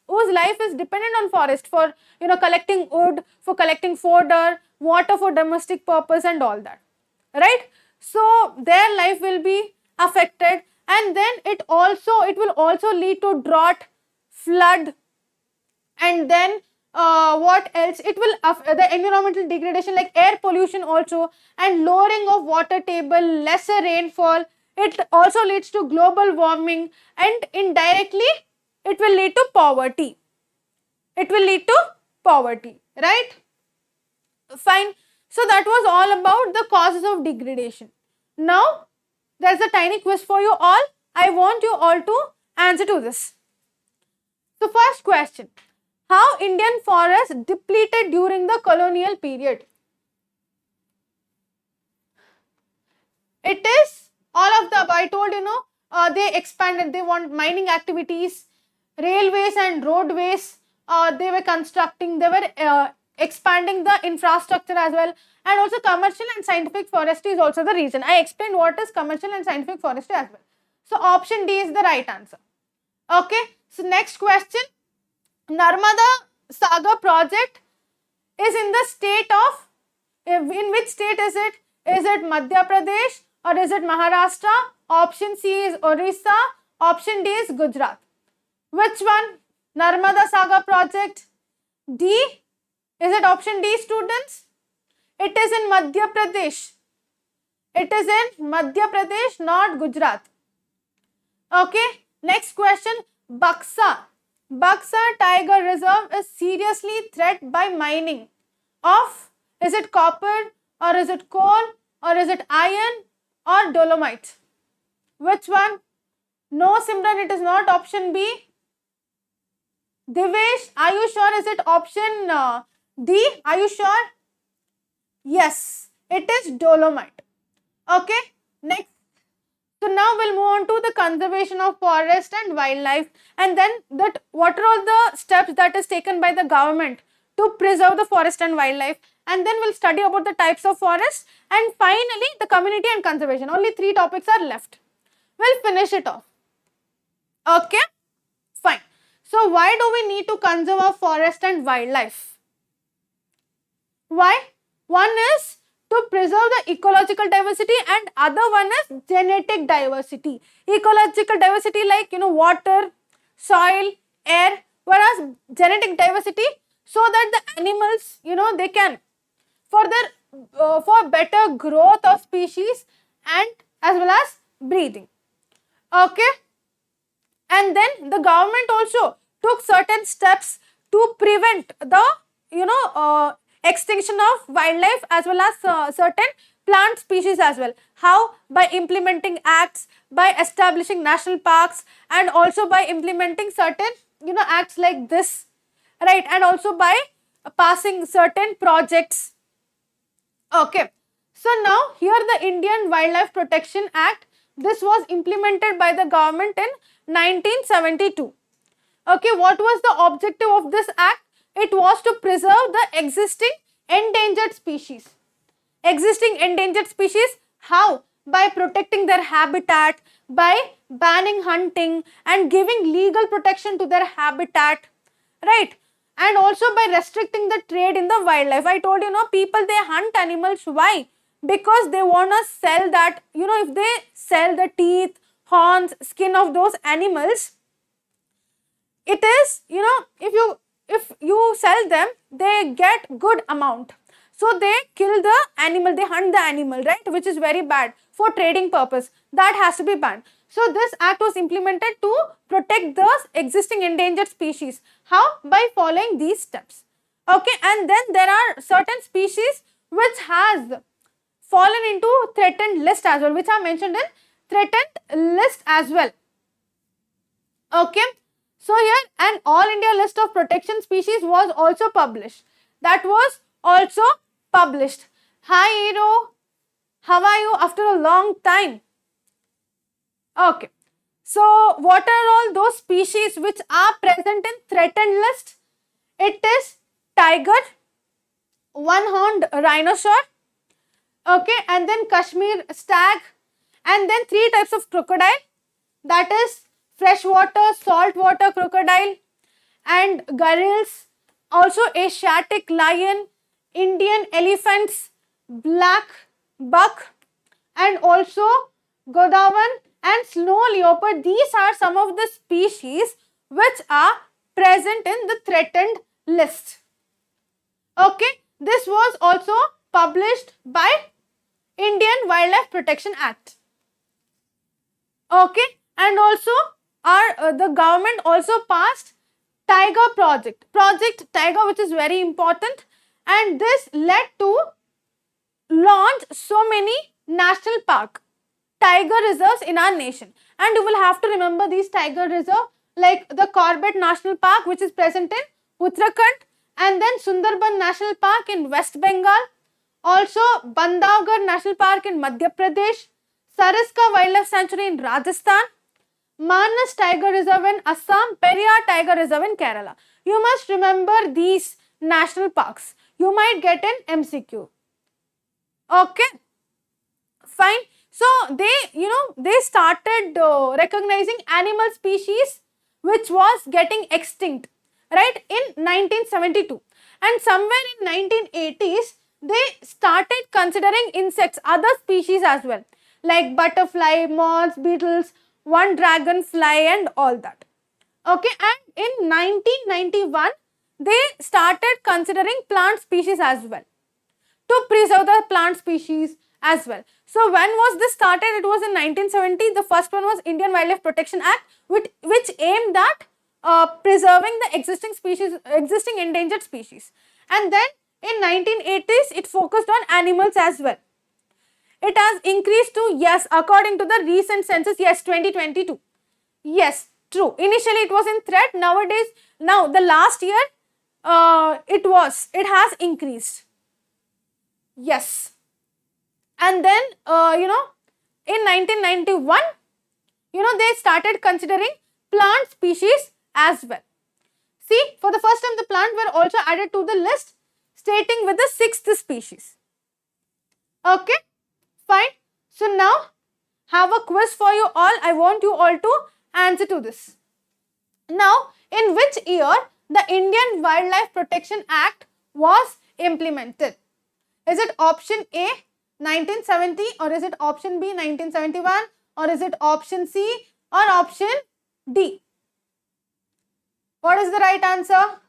Whose life is dependent on forest for collecting wood, for collecting fodder, water for domestic purpose and all that, right? So their life will be affected, and then it will also lead to drought, flood, and then what else? It will the environmental degradation like air pollution also, and lowering of water table, lesser rainfall. It also leads to global warming, and indirectly it will lead to poverty. Right? Fine. So that was all about the causes of degradation. Now there's a tiny quiz for you all. I want you all to answer to this. So first question. How Indian forests depleted during the colonial period? It is all of the above. I told they expanded, they want mining activities, railways and roadways, they were constructing, they were expanding the infrastructure as well, and also commercial and scientific forestry is also the reason. I explained what is commercial and scientific forestry as well. So option D is the right answer. Okay, so next question. Narmada Sagar project is in the state of, in which state is it? Is it Madhya Pradesh or is it Maharashtra? Option C is Orissa. Option D is Gujarat. Which one? Narmada Sagar project. D. Is it option D, students? It is in Madhya Pradesh. It is in Madhya Pradesh, not Gujarat. Okay. Next question. Buxa Tiger Reserve is seriously threatened by mining of, is it copper or is it coal or is it iron or dolomite? Which one? No, Simran, it is not option B. Divesh, are you sure? Is it option D? Are you sure? Yes, it is dolomite. Okay, next. So now we'll move on to the conservation of forest and wildlife, and then that what are all the steps that is taken by the government to preserve the forest and wildlife, and then we'll study about the types of forests, and finally the community and conservation. Only 3 topics are left. We'll finish it off. Okay, fine. So why do we need to conserve our forest and wildlife? Why? One is to preserve the ecological diversity, and other one is genetic diversity. Ecological diversity like water, soil, air, whereas genetic diversity so that the animals they can for their for better growth of species and as well as breathing. Okay, and then the government also took certain steps to prevent the extinction of wildlife as well as certain plant species as well. How? By implementing acts, by establishing national parks, and also by implementing certain acts like this, right, and also by passing certain projects. Okay, so now here the Indian Wildlife Protection Act, this was implemented by the government in 1972. Okay, what was the objective of this act? It was to preserve the existing endangered species. Existing endangered species, how? By protecting their habitat, by banning hunting and giving legal protection to their habitat, right? And also by restricting the trade in the wildlife. I told people they hunt animals. Why? Because they want to sell that, if they sell the teeth, horns, skin of those animals, it is, if you sell them, they get good amount. So they kill the animal, they hunt the animal, right, which is very bad for trading purpose. That has to be banned. So this act was implemented to protect the existing endangered species. How? By following these steps. Okay, and then there are certain species which has fallen into threatened list as well, which are mentioned in threatened list as well. Okay, so here an all India list of protection species was also published. That was also published. Hi Hero, how are you after a long time? Okay, so what are all those species which are present in threatened list? It is tiger, one-horned rhinoceros, okay, and then Kashmir stag, and then 3 types of crocodile, that is freshwater, saltwater crocodile, and gharials, also Asiatic lion, Indian elephants, black buck, and also Godawan and snow leopard. These are some of the species which are present in the threatened list. Okay, this was also published by Indian Wildlife Protection Act. Okay, and also the government also passed Tiger Project, Project Tiger, which is very important, and this led to launch so many national park, tiger reserves in our nation. And you will have to remember these tiger reserve like the Corbett National Park, which is present in Uttarakhand, and then Sundarban National Park in West Bengal, also Bandhavgarh National Park in Madhya Pradesh, Sariska Wildlife Sanctuary in Rajasthan, Manas Tiger Reserve in Assam, Periyar Tiger Reserve in Kerala. You must remember these national parks. You might get an MCQ. Okay, fine. So they started recognizing animal species which was getting extinct, right, in 1972, and somewhere in 1980s they started considering insects, other species as well, like butterfly, moths, beetles, one dragonfly and all that. Okay, and in 1991 they started considering plant species as well, to preserve the plant species as well. So when was this started? It was in 1970. The first one was Indian Wildlife Protection Act, which aimed at preserving the existing species, existing endangered species. And then in 1980s, it focused on animals as well. It has increased to, yes, according to the recent census, yes, 2022. Yes, true. Initially, it was in threat. Nowadays, now the last year, it has increased. Yes. And then, in 1991, they started considering plant species as well. See, for the first time, the plant were also added to the list, stating with the 6th species. Okay, fine. So now, have a quiz for you all. I want you all to answer to this. Now, in which year the Indian Wildlife Protection Act was implemented? Is it option A 1970, or is it option B 1971, or is it option C or option D? What is the right answer?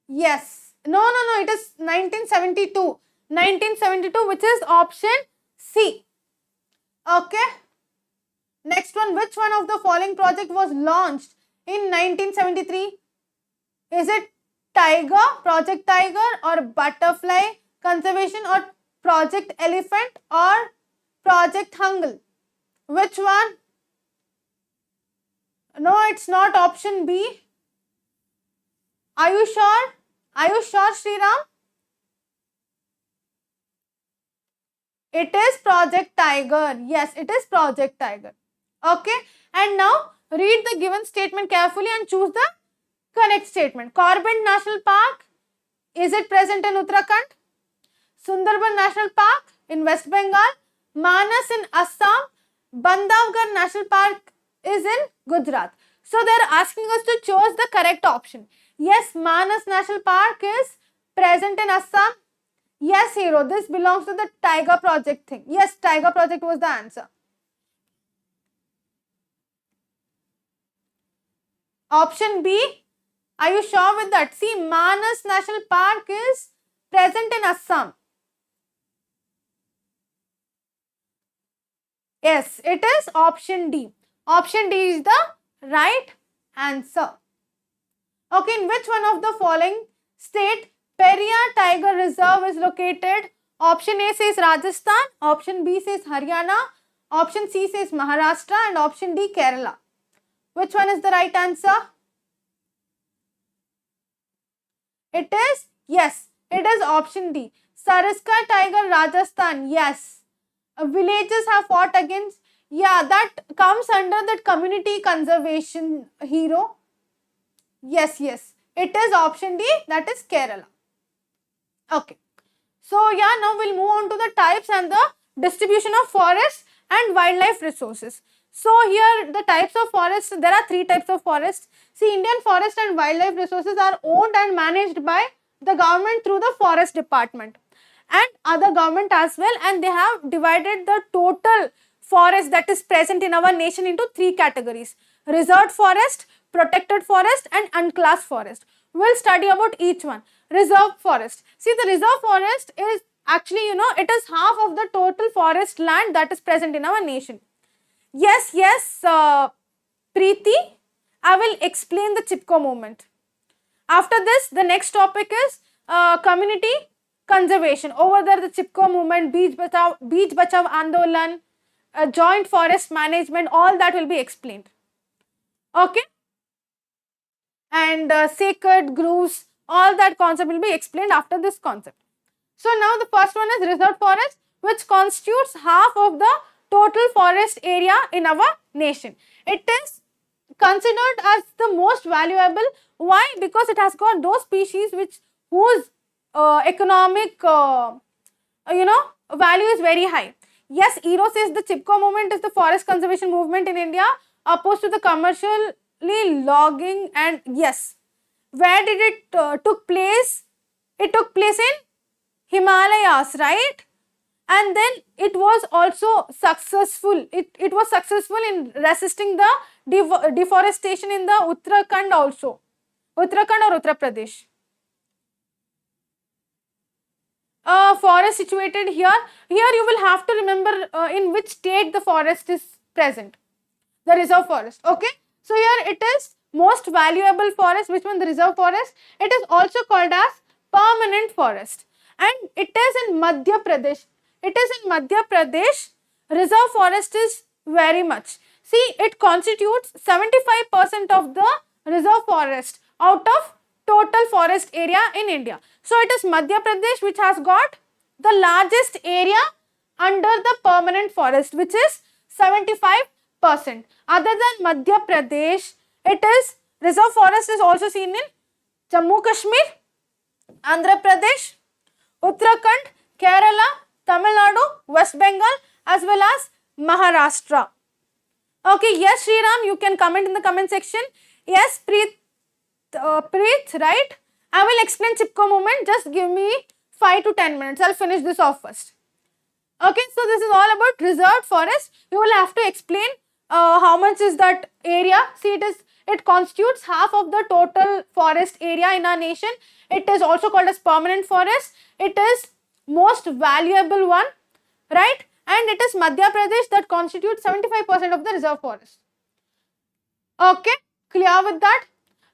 Yes. No, it is 1972. 1972, which is option C. Okay. Next one, which one of the following project was launched in 1973? Is it Tiger, Project Tiger, or Butterfly Conservation, or Project Elephant, or Project Hungle? Which one? No, it's not option B. Are you sure? Are you sure, Sriram? It is Project Tiger. Yes, it is Project Tiger. Okay. And now read the given statement carefully and choose the correct statement. Corbett National Park, is it present in Uttarakhand? Sundarban National Park in West Bengal. Manas in Assam. Bandhavgarh National Park is in Gujarat. So they are asking us to choose the correct option. Yes, Manas National Park is present in Assam. Yes, hero, this belongs to the Tiger Project thing. Yes, Tiger Project was the answer. Option B, are you sure with that? See, Manas National Park is present in Assam. Yes, it is option D. Option D is the right answer. Okay, in which one of the following state Periyar Tiger Reserve is located? Option A says Rajasthan, option B says Haryana, option C says Maharashtra, and option D Kerala. Which one is the right answer? It is, yes, it is option D. Sariska Tiger, Rajasthan, yes. Villages have fought against, yeah, that comes under that community conservation hero. Yes, it is option D, that is Kerala. Okay. So, yeah, now we'll move on to the types and the distribution of forests and wildlife resources. So, here the types of forests, there are 3 types of forests. See, Indian forest and wildlife resources are owned and managed by the government through the forest department and other government as well, and they have divided the total forest that is present in our nation into 3 categories: reserved forest, protected forest, and unclassed forest. We'll study about each one. Reserved forest. See, the reserved forest is actually, it is half of the total forest land that is present in our nation. Yes, Preeti, I will explain the Chipko movement. After this, the next topic is community conservation. Over there, the Chipko movement, Beach Bachao Andolan, joint forest management, all that will be explained. Okay? And sacred groves, all that concept will be explained after this concept. So now the first one is reserved forest, which constitutes half of the total forest area in our nation. It is considered as the most valuable. Why? Because it has got those species whose economic value is very high. Yes, Eero says the Chipko movement is the forest conservation movement in India opposed to the commercially logging, and yes, where did it took place? It took place in Himalayas, right? And then it was also successful. It was successful in resisting the deforestation in the Uttarakhand also. Uttarakhand or Uttar Pradesh. Forest situated here. Here you will have to remember in which state the forest is present. The reserve forest. Okay. So here it is most valuable forest. Which one? The reserve forest. It is also called as permanent forest. And it is in Madhya Pradesh. It is in Madhya Pradesh. Reserve forest is very much. See, it constitutes 75% of the reserve forest out of total forest area in India. So it is Madhya Pradesh which has got the largest area under the permanent forest, which is 75%. Other than Madhya Pradesh, it is reserve forest is also seen in Jammu Kashmir, Andhra Pradesh, Uttarakhand, Kerala, Tamil Nadu, West Bengal, as well as Maharashtra. Okay, yes, Sriram, you can comment in the comment section. Yes, Preet, right? I will explain Chipko movement. Just give me 5 to 10 minutes. I'll finish this off first. Okay, so this is all about reserved forest. You will have to explain how much is that area. See, it constitutes half of the total forest area in our nation. It is also called as permanent forest. It is most valuable one, right? And it is Madhya Pradesh that constitutes 75% of the reserve forest. Okay, clear with that?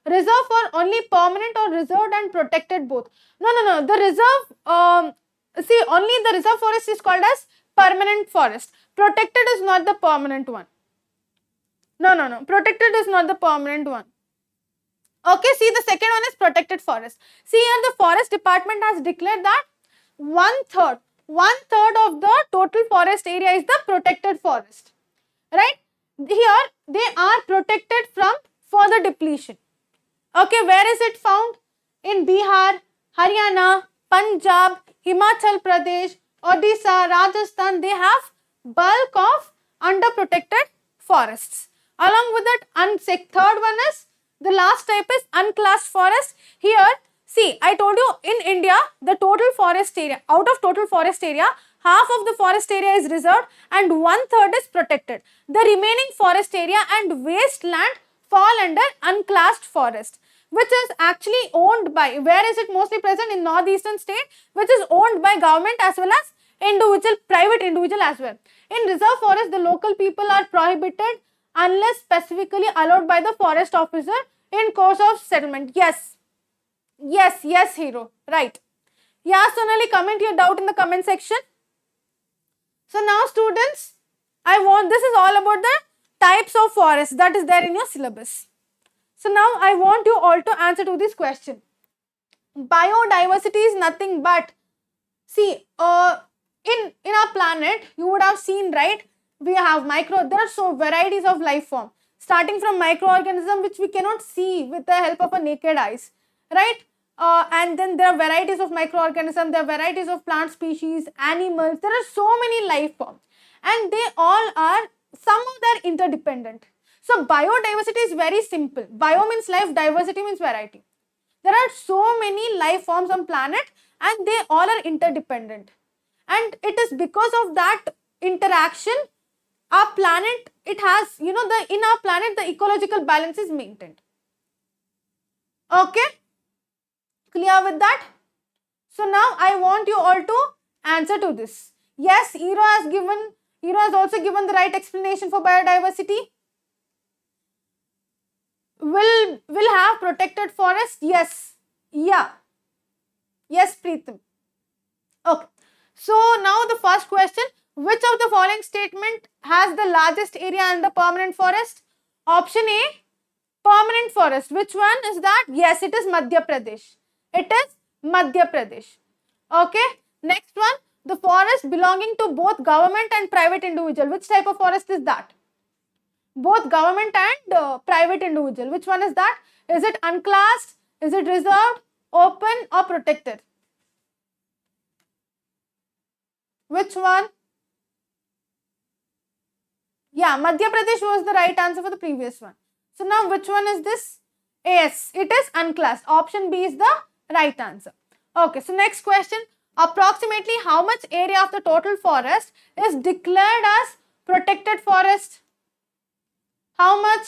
Reserve for only permanent or reserved and protected both? No. The reserve, see, only the reserve forest is called as permanent forest. Protected is not the permanent one. No. Protected is not the permanent one. Okay, see, the second one is protected forest. See, here the forest department has declared that one third of the total forest area is the protected forest, right? Here they are protected from further depletion. Okay, where is it found? In Bihar, Haryana, Punjab, Himachal Pradesh, Odisha, Rajasthan. They have bulk of underprotected forests. Along with that, third one is, the last type is unclassed forest. Here, see, I told you in India, the total forest area, out of total forest area, half of the forest area is reserved and 1/3 is protected. The remaining forest area and wasteland fall under unclassed forest, which is actually owned by, where is it mostly present? In northeastern state, which is owned by government as well as private individual as well. In reserve forest, the local people are prohibited unless specifically allowed by the forest officer in course of settlement. Yes, hero, right. Yeah, Sonali, comment your doubt in the comment section. So now students, this is all about the types of forest that is there in your syllabus. So now I want you all to answer to this question. Biodiversity is nothing but, see, in our planet, you would have seen, right? We have there are so varieties of life form, starting from microorganism which we cannot see with the help of a naked eyes, right? And then there are varieties of microorganisms, there are varieties of plant species, animals. There are so many life forms, and they all are, somehow they are interdependent. So biodiversity is very simple. Bio means life, diversity means variety. There are so many life forms on planet and they all are interdependent. And it is because of that interaction, our planet, it has, in our planet, the ecological balance is maintained. Okay? Clear with that? So now I want you all to answer to this. Yes, Hero has also given the right explanation for biodiversity. Will have protected forest? Yes. Yeah. Yes, Preetham. Okay. So now the first question, which of the following statement has the largest area under permanent forest? Option A, permanent forest. Which one is that? Yes, it is Madhya Pradesh. It is Madhya Pradesh. Okay. Next one, the forest belonging to both government and private individual. Which type of forest is that? Both government and private individual. Which one is that? Is it unclassed? Is it reserved, open or protected? Which one? Yeah, Madhya Pradesh was the right answer for the previous one. So now which one is this? Yes, it is unclassed. Option B is the right answer. Okay, so next question. Approximately how much area of the total forest is declared as protected forest? How much?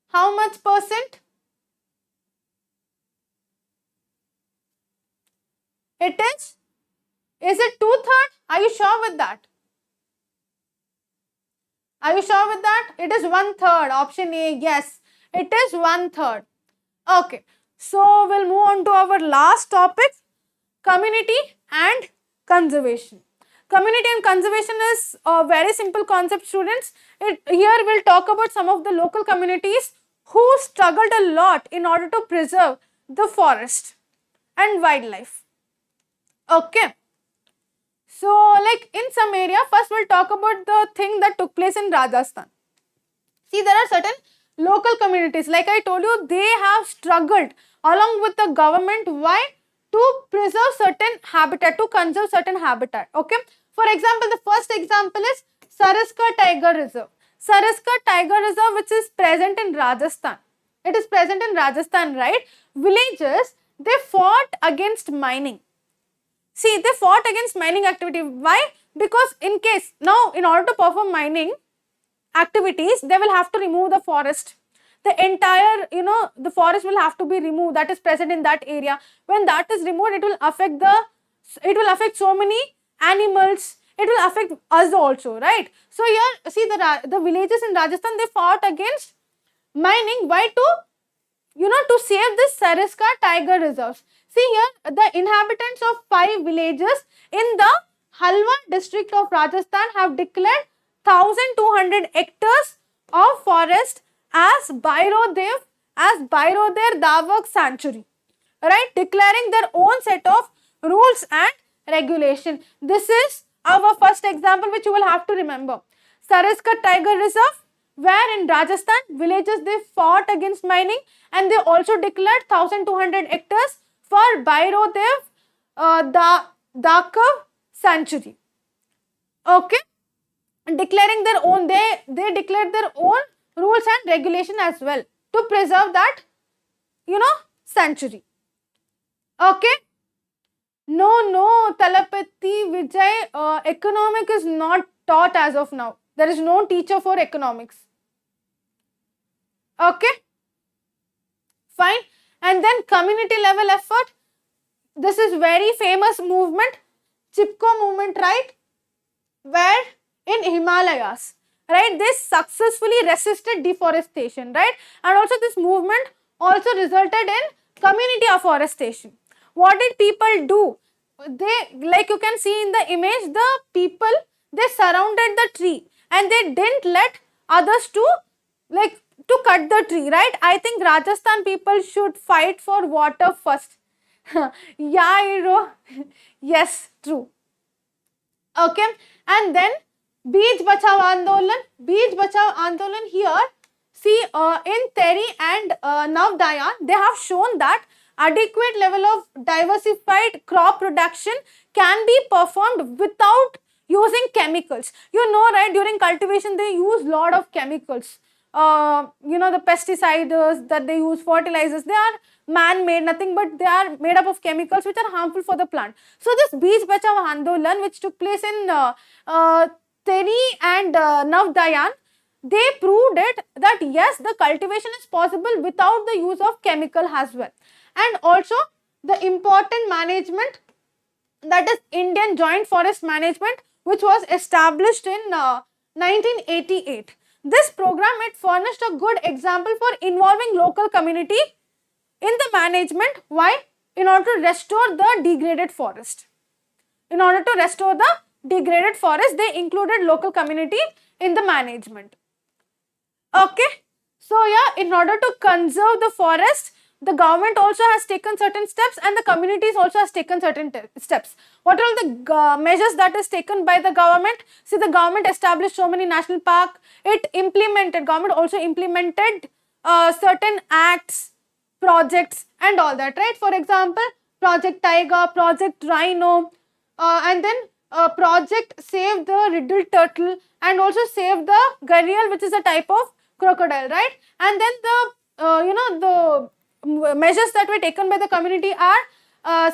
How much percent? It is? Is it 2/3? Are you sure with that? Are you sure with that? It is 1/3. Option A, yes. It is 1/3. Okay. So, we'll move on to our last topic, community and conservation. Community and conservation is a very simple concept, students. Here we'll talk about some of the local communities who struggled a lot in order to preserve the forest and wildlife. Okay. So, like in some area, first we'll talk about the thing that took place in Rajasthan. See, there are certain local communities, like I told you, they have struggled along with the government. Why? To preserve certain habitat, to conserve certain habitat. Okay. For example, the first example is Saraska Tiger Reserve. Saraska Tiger Reserve, which is present in Rajasthan. It is present in Rajasthan, right? Villages, they fought against mining. See, they fought against mining activity. Why? Because in case, now in order to perform mining activities, they will have to remove the forest. The entire, the forest will have to be removed that is present in that area. When that is removed, it will affect so many animals. It will affect us also, right? So here, see the villages in Rajasthan, they fought against mining. Why? To save this Sariska tiger reserves. See here, the inhabitants of 5 villages in the Halwa district of Rajasthan have declared 1200 hectares of forest as Bairoder Davak sanctuary, right? Declaring their own set of rules and regulation. This is our first example which you will have to remember. Sariska tiger reserve, where in Rajasthan, villages they fought against mining and they also declared 1200 hectares for Bairodev Dakav sanctuary. Okay, declaring their own, they declared their own rules and regulation as well to preserve that, sanctuary. Okay. No, Talapati Vijay, economic is not taught as of now. There is no teacher for economics. Okay, fine. And then community level effort. This is very famous movement, Chipko movement, right? Where in Himalayas, right, they successfully resisted deforestation, right? And also this movement also resulted in community afforestation. What did people do? They, like you can see in the image, the people, they surrounded the tree and they didn't let others to cut the tree, right? I think Rajasthan people should fight for water first. Yeah, yes, true. Okay, and then Beej Bachao Andolan here, see in Teri and Navdayan, they have shown that adequate level of diversified crop production can be performed without using chemicals. Right, during cultivation they use lot of chemicals. The pesticides that they use, fertilizers, they are man-made, nothing but they are made up of chemicals which are harmful for the plant. So this Beej Bachao Andolan which took place in Teri and Navdayan, they proved it that yes, the cultivation is possible without the use of chemical as well. And also the important management, that is Indian Joint Forest Management, which was established in 1988. This program, it furnished a good example for involving local community in the management. Why? In order to restore the degraded forest. In order to restore the degraded forest, they included local community in the management. Okay. So yeah, in order to conserve the forest, the government also has taken certain steps and the communities also has taken certain steps. What are the measures that is taken by the government? See, the government established so many national parks. Government also implemented certain acts, projects and all that, right? For example, Project Tiger, Project Rhino, and then Project Save the Riddle Turtle, and also Save the Gharial, which is a type of crocodile, right? And then the measures that were taken by the community are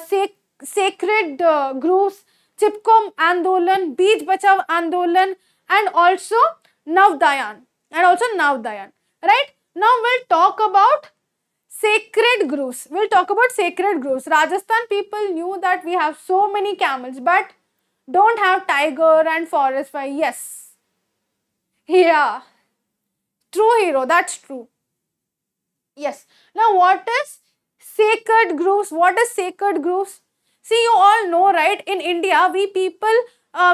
sacred groves, Chipko Andolan, Beej Bachao Andolan, and also Navdayan, right? Now we'll talk about sacred groves. Rajasthan people knew that we have so many camels, but don't have tiger and forest fire. Yes. Yeah. True, hero. That's true. Yes. Now, what is sacred groves? See, you all know, right? In India, we people,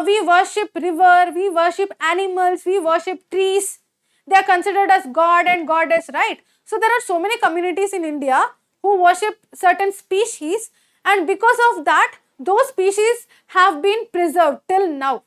we worship river, we worship animals, we worship trees. They are considered as god and goddess, right? So, there are so many communities in India who worship certain species, and because of that, those species have been preserved till now.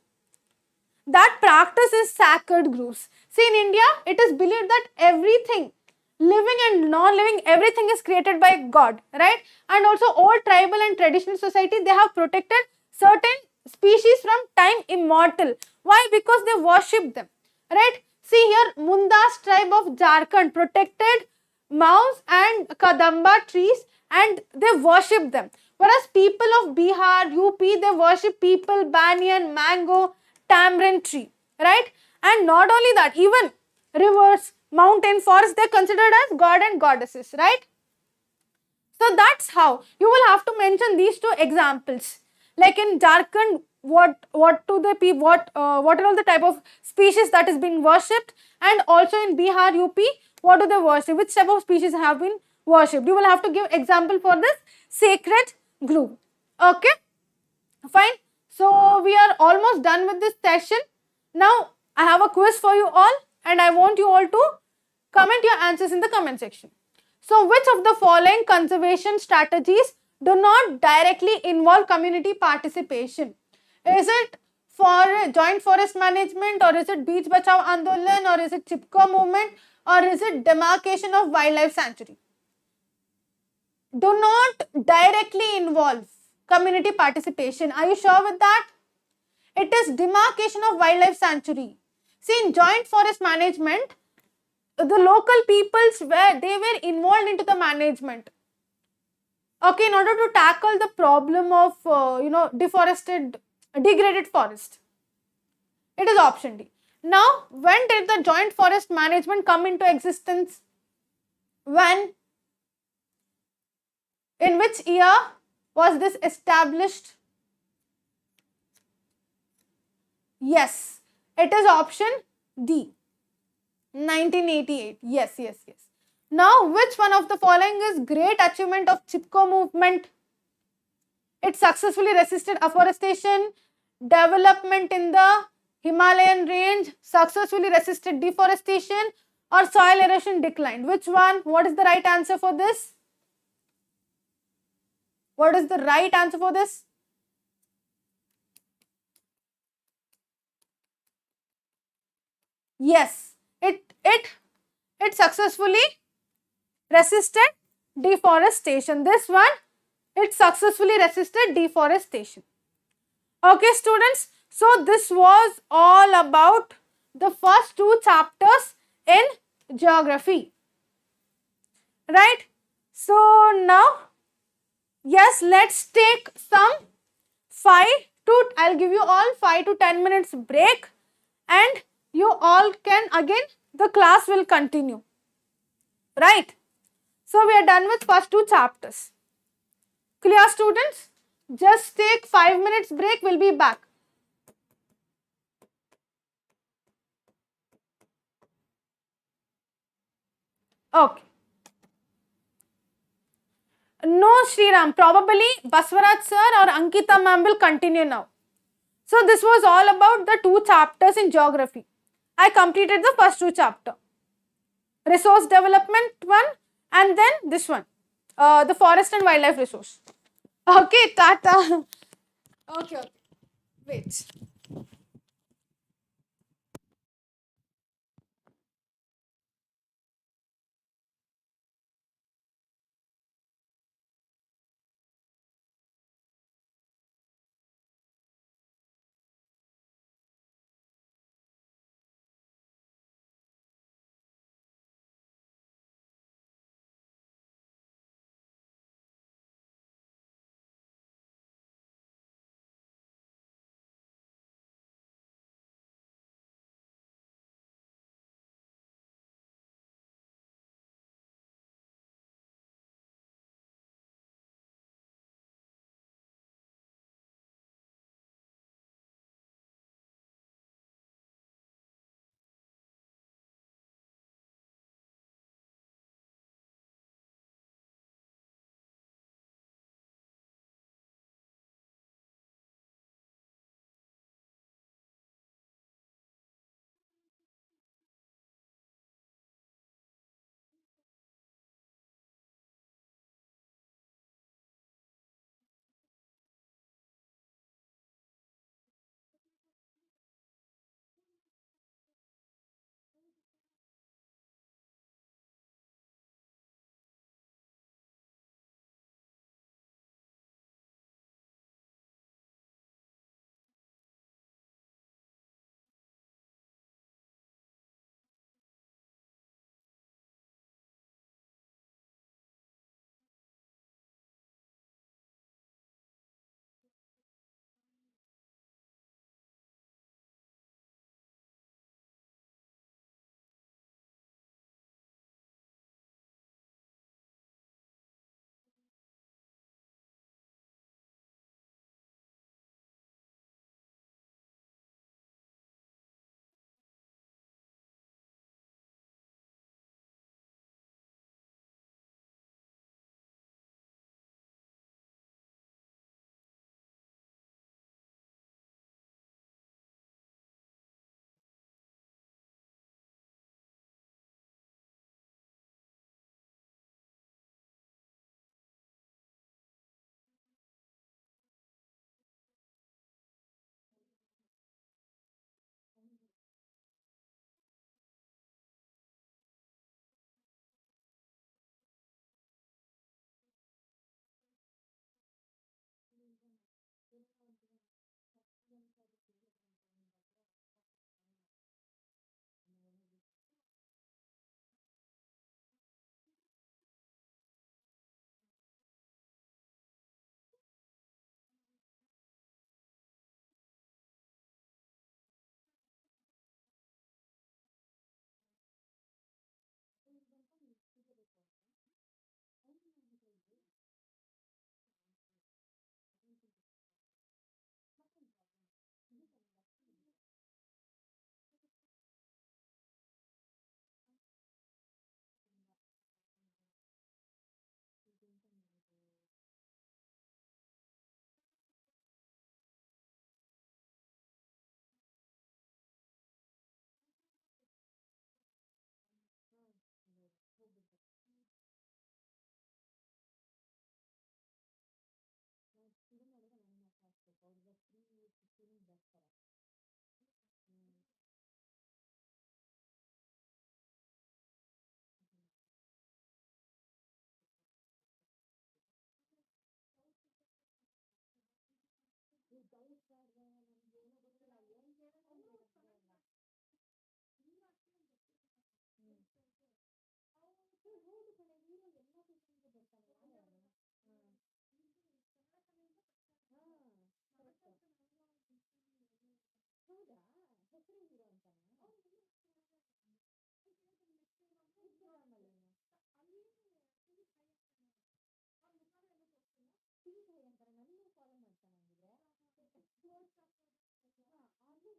That practice is sacred groves. See, in India, it is believed that everything, living and non-living, everything is created by God, right? And also all tribal and traditional society, they have protected certain species from time immortal. Why? Because they worship them, right? See here, Mundas tribe of Jharkhand protected mouse and kadamba trees and they worship them. Whereas people of Bihar, UP, they worship people, banyan, mango, tamarind tree, right? And not only that, even rivers, mountain, forest, they're considered as god and goddesses, right? So that's how you will have to mention these two examples. Like in Jharkhand, what do the people, what are all the type of species that is being worshipped, and also in Bihar, UP, what do they worship? Which type of species have been worshipped? You will have to give example for this sacred group. Okay, fine. So we are almost done with this session. Now I have a quiz for you all, and I want you all to comment your answers in the comment section. So, which of the following conservation strategies do not directly involve community participation? Is it for joint forest management, or is it beach bachao andolan, or is it Chipko movement, or is it demarcation of wildlife sanctuary? Do not directly involve community participation. Are you sure with that? It is demarcation of wildlife sanctuary. See, in joint forest management, the local peoples were involved into the management. Okay, in order to tackle the problem of degraded forest. It is option D. Now, when did the joint forest management come into existence? When? In which year was this established? Yes, it is option D. 1988. Yes. Now, which one of the following is great achievement of Chipko movement? It successfully resisted afforestation, development in the Himalayan range, successfully resisted deforestation, or soil erosion declined. Which one? What is the right answer for this? What is the right answer for this? Yes, it successfully resisted deforestation. This one, it successfully resisted deforestation. Okay, students. So this was all about the first two chapters in geography. Right? So now, yes, let's take some 5 to 5 to 10 minutes break, and you all can again, the class will continue. Right? So we are done with first two chapters. Clear, students? Just take 5 minutes break, we'll be back. Okay. No, Sriram, probably Baswaraj sir or Ankita ma'am will continue now. So this was all about the two chapters in geography. I completed the first two chapter. Resource development one, and then this one, the forest and wildlife resource. Okay, tata. Okay, wait.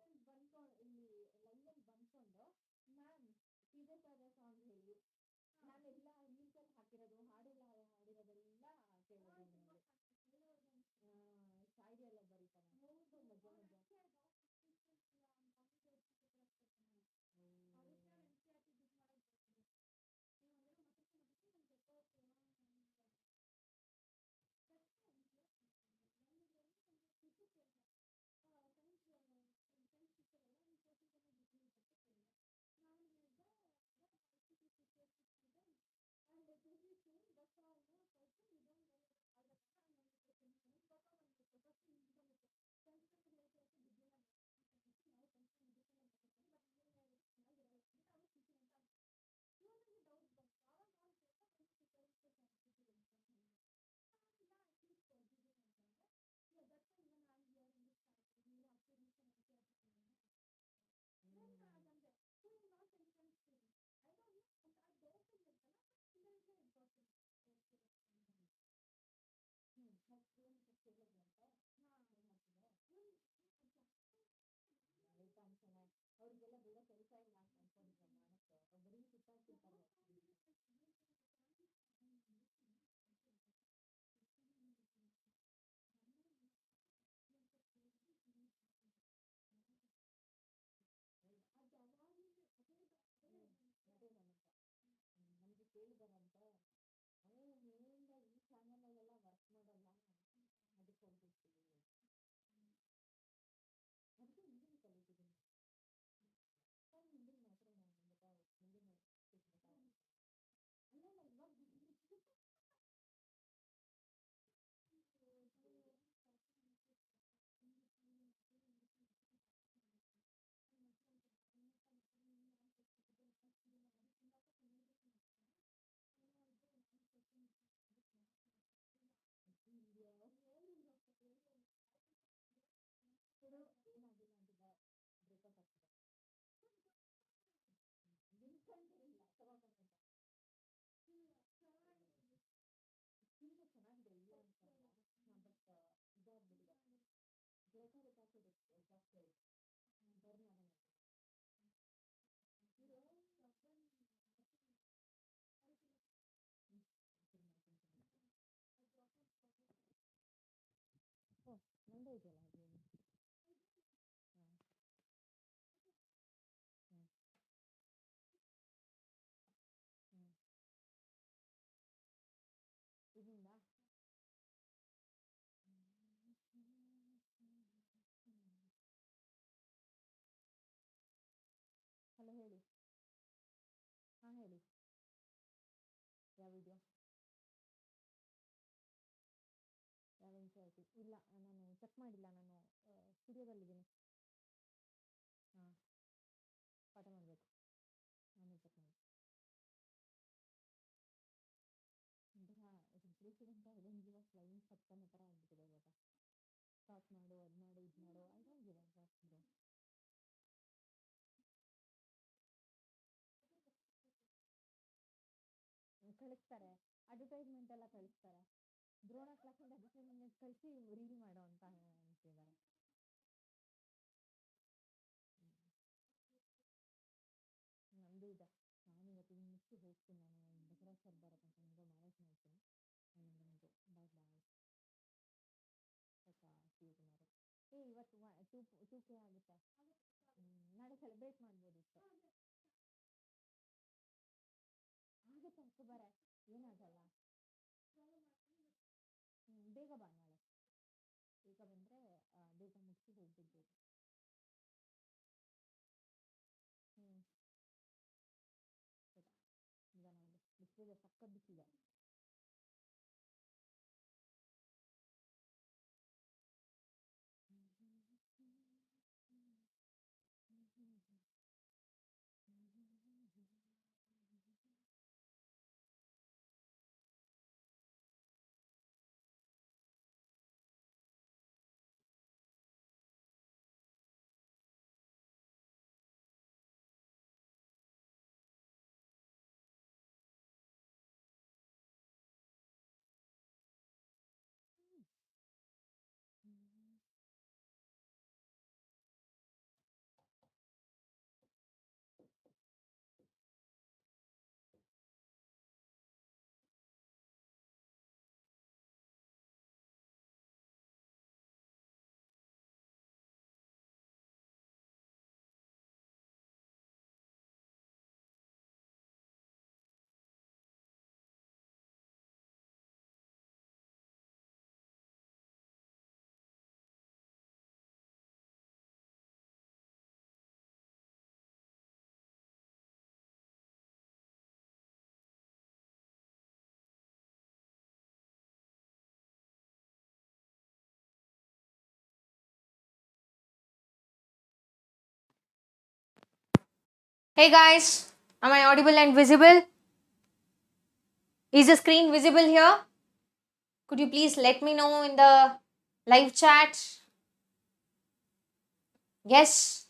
Army ಬಂದ್ಕೊಂಡು ಇಲ್ಲಿ ಲೈನಲ್ಲಿ ಬಂದ್ಕೊಂಡು ma'am ಇದೇ ಥರ song ಹೇಳಿ, ನಾನೆಲ್ಲ ರೀಲ್ಸಲ್ಲಿ ಹಾಕಿರೋದು ಹಾಡೆಲ್ಲ ಹಾಡಿರೋದೆಲ್ಲ ಕೇಳಿದ್ದೀನಿ ನಿಮಗೆ. ಶಾಯರಿ ಎಲ್ಲ ಬರೀತಾನೆ ಮಜಾ ಮಜಾ. ಅವ್ರಿಗೆಲ್ಲ ಬೇರೆ ಕೆಲಸ ಇಲ್ಲ ಅಂತ ಅನ್ಕೊಂಡಿದ್ದೆ ಮಾಡಕ್ಕೆ, ಬರೀ ಸುತ್ತಾಡ್ತಿರ್ತಾರೆ. ನಮ್ಗೆ ಕೇಳಿದಾರಂತೆ, ಅವು ಮೇಲಿಂದ ಈ ಚಾನಲ್ಲೆಲ್ಲ ವರ್ಕ್ ಮಾಡಲ್ಲ, ಅದಕ್ಕೆ ಹೋಗ್ಬಿಡ್ತೀವಿ. ಅದಕ್ಕೆ ಹಿಂದಿನ ಕಲಿತಿದ್ದೀನಿ. ಹಿಂದಿನ ಮಾತ್ರ ಹಿಂದಿನ ಅಲ್ಲ ಇವಾಗ ಏನಾಗಿಲ್ಲ ಅಂತಿದೆ, ಬ್ರೇಕಪ್ ಆಗ್ತದೆ. ಇಲ್ಲ ತಗೋಬೇಕಂತ ತುಂಬ ಚೆನ್ನಾಗಿದೆ ಇಲ್ಲ ಅಂತಲ್ಲ, ಬಟ್ ಇದಾಗ್ಬಿಟ್ಟಿದೆ. ಬ್ರೇಕಪ್ ಆಗ್ತದೆ ಜಾಸ್ತಿ ಆಯಿತು ಬರ್ನ್ ಆದಂಗೆ. ಓ ನಂದೇ ಇದೆಯಲ್ಲ ಅದು. ಹಾಂ ಹ್ಞೂ ಹ್ಞೂ ಇದರಿಂದ ಹಲೋ ಹೇಳಿ. ಹಾಂ ಹೇಳಿ, ಯಾವ ವಿಡಿಯೋ, ಯಾವ ಇನ್ಸೈಟಿ? ಇಲ್ಲ ನಾನು ಚೆಕ್ ಮಾಡಿಲ್ಲ, ನಾನು ಸ್ಟುಡಿಯೋದಲ್ಲಿದ್ದೀನಿ. ಹಾಂ ಪಾಠ ಮಾಡಬೇಕು, ನಾನು ಚೆಕ್ ಮಾಡಿ ಒಂಥರ ರಿಪ್ಲೇಸ್ಮೆಂಟ್ ಇವಾಗ ಫ್ಲೈಯಿಂಗ್ ಸತ್ತನ್ನ ಥರ ಆಗ್ಬಿಟ್ಟಿದೆ ಇವಾಗ. ಸ್ಟಾಪ್ ಮಾಡು, ಅದು ಮಾಡು, ಇದು ಮಾಡು, I don't give a fuck bro. ಕಳಿಸ್ತಾರೆ, ಅಡ್ವರ್ಟೈಸ್ಮೆಂಟ್ ಎಲ್ಲ ಕಳಿಸ್ತಾರೆ. ದ್ರೋಣ ಕ್ಲಾಸಿಂದ ಅಡ್ವರ್ಟೈಸ್ಮೆಂಟ್ ಕಳಿಸಿ ರೀಲ್ ಮಾಡೋ ಅಂತ ಅಂತಿದ್ದಾರೆ. ನಮ್ಮದು ಇದೆ. ನಾನು ಇವತ್ತು ಮುಗಿಸಿ ಹೋಗ್ತೀನಿ. ನಾನು ಬಸವರಾಜ್ ಸರ್ ಬರೋಕ್ಕಂತ ನಿಮಗೆ ಮ್ಯಾನೇಜ್ ಮಾಡ್ತೀನಿ. ನಾನು ನಿಮಗೆ ಬಾಯ್ ಬಾಯ್. ಟುಮಾರೋ. ಇವತ್ತು 2K ಆಗುತ್ತೆ. ನಾಳೆ ಸೆಲೆಬ್ರೇಟ್ ಮಾಡ್ಬೋದಿತ್ತು. ಆಗುತ್ತೆ ಅಕ್ಟೋಬರ್, ಏನಾಗಲ್ಲ. ಬೇಗ ಬಾ ನಾಳೆ, ಬೇಗ ಬಂದರೆ ಬೇಗ ಮುಗಿಸಿ ಹೋಗ್ಬಿಡ್ಬೋದು. ಈಗ ನಾನು ಬಿಸಿಲಿದೆ, ಸಕ್ಕ ಬಿಸಿಲಿದೆ. Hey guys, am I audible and visible? Is the screen visible here? Could you please let me know in the live chat? Yes?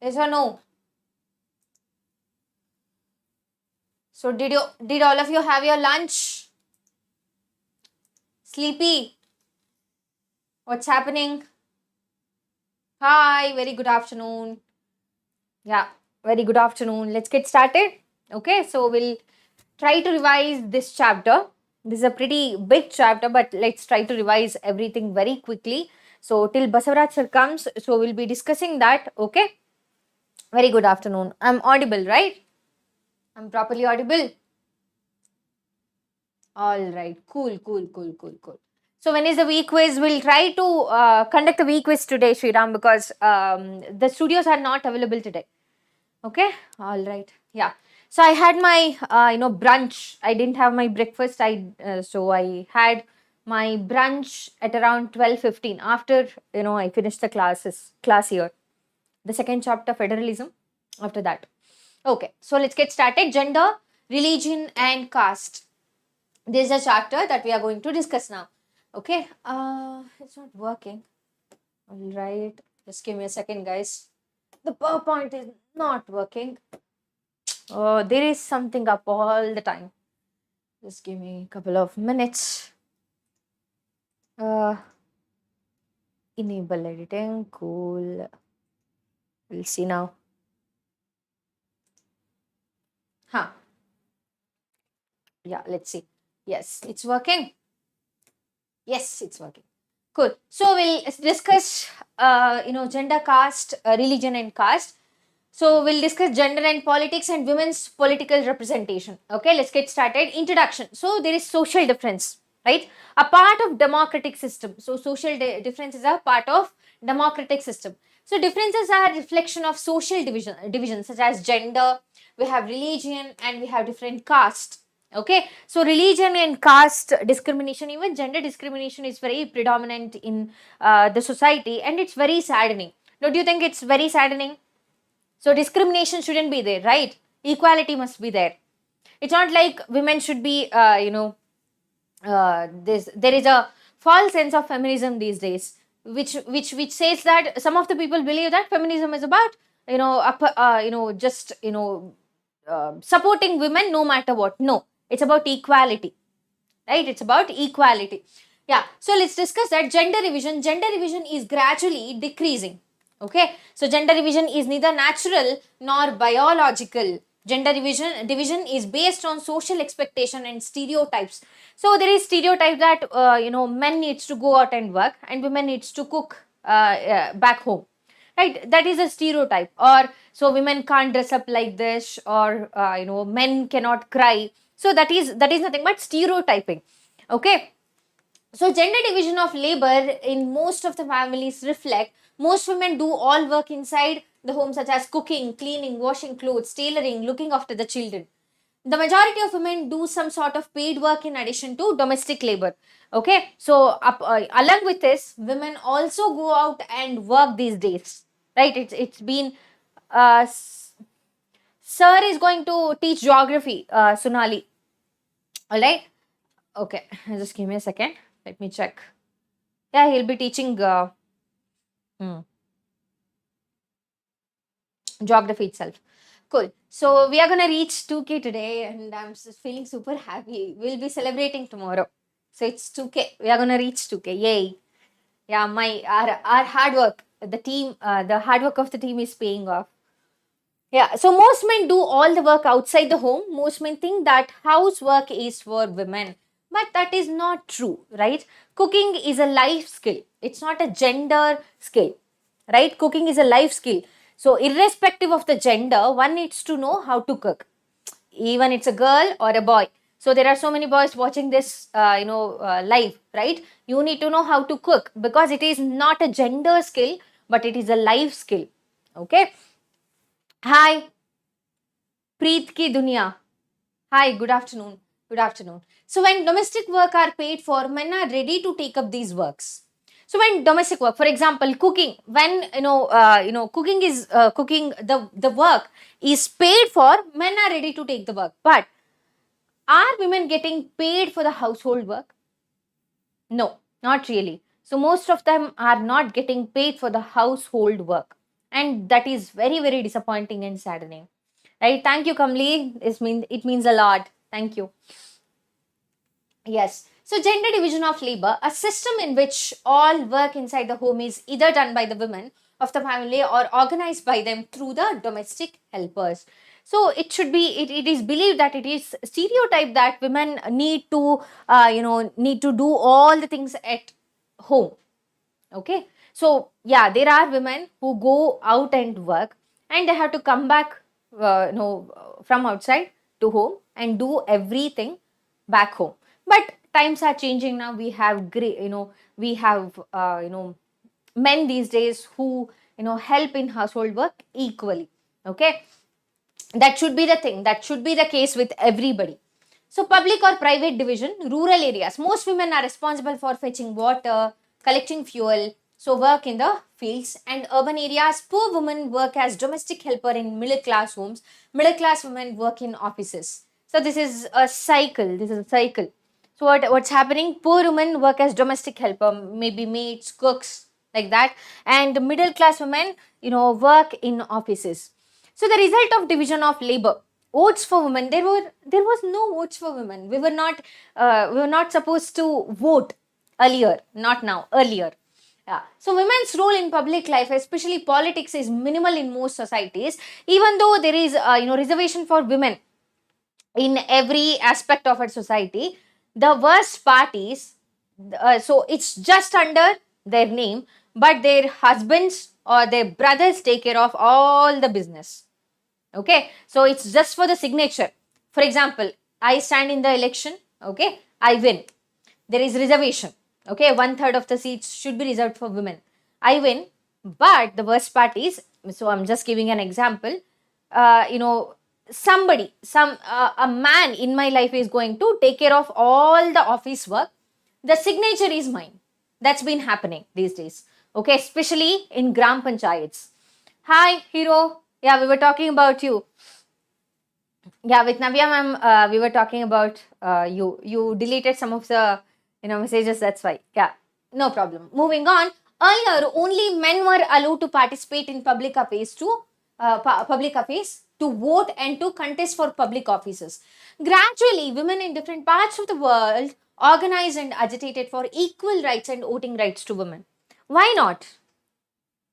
Yes or no? So did all of you have your lunch? Sleepy? What's happening? Hi, very good afternoon. Yeah, very good afternoon. Let's get started. Okay, so we'll try to revise this chapter. This is a pretty big chapter, but let's try to revise everything very quickly. So till Basavaraj sir comes, so we'll be discussing that. Okay. Very good afternoon. I'm audible, right? I'm properly audible. All right. Cool. So when is the week quiz? We'll try to conduct the week quiz today, Sriram, because the studios are not available today. Okay. All right. Yeah. So I had my brunch. I didn't have my breakfast. So I had my brunch at around 12:15 after I finished the class here. The second chapter, federalism. After that. Okay. So let's get started. Gender, religion, and caste. This is a chapter that we are going to discuss now. Okay. It's not working. All right. Just give me a second, guys. The PowerPoint is not working. Oh, there is something up all the time. Just give me a couple of minutes. Enable editing. Cool. We'll see now. Huh. Yeah, let's see. Yes, it's working. Yes, it's working. Cool. So we'll discuss, gender, caste, religion, and caste. So we'll discuss gender and politics and women's political representation. Okay, let's get started. Introduction. So there is social difference, right? A part of democratic system. So social difference is a part of democratic system. So differences are a reflection of social division such as gender, we have religion, and we have different caste. Okay, so religion and caste discrimination, even gender discrimination is very predominant in the society, and it's very saddening. Don't you think it's very saddening? So discrimination shouldn't be there, right? Equality must be there. It's not like women should be, there is a false sense of feminism these days, which says that some of the people believe that feminism is about, supporting women no matter what. No, it's about equality, right? It's about equality. Yeah. So let's discuss that gender revision. Gender revision is gradually decreasing. Okay. So gender revision is neither natural nor biological. Gender division is based on social expectation and stereotypes. So there is stereotype that men needs to go out and work and women needs to cook back home, right? That is a stereotype. Or so women can't dress up like this, or men cannot cry. So that is nothing but stereotyping. Okay. So gender division of labor in most of the families reflect most women do all work inside the home, such as cooking, cleaning, washing clothes, tailoring, looking after the children. The majority of women do some sort of paid work in addition to domestic labor. Okay, so along with this, women also go out and work these days, right? It's been sir is going to teach geography, Sonali. All right. Okay, just give me a second. Let me check. Yeah, he'll be teaching geography itself. Cool. So we are gonna reach 2K today, and I'm just feeling super happy. We'll be celebrating tomorrow. So it's 2K. We are gonna reach 2K. Yay! Yeah, our hard work, the hard work of the team is paying off. Yeah, so most men do all the work outside the home. Most men think that housework is for women, but that is not true, right? Cooking is a life skill, it's not a gender skill, right? Cooking is a life skill. So, irrespective of the gender, one needs to know how to cook, even it's a girl or a boy. So, there are so many boys watching this, live, right? You need to know how to cook because it is not a gender skill, but it is a life skill. Okay. Hi, Preet ki dunya. Hi, good afternoon. Good afternoon. So when domestic work are paid for, men are ready to take up these works. So when domestic work, for example, cooking, when cooking is cooking, the work is paid for, men are ready to take the work. But are women getting paid for the household work? No, not really. So most of them are not getting paid for the household work, and that is very, very disappointing and saddening. Right? Thank you, Kamli. It means a lot. Thank you. Yes. So gender division of labor, a system in which all work inside the home is either done by the women of the family or organized by them through the domestic helpers. So it should be, it is believed that it is stereotype that women need to, need to do all the things at home. Okay. So yeah, there are women who go out and work, and they have to come back, from outside to home and do everything back home. But times are changing now. We have great, we have, men these days who, help in household work equally. Okay. That should be the thing. That should be the case with everybody. So public or private division, rural areas, most women are responsible for fetching water, collecting fuel, so work in the fields. And urban areas, poor women work as domestic helper in middle class homes, middle class women work in offices. So this is a cycle. So what's happening? Poor women work as domestic helper, maybe maids, cooks, like that, and middle class women, work in offices. So the result of division of labor, votes for women, there was no votes for women. We were not supposed to vote earlier, not now, earlier. Yeah. So women's role in public life, especially politics, is minimal in most societies. Even though there is reservation for women in every aspect of our society, the worst part is, so it's just under their name, but their husbands or their brothers take care of all the business. Okay, so it's just for the signature. For example, I stand in the election. Okay, I win. There is reservation. Okay, 1/3 of the seats should be reserved for women. I win, but the worst part is, so I'm just giving an example. A man in my life is going to take care of all the office work. The signature is mine. That's been happening these days. Okay, especially in Gram Panchayats. Hi, Hero. Yeah, we were talking about you. Yeah, with Navya ma'am, we were talking about you. You deleted some of the messages. That's why. Yeah, no problem. Moving on. Earlier, only men were allowed to participate in public affairs to vote and to contest for public offices. Gradually, women in different parts of the world organized and agitated for equal rights and voting rights to women. Why not?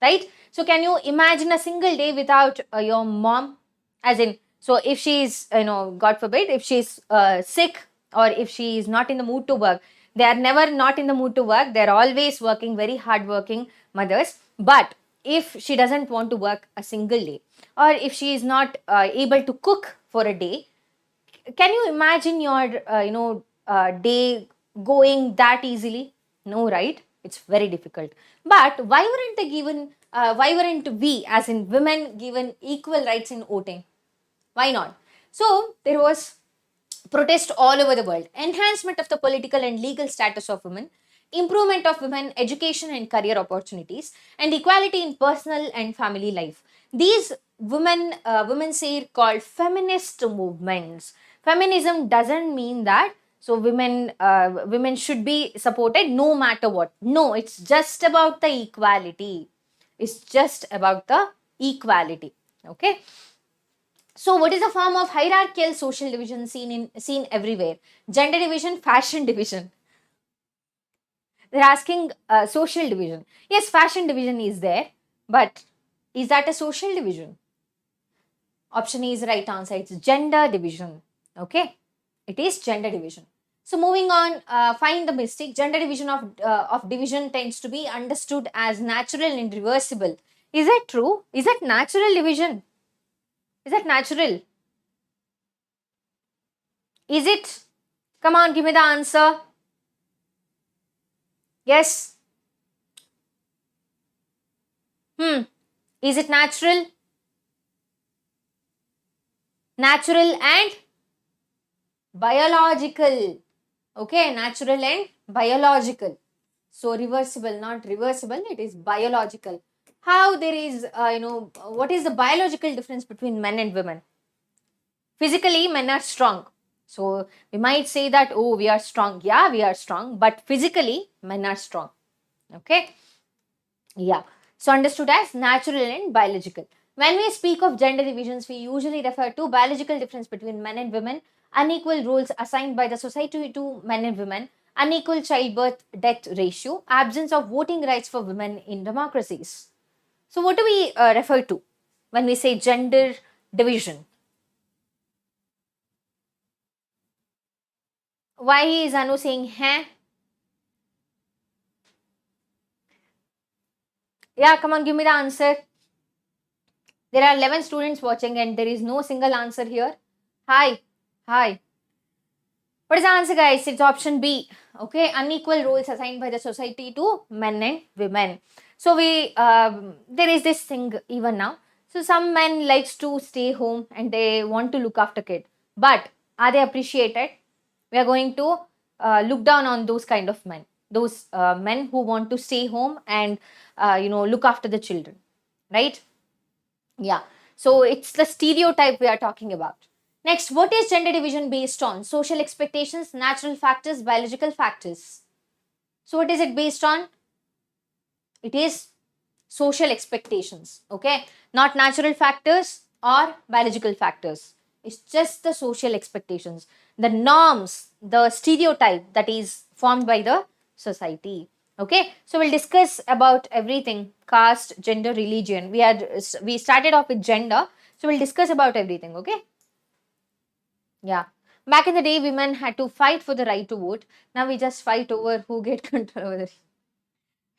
Right? So can you imagine a single day without your mom? As in, so if she's, God forbid, if she's sick or if she is not in the mood to work, they are never not in the mood to work. They're always working, very hardworking mothers. But if she doesn't want to work a single day, or if she is not able to cook for a day, can you imagine your, day going that easily? No, right? It's very difficult. But why weren't they given, why weren't we as in women given equal rights in voting? Why not? So there was protest all over the world, enhancement of the political and legal status of women, improvement of women education and career opportunities, and equality in personal and family life. These women say called feminist movements. Feminism doesn't mean that so women should be supported no matter what. No, it's just about the equality. It's just about the equality. Okay. So what is a form of hierarchical social division seen everywhere? Gender division, fashion division. They're asking social division. Yes, fashion division is there, but is that a social division? Option A is the right answer. It's gender division. Okay, it is gender division. So moving on, find the mistake. Gender division of division tends to be understood as natural and reversible. Is that true? Is that natural division? Is that natural? Is it? Come on, give me the answer. Yes. Is it natural? Natural and biological. Okay, natural and biological. So reversible, not reversible, it is biological. How there is, what is the biological difference between men and women? Physically, men are strong. So we might say that, oh, we are strong. Yeah, we are strong, but physically, men are strong. Okay. Yeah. So understood as natural and biological. When we speak of gender divisions, we usually refer to biological difference between men and women, unequal roles assigned by the society to men and women, unequal childbirth death ratio, absence of voting rights for women in democracies. So what do we refer to when we say gender division? Why is Anu saying "Huh"? Yeah, come on, give me the answer. There are 11 students watching and there is no single answer here. Hi. Hi. What is the answer, guys? It's option B. Okay, unequal roles assigned by the society to men and women. So there is this thing even now. So some men likes to stay home and they want to look after kid, but are they appreciated? We are going to look down on those kind of men. Those men who want to stay home and look after the children, right? Yeah. So it's the stereotype we are talking about. Next, what is gender division based on? Social expectations, natural factors, biological factors. So what is it based on? It is social expectations, okay? Not natural factors or biological factors. It's just the social expectations, the norms, the stereotype that is formed by the society. Okay, so we'll discuss about everything: caste, gender, religion. We started off with gender, so we'll discuss about everything. Okay. Yeah. Back in the day, women had to fight for the right to vote. Now we just fight over who get control over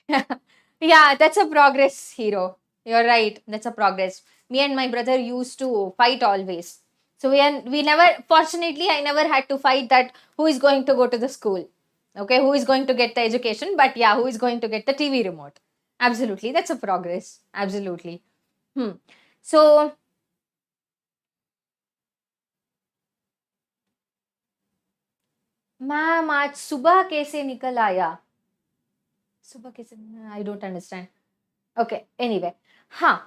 the. Yeah, that's a progress, hero. You're right. That's a progress. Me and my brother used to fight always. So we never, fortunately, I never had to fight that who is going to go to the school. Okay, who is going to get the education, but yeah, who is going to get the TV remote? Absolutely, that's a progress. Absolutely. So ma'am आज सुबह कैसे निकल आया? सुबह कैसे? I don't understand. Okay, anyway. Huh.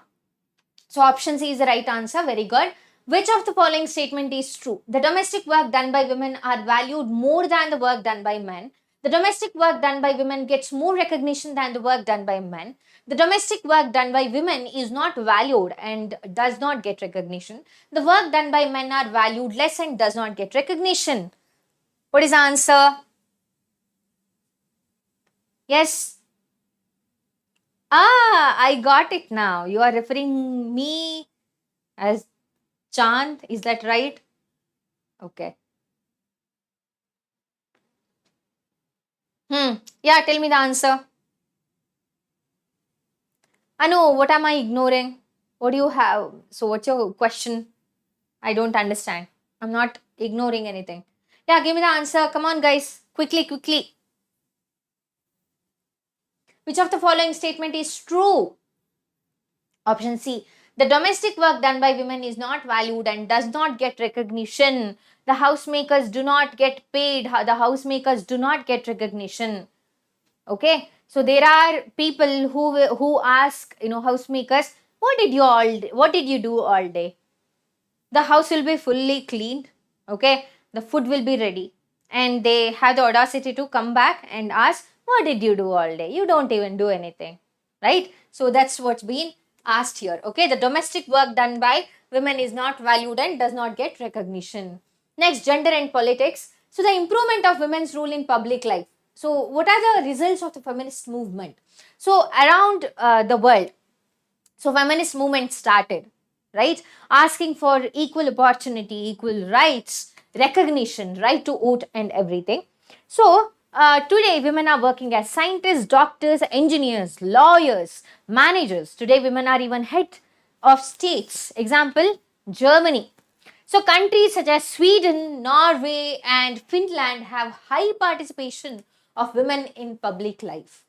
So option C is the right answer. Very good. Which of the following statement is true? The domestic work done by women are valued more than the work done by men. The domestic work done by women gets more recognition than the work done by men. The domestic work done by women is not valued and does not get recognition. The work done by men are valued less and does not get recognition. What is the answer? Yes. Ah, I got it now. You are referring me as Chand. Is that right? Okay. Yeah, tell me the answer. Anu, what am I ignoring? What do you have? So what's your question? I don't understand. I'm not ignoring anything. Yeah, give me the answer. Come on, guys. Quickly, quickly. Which of the following statement is true? Option C. The domestic work done by women is not valued and does not get recognition. The housemakers do not get paid. The housemakers do not get recognition. Okay. So there are people who ask, housemakers, what did you do all day? The house will be fully cleaned. Okay. The food will be ready. And they have the audacity to come back and ask, what did you do all day? You don't even do anything. Right? So that's what's been asked here. Okay, the domestic work done by women is not valued and does not get recognition. Next, gender and politics. So the improvement of women's role in public life. So what are the results of the feminist movement? So around the world, so feminist movement started, right? Asking for equal opportunity, equal rights, recognition, right to vote and everything. So today, women are working as scientists, doctors, engineers, lawyers, managers. Today, women are even head of states. Example, Germany. So countries such as Sweden, Norway, and Finland have high participation of women in public life.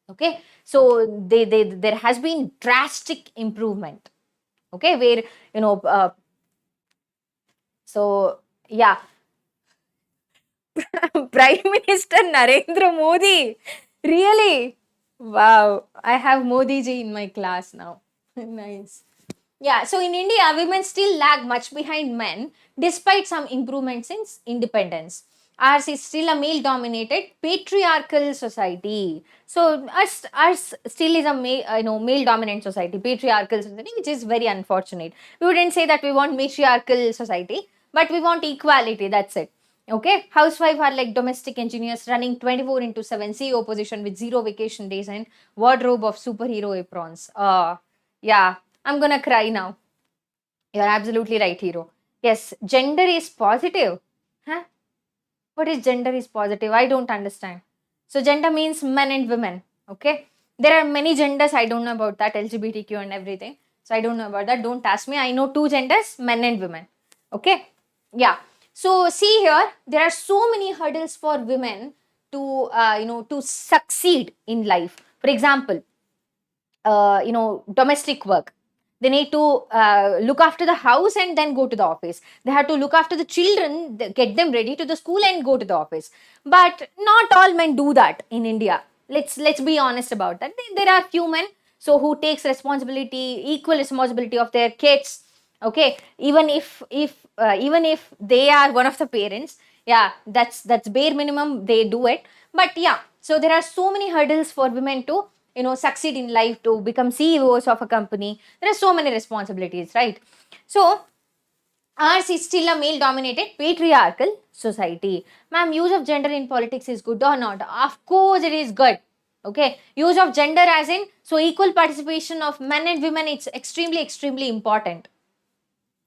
Okay, so there has been drastic improvement. Okay, where so yeah. Prime Minister Narendra Modi. Really? Wow. I have Modi ji in my class now. Nice. Yeah, so in India, women still lag much behind men despite some improvements in independence. Ours is still a male dominated patriarchal society. So ours still is a male dominant society, patriarchal society, which is very unfortunate. We wouldn't say that we want matriarchal society, but we want equality. That's it. Okay, housewives are like domestic engineers running 24 into 7 CEO position with zero vacation days and wardrobe of superhero aprons. Yeah, I'm gonna cry now. You're absolutely right, hero. Yes, gender is positive. Huh? What is gender is positive? I don't understand. So gender means men and women. Okay, there are many genders. I don't know about that, LGBTQ and everything. So I don't know about that. Don't ask me. I know two genders, men and women. Okay, yeah. So see here, there are so many hurdles for women to to succeed in life. For example, domestic work. They need to look after the house and then go to the office. They have to look after the children, get them ready to the school and go to the office. But not all men do that in India. Let's be honest about that. There are few men so who takes responsibility, equal responsibility of their kids. Okay, even if they are one of the parents, yeah, that's bare minimum. They do it. But yeah, so there are so many hurdles for women to succeed in life, to become CEOs of a company. There are so many responsibilities, right? So ours is still a male dominated patriarchal society. Ma'am, use of gender in politics is good or not? Of course it is good. Okay, use of gender as in, so equal participation of men and women, it's extremely important.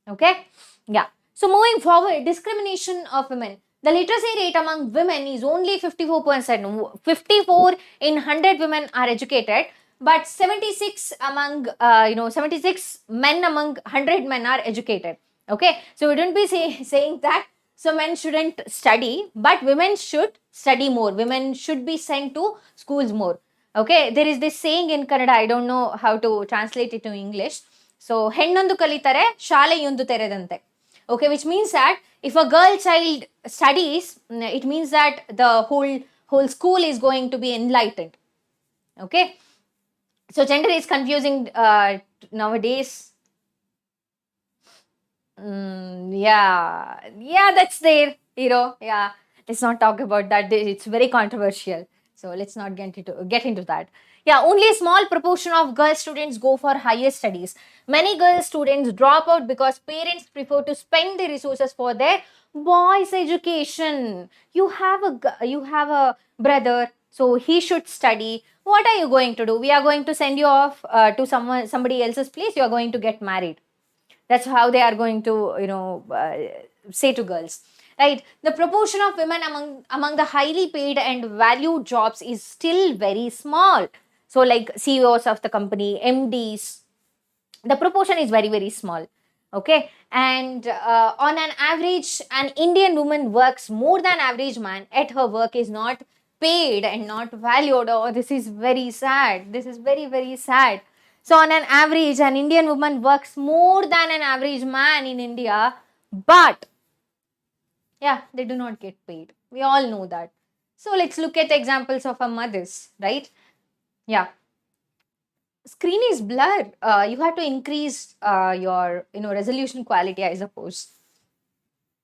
Okay, yeah. So moving forward, discrimination of women. The literacy rate among women is only 54%. 54 in 100 women are educated, but 76 among 76 men among 100 men are educated. Okay, so we don't be saying that so men shouldn't study, but women should study more. Women should be sent to schools more. Okay, there is this saying in Kannada, I don't know how to translate it to English. So ಹೆಣ್ಣೊಂದು ಕಲಿತರೆ ಶಾಲೆಯೊಂದು ತೆರೆದಂತೆ. Okay, which means that if a girl child studies, it means that the whole school is going to be enlightened. Okay, so gender is confusing nowadays. Yeah, that's there, yeah, let's not talk about that. It's very controversial, so let's not get into that. Yeah, only a small proportion of girl students go for higher studies. Many girl students drop out because parents prefer to spend the resources for their boys education. You have a brother, so he should study. What are you going to do? We are going to send you off to somebody else's place. You are going to get married. That's how they are going to say to girls, right? The proportion of women among the highly paid and valued jobs is still very small. So like CEOs of the company, MDs, the proportion is very small. Okay, and on an average, an Indian woman works more than average man, yet her work is not paid and not valued. Oh, this is very sad. This is very sad. So on an average, an Indian woman works more than an average man in India, but yeah, they do not get paid. We all know that. So let's look at examples of our mothers, right? Yeah, screen is blur. You have to increase your resolution quality, I suppose.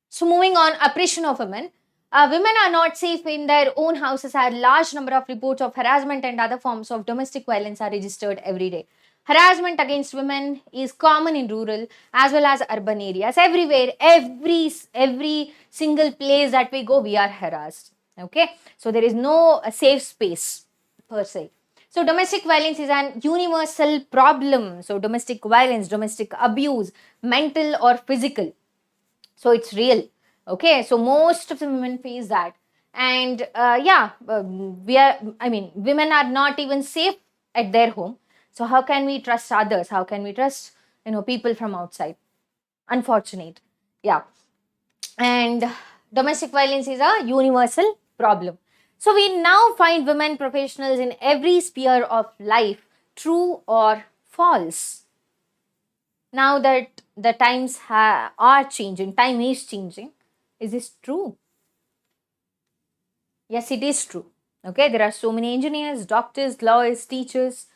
So moving on, oppression of women. Women are not safe in their own houses. A large number of reports of harassment and other forms of domestic violence are registered every day. Harassment against women is common in rural as well as urban areas. Everywhere, every single place that we go, we are harassed. Okay, so there is no safe space per se. So domestic violence is an universal problem. So domestic violence, domestic abuse, mental or physical, so it's real. Okay, so most of the women face that. And women are not even safe at their home. So how can we trust others? How can we trust people from outside? Unfortunate. Yeah, and domestic violence is a universal problem. So we now find women professionals in every sphere of life. True or false? Now that the times are changing, time is changing, is this true? Yes, it is true. Okay, there are so many engineers, doctors, lawyers, teachers,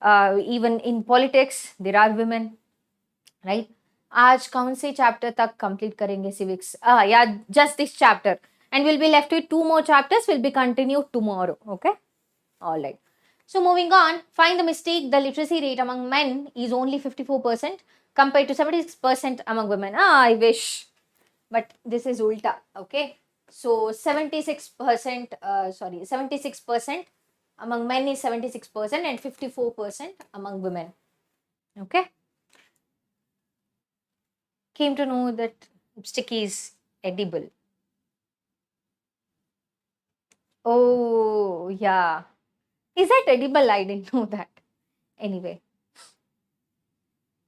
even in politics, there are women, right? आज कौन से chapter तक complete करेंगे civics? Yeah, just this chapter. And we'll be left with 2 more chapters, will be continued tomorrow. Okay? Alright. So moving on, find the mistake. The literacy rate among men is only 54% compared to 76% among women. I wish. But this is ulta. Okay? So 76%, 76% among men is 76% and 54% among women. Okay? Came to know that lipstick is edible. Oh, yeah. Is that edible? I didn't know that. Anyway.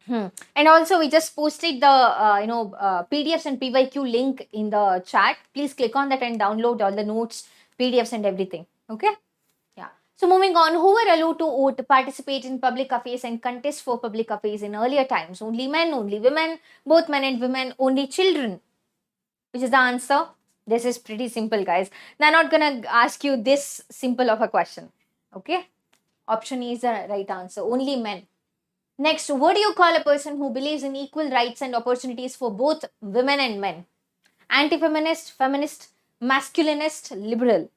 And also, we just posted the PDFs and PYQ link in the chat. Please click on that and download all the notes, PDFs, and everything. Okay. Yeah. So moving on, who were allowed to vote, participate in public affairs and contest for public affairs in earlier times? Only men, only women, both men and women, only children. Which is the answer? This is pretty simple, guys. They're not gonna ask you this simple of a question. Okay? Option E is the right answer. Only men. Next, what do you call a person who believes in equal rights and opportunities for both women and men? Anti-feminist, feminist, masculinist, liberal.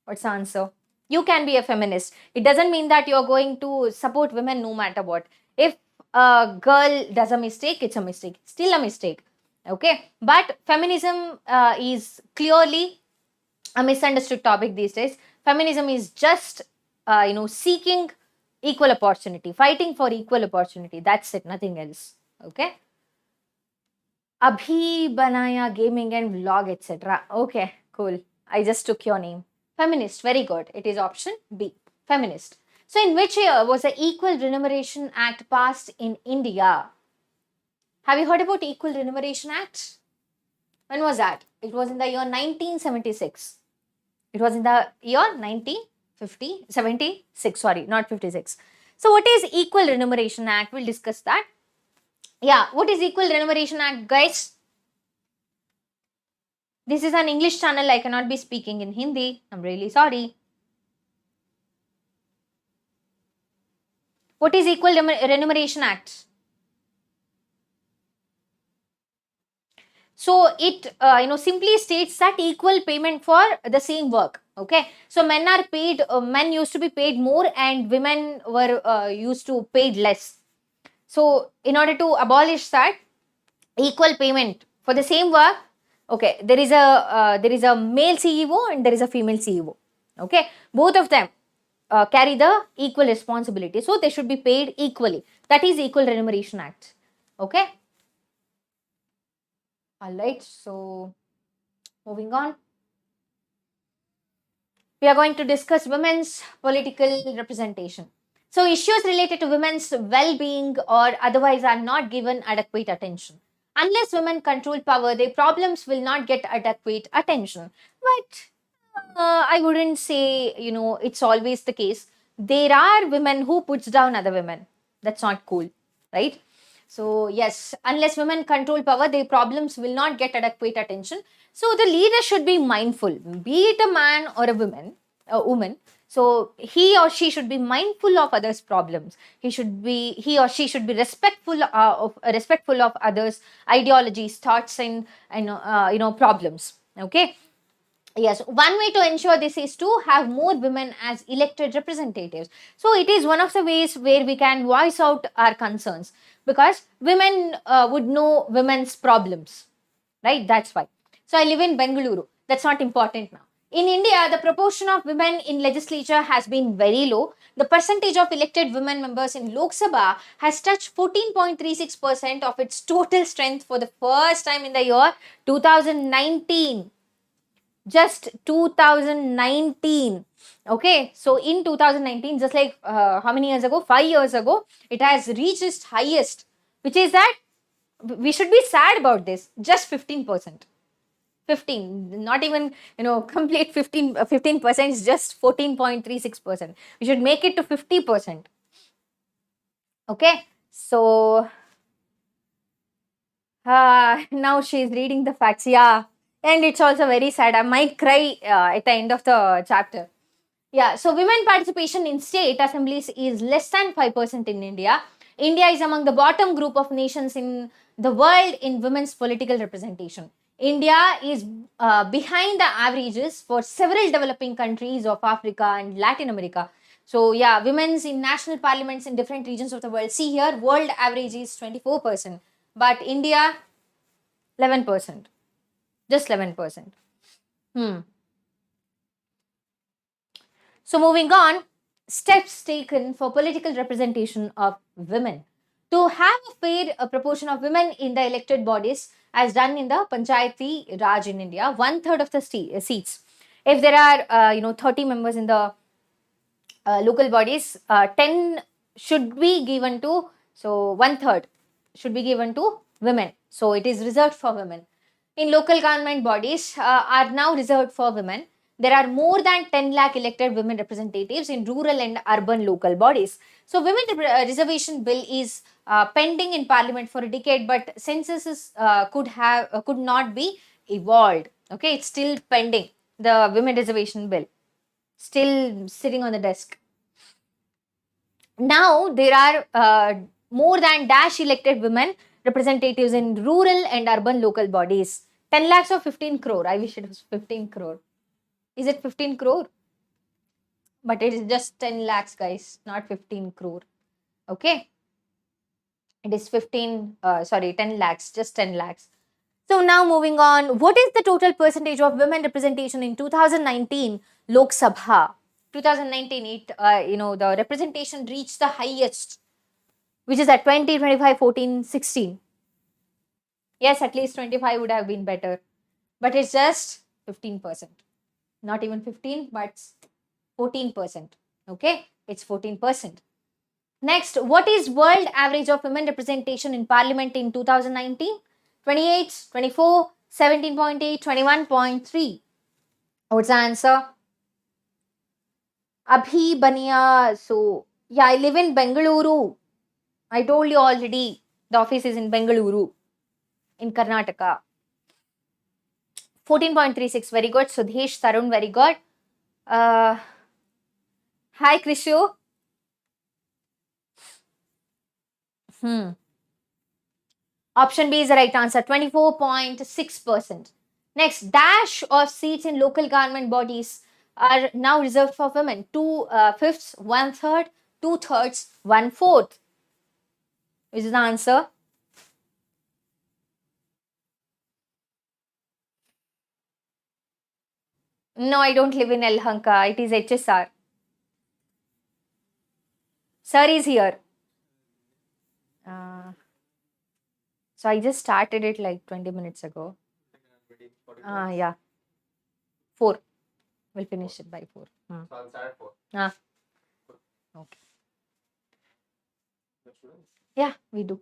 What's the answer? You can be a feminist. It doesn't mean that you're going to support women no matter what. If a girl does a mistake, it's a mistake. Still a mistake. Okay? But feminism is clearly a misunderstood topic these days. Feminism is just, seeking equal opportunity, fighting for equal opportunity. That's it, nothing else. Okay? Abhi Banaya Gaming and Vlog, etc. Okay, cool. I just took your name. Feminist, very good. It is option B, feminist. So, in which year was the Equal Remuneration Act passed in India? Have you heard about Equal Remuneration Act? When was that? It was in the year 1976. It was in the year 76, sorry, not 56. So, what is Equal Remuneration Act? We'll discuss that. Yeah, what is Equal Remuneration Act, guys? This is an English channel. I cannot be speaking in Hindi. I'm really sorry. What is Equal Remuneration Act? So it simply states that equal payment for the same work. Okay, so men are paid. Men used to be paid more, and women were used to paid less. So in order to abolish that, equal payment for the same work. Okay, there is a male CEO and there is a female CEO. Okay, both of them carry the equal responsibility, so they should be paid equally. That is Equal Remuneration Act. Okay. Alright, so moving on. We are going to discuss women's political representation. So issues related to women's well-being or otherwise are not given adequate attention. Unless women control power, their problems will not get adequate attention. But I wouldn't say, it's always the case. There are women who puts down other women. That's not cool, right? So yes, unless women control power, their problems will not get adequate attention. So the leader should be mindful, be it a man or a woman. So he or she should be mindful of others' problems. He or she should be respectful of others' ideologies, thoughts, and problems. Okay. Yes, one way to ensure this is to have more women as elected representatives. So it is one of the ways where we can voice out our concerns, because women would know women's problems, right? That's why. So I live in Bengaluru. That's not important now. In India, the proportion of women in legislature has been very low. The percentage of elected women members in Lok Sabha has touched 14.36% of its total strength for the first time in the year 2019. Just 2019. Okay, so in 2019, just like how many years ago? 5 years ago, it has reached its highest, which is that we should be sad about this. Just 15%. 15, not even, complete 15% is just 14.36%. We should make it to 50%. Okay, so now she is reading the facts. Yeah, And it's also very sad. I might cry at the end of the chapter. Yeah, so women participation in state assemblies is less than 5% in India. India is among the bottom group of nations in the world in women's political representation. India is behind the averages for several developing countries of Africa and Latin America. So yeah, women's in national parliaments in different regions of the world. See here, world average is 24%, but India 11%, just 11%. So moving on, steps taken for political representation of women. To have a fair proportion of women in the elected bodies as done in the Panchayati Raj in India, one third of the seats. If there are 30 members in the local bodies, 10 should be given to, so one third should be given to women. So it is reserved for women. In local government bodies are now reserved for women. There are more than 10 lakh elected women representatives in rural and urban local bodies. So women reservation bill is pending in parliament for a decade, but census could not be evolved. Okay, it's still pending. The women reservation bill still sitting on the desk. Now there are more than dash elected women representatives in rural and urban local bodies. 10 lakhs or 15 crore. I wish it was 15 crore. Is it 15 crore? But it is just 10 lakhs, guys, not 15 crore. Okay. It is 10 lakhs, just 10 lakhs. So now moving on, what is the total percentage of women representation in 2019 Lok Sabha? 2019, the representation reached the highest, which is at 20, 25, 14, 16. Yes, at least 25 would have been better. But it's just 15%. Not even 15, but 14%. Okay, it's 14%. Next, what is world average of women representation in parliament in 2019? 28, 24, 17.8, 21.3. What's the answer? Abhi Bania. So, yeah, I live in Bengaluru. I told you already. The office is in Bengaluru, in Karnataka. 14.36. Very good. Sudhesh, Tarun, very good. Hi, Krishu. Option B is the right answer. 24.6%. Next, dash of seats in local government bodies are now reserved for women. 2/5, 1/3, 2/3, 1/4. Which is the answer? No, I don't live in Elhanka. It is HSR. Sir is here. So I just started it like 20 minutes ago. Yeah. 4. We'll finish it by 4. So I'll start at 4. Okay. Yeah, we do.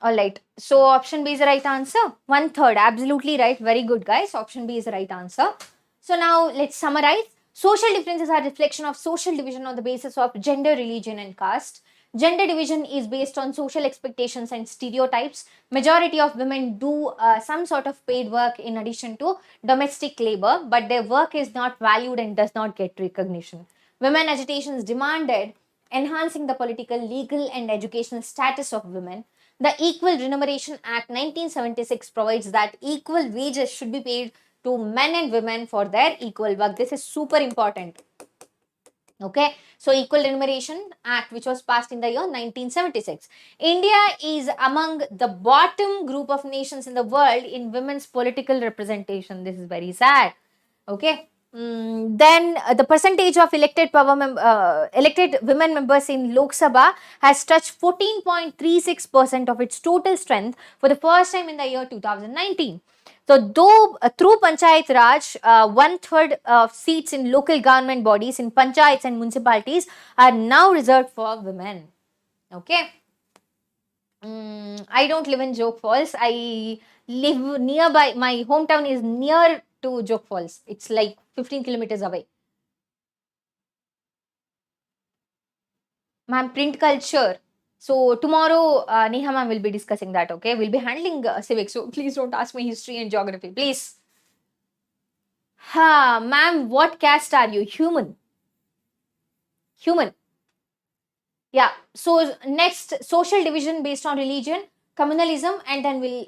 All right. So option B is the right answer. 1/3. Absolutely right. Very good, guys. Option B is the right answer. So now let's summarize. Social differences are reflection of social division on the basis of gender, religion, and caste. Gender division is based on social expectations and stereotypes. Majority of women do some sort of paid work in addition to domestic labor, but their work is not valued and does not get recognition. Women agitations demanded enhancing the political, legal, and educational status of women. The Equal Remuneration Act 1976 provides that equal wages should be paid to men and women for their equal work. This is super important. Okay, so Equal Remuneration Act, which was passed in the year 1976. India is among the bottom group of nations in the world in women's political representation. This is very sad. Okay. Then the percentage of elected women members in Lok Sabha has touched 14.36% of its total strength for the first time in the year 2019. So, though through Panchayat Raj, 1/3 of seats in local government bodies in panchayats and municipalities are now reserved for women. Okay. I don't live in Joke Falls. I live nearby. My hometown is near to Joke Falls. It's like 15 kilometers away. Ma'am, print culture. So tomorrow, Neha ma'am will be discussing that, okay? We'll be handling civics, so please don't ask me history and geography, please. Ha, ma'am, what caste are you? Human. Human. Yeah. So next, social division based on religion, communalism, and then we'll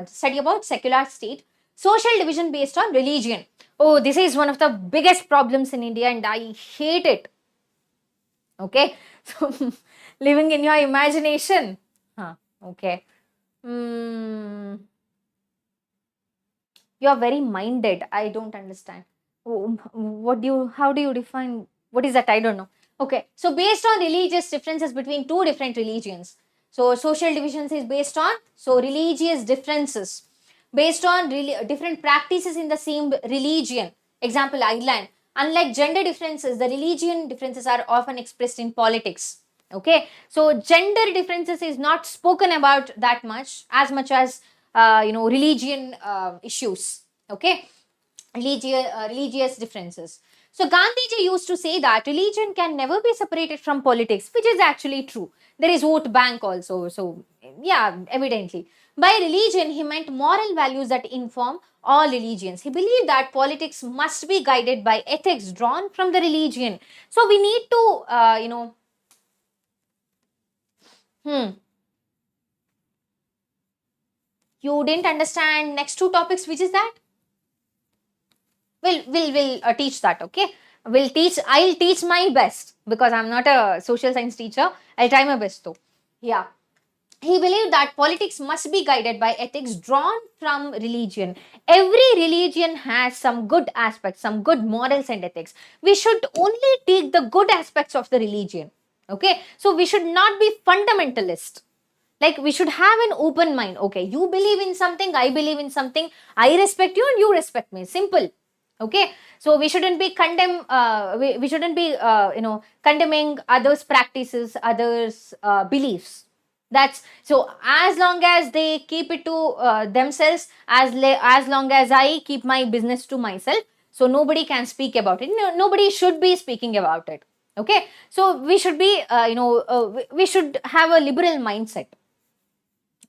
study about secular state. Social division based on religion. Oh, this is one of the biggest problems in India, and I hate it. Okay. So living in your imagination. Huh. Okay. Hmm. You are very minded. I don't understand. How do you define, what is that? I don't know. Okay. So based on religious differences between two different religions. So social divisions is based on, so religious differences based on different practices in the same religion. Example, Ireland. Unlike gender differences, the religion differences are often expressed in politics. Okay. So gender differences is not spoken about that much, as much as religion issues. Okay. Religious differences. So Gandhiji used to say that religion can never be separated from politics, which is actually true. There is vote bank also. So yeah, evidently. By religion, he meant moral values that inform all religions. He believed that politics must be guided by ethics drawn from the religion. So we need to, you didn't understand next two topics, which is that? We'll teach that. Okay, I'll teach my best, because I'm not a social science teacher. I'll try my best though. Yeah. He believed that politics must be guided by ethics drawn from religion. Every religion has some good aspects, some good morals and ethics. We should only take the good aspects of the religion. Okay, so we should not be fundamentalist. Like, we should have an open mind. Okay, you believe in something, I believe in something, I respect you and you respect me. Simple. Okay, so we shouldn't be we shouldn't be condemning others practices, others beliefs. That's so, as long as they keep it to themselves, as long as I keep my business to myself, so nobody can speak about it. No, nobody should be speaking about it. Okay, so we should be we should have a liberal mindset.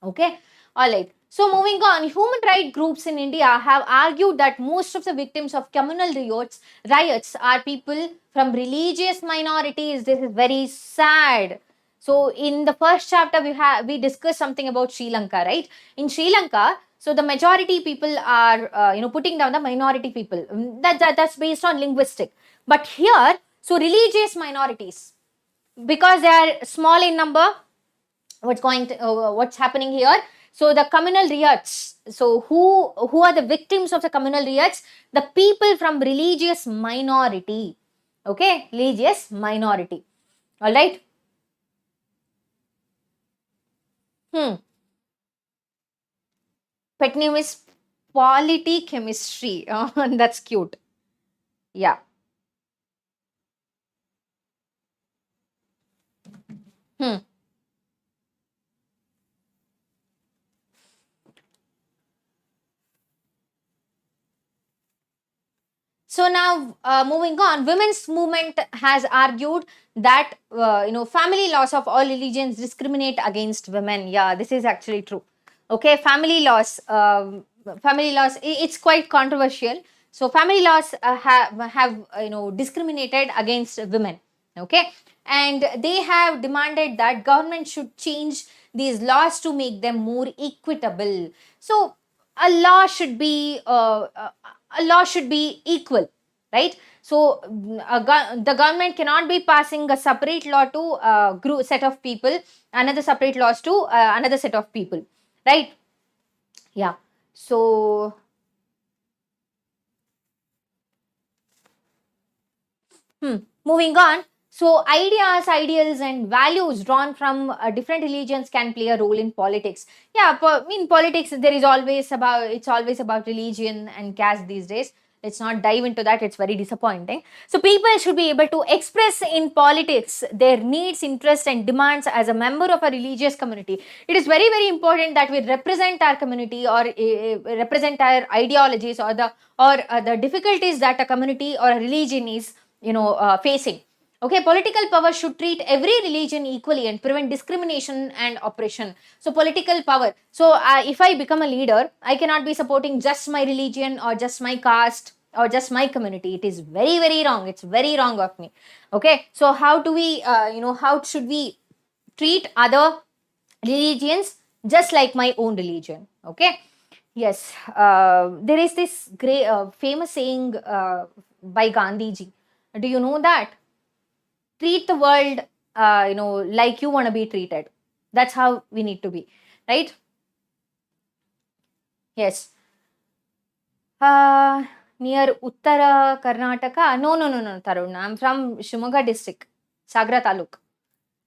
Okay, all right. So moving on, human rights groups in India have argued that most of the victims of communal riots are people from religious minorities. This is very sad. So in the first chapter, we discussed something about Sri Lanka, right? In Sri Lanka, so the majority people are putting down the minority people. That's based on linguistic. But here, so religious minorities, because they are small in number, what's happening here? So the communal riots, so who are the victims of the communal riots? The people from religious minority. Okay, religious minority. All right. Pet name is polity chemistry. Oh, that's cute. Yeah. Hmm. So now, moving on, women's movement has argued that family laws of all religions discriminate against women. Yeah, this is actually true. Okay, family laws. It's quite controversial. So family laws have discriminated against women. Okay, and they have demanded that government should change these laws to make them more equitable. So a law should be equal, right? So the government cannot be passing a separate law to a group set of people, another separate laws to another set of people, right? Yeah. So moving on. So ideas, ideals, and values drawn from different religions can play a role in politics. Yeah, in politics, it's always about religion and caste these days. Let's not dive into that. It's very disappointing. So people should be able to express in politics their needs, interests, and demands as a member of a religious community. It is very, very important that we represent our community, or represent our ideologies, or the difficulties that a community or a religion is facing. Okay, political power should treat every religion equally and prevent discrimination and oppression. So political power. So if I become a leader, I cannot be supporting just my religion or just my caste. or just my community. It is very, very wrong. It's very wrong of me. Okay, so how do we, how should we treat other religions just like my own religion? Okay, yes, there is this great famous saying by Gandhiji. Do you know that? Treat the world, like you want to be treated. That's how we need to be, right? Yes. Near Uttara Karnataka. No, Tarun. I'm from Shimoga district, Sagra Taluk.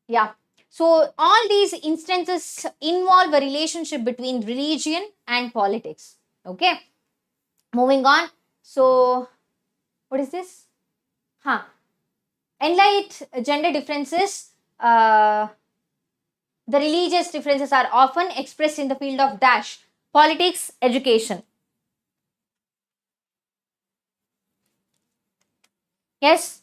Yeah. So all these instances involve a relationship between religion and politics. Okay. Moving on. So what is this? Enlight gender differences. The religious differences are often expressed in the field of dash, politics, education. Yes.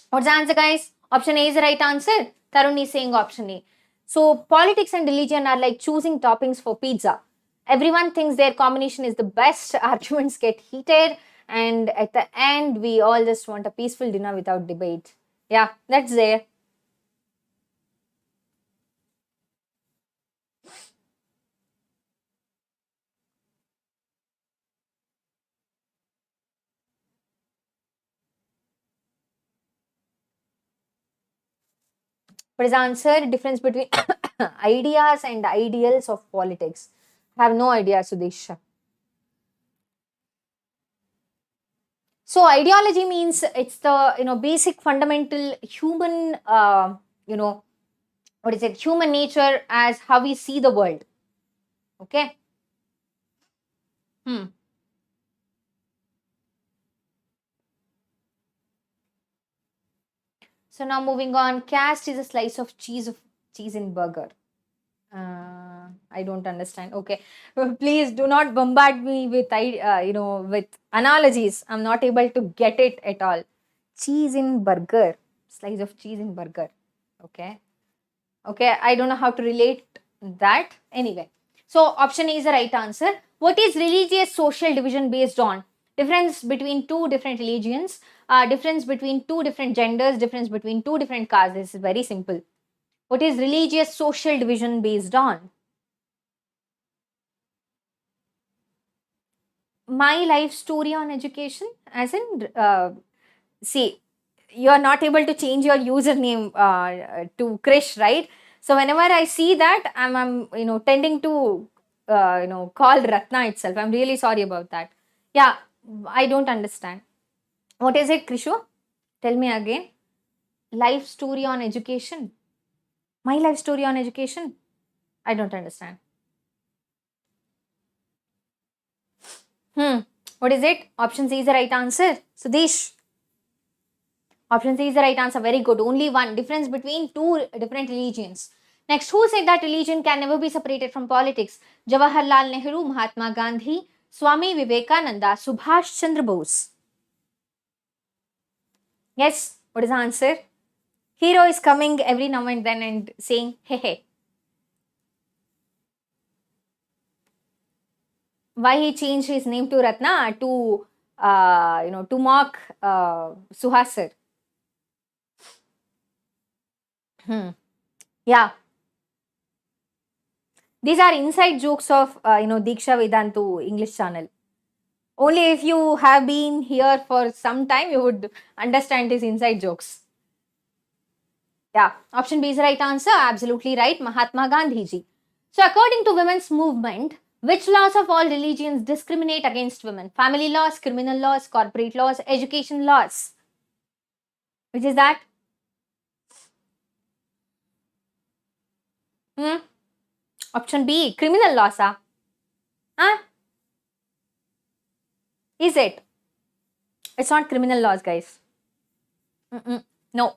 What's the answer, guys? Option A is the right answer. Tarun is saying option A. So politics and religion are like choosing toppings for pizza. Everyone thinks their combination is the best. Arguments get heated, and at the end, we all just want a peaceful dinner without debate. Yeah, that's there. What is the answer? Difference between ideas and ideals of politics. I have no idea, Sudesh. So ideology means it's the basic fundamental human what is it, human nature as how we see the world. Okay. So now moving on, caste is a slice of cheese in burger. I don't understand. Okay, please do not bombard me with with analogies. I'm not able to get it at all. Cheese in burger, slice of cheese in burger. Okay, I don't know how to relate that. Anyway, so option A is the right answer. What is religious social division based on? Difference between two different religions, difference between two different genders, difference between two different castes. This is very simple. What is religious social division based on? My life story on education, as in, see, you are not able to change your username to Krish, right? So whenever I see that, I'm tending to call Ratna itself. I'm really sorry about that. Yeah, I don't understand. What is it, Krishu? Tell me again. Life story on education. My life story on education. I don't understand. What is it? Option C is the right answer. Sudesh. Option C is the right answer. Very good. Only one. Difference between two different religions. Next, who said that religion can never be separated from politics? Jawaharlal Nehru, Mahatma Gandhi, Swami Vivekananda, Subhash Chandra Bose. Yes, what is the answer? Hero is coming every now and then and saying, hey, hey. Why he changed his name to Ratna to, to mock Suhas sir. Yeah. These are inside jokes of, Diksha Vedantu English channel. Only if you have been here for some time, you would understand these inside jokes. Yeah, option B is the right answer. Absolutely right. Mahatma Gandhi ji. So according to women's movement, which laws of all religions discriminate against women? Family laws, criminal laws, corporate laws, education laws. Which is that? Option B, criminal laws. Is it? It's not criminal laws, guys. No.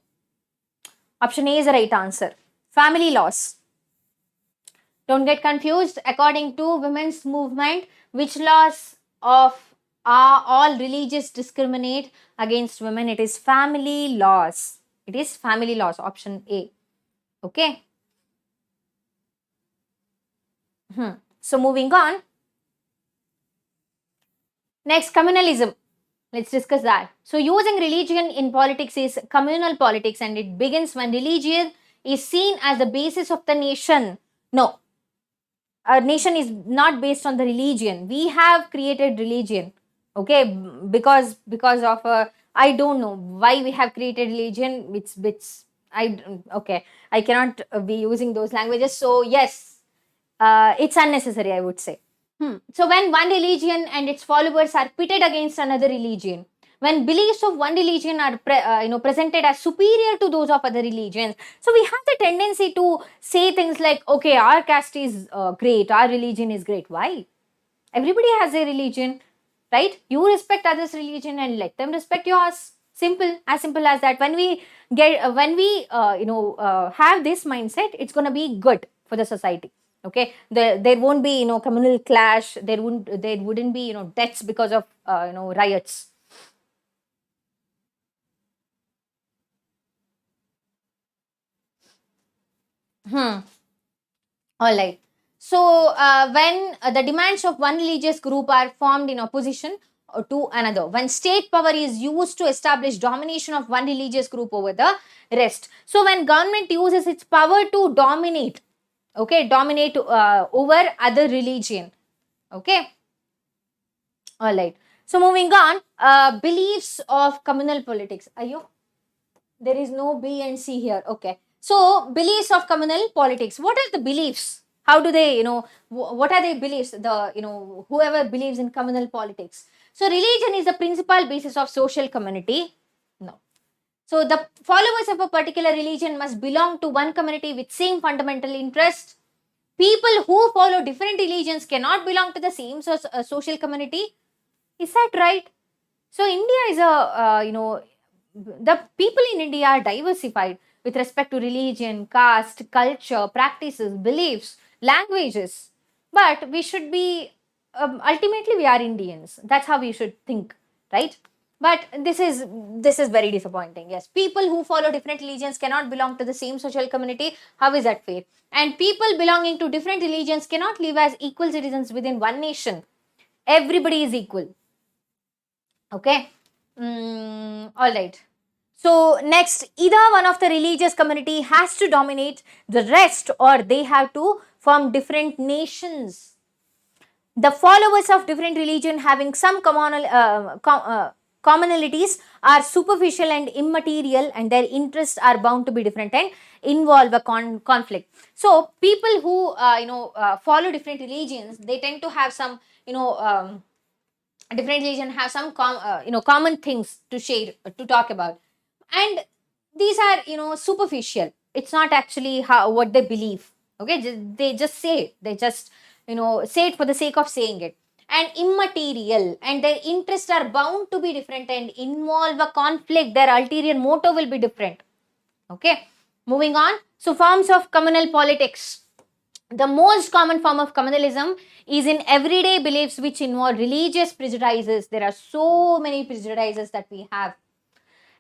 Option A is the right answer. Family laws. Don't get confused. According to women's movement, which laws of all religious discriminate against women? It is family laws. It is family laws, option A. Okay. So moving on. Next, communalism. Let's discuss that. So using religion in politics is communal politics, and it begins when religion is seen as the basis of the nation. No, our nation is not based on the religion. We have created religion, okay, because of I don't know why we have created religion. It's okay, I cannot be using those languages. So yes, it's unnecessary, I would say. So when one religion and its followers are pitted against another religion, when beliefs of one religion are presented as superior to those of other religions, so we have the tendency to say things like, okay, our caste is great, our religion is great. Why? Everybody has a religion, right? You respect others' religion and let them respect yours. Simple, as simple as that. When we have this mindset, it's gonna be good for the society. Okay, there won't be communal clash. There wouldn't be deaths because of riots. All right. So when the demands of one religious group are formed in opposition to another, when state power is used to establish domination of one religious group over the rest. So when government uses its power to dominate, okay, dominate over other religion, okay. All right. So moving on, beliefs of communal politics. There is no B and C here. Okay. So beliefs of communal politics. What are the beliefs? How do they, what are their beliefs? Whoever believes in communal politics. So religion is the principal basis of social community. No. So the followers of a particular religion must belong to one community with same fundamental interest. People who follow different religions cannot belong to the same social community. Is that right? So India is the people in India are diversified with respect to religion, caste, culture, practices, beliefs, languages. But we should be, ultimately we are Indians. That's how we should think, right? But this is very disappointing. Yes, people who follow different religions cannot belong to the same social community. How is that fair? And people belonging to different religions cannot live as equal citizens within one nation. Everybody is equal. Okay. All right. So next, either one of the religious community has to dominate the rest, or they have to form different nations. The followers of different religion having some commonalities are superficial and immaterial, and their interests are bound to be different and involve a conflict. So people who follow different religions, they tend to have some different religion have some common things to share, to talk about, and these are superficial. It's not actually what they believe. Okay, they just say say it for the sake of saying it, and immaterial, and their interests are bound to be different and involve a conflict. Their ulterior motive will be different. Okay, moving on. So forms of communal politics. The most common form of communalism is in everyday beliefs which involve religious prejudices. There are so many prejudices that we have.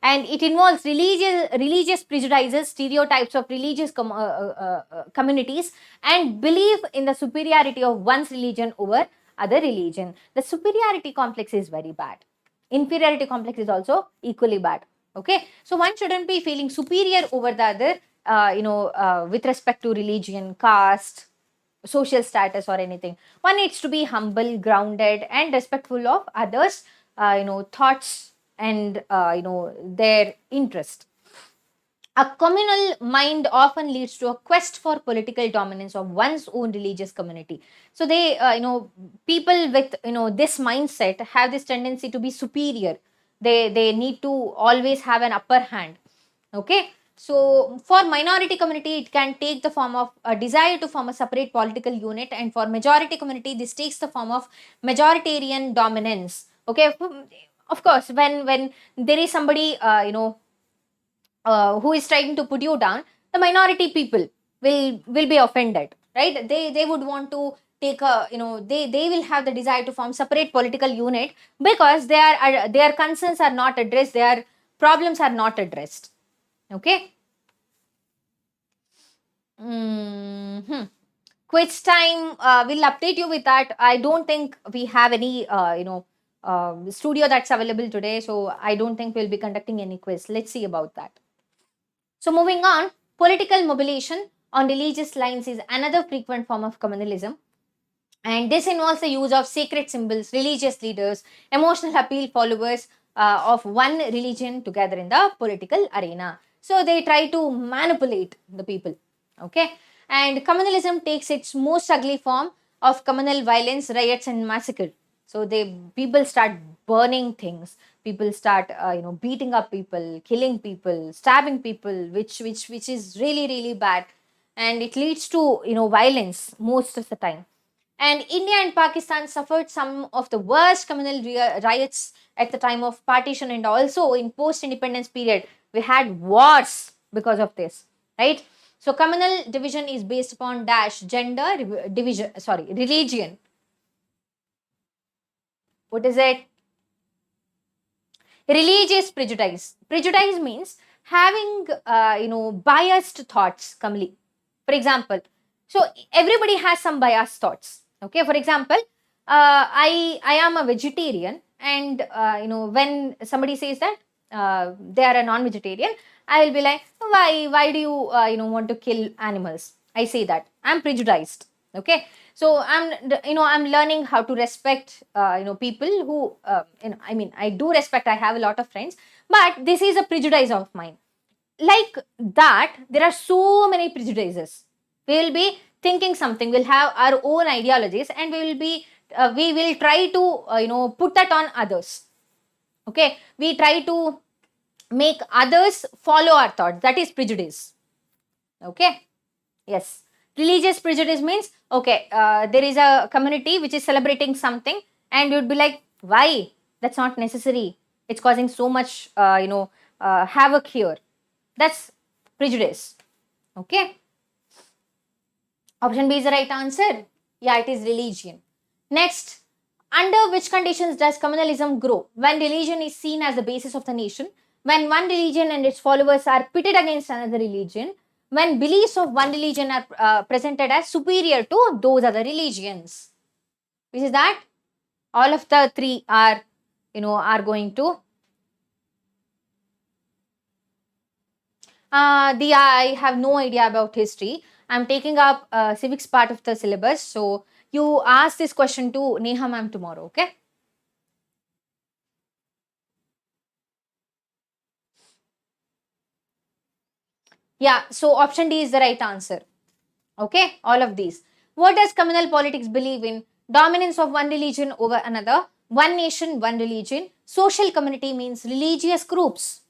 And it involves religious prejudices, stereotypes of religious communities, and belief in the superiority of one's religion over other religion. The superiority complex is very bad. Inferiority complex is also equally bad. Okay, so one shouldn't be feeling superior over the other, with respect to religion, caste, social status, or anything. One needs to be humble, grounded, and respectful of others, thoughts and their interest. A communal mind often leads to a quest for political dominance of one's own religious community. So they, people with this mindset have this tendency to be superior. They need to always have an upper hand. Okay. So for minority community, it can take the form of a desire to form a separate political unit, and for majority community, this takes the form of majoritarian dominance. Okay, of course, when there is somebody who is trying to put you down, the minority people will be offended, right? They would want to take a, they will have the desire to form separate political unit because their concerns are not addressed, their problems are not addressed. Okay. Quiz time, we'll update you with that. I don't think we have any, studio that's available today. So I don't think we'll be conducting any quiz. Let's see about that. So moving on, political mobilization on religious lines is another frequent form of communalism. And this involves the use of sacred symbols, religious leaders, emotional appeal followers of one religion together in the political arena. So they try to manipulate the people. Okay. And communalism takes its most ugly form of communal violence, riots, and massacre. So people start burning things. People start, beating up people, killing people, stabbing people, which is really, really bad, and it leads to violence most of the time. And India and Pakistan suffered some of the worst communal riots at the time of partition, and also in post-independence period, we had wars because of this, right? So communal division is based upon gender division, religion. What is it? Religious prejudice. Prejudice means having, biased thoughts, Kamli. For example, so everybody has some biased thoughts. Okay, for example, I am a vegetarian, and when somebody says that they are a non-vegetarian, I will be like, why do you want to kill animals? I say that I'm prejudiced. Okay, so I'm learning how to respect people who I do respect. I have a lot of friends, but this is a prejudice of mine. Like that, there are so many prejudices. We will be thinking something, we'll have our own ideologies, and we will try to put that on others. Okay, we try to make others follow our thoughts. That is prejudice. Okay, yes. Religious prejudice means, okay, there is a community which is celebrating something, and you'd be like, why? That's not necessary. It's causing so much havoc here. That's prejudice. Okay. Option B is the right answer. Yeah, it is religion. Next, under which conditions does communalism grow? When religion is seen as the basis of the nation, when one religion and its followers are pitted against another religion, when beliefs of one religion are presented as superior to those other religions. Which is that? All of the three are going to. I have no idea about history. I'm taking up civics part of the syllabus. So you ask this question to Neha ma'am tomorrow, okay? Yeah, so option D is the right answer. Okay, all of these. What does communal politics believe in? Dominance of one religion over another, one nation, one religion. Social community means religious groups.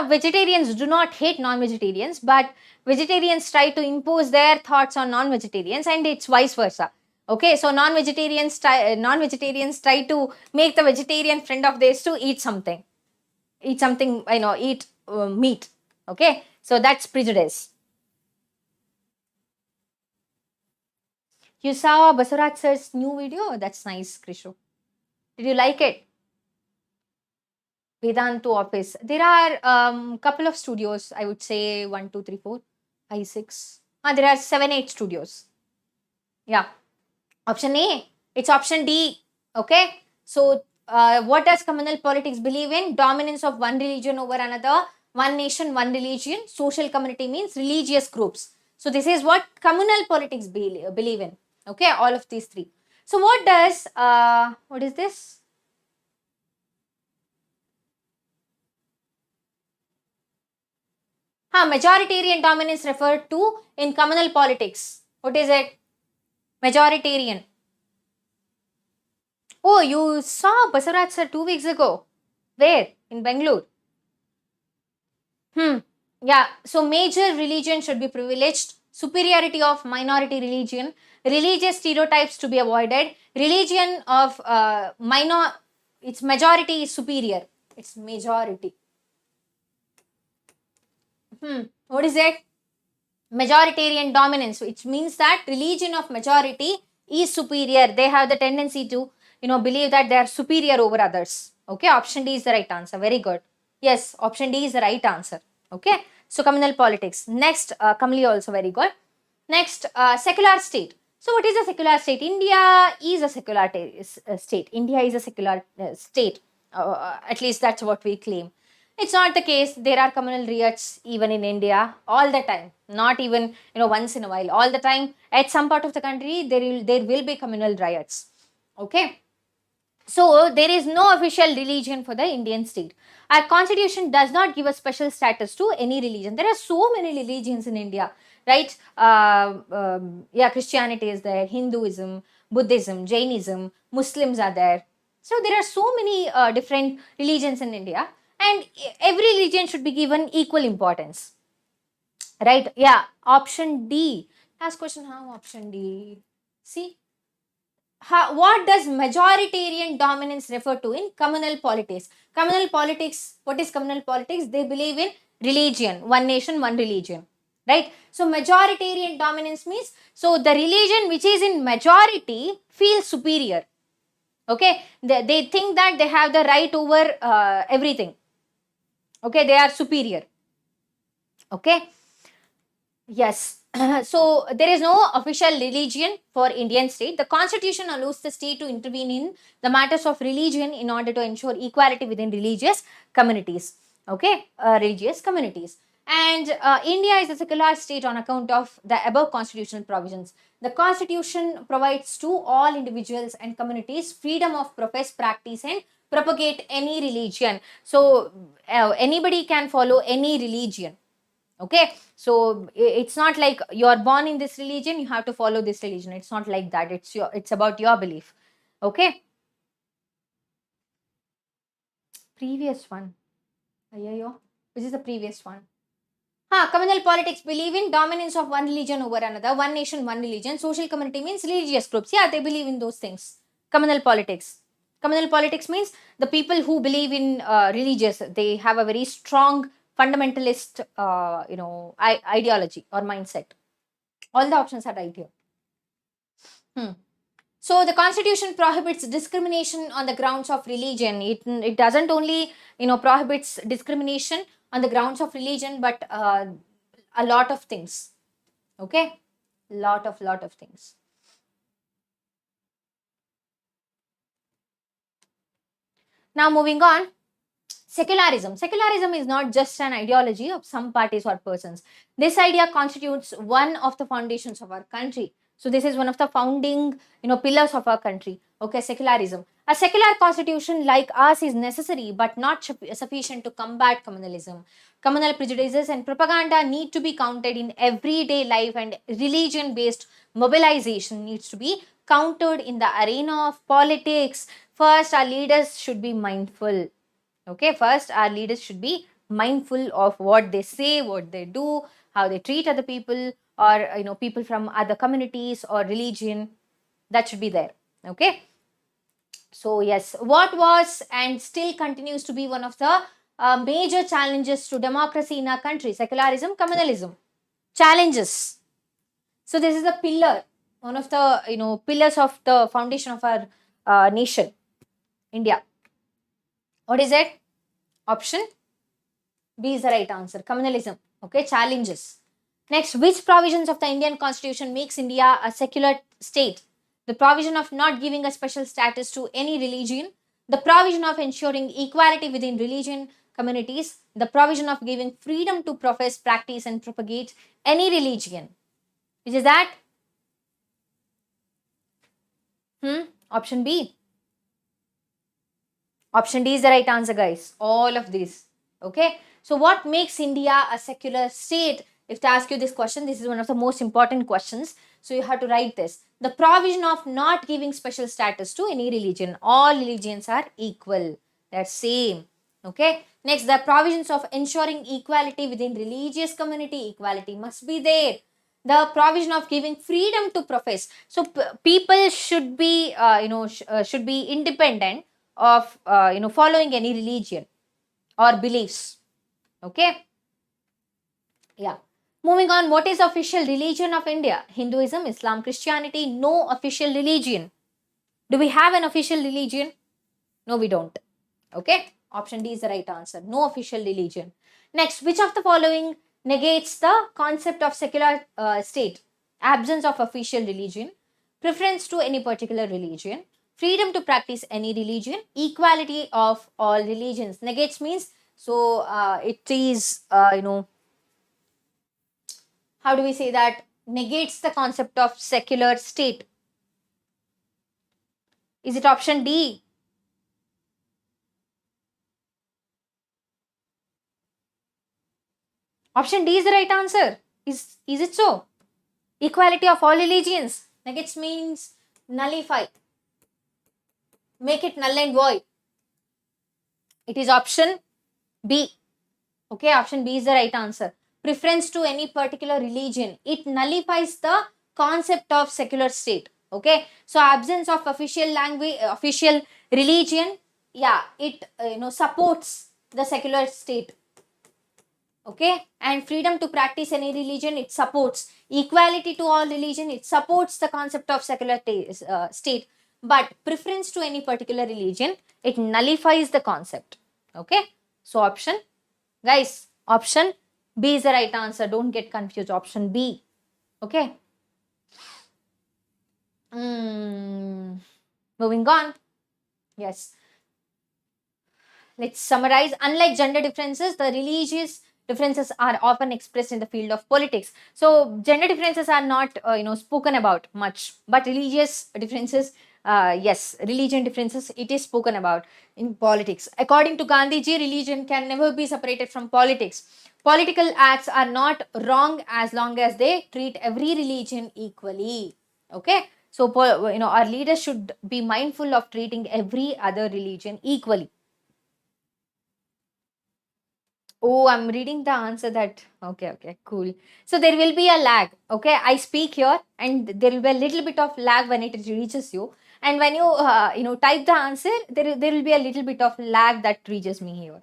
Vegetarians do not hate non-vegetarians, but vegetarians try to impose their thoughts on non-vegetarians, and it's vice versa. Okay, so non-vegetarians try to make the vegetarian friend of theirs to eat something, eat meat. Okay, so that's prejudice. You saw Basuraj sir's new video? That's nice, Krishu. Did you like it? Vedantu office. There are couple of studios. I would say 1, 2, 3, 4, 5, 6. There are 7, 8 studios. Yeah. Option A. It's option D. Okay. So what does communal politics believe in? Dominance of one religion over another. One nation, one religion. Social community means religious groups. So this is what communal politics believe in. Okay. All of these three. So what does, what is this? Majoritarian dominance referred to in communal politics. What is it? Majoritarian. Oh, you saw Basuraj sir 2 weeks ago. Where? In Bangalore. Yeah. So major religion should be privileged. Superiority of minority religion. Religious stereotypes to be avoided. Religion of its majority is superior. It's majority. What is it? Majoritarian dominance, which means that religion of majority is superior. They have the tendency to, believe that they are superior over others. Okay, option D is the right answer. Very good. Yes, option D is the right answer. Okay, so communal politics. Next, Kamali also very good. Next, secular state. So what is a secular state? India is a secular state. India is a secular state. At least that's what we claim. It's not the case. There are communal riots even in India all the time. Not even once in a while. All the time. At some part of the country, there will be communal riots. Okay. So there is no official religion for the Indian state. Our constitution does not give a special status to any religion. There are so many religions in India, right? Christianity is there, Hinduism, Buddhism, Jainism, Muslims are there. So there are so many different religions in India, and every religion should be given equal importance, right? Yeah, option D. Last question, how option D? See, what does majoritarian dominance refer to in communal politics? Communal politics, what is communal politics? They believe in religion, one nation, one religion, right? So majoritarian dominance means, so the religion which is in majority feels superior. Okay, they think that they have the right over everything. Okay, they are superior. Okay, yes. So there is no official religion for Indian state. The constitution allows the state to intervene in the matters of religion in order to ensure equality within religious communities. Okay, religious communities. And India is a secular state on account of the above constitutional provisions. The constitution provides to all individuals and communities freedom of profess, practice and propagate any religion. So anybody can follow any religion. Okay, so it's not like you are born in this religion, you have to follow this religion. It's not like that. It's about your belief. Okay, previous one. Which is the previous one? Communal politics believe in dominance of one religion over another, one nation, one religion. Social community means religious groups. Yeah, they believe in those things. Communal politics. Communal politics means the people who believe in religious, they have a very strong fundamentalist, ideology or mindset. All the options are right here. So the constitution prohibits discrimination on the grounds of religion. It doesn't only prohibits discrimination on the grounds of religion, but a lot of things. Okay, lot of things. Now moving on. Secularism. Secularism is not just an ideology of some parties or persons. This idea constitutes one of the foundations of our country. So this is one of the founding, pillars of our country. Okay, secularism. A secular constitution like ours is necessary but not sufficient to combat communalism. Communal prejudices and propaganda need to be countered in everyday life, and religion-based mobilization needs to be countered in the arena of politics. First, our leaders should be mindful. Okay, first our leaders should be mindful of what they say, what they do, how they treat other people, or people from other communities or religion. That should be there. Okay, so yes, what was and still continues to be one of the major challenges to democracy in our country? Secularism, communalism. Challenges. So this is a pillar, one of the pillars of the foundation of our nation, India. What is it? Option B is the right answer. Communalism. Okay, challenges. Next, which provisions of the Indian Constitution makes India a secular state? The provision of not giving a special status to any religion, the provision of ensuring equality within religion communities, the provision of giving freedom to profess, practice and propagate any religion. Which is that? Option B. Option D is the right answer, guys. All of these. Okay. So what makes India a secular state? If they ask you this question, this is one of the most important questions. So you have to write this. The provision of not giving special status to any religion. All religions are equal. They're same. Okay. Next, the provisions of ensuring equality within religious community. Equality must be there. The provision of giving freedom to profess. So people should be, should be independent of following any religion or beliefs. Okay, Yeah. Moving on, what is official religion of India? Hinduism, Islam, Christianity. No official religion. Do we have an official religion? No, we don't. Okay. Option D is the right answer. No official religion. Next, which of the following negates the concept of secular state? Absence of official religion, preference to any particular religion, freedom to practice any religion, equality of all religions. Negates means, so it is, how do we say that? Negates the concept of secular state. Is it option D? Option D is the right answer. Is it so? Equality of all religions. Negates means nullify. Make it null and void. It is option B. Okay, option B is the right answer. Preference to any particular religion. It nullifies the concept of secular state. Okay, so absence of official language, official religion. Yeah, it supports the secular state. Okay, and freedom to practice any religion, it supports equality to all religion, it supports the concept of secular state, but preference to any particular religion, it nullifies the concept. Okay, so option, guys, option B is the right answer. Don't get confused. Option B. Okay. Moving on. Yes. Let's summarize. Unlike gender differences, the religious differences are often expressed in the field of politics. So gender differences are not spoken about much, but religious differences, yes, religion differences, it is spoken about in politics. According to Gandhiji, religion can never be separated from politics. Political acts are not wrong as long as they treat every religion equally. Okay, so our leaders should be mindful of treating every other religion equally. Oh, I'm reading the answer that, okay, cool. So there will be a lag, okay? I speak here and there will be a little bit of lag when it reaches you. And when you, type the answer, there will be a little bit of lag that reaches me here.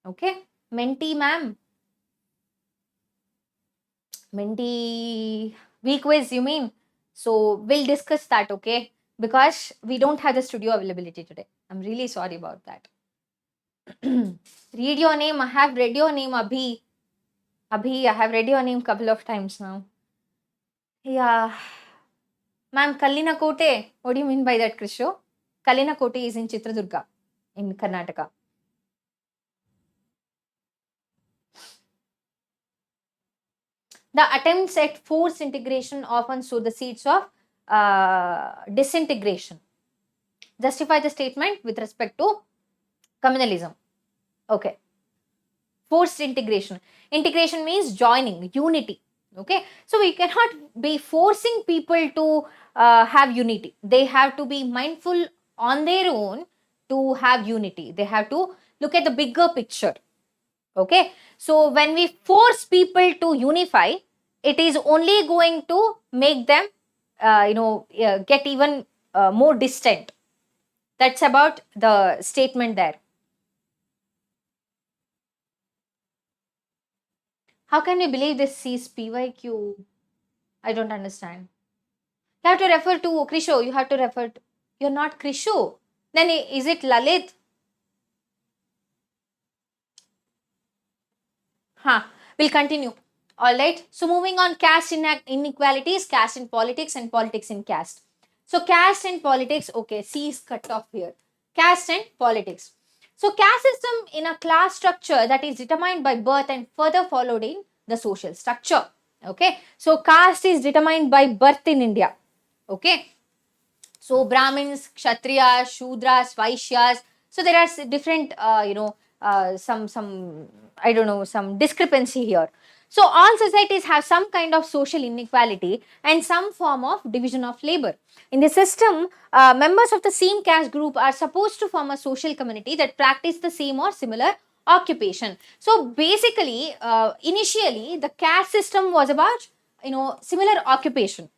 Okay? Menti ma'am. Menti week quiz, you mean? So we'll discuss that, okay? Because we don't have the studio availability today. I'm really sorry about that. Read your name. I have read your name, Abhi. Abhi, I have read your name couple of times now. Yeah. Ma'am, Kallina Kote. What do you mean by that, Krisho? Kallina Kote is in Chitradurga, in Karnataka. The attempts at forced integration often sow the seeds of disintegration. Justify the statement with respect to communalism. Okay. Forced integration. Integration means joining, unity. Okay. So we cannot be forcing people to have unity. They have to be mindful on their own to have unity. They have to look at the bigger picture. Okay. So when we force people to unify, it is only going to make them, get even more distant. That's about the statement there. How can we believe this is PYQ? I don't understand. You have to refer to Krisho. You have to refer to. You're not Krisho. Then is it Lalit? We'll continue. Alright. So moving on, caste inequalities, caste in politics and politics in caste. So caste and politics, okay, C is cut off here. Caste and politics. So caste system in a class structure that is determined by birth and further followed in the social structure. Okay. So caste is determined by birth in India. Okay. So Brahmins, Kshatriyas, Shudras, Vaishyas. So there are different, some discrepancy here. So all societies have some kind of social inequality and some form of division of labor. In the system, members of the same caste group are supposed to form a social community that practice the same or similar occupation. So basically, initially the caste system was about, similar occupation.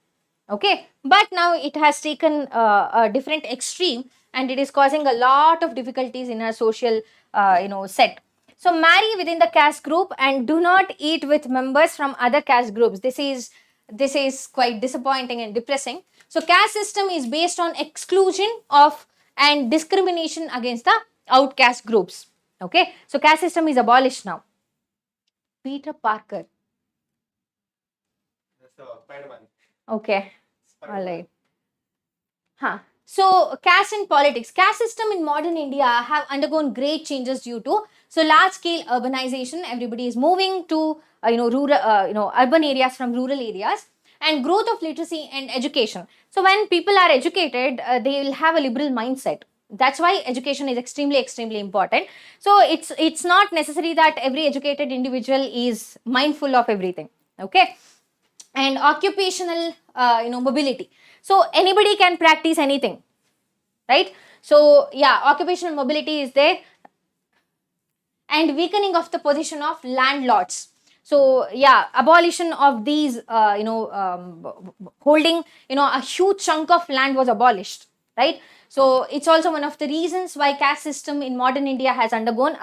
Okay, but now it has taken a different extreme and it is causing a lot of difficulties in our social, set. So marry within the caste group and do not eat with members from other caste groups. This is quite disappointing and depressing. So caste system is based on exclusion of and discrimination against the outcast groups. Okay, so caste system is abolished now. Peter Parker. Spider-Man. Okay, all right. Huh. So caste and politics. Caste system in modern India have undergone great changes due to large scale urbanization. Everybody is moving to rural urban areas from rural areas, and growth of literacy and education. So when people are educated, they will have a liberal mindset. That's why education is extremely important. So it's not necessary that every educated individual is mindful of everything. Okay, and occupational mobility. So anybody can practice anything, right? So yeah, occupational mobility is there. And weakening of the position of landlords. So yeah, abolition of these holding a huge chunk of land was abolished, right? So it's also one of the reasons why caste system in modern India has undergone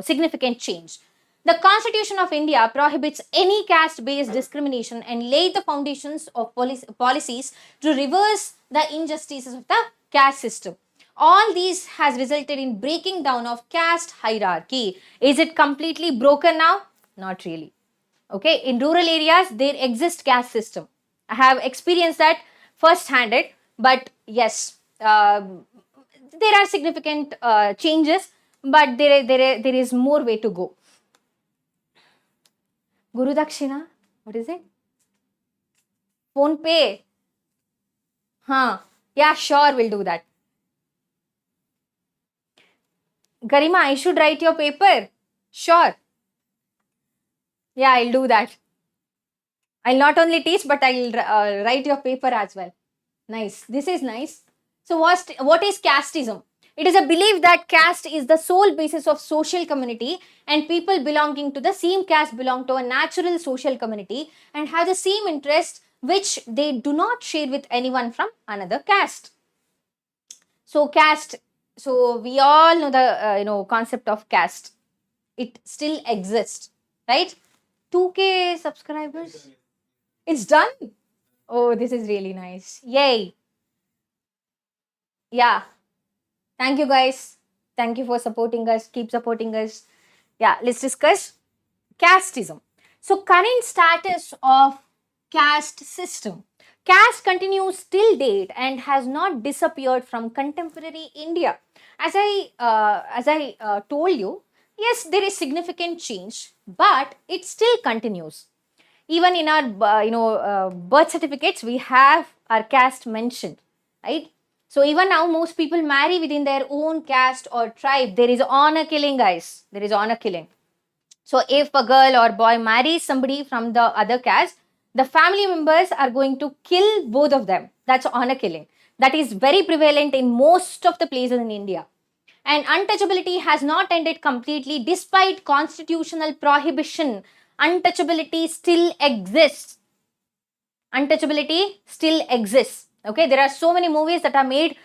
significant change. The Constitution of India prohibits any caste-based discrimination and laid the foundations of policies to reverse the injustices of the caste system. All these has resulted in breaking down of caste hierarchy. Is it completely broken now? Not really. Okay, in rural areas, there exists caste system. I have experienced that first-handed, but yes, there are significant changes, but there is more way to go. Guru Dakshina, what is it? Phone Pay. Huh. Yeah, sure, we'll do that. Garima, I should write your paper. Sure. Yeah, I'll do that. I'll not only teach, but I'll write your paper as well. Nice. This is nice. So what is casteism? It is a belief that caste is the sole basis of social community, and people belonging to the same caste belong to a natural social community and have the same interests which they do not share with anyone from another caste. So caste, so we all know the concept of caste. It still exists, right? 2K subscribers. It's done. Oh, this is really nice. Yay. Yeah. Thank you guys. Thank you for supporting us. Keep supporting us. Yeah, let's discuss casteism. So current status of caste system. Caste continues till date and has not disappeared from contemporary India. As I told you, yes, there is significant change, but it still continues. Even in our birth certificates, we have our caste mentioned, right? So even now, most people marry within their own caste or tribe. There is honor killing, guys. There is honor killing. So if a girl or boy marries somebody from the other caste, the family members are going to kill both of them. That's honor killing. That is very prevalent in most of the places in India. And untouchability has not ended completely despite constitutional prohibition. Untouchability still exists. Untouchability still exists. Okay, there are so many movies that are made,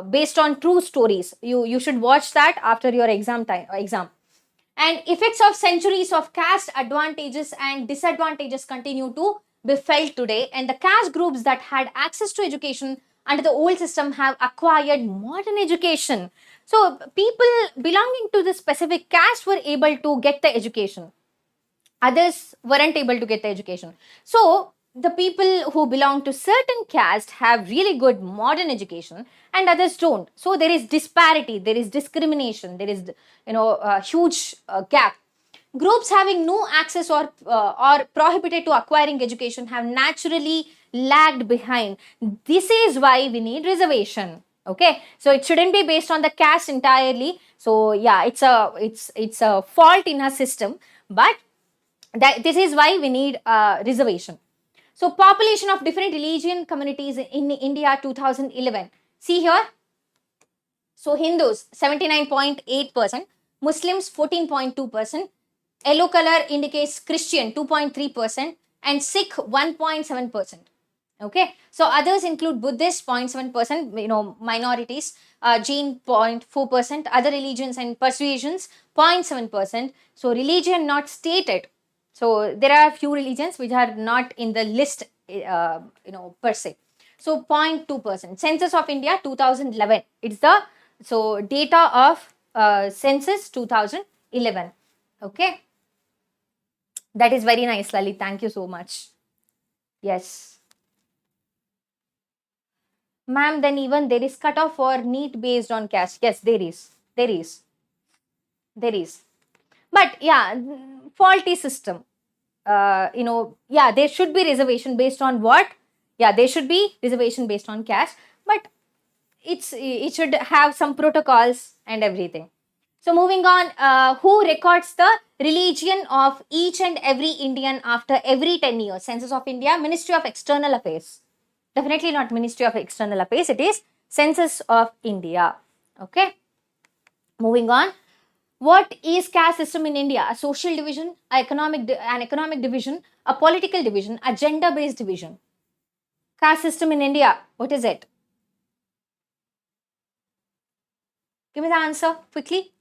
based on true stories. You should watch that after your exam. And effects of centuries of caste advantages and disadvantages continue to be felt today. And the caste groups that had access to education under the old system have acquired modern education. So people belonging to the specific caste were able to get the education. Others weren't able to get the education. So the people who belong to certain caste have really good modern education and others don't. So there is disparity, there is discrimination, there is a huge gap. Groups having no access or prohibited to acquiring education have naturally lagged behind. This is why we need reservation. Okay, so it shouldn't be based on the caste entirely. So yeah, it's a fault in our system, but this is why we need reservation. So population of different religion communities in India 2011. See here. So Hindus 79.8%, Muslims 14.2%, yellow color indicates Christian 2.3% and Sikh 1.7%. Okay, so others include Buddhists 0.7%, minorities, Jain 0.4%, other religions and persuasions 0.7%. So religion not stated. So there are few religions which are not in the list, per se. So 0.2%. Census of India 2011. It's the data of census 2011. Okay, that is very nice, Lalit. Thank you so much. Yes. Ma'am, then even there is cutoff for NEET based on caste. Yes, there is. There is. There is. But yeah, faulty system. Yeah, there should be reservation based on what? Yeah, there should be reservation based on caste. But it should have some protocols and everything. So moving on, who records the religion of each and every Indian after every 10 years? Census of India, Ministry of External Affairs. Definitely not Ministry of External Affairs, it is Census of India. Okay. Moving on. What is caste system in India? A social division, an economic division, a political division, a gender-based division. Caste system in India, what is it? Give me the answer quickly.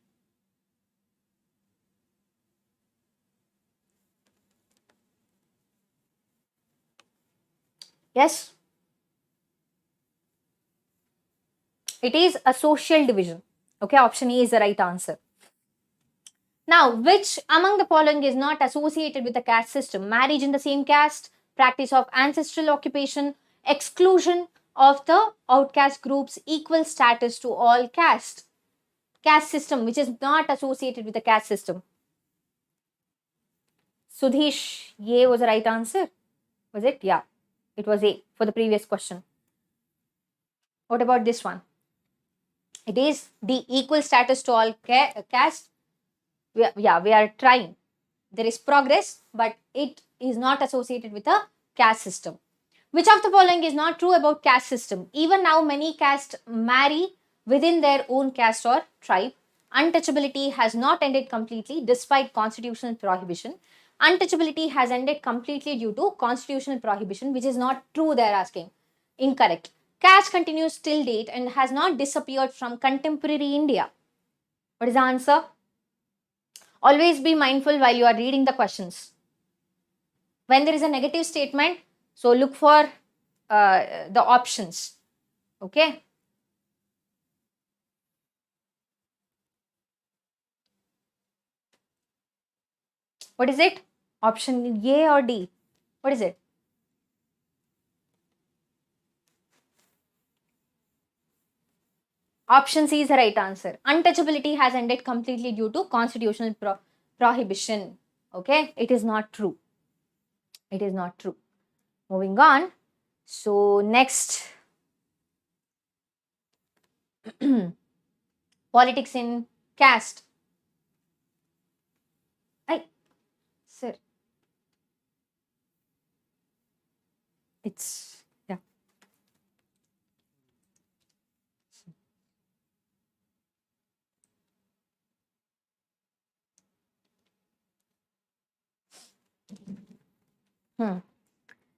Yes? It is a social division. Okay, option A is the right answer. Now, which among the following is not associated with the caste system? Marriage in the same caste, practice of ancestral occupation, exclusion of the outcast groups, equal status to all caste. Caste system which is not associated with the caste system. Sudhish, A was the right answer. Was it? Yeah, it was A for the previous question. What about this one? It is the equal status to all caste. We are trying. There is progress, but it is not associated with a caste system. Which of the following is not true about caste system? Even now, many castes marry within their own caste or tribe. Untouchability has not ended completely despite constitutional prohibition. Untouchability has ended completely due to constitutional prohibition, which is not true, they are asking. Incorrect. Caste continues till date and has not disappeared from contemporary India. What is the answer? Always be mindful while you are reading the questions. When there is a negative statement, so look for the options. Okay. What is it? Option A or D? What is it? Option C is the right answer. Untouchability has ended completely due to constitutional prohibition. Okay. It is not true. It is not true. Moving on. So next. Politics in caste. Sir. It's, yeah.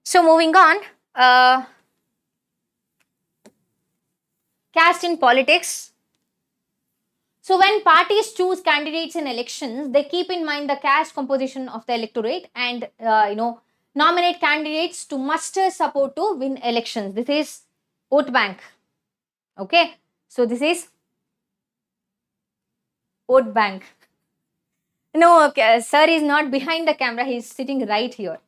So moving on, caste in politics. So when parties choose candidates in elections, they keep in mind the caste composition of the electorate and nominate candidates to muster support to win elections. This is vote bank. Okay, so this is vote bank. No, okay, sir is not behind the camera, he is sitting right here.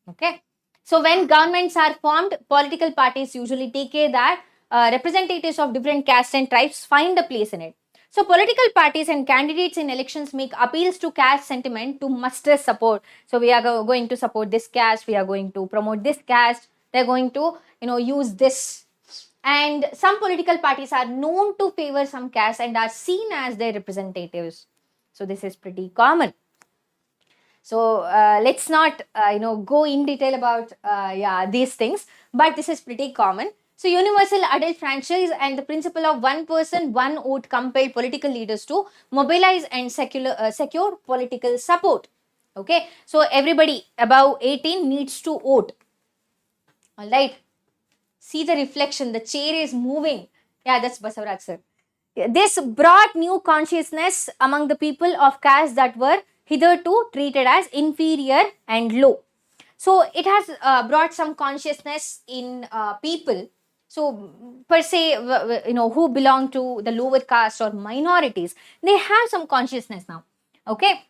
Okay, so when governments are formed, political parties usually take care that representatives of different castes and tribes find a place in it. So political parties and candidates in elections make appeals to caste sentiment to muster support. So we are going to support this caste, we are going to promote this caste, they are going to use this. And some political parties are known to favor some caste and are seen as their representatives. So this is pretty common. So let's not go in detail about these things, but this is pretty common. So universal adult franchise and the principle of one person, one vote compelled political leaders to mobilize and secure political support. Okay, so everybody above 18 needs to vote. All right. See the reflection, the chair is moving. Yeah, that's Basavaraj sir. This brought new consciousness among the people of caste that were hitherto treated as inferior and low. So it has brought some consciousness in people. So per se, who belong to the lower caste or minorities, they have some consciousness now. Okay.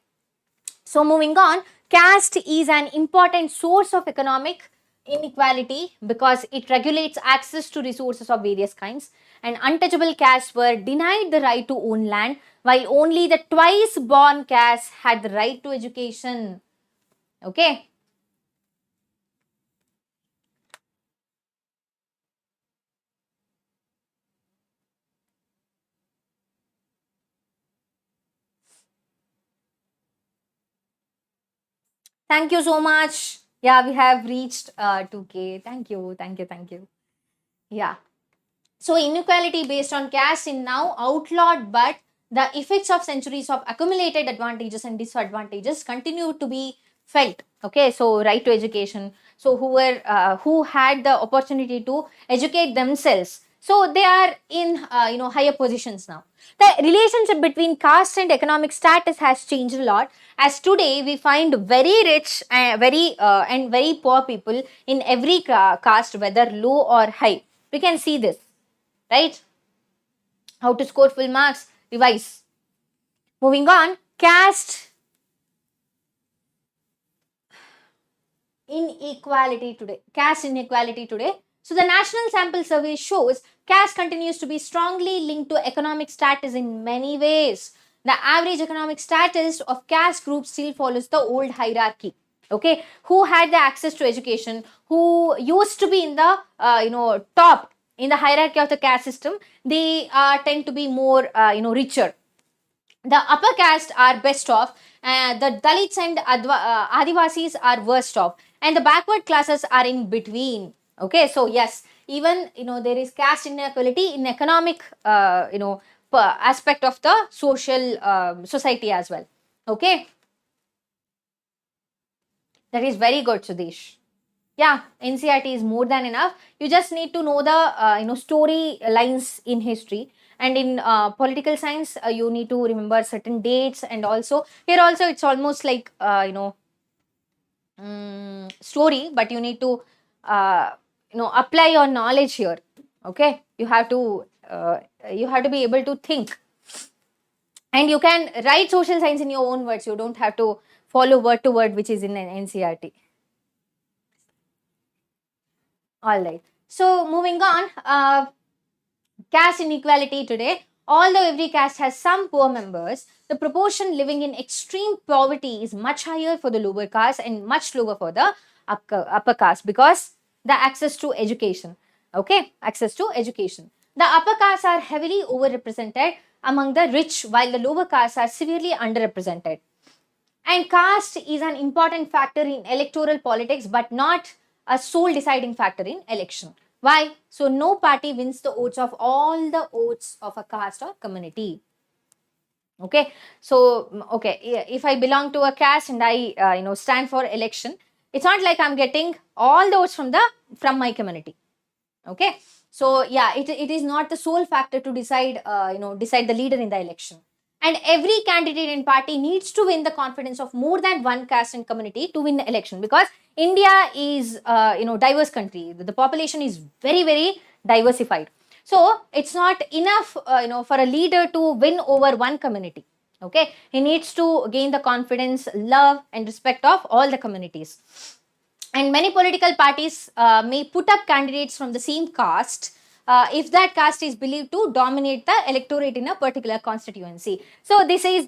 So moving on, caste is an important source of economic inequality because it regulates access to resources of various kinds, and untouchable castes were denied the right to own land while only the twice born castes had the right to education. Okay. Thank you so much. Yeah, we have reached 2K. Thank you, thank you, thank you. Yeah. So inequality based on caste is now outlawed, but the effects of centuries of accumulated advantages and disadvantages continue to be felt. Okay, so right to education. So who had the opportunity to educate themselves, so they are in higher positions now. The relationship between caste and economic status has changed a lot, as today we find very rich and very poor people in every caste, whether low or high. We can see this, right? How to score full marks, revise. Moving on, caste inequality today. Caste inequality today. So the National Sample Survey shows caste continues to be strongly linked to economic status in many ways. The average economic status of caste groups still follows the old hierarchy. Okay, who had the access to education, who used to be in the top in the hierarchy of the caste system, they tend to be more richer. The upper caste are best off, the Dalits and Adivasis are worst off, and the backward classes are in between. Okay, so yes, even there is caste inequality in economic aspect of the social society as well. Okay, that is very good, Sudesh. Yeah, NCRT is more than enough. You just need to know the story lines in history, and in political science you need to remember certain dates, and also here also it's almost like story, but you need to apply your knowledge here. Okay, you have to be able to think, and you can write social science in your own words. You don't have to follow word to word which is in an NCRT. All right. So moving on, caste inequality today. Although every caste has some poor members, the proportion living in extreme poverty is much higher for the lower caste and much lower for the upper caste, because the access to education. Okay, access to education. The upper castes are heavily overrepresented among the rich, while the lower castes are severely underrepresented. And caste is an important factor in electoral politics, but not a sole deciding factor in election. Why? So no party wins the votes of all the votes of a caste or community. Okay. So if I belong to a caste and I stand for election, it's not like I'm getting all the votes from my community. Okay. So yeah, it is not the sole factor to decide the leader in the election. And every candidate and party needs to win the confidence of more than one caste and community to win the election, because India is diverse country. The population is very, very diversified. So it's not enough for a leader to win over one community. Okay, he needs to gain the confidence, love and respect of all the communities. And many political parties may put up candidates from the same caste if that caste is believed to dominate the electorate in a particular constituency. So this is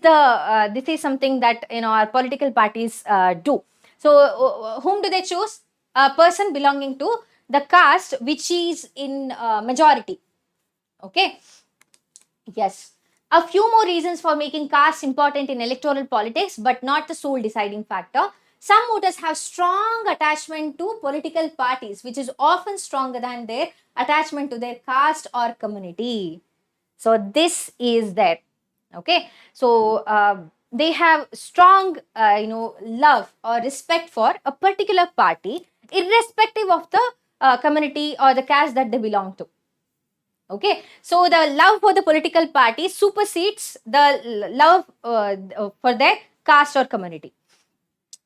something that our political parties do. So whom do they choose? A person belonging to the caste which is in majority. Okay. Yes. A few more reasons for making caste important in electoral politics, but not the sole deciding factor. Some voters have strong attachment to political parties, which is often stronger than their attachment to their caste or community. So this is there. Okay. So they have strong, love or respect for a particular party, irrespective of the community or the caste that they belong to. Okay, so the love for the political party supersedes the love for their caste or community.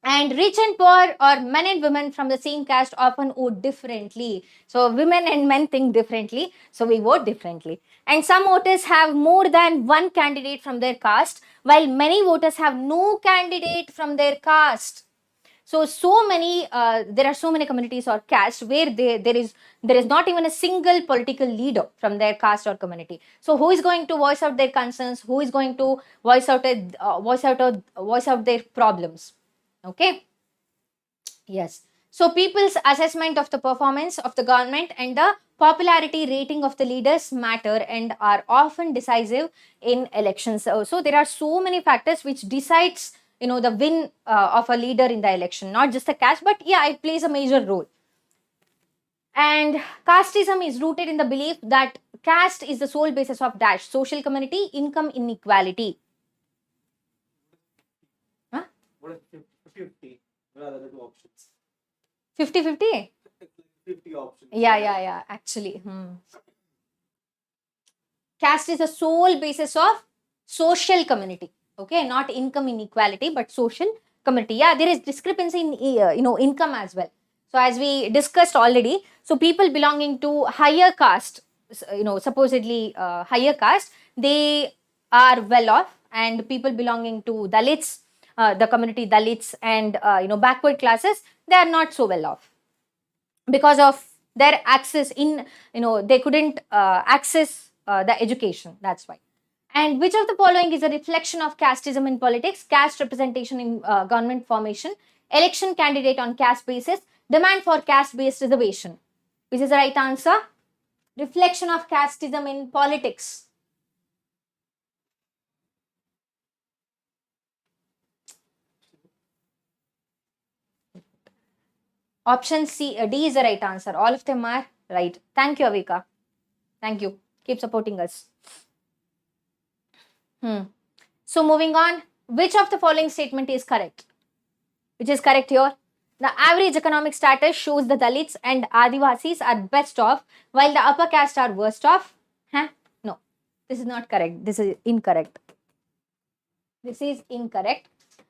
And rich and poor or men and women from the same caste often vote differently. So women and men think differently, so we vote differently. And some voters have more than one candidate from their caste, while many voters have no candidate from their caste. So many there are so many communities or caste where there is not even a single political leader from their caste or community. So who is going to voice out their concerns? Who is going to voice out their problems? Okay. Yes. So people's assessment of the performance of the government and the popularity rating of the leaders matter and are often decisive in elections. So there are so many factors which decides the win of a leader in the election, not just the caste, but yeah, it plays a major role. And casteism is rooted in the belief that caste is the sole basis of dash social community income inequality. Huh? What is 50-50? What are the two options? 50-50? 50 options. Yeah, actually. Caste is the sole basis of social community. Okay, not income inequality, but social community. Yeah, there is discrepancy in income as well. So as we discussed already, so people belonging to higher caste, supposedly higher caste, they are well off, and people belonging to Dalits, the community Dalits and backward classes, they are not so well off because of their access in they couldn't access the education. That's why. And which of the following is a reflection of casteism in politics? Caste representation in government formation, election candidate on caste basis, demand for caste-based reservation. Which is the right answer? Reflection of casteism in politics. Option C, D is the right answer. All of them are right. Thank you, Avika. Thank you. Keep supporting us. So moving on, which of the following statement is correct? Which is correct here? The average economic status shows the Dalits and Adivasis are best off, while the upper caste are worst off. No, this is not correct. This is incorrect. This is incorrect.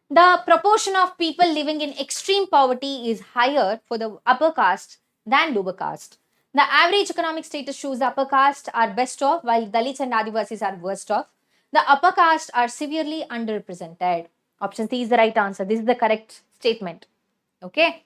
The proportion of people living in extreme poverty is higher for the upper caste than lower caste. The average economic status shows the upper caste are best off, while Dalits and Adivasis are worst off. The upper caste are severely underrepresented. Option C is the right answer. This is the correct statement. Okay.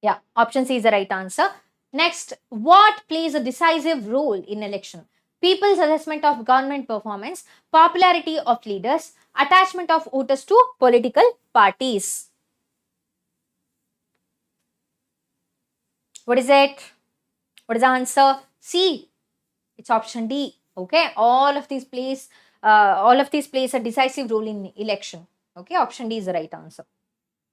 Yeah, option C is the right answer. Next, what plays a decisive role in election? People's assessment of government performance, popularity of leaders, attachment of voters to political parties. What is it? What is the answer? C. It's option D. Okay, all of these plays a decisive role in election. Okay, option D is the right answer.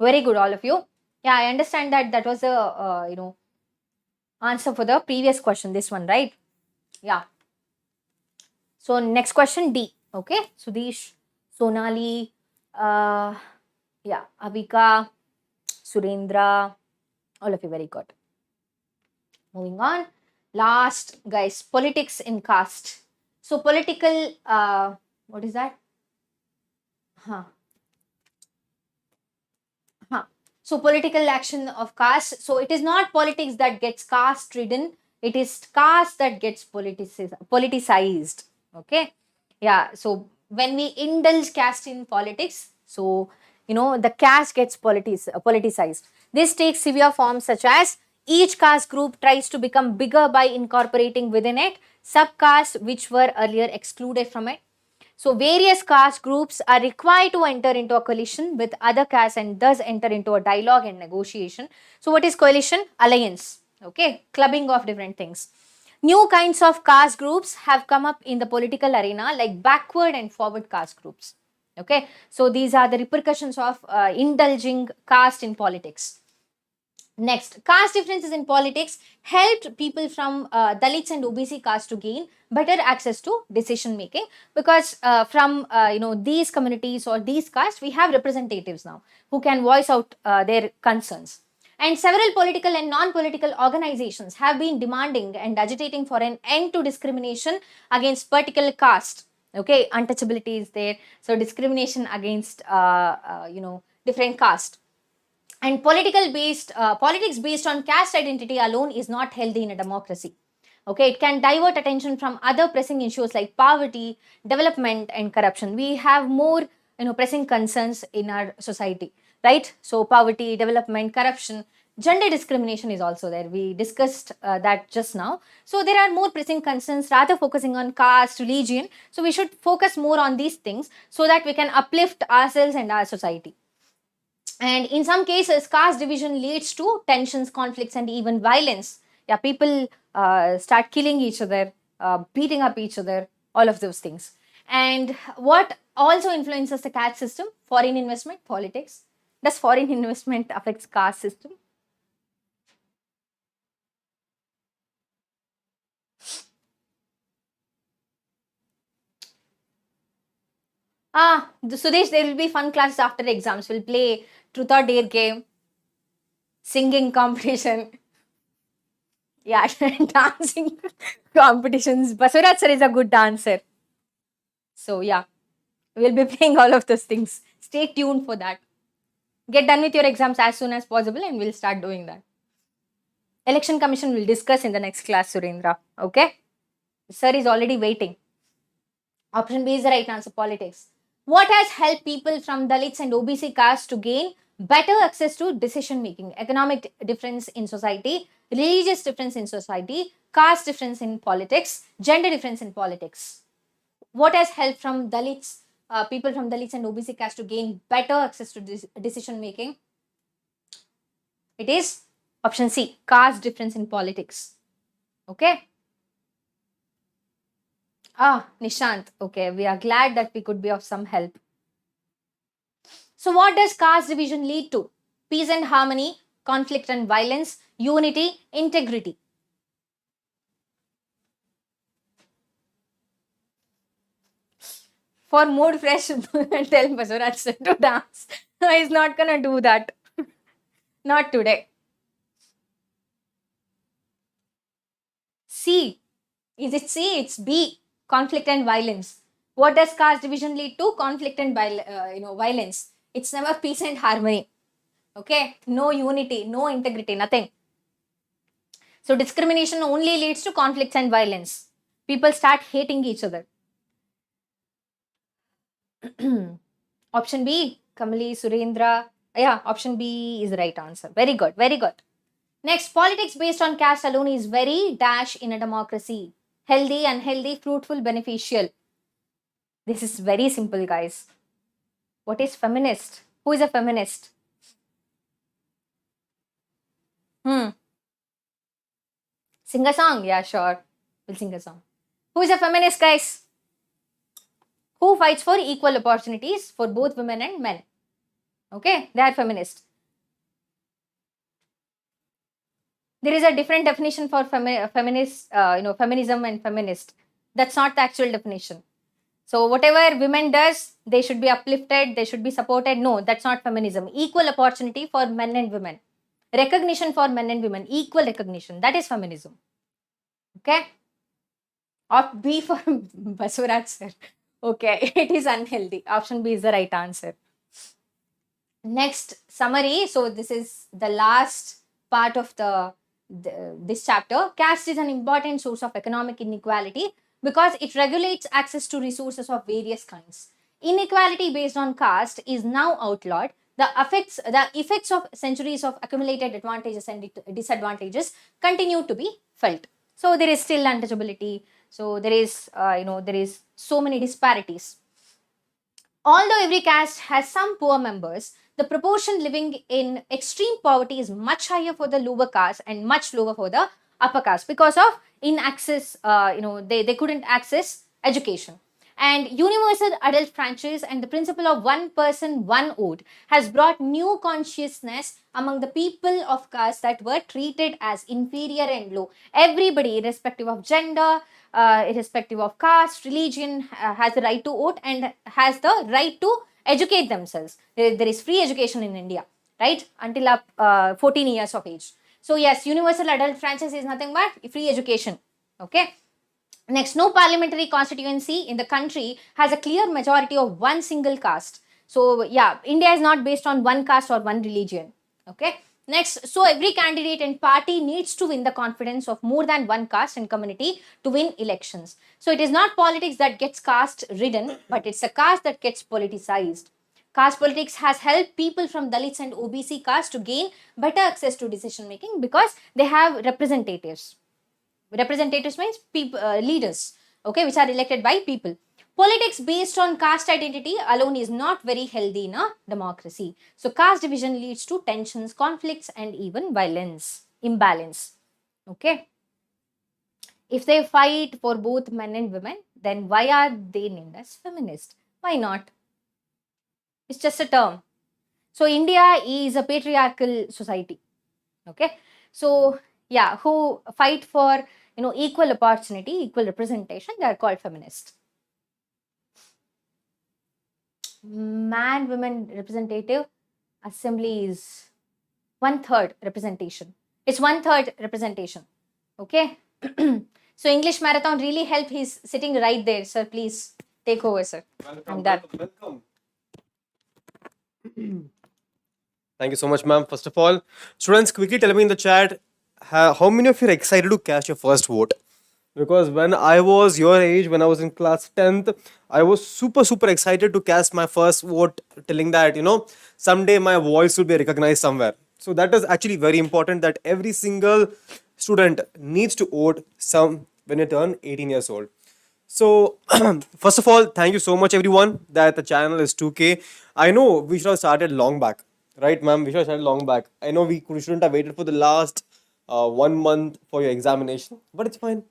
Very good, all of you. Yeah, I understand that was a answer for the previous question. This one, right? Yeah. So next question, D. Okay, Sudesh, Sonali, yeah, Avika, Surendra, all of you, very good. Moving on. Last, guys, politics in caste. So political, what is that? So political action of caste. So it is not politics that gets caste ridden. It is caste that gets politicized. Okay. Yeah. So when we indulge caste in politics, so the caste gets politicized. This takes severe forms such as each caste group tries to become bigger by incorporating within it subcastes which were earlier excluded from it. So various caste groups are required to enter into a coalition with other castes and thus enter into a dialogue and negotiation. So what is coalition? Alliance. Okay, clubbing of different things. New kinds of caste groups have come up in the political arena like backward and forward caste groups. Okay, so these are the repercussions of indulging caste in politics. Next, caste differences in politics helped people from Dalits and OBC caste to gain better access to decision making, because from these communities or these castes, we have representatives now who can voice out their concerns. And several political and non-political organizations have been demanding and agitating for an end to discrimination against particular caste. Okay, untouchability is there, so discrimination against different caste. And politics based on caste identity alone is not healthy in a democracy. Okay, it can divert attention from other pressing issues like poverty, development, and corruption. We have more pressing concerns in our society, right? So poverty, development, corruption, gender discrimination is also there. We discussed that just now. So there are more pressing concerns rather focusing on caste, religion. So we should focus more on these things so that we can uplift ourselves and our society. And in some cases, caste division leads to tensions, conflicts, and even violence. Yeah, people start killing each other, beating up each other, all of those things. And what also influences the caste system? Foreign investment, politics. Does foreign investment affects caste system? Sudesh, there will be fun classes after exams. We'll play truth or dare game, singing competition, yeah, dancing competitions. Basuraj sir is a good dancer. So yeah, we'll be playing all of those things. Stay tuned for that. Get done with your exams as soon as possible and we'll start doing that. Election Commission will discuss in the next class, Surendra. Okay? Sir is already waiting. Option B is the right answer, politics. What has helped people from Dalits and OBC castes to gain better access to decision making? Economic difference in society, religious difference in society, caste difference in politics, gender difference in politics. What has helped from Dalits, people from Dalits and OBC castes to gain better access to decision making? It is option C, caste difference in politics. Okay. Nishant. Okay, we are glad that we could be of some help. So what does caste division lead to? Peace and harmony, conflict and violence, unity, integrity. For mood fresh, tell Basuraj to dance. He's not gonna do that. Not today. C. Is it C? It's B. Conflict and violence. What does caste division lead to? Conflict and violence. It's never peace and harmony. Okay, no unity, no integrity, nothing. So discrimination only leads to conflicts and violence. People start hating each other. Option B, Kamali, Surendra. Yeah, option B is the right answer. Very good, very good. Next, politics based on caste alone is very dash in a democracy. Healthy, unhealthy, fruitful, beneficial. This is very simple, guys. What is feminist? Who is a feminist? Sing a song? Yeah, sure. We'll sing a song. Who is a feminist, guys? Who fights for equal opportunities for both women and men? Okay, they are feminist. There is a different definition for feminist, feminism and feminist. That's not the actual definition. So whatever women does, they should be uplifted, they should be supported. No, that's not feminism. Equal opportunity for men and women. Recognition for men and women. Equal recognition. That is feminism. Okay. Option B for Basuraj sir. Okay, it is unhealthy. Option B is the right answer. Next, summary. So this is the last part of this chapter. Caste is an important source of economic inequality because it regulates access to resources of various kinds. Inequality based on caste is now outlawed. The effects of centuries of accumulated advantages and disadvantages continue to be felt. So there is still untouchability. So there is so many disparities. Although every caste has some poor members, the proportion living in extreme poverty is much higher for the lower caste and much lower for the upper caste because of inaccess, they couldn't access education. And universal adult franchise and the principle of one person, one vote has brought new consciousness among the people of caste that were treated as inferior and low. Everybody, irrespective of gender, irrespective of caste, religion, has the right to vote and has the right to educate themselves. There is free education in India, right? Until up 14 years of age. So yes, universal adult franchise is nothing but free education. Okay. Next, no parliamentary constituency in the country has a clear majority of one single caste. So yeah, India is not based on one caste or one religion. Okay. Next, so every candidate and party needs to win the confidence of more than one caste and community to win elections. So it is not politics that gets caste ridden, but it's a caste that gets politicized. Caste politics has helped people from Dalits and OBC caste to gain better access to decision making because they have representatives. Representatives means people, leaders, okay, which are elected by people. Politics based on caste identity alone is not very healthy in a democracy. So caste division leads to tensions, conflicts, and even violence, imbalance. Okay. If they fight for both men and women, then why are they named as feminist? Why not? It's just a term. So India is a patriarchal society. Okay. So yeah, who fight for equal opportunity, equal representation, they are called feminist. Man women representative assembly is 1/3 representation. It's 1/3 representation. Okay. So English marathon really helped. He's sitting right there, sir. Please take over, sir. I'm done. Welcome. Thank you so much, ma'am. First of all, students, quickly tell me in the chat how many of you are excited to cast your first vote? Because when I was your age, when I was in class 10th, I was super excited to cast my first vote, telling that, someday my voice will be recognized somewhere. So that is actually very important that every single student needs to vote when you turn 18 years old. So, first of all, thank you so much, everyone, that the channel is 2K. I know we should have started long back, right, ma'am? We should have started long back. I know we shouldn't have waited for the last 1 month for your examination, but it's fine.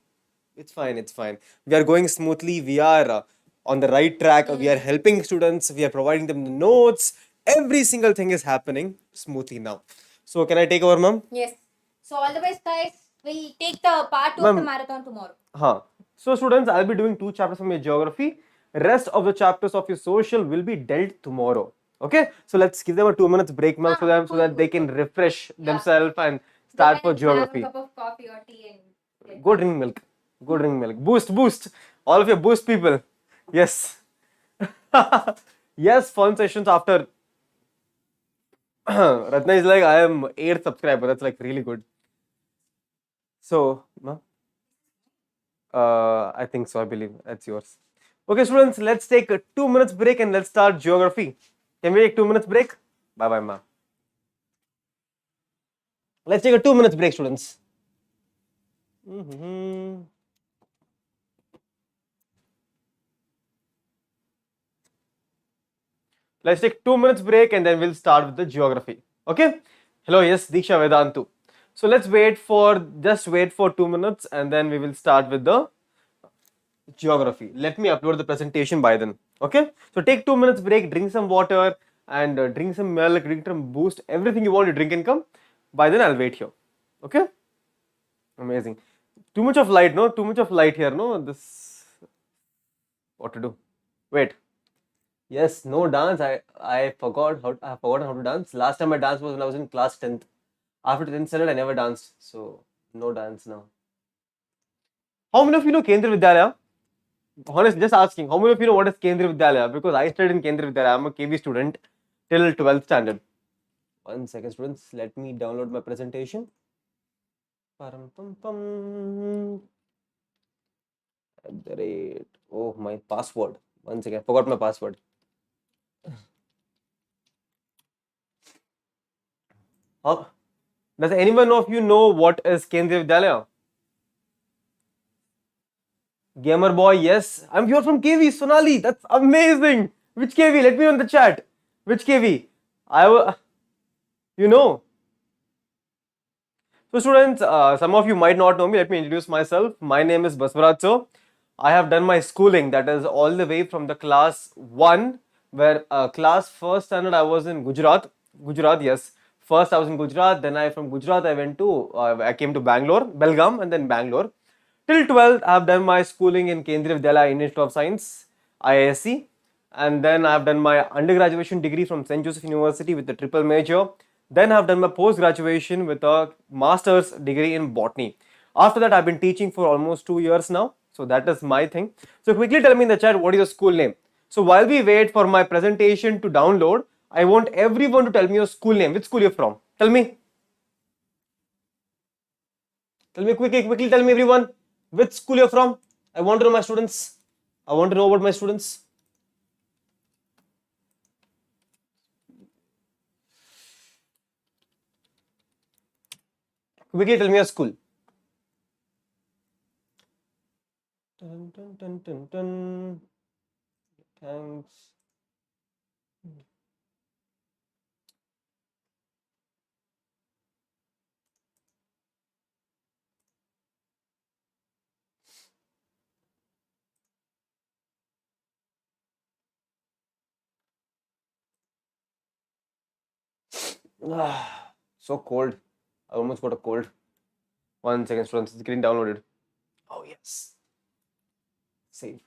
It's fine. We are going smoothly. We are on the right track. We are helping students. We are providing them the notes. Every single thing is happening smoothly now. So, can I take over, ma'am? Yes. So all the best, guys. We'll take the part 2 of the marathon tomorrow. So students, I'll be doing 2 chapters from your geography. Rest of the chapters of your social will be dealt tomorrow. Okay? So let's give them a 2 minutes break, ma'am, so that they can refresh themselves and start for geography. Have a cup of coffee or tea and Go drink milk. Boost. All of you boost people. Yes. Yes, fun sessions after. Ratna is like, I am 8th subscriber. That's like really good. So, I think so. I believe that's yours. Okay, students, let's take a 2 minutes break and let's start geography. Can we take 2 minutes break? Bye, ma'am. Let's take a 2 minutes break, students. Let's take 2 minutes break and then we'll start with the geography. Okay? Hello, yes, Diksha Vedantu. So let's wait for 2 minutes and then we will start with the geography. Let me upload the presentation by then. Okay? So take 2 minutes break, drink some water and drink some milk, drink some boost, everything you want to drink and come. By then I'll wait here. Okay? Amazing. Too much of light, no? Too much of light here, no? This, what to do? Wait. Yes, no dance. I forgotten how to dance. Last time I danced was when I was in class 10th. After 10th standard, I never danced. So, no dance now. How many of you know Kendriya Vidyalaya? Honestly, just asking. How many of you know what is Kendriya Vidyalaya? Because I studied in Kendriya Vidyalaya. I'm a KV student till 12th standard. 1 second, students. Let me download my presentation. Oh, my password. 1 second. I forgot my password. Does anyone of you know what is Kendriya Vidyalaya? Gamer boy, yes. You're from KV, Sonali. That's amazing. Which KV? Let me know in the chat. Which KV? You know. So students, some of you might not know me. Let me introduce myself. My name is Baswaraj sir. I have done my schooling, that is all the way from the class 1, where class first standard I was in Gujarat. Gujarat, yes. First I was in Gujarat, then from Gujarat I came to Bangalore, Belgaum, and then Bangalore. Till 12th, I have done my schooling in Kendriya Vidyalaya Institute of Science, IISc, and then I have done my undergraduation degree from St. Joseph University with a triple major. Then I have done my post-graduation with a master's degree in botany. After that, I've been teaching for almost 2 years now. So that is my thing. So quickly tell me in the chat, what is your school name? So while we wait for my presentation to download, I want everyone to tell me your school name. Which school you're from? Tell me. Tell me quickly tell me everyone. Which school you're from? I want to know my students. I want to know about my students. Quickly tell me your school. Dun, dun, dun, dun, dun. Thanks. So cold. I almost got a cold. 1 second, students. It's getting downloaded. Oh, yes. Save.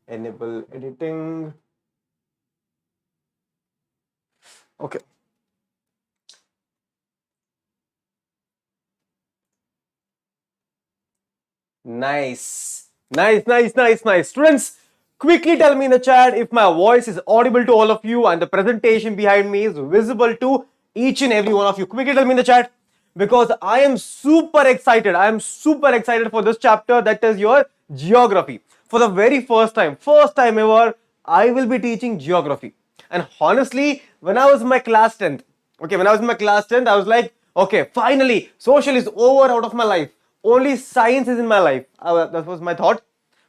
Enable editing. Okay. Nice. Nice. Students, quickly tell me in the chat if my voice is audible to all of you and the presentation behind me is visible to each and every one of you. Quickly tell me in the chat, because I am super excited. I am super excited for this chapter, that is your geography. For the very first time ever, I will be teaching geography. And honestly, when I was in my class 10th, I was like, okay, finally, social is over out of my life. Only science is in my life. That was my thought.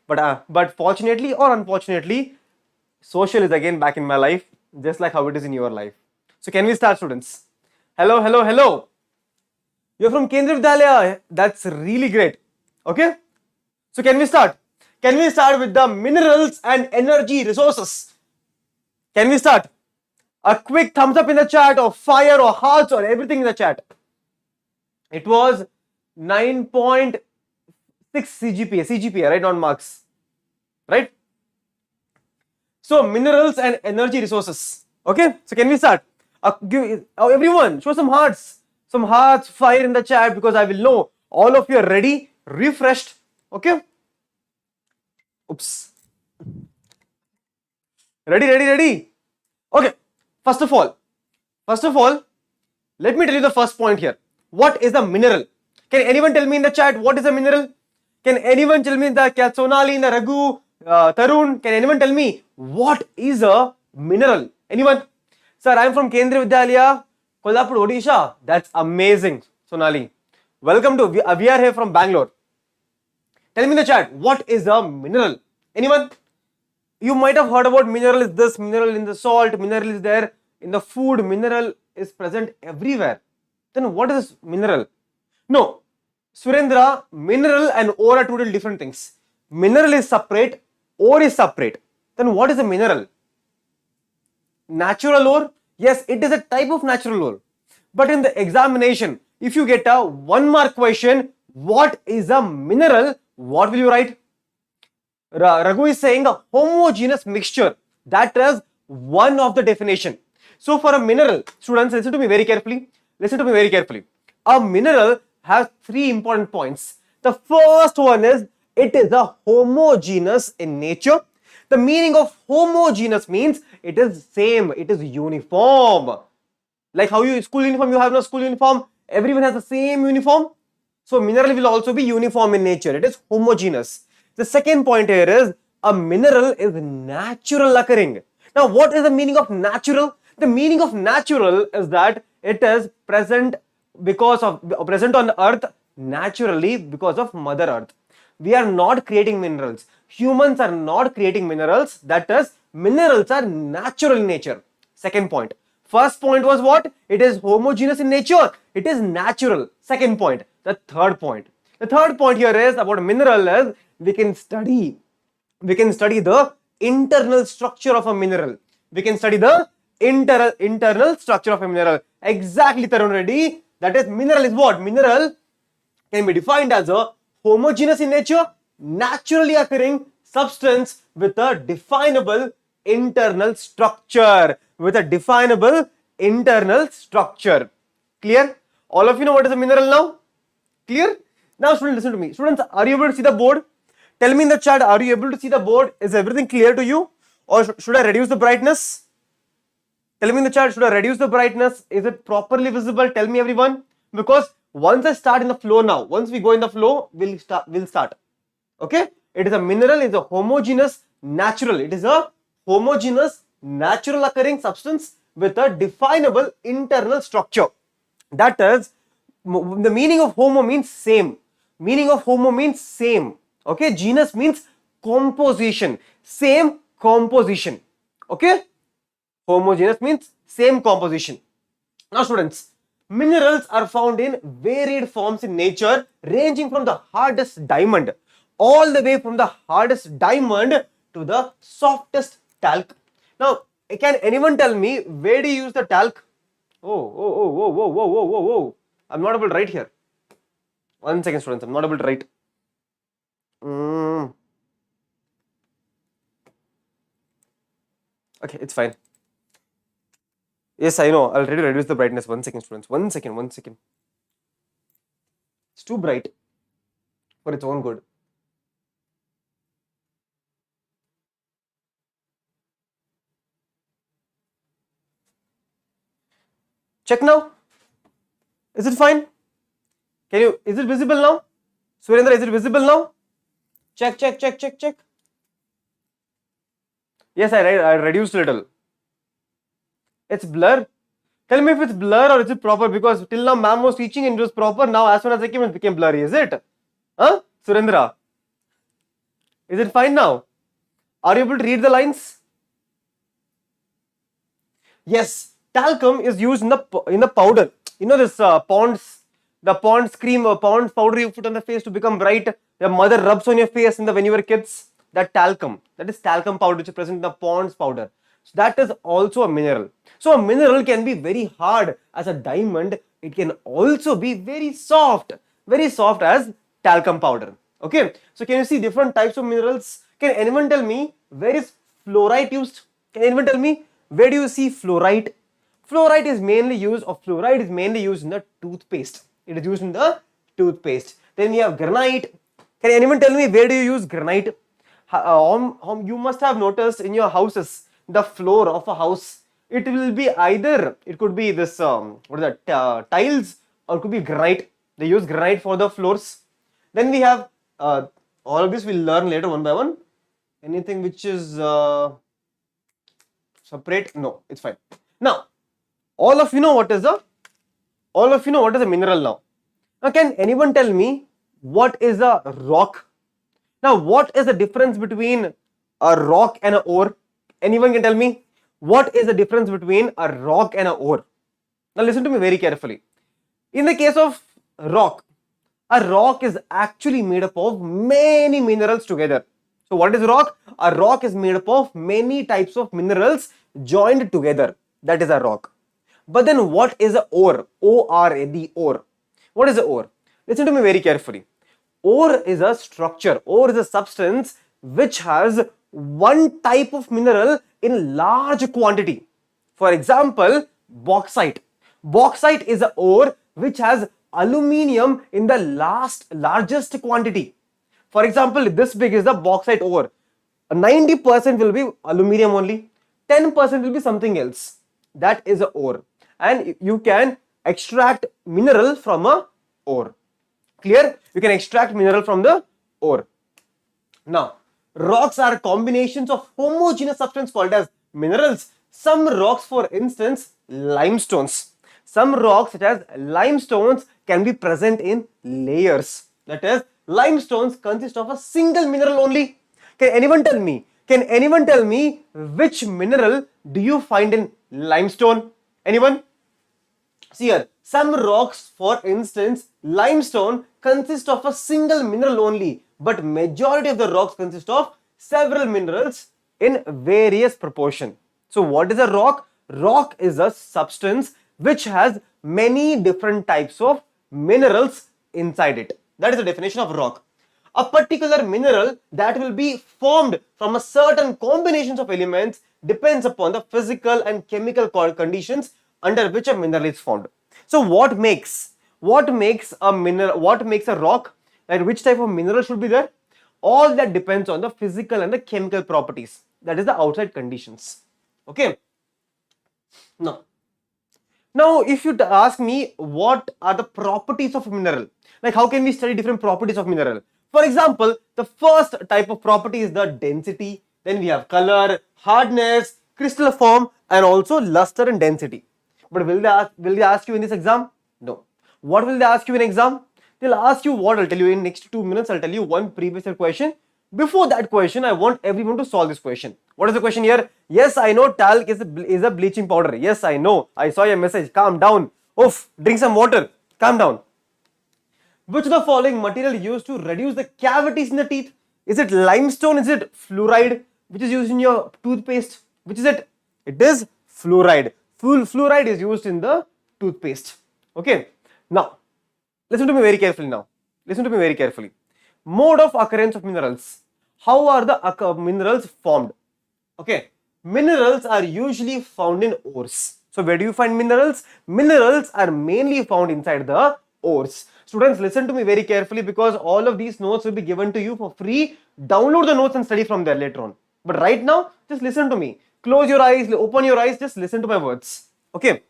But fortunately or unfortunately, social is again back in my life, just like how it is in your life. So can we start, students? Hello. You're from Kendriya Vidyalaya. That's really great. Okay. So can we start? Can we start with the minerals and energy resources? Can we start? A quick thumbs up in the chat, or fire, or hearts, or everything in the chat. It was 9.6 CGPA, right? Not marks, right? So minerals and energy resources. Okay, so can we start? Everyone, show some hearts, fire in the chat, because I will know all of you are ready, refreshed. Okay. Oops. Ready. Okay. First of all, let me tell you the first point here. What is a mineral? Can anyone tell me in the chat what is a mineral? Can anyone tell me, Sonali, Raghu, Tarun, can anyone tell me what is a mineral? Anyone? Sir, I am from Kendriya Vidyalaya, Kolhapur, Odisha. That's amazing, Sonali. Welcome to, we are here from Bangalore. Tell me in the chat, what is a mineral? Anyone? You might have heard about mineral is this, mineral in the salt, mineral is there in the food, mineral is present everywhere. Then what is mineral? No, Surendra, mineral and ore are two different things. Mineral is separate, ore is separate. Then what is a mineral? Natural ore? Yes, it is a type of natural ore. But in the examination, if you get a 1 mark question, what is a mineral? What will you write? Raghu is saying a homogeneous mixture. That is one of the definition. So for a mineral, students, listen to me very carefully. A mineral has 3 important points. The first one is, it is a homogeneous in nature. The meaning of homogeneous means it is same, it is uniform. Like how you school uniform, you have no school uniform, everyone has the same uniform. So mineral will also be uniform in nature, it is homogeneous. The second point here is, a mineral is natural occurring. Now what is the meaning of natural? The meaning of natural is that it is present on earth naturally because of Mother Earth. We are not creating minerals. Humans are not creating minerals. That is, minerals are natural in nature. Second point. First point was what? It is homogeneous in nature. It is natural. Second point. The third point. The third point here is about mineral is we can study the internal structure of a mineral. We can study the internal structure of a mineral. Exactly, Tarun Reddy. That is, mineral is what? Mineral can be defined as a homogeneous in nature, naturally occurring substance with a definable internal structure. With a definable internal structure. Clear? All of you know what is a mineral now? Clear? Now, students, listen to me. Students, are you able to see the board? Tell me in the chat, are you able to see the board? Is everything clear to you? Or should I reduce the brightness? Tell me in the chat, should I reduce the brightness? Is it properly visible? Tell me, everyone. Because once I start in the flow now, once we go in the flow, we'll start. Okay? It is a mineral, it is a homogeneous, natural. It is a homogeneous, natural occurring substance with a definable internal structure. That is, the meaning of homo means same. Meaning of homo means same. Okay, genus means composition. Same composition. Okay, homogeneous means same composition. Now, students, minerals are found in varied forms in nature, ranging from the hardest diamond, all the way from the hardest diamond to the softest talc. Now, can anyone tell me where do you use the talc? Oh. I'm not able to write here. 1 second, students. I'm not able to write. Okay, it's fine. Yes, I know. I'll already reduce the brightness. 1 second, students. 1 second. It's too bright for its own good. Check now. Is it fine? Is it visible now? Surendra, is it visible now? Check. Yes, I reduced a little. It's blur. Tell me if it's blur or is it proper, because till now ma'am was teaching and it was proper. Now as soon as I came, it became blurry. Is it? Huh? Surendra? Is it fine now? Are you able to read the lines? Yes. Talcum is used in the powder. You know this Pond's cream or Pond's powder you put on the face to become bright. Your mother rubs on your face when you were kids. That talcum. That is talcum powder which is present in the Pond's powder. So that is also a mineral. So a mineral can be very hard as a diamond. It can also be very soft as talcum powder. Okay. So can you see different types of minerals? Can anyone tell me where is fluorite used? Can anyone tell me where do you see fluorite? Fluoride is mainly used in the toothpaste. It is used in the toothpaste. Then we have granite. Can anyone tell me where do you use granite? You must have noticed in your houses, the floor of a house. It will be either, it could be this, tiles, or it could be granite. They use granite for the floors. Then we have, all of this we'll learn later one by one. Anything which is separate? No, it's fine. Now, all of you know what is a mineral now. Now, can anyone tell me what is a rock? Now, what is the difference between a rock and an ore? Anyone can tell me what is the difference between a rock and an ore? Now, listen to me very carefully. In the case of rock, a rock is actually made up of many minerals together. So, what is rock? A rock is made up of many types of minerals joined together. That is a rock. But then what is a ore? O-R-E, ore. What is a ore? Listen to me very carefully. Ore is a structure. Ore is a substance which has one type of mineral in large quantity. For example, bauxite. Bauxite is an ore which has aluminium in the largest quantity. For example, this big is the bauxite ore. 90% will be aluminium only. 10% will be something else. That is an ore. And you can extract mineral from a ore. Clear? You can extract mineral from the ore. Now, rocks are combinations of homogeneous substance called as minerals. Some rocks, for instance, limestones. Some rocks such as limestones can be present in layers. That is, limestones consist of a single mineral only. Can anyone tell me which mineral do you find in limestone? Anyone? See here, some rocks, for instance, limestone, consist of a single mineral only, but majority of the rocks consist of several minerals in various proportion. So what is a rock? Rock is a substance which has many different types of minerals inside it. That is the definition of rock. A particular mineral that will be formed from a certain combinations of elements depends upon the physical and chemical conditions under which a mineral is formed. So what makes a mineral, what makes a rock, and which type of mineral should be there? All that depends on the physical and the chemical properties, that is the outside conditions. Okay. Now, if you ask me what are the properties of a mineral, like how can we study different properties of mineral? For example, the first type of property is the density, then we have color, hardness, crystal form, and also luster and density. But will they ask you in this exam? No. What will they ask you in exam? They'll ask you what? I'll tell you in next 2 minutes. I'll tell you one previous year question. Before that question, I want everyone to solve this question. What is the question here? Yes, I know talc is a bleaching powder. Yes, I know. I saw your message. Calm down. Oof, drink some water. Calm down. Which of the following material used to reduce the cavities in the teeth? Is it limestone? Is it fluoride, which is used in your toothpaste? Which is it? It is fluoride. Fluoride is used in the toothpaste. Okay. Now, listen to me very carefully now. Listen to me very carefully. Mode of occurrence of minerals. How are the minerals formed? Okay. Minerals are usually found in ores. So, where do you find minerals? Minerals are mainly found inside the ores. Students, listen to me very carefully because all of these notes will be given to you for free. Download the notes and study from there later on. But right now, just listen to me. Close your eyes, open your eyes, just listen to my words. Okay.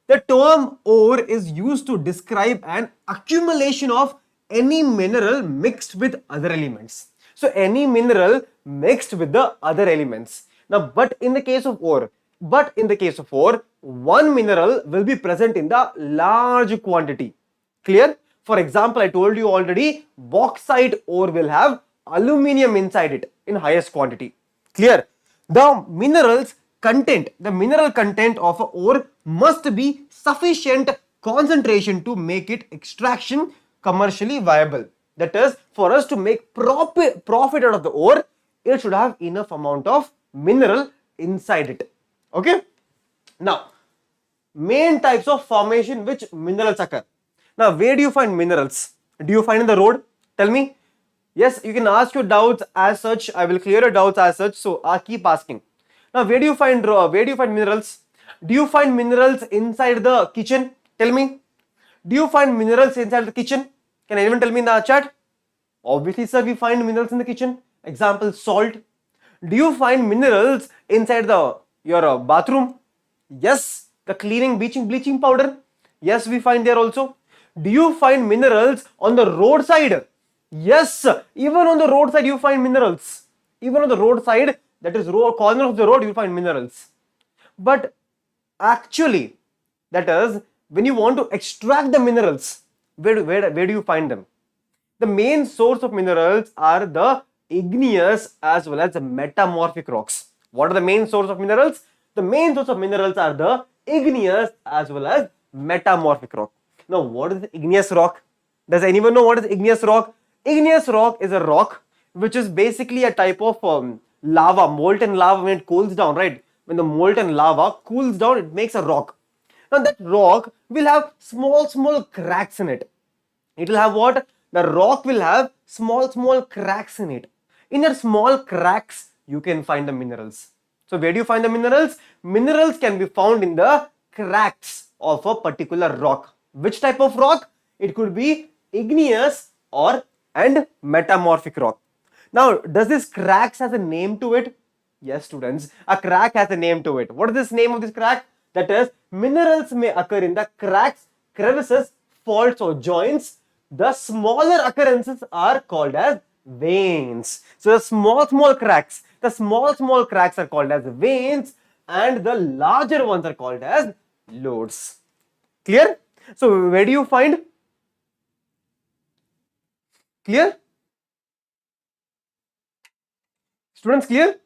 The term ore is used to describe an accumulation of any mineral mixed with other elements. So any mineral mixed with the other elements. Now, but in the case of ore, one mineral will be present in the large quantity. Clear? For example, I told you already, bauxite ore will have aluminium inside it in highest quantity. Clear? The mineral content of a ore must be sufficient concentration to make it extraction commercially viable. That is, for us to make profit out of the ore, it should have enough amount of mineral inside it. Okay? Now, main types of formation which minerals occur. Now, where do you find minerals? Do you find in the road? Tell me. Yes, you can ask your doubts as such. I will clear your doubts as such. So, keep asking. Now, where do you find minerals? Do you find minerals inside the kitchen? Tell me. Do you find minerals inside the kitchen? Can anyone tell me in the chat? Obviously, sir, we find minerals in the kitchen. Example, salt. Do you find minerals inside your bathroom? Yes, the cleaning bleaching powder. Yes, we find there also. Do you find minerals on the roadside? Yes, even on the roadside you find minerals. Even on the roadside, that is corner of the road, you find minerals. But actually, that is, when you want to extract the minerals, where do you find them? The main source of minerals are the igneous as well as the metamorphic rocks. What are the main source of minerals? The main source of minerals are the igneous as well as metamorphic rock. Now, what is the igneous rock? Does anyone know what is igneous rock? Igneous rock is a rock which is basically a type of lava, molten lava. When it cools down, right? When the molten lava cools down, it makes a rock. Now, that rock will have small cracks in it. It will have what? The rock will have small cracks in it. In the small cracks, you can find the minerals. So, where do you find the minerals? Minerals can be found in the cracks of a particular rock. Which type of rock? It could be igneous and metamorphic rock. Now, does this cracks has a name to it? Yes, students, a crack has a name to it. What is this name of this crack? That is, minerals may occur in the cracks, crevices, faults or joints. The smaller occurrences are called as veins. So, the small cracks are called as veins and the larger ones are called as lodes. Clear? So, where do you find? Clear? Students, clear?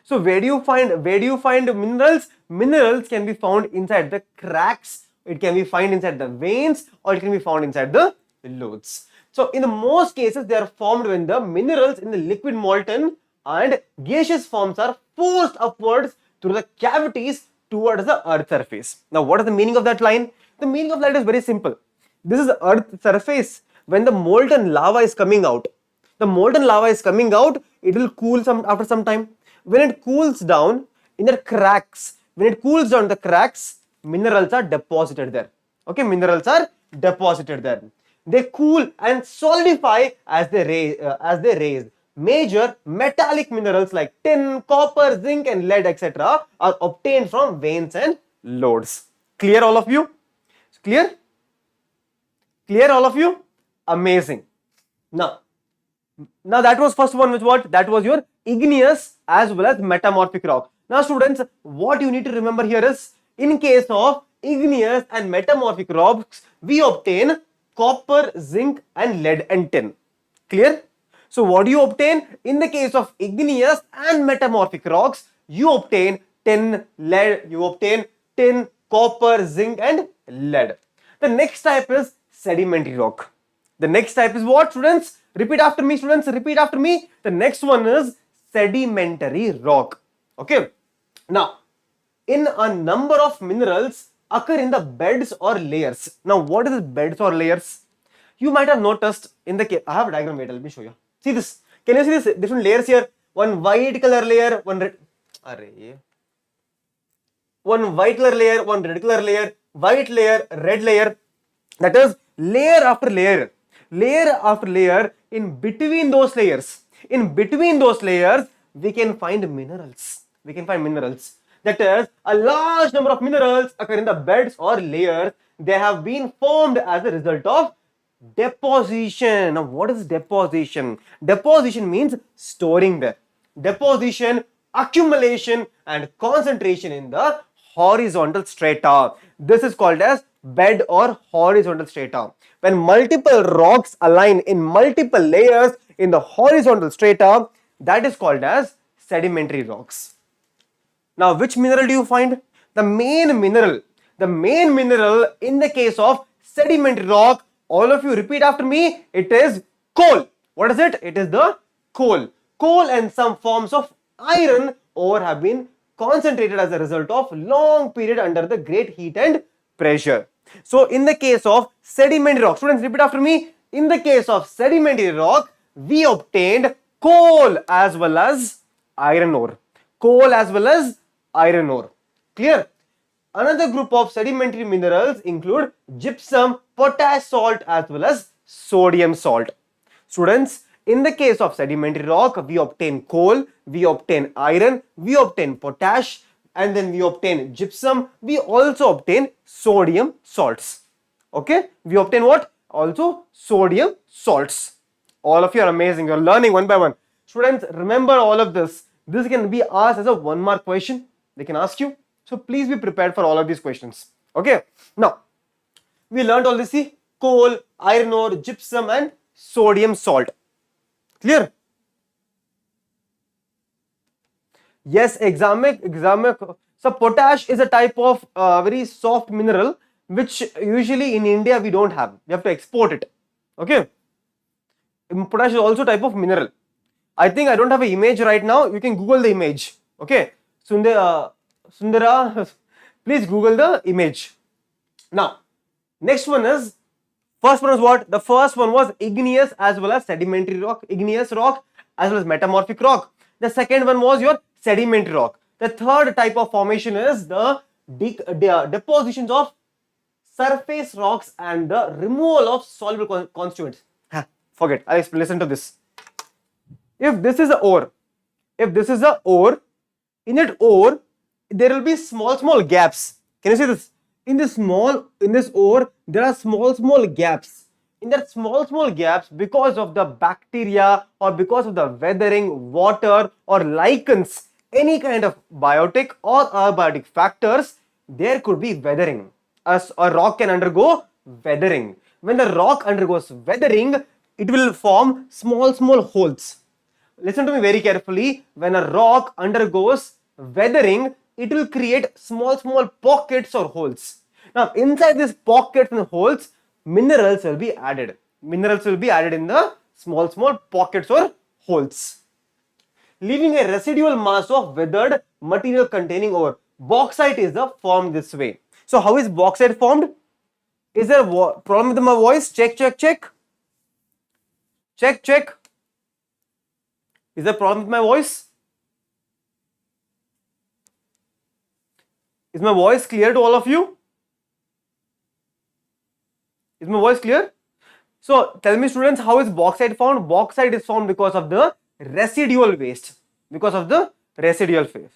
So where do you find minerals? Minerals can be found inside the cracks, it can be found inside the veins, or it can be found inside the lodes. So in the most cases they are formed when the minerals in the liquid molten and gaseous forms are forced upwards through the cavities towards the earth surface. Now what is the meaning of that line? The meaning of that is very simple. This is the earth surface. When the molten lava is coming out, it will cool after some time. When it cools down, in the cracks, minerals are deposited there. Okay, minerals are deposited there. They cool and solidify as they raise. Major metallic minerals like tin, copper, zinc and lead etc. are obtained from veins and lodes. Clear all of you? Clear? Clear all of you? Amazing. Now that was first one, which what? That was your igneous as well as metamorphic rock. Now students, what you need to remember here is, in case of igneous and metamorphic rocks, we obtain copper, zinc and lead and tin. Clear? So what do you obtain? In the case of igneous and metamorphic rocks, you obtain tin, copper, zinc and lead. The next type is sedimentary rock. The next type is what, students? Repeat after me, students. Repeat after me. The next one is sedimentary rock. Okay. Now, in a number of minerals occur in the beds or layers. Now, what is beds or layers? You might have noticed in the case. I have a diagram. Wait, let me show you. See this. Can you see this different layers here? One white color layer, one red. One white color layer, one red color layer, white layer, red layer. That is layer after layer. Layer after layer. In between those layers, we can find minerals. That is, a large number of minerals occur in the beds or layers. They have been formed as a result of deposition. Now, what is deposition? Deposition means storing there. Deposition, accumulation, and concentration in the horizontal strata. This is called as bed or horizontal strata. When multiple rocks align in multiple layers in the horizontal strata, that is called as sedimentary rocks. Now, which mineral do you find? The main mineral in the case of sedimentary rock, all of you repeat after me, it is coal. What is it? It is the coal. Coal and some forms of iron ore have been concentrated as a result of long period under the great heat and pressure. So, in the case of sedimentary rock, students repeat after me, in the case of sedimentary rock, we obtained coal as well as iron ore. Clear? Another group of sedimentary minerals include gypsum, potash salt as well as sodium salt. Students, in the case of sedimentary rock, we obtain coal, we obtain iron, we obtain potash, and then we obtain gypsum. We also obtain sodium salts. Okay, we obtain what? Also sodium salts. All of you are amazing. You are learning one by one. Students, remember all of this. This can be asked as a 1 mark question. They can ask you. So please be prepared for all of these questions. Okay. Now, we learned all this. See, coal, iron ore, gypsum, and sodium salt. Clear? Yes, exam. So potash is a type of very soft mineral which usually in India we don't have. We have to export it. Okay. Potash is also a type of mineral. I think I don't have an image right now. You can Google the image. Okay. Sundara, please Google the image. Now, next one is, first one is what? The first one was igneous as well as sedimentary rock. Igneous rock as well as metamorphic rock. The second one was your sedimentary rock. The third type of formation is the depositions of surface rocks and the removal of soluble constituents. Forget, I'll explain. Listen to this. If this is an ore, in that ore, there will be small gaps. Can you see this? In this ore, there are small gaps. In that small gaps, because of the bacteria or because of the weathering, water or lichens, any kind of biotic or abiotic factors, there could be weathering. As a rock can undergo weathering. When the rock undergoes weathering, it will form small holes. listen to me very carefully. When a rock undergoes weathering, it will create small pockets or holes. Now, inside these pockets and holes, minerals will be added. Minerals will be added in the small pockets or holes, leaving a residual mass of weathered material containing ore. Bauxite is formed this way. So, how is bauxite formed? Is there a problem with my voice? Check. Is there a problem with my voice? Is my voice clear to all of you? Is my voice clear? So tell me students, how is bauxite found? Bauxite is found because of the residual waste. Because of the residual phase.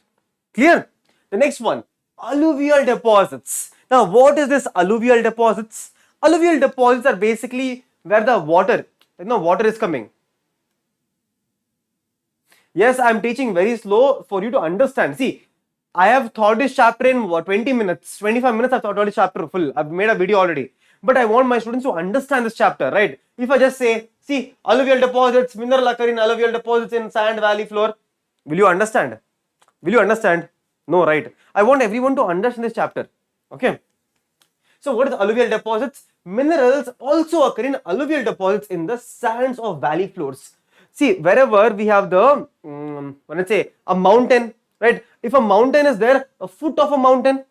Clear? The next one, alluvial deposits. Now what is this alluvial deposits? Alluvial deposits are basically where the water is coming. Yes, I am teaching very slow for you to understand. See, I have taught this chapter in 20 minutes, 25 minutes. I've taught this chapter full. I've made a video already. But I want my students to understand this chapter, right? If I just say, see, alluvial deposits, mineral occur in alluvial deposits in sand valley floor. Will you understand? Will you understand? No, right? I want everyone to understand this chapter. Okay. So what is alluvial deposits? Minerals also occur in alluvial deposits in the sands of valley floors. See, wherever we have the, when I say a mountain, right? If a mountain is there, a foot of a mountain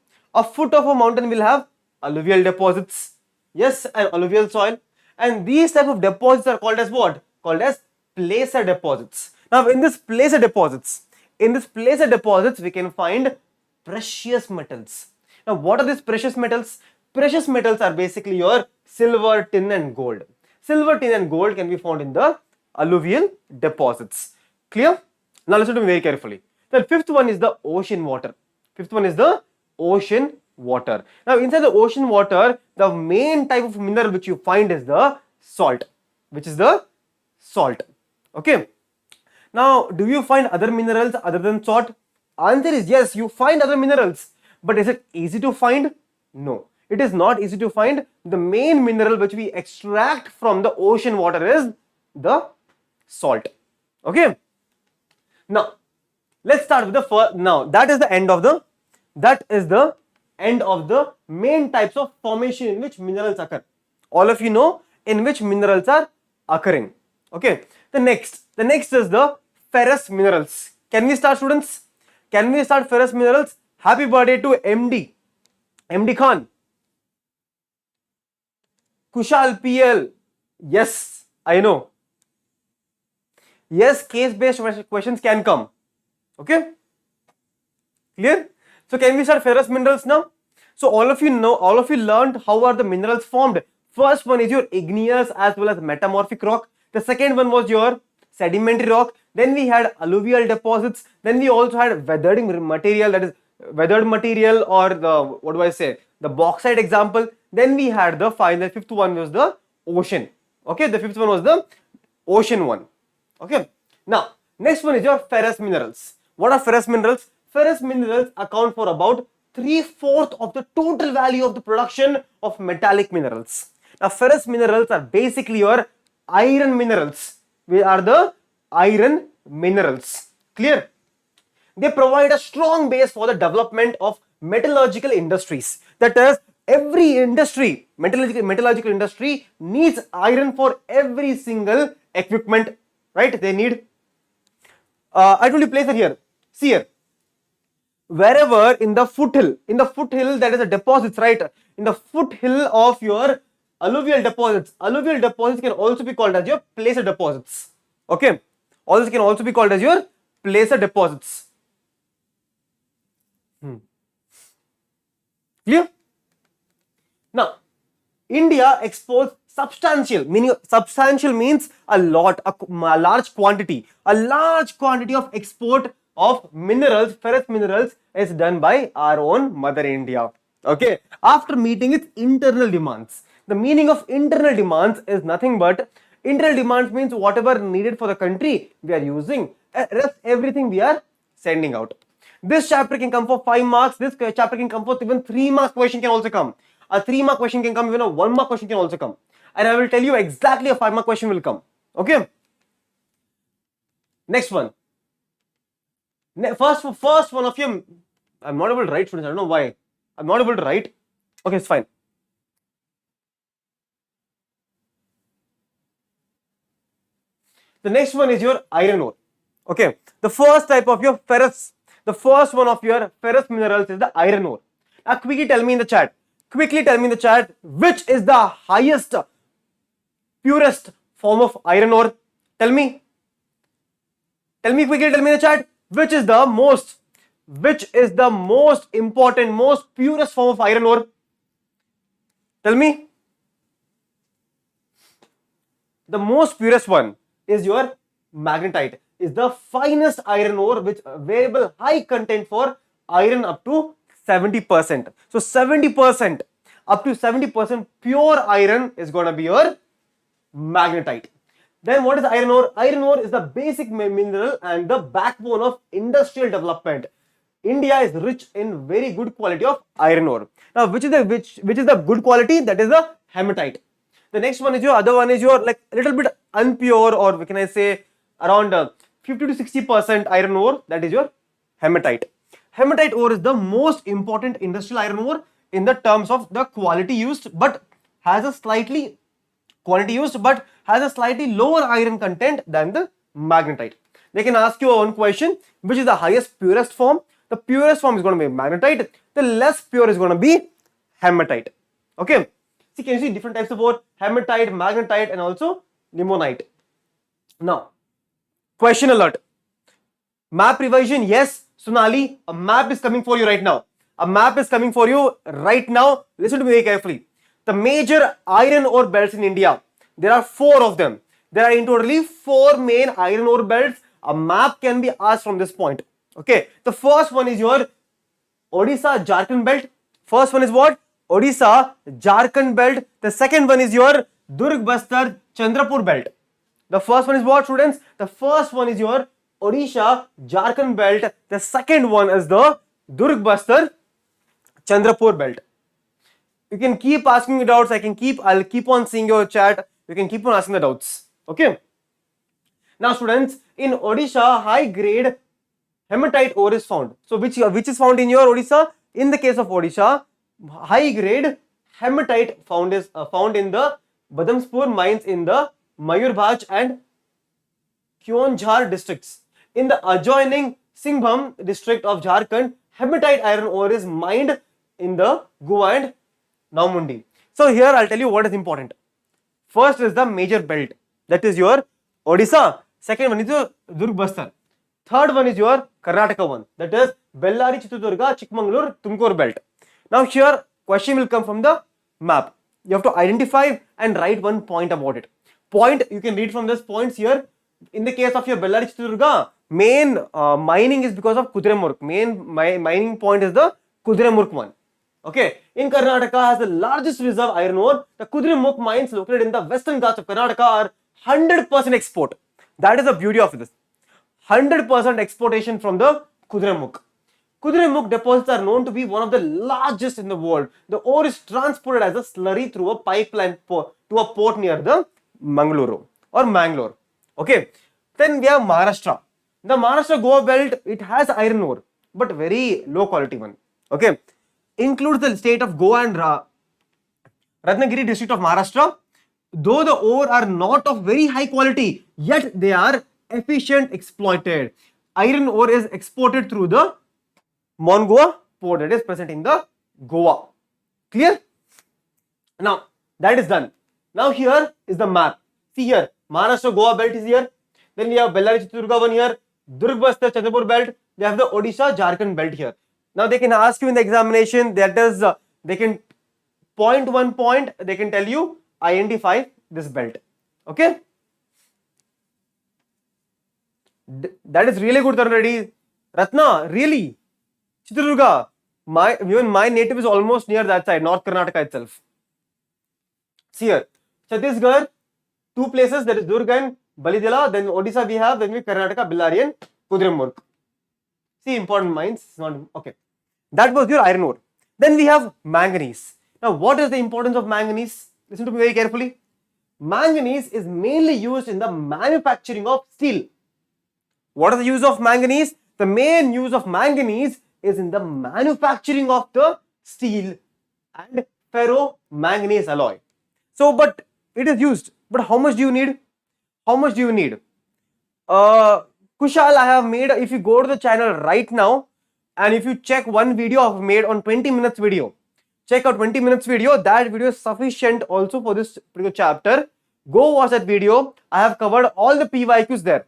will have alluvial deposits. Yes, and alluvial soil. And these type of deposits are called as what? Called as placer deposits. Now, in this placer deposits, we can find precious metals. Now, what are these precious metals? Precious metals are basically your silver, tin and gold. Silver, tin and gold can be found in the alluvial deposits. Clear? Now listen to me very carefully. The fifth one is the ocean water. Now inside the ocean water, the main type of mineral which you find is the salt. Okay. Now, do you find other minerals other than salt? Answer is yes, you find other minerals. But is it easy to find? No. It is not easy to find. The main mineral which we extract from the ocean water is the salt. Okay. Now, let's start with the first. Now, that is the end of the main types of formation in which minerals occur. All of you know in which minerals are occurring. Okay. The next is the ferrous minerals. Can we start, students? Can we start ferrous minerals? Happy birthday to MD Khan. Kushal PL. Yes, I know. Yes, case-based questions can come. Okay? Clear? So can we start ferrous minerals now? So all of you learned how are the minerals formed. First one is your igneous as well as metamorphic rock. The second one was your sedimentary rock. Then we had alluvial deposits. Then we also had weathered material, that is weathered material, or the bauxite example. Then we had the fifth one was the ocean. Okay, the fifth one was the ocean one. Okay. Now, next one is your ferrous minerals. What are ferrous minerals? Ferrous minerals account for about 3/4 of the total value of the production of metallic minerals. Now, ferrous minerals are basically your iron minerals. We are the iron minerals. Clear? They provide a strong base for the development of metallurgical industries. That is, every industry, metallurgical industry needs iron for every single equipment. Right? They need. I told you place it here. See here. Wherever in the foothill that is a deposits, right? In the foothill of your alluvial deposits can also be called as your placer deposits. Okay. Also can also be called as your placer deposits. Clear? Now, India exports substantial means a lot, a large quantity of export of minerals, ferrous minerals is done by our own mother India. Okay. After meeting its internal demands. The meaning of internal demands is nothing but, internal demands means whatever needed for the country we are using, rest everything we are sending out. This chapter can come for 5 marks, this chapter can come for even 3 marks question can also come. A 3 mark question can come, even a 1 mark question can also come. And I will tell you exactly a 5 mark question will come. Okay. Next one. First one of you, I'm not able to write, students. I don't know why. I'm not able to write. Okay, it's fine. The next one is your iron ore. Okay, the first type of your ferrous, the first one of your ferrous minerals is the iron ore. Now, quickly tell me in the chat. Quickly tell me in the chat which is the highest, purest form of iron ore. Tell me. Tell me quickly. Tell me in the chat which is the most important, most purest form of iron ore. Tell me. The most purest one is your magnetite. Is the finest iron ore which available high content for iron up to 70%. So 70%, up to 70% pure iron is going to be your magnetite. Then what is iron ore? Iron ore is the basic mineral and the backbone of industrial development. India is rich in very good quality of iron ore. Now which is the good quality? That is the hematite. The next one is your other one is your like a little bit unpure, or can I say around 50 to 60% iron ore, that is your hematite. Hematite ore is the most important industrial iron ore in the terms of the quality used, but has a slightly lower iron content than the magnetite. They can ask you one question, which is the highest purest form? The purest form is going to be magnetite. The less pure is going to be hematite. Okay. See, can you see different types of ore? Hematite, magnetite, and also limonite. Now, question alert. Map revision, yes, Sonali, a map is coming for you right now. A map is coming for you right now. Listen to me very carefully. The major iron ore belts in India, there are 4 of them. There are in totally 4 main iron ore belts. A map can be asked from this point. Okay, the first one is your Odisha Jharkhand belt. First one is what? Odisha Jharkhand belt. The second one is your Durg Bastar Chandrapur belt. The first one is what, students? The first one is your Odisha Jharkhand belt. The second one is the Durg Bastar Chandrapur belt. You can keep asking me doubts. I'll keep on seeing your chat. You can keep on asking the doubts. Okay. Now, students, in Odisha, high grade hematite ore is found. So, which is found in your Odisha? In the case of Odisha, high grade hematite found in the Badamspur mines in the Mayurbhaj and Keonjhar districts. In the adjoining Singhbhum district of Jharkhand, hematite iron ore is mined in the Goa and Naumundi. So here I'll tell you what is important. First is the major belt, that is your Odisha. Second one is your Durg Bastar. Third one is your Karnataka one, that is Bellary, Chitradurga, Chikmagalur, Tumkur belt. Now here question will come from the map. You have to identify and write one point about it. Point, you can read from this points here. In the case of your Bellary, Chitradurga, main mining is because of Kudremurg. Main mining point is the Kudremurg one. Okay, in Karnataka has the largest reserve iron ore. The Kudremukh mines located in the western Ghats of Karnataka are 100% export. That is the beauty of this. 100% exportation from the Kudremukh. Kudremukh deposits are known to be one of the largest in the world. The ore is transported as a slurry through a pipeline to a port near the Mangaluru or Mangalore. Okay, then we have Maharashtra. The Maharashtra Goa belt, it has iron ore, but very low quality one. Okay, includes the state of Goa and Ratnagiri district of Maharashtra. Though the ore are not of very high quality, yet they are efficient exploited. Iron ore is exported through the Mongoa port that is present in the Goa. Clear? Now that is done. Now here is the map. See here, Maharashtra Goa belt is here. Then we have Bellary Chitradurga one here, Durg Bastar Chandrapur belt. They have the Odisha Jharkhand belt here. Now they can ask you in the examination, that is they can point one point, they can tell you identify this belt. Okay, that is really good already. Ratna, really? Chitradurga, even my native is almost near that side, North Karnataka itself. See here, Chhattisgarh, 2 places, that is Durg and Balidila. Then Odisha we have, then we Karnataka, Bellary and Kudremurg. See, important mines, not okay. That was your iron ore. Then we have manganese. Now, what is the importance of manganese? Listen to me very carefully. Manganese is mainly used in the manufacturing of steel. What is the use of manganese? The main use of manganese is in the manufacturing of the steel and ferro-manganese alloy. So, but it is used. But how much do you need? How much do you need? Kushal, I have made, if you go to the channel right now and if you check one video I've made on 20 minutes video, check out 20 minutes video, that video is sufficient also for this particular chapter. Go watch that video. I have covered all the PYQs there.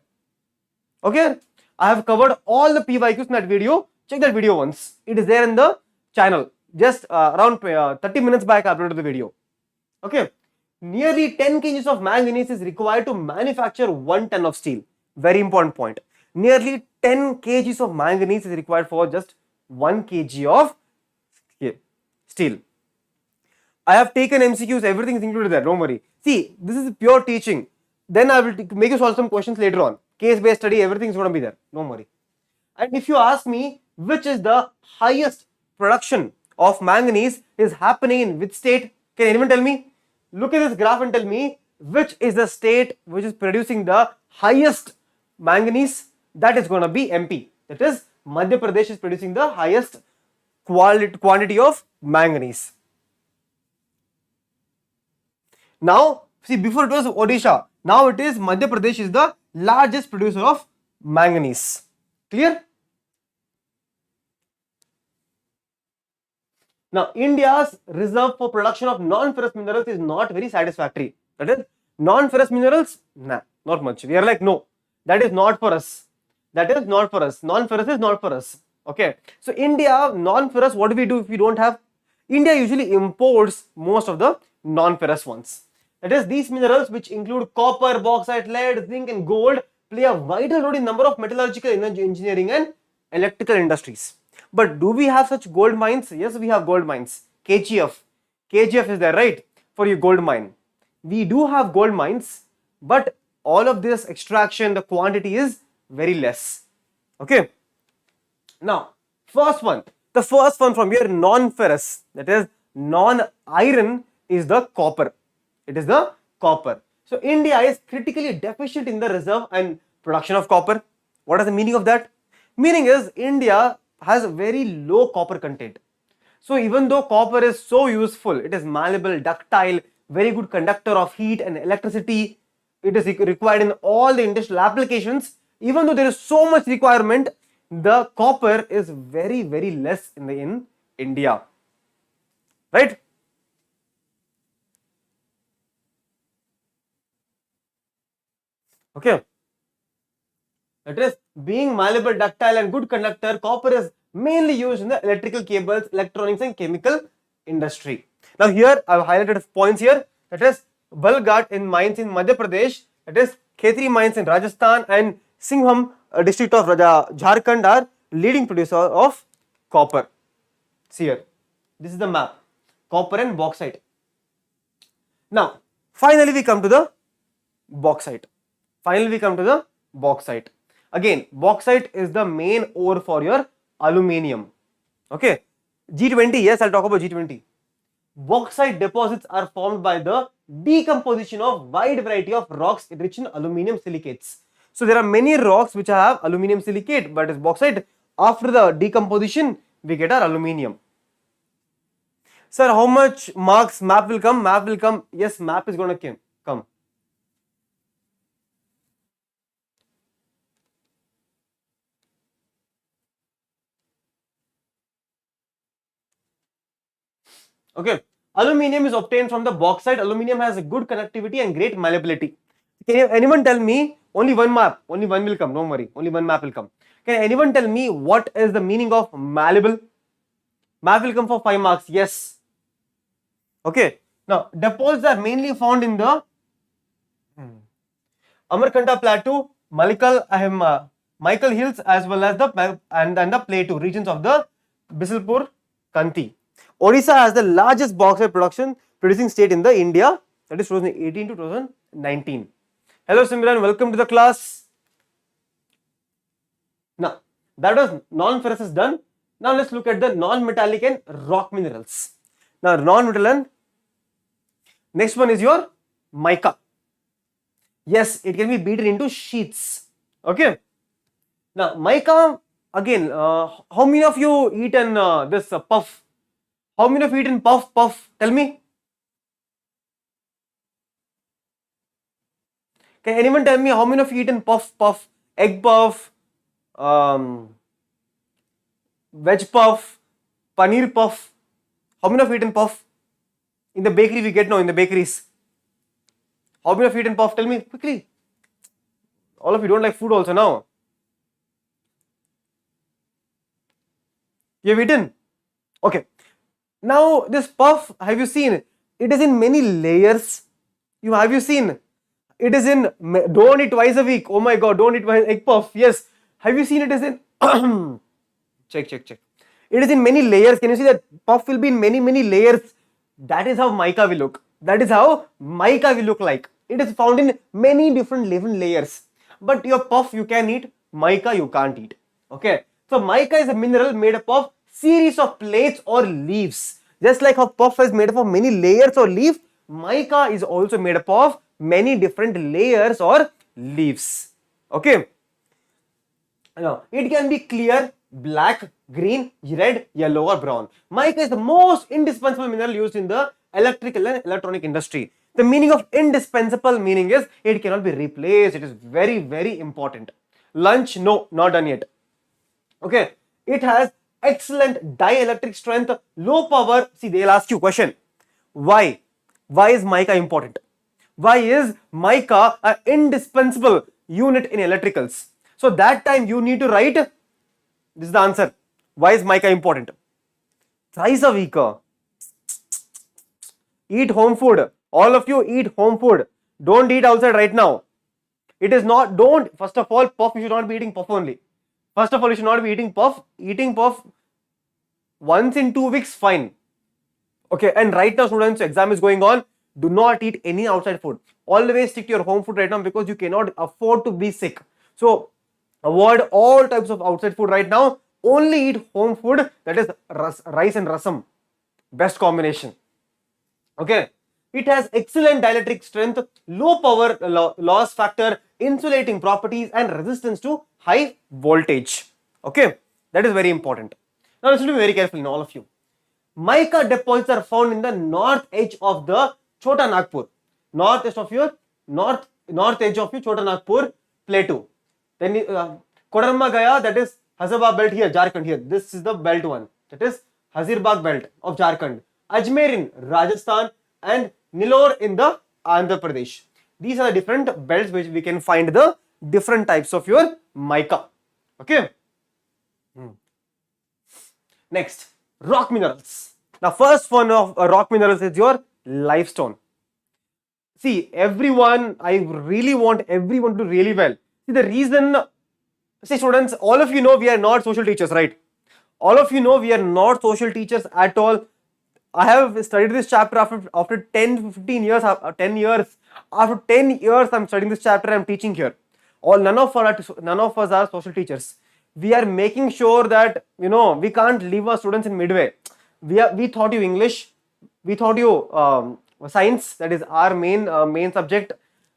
Okay, I have covered all the PYQs in that video. Check that video once. It is there in the channel. Just around 30 minutes back I uploaded the video. Okay, nearly 10 kgs of manganese is required to manufacture 1 ton of steel. Very important point. Nearly 10 kgs of manganese is required for just 1 kg of steel. I have taken MCQs, everything is included there, don't worry. See, this is pure teaching. Then I will make you solve some questions later on. Case-based study, everything is going to be there, don't worry. And if you ask me, which is the highest production of manganese is happening in which state? Can anyone tell me? Look at this graph and tell me which is the state which is producing the highest manganese. That is going to be MP. That is, Madhya Pradesh is producing the highest quantity of manganese. Now, see, before it was Odisha. Now it is Madhya Pradesh is the largest producer of manganese. Clear? Now, India's reserve for production of non-ferrous minerals is not very satisfactory. That is, non-ferrous minerals, nah, not much. We are like, no, that is not for us. That is not for us. Non-ferrous is not for us. Okay. So, India, non-ferrous, what do we do if we don't have? India usually imports most of the non-ferrous ones. That is, these minerals, which include copper, bauxite, lead, zinc, and gold, play a vital role in number of metallurgical, engineering, and electrical industries. But do we have such gold mines? Yes, we have gold mines. KGF. KGF is there, right? For your gold mine. We do have gold mines, but all of this extraction, the quantity is very less. Okay. Now, the first one from here, non-ferrous, that is non-iron, is the copper. It is the copper. So, India is critically deficient in the reserve and production of copper. What is the meaning of that? Meaning is India has a very low copper content. So, even though copper is so useful, it is malleable, ductile, very good conductor of heat and electricity. It is required in all the industrial applications. Even though there is so much requirement, the copper is very, very less in India. Right? Okay. That is, being malleable, ductile, and good conductor, copper is mainly used in the electrical cables, electronics, and chemical industry. Now, here I have highlighted points here. That is, Balghat in mines in Madhya Pradesh, that is, Khetri mines in Rajasthan, and Singham district of Jharkhand are leading producer of copper. See here, this is the map, copper and bauxite. Now, finally we come to the bauxite. Again, bauxite is the main ore for your aluminium. Okay, G20, yes, I'll talk about G20. Bauxite deposits are formed by the decomposition of wide variety of rocks rich in aluminium silicates. So, there are many rocks which have aluminium silicate, but as bauxite, after the decomposition, we get our aluminium. Sir, how much marks map will come? Map will come. Yes, map is going to come. Okay, aluminium is obtained from the bauxite. Aluminium has a good conductivity and great malleability. Can anyone tell me? Only one map, only one will come, don't worry, only one map will come. Can anyone tell me what is the meaning of malleable? Map will come for 5 marks, yes. Okay, now deposits are mainly found in the Amarkanta Plateau, Michael Hills, as well as the Plateau regions of the Bisalpur Kanti. Odisha has the largest bauxite producing state in the India, that is 2018 to 2019. Hello Simran, welcome to the class. Now, that was non-ferrous is done. Now let's look at the non-metallic and rock minerals. Now, non-metallic, next one is your mica. Yes, it can be beaten into sheets. Okay. Now, mica, again, how many of you eaten this puff? How many of you eaten puff? Tell me. Can anyone tell me how many of you eaten puff? Egg puff, veg puff, paneer puff. How many of you eaten puff? In the bakery we get now, in the bakeries. How many of you eaten puff? Tell me quickly. All of you don't like food also now. You have eaten? Okay. Now this puff, have you seen? It is in many layers. Have you seen? It is in, don't eat twice a week. Oh my god, don't eat egg puff. Yes. Have you seen it is in, check. It is in many layers. Can you see that puff will be in many layers? That is how mica will look. That is how mica will look like. It is found in many different layers. But your puff you can eat, mica you can't eat. Okay. So mica is a mineral made up of series of plates or leaves. Just like how puff is made up of many layers or leaves, mica is also made up of many different layers or leaves. Okay. Now, it can be clear, black, green, red, yellow or brown. Mica is the most indispensable mineral used in the electrical and electronic industry. The meaning of indispensable meaning is it cannot be replaced. It is very important. Lunch, no, not done yet. Okay. It has excellent dielectric strength, low power. See, they'll ask you a question. Why? Why is mica important? Why is mica an indispensable unit in electricals? So that time you need to write, this is the answer. Why is mica important? Thrice a week. Eat home food. All of you eat home food. Don't eat outside right now. It is not, first of all, puff, you should not be eating puff only. First of all, you should not be eating puff. Eating puff once in 2 weeks, fine. Okay, and right now students, exam is going on. Do not eat any outside food. Always stick to your home food right now because you cannot afford to be sick. So avoid all types of outside food right now. Only eat home food, that is rice and rasam. Best combination. Okay. It has excellent dielectric strength, low power loss factor, insulating properties and resistance to high voltage. Okay. That is very important. Now listen to me very carefully, all of you. Mica deposits are found in the north edge of the Chota Nagpur. North edge of your Chota Nagpur plateau. Then Kodarma Gaya, that is Hazaribagh belt here, Jharkhand here. This is the belt one. That is Hazaribagh belt of Jharkhand. Ajmer in Rajasthan and Nilor in the Andhra Pradesh. These are the different belts which we can find the different types of your mica. Okay. Next, rock minerals. Now, first one of rock minerals is your limestone. See, everyone, I really want everyone to do really well. See, the reason, see students, all of you know we are not social teachers, right? All of you know we are not social teachers at all. I have studied this chapter after 10-15 years, 10 years. After 10 years, I'm studying this chapter, I'm teaching here. None of us are social teachers. We are making sure that, we can't leave our students in midway. We taught you English, we taught you science, that is our main subject.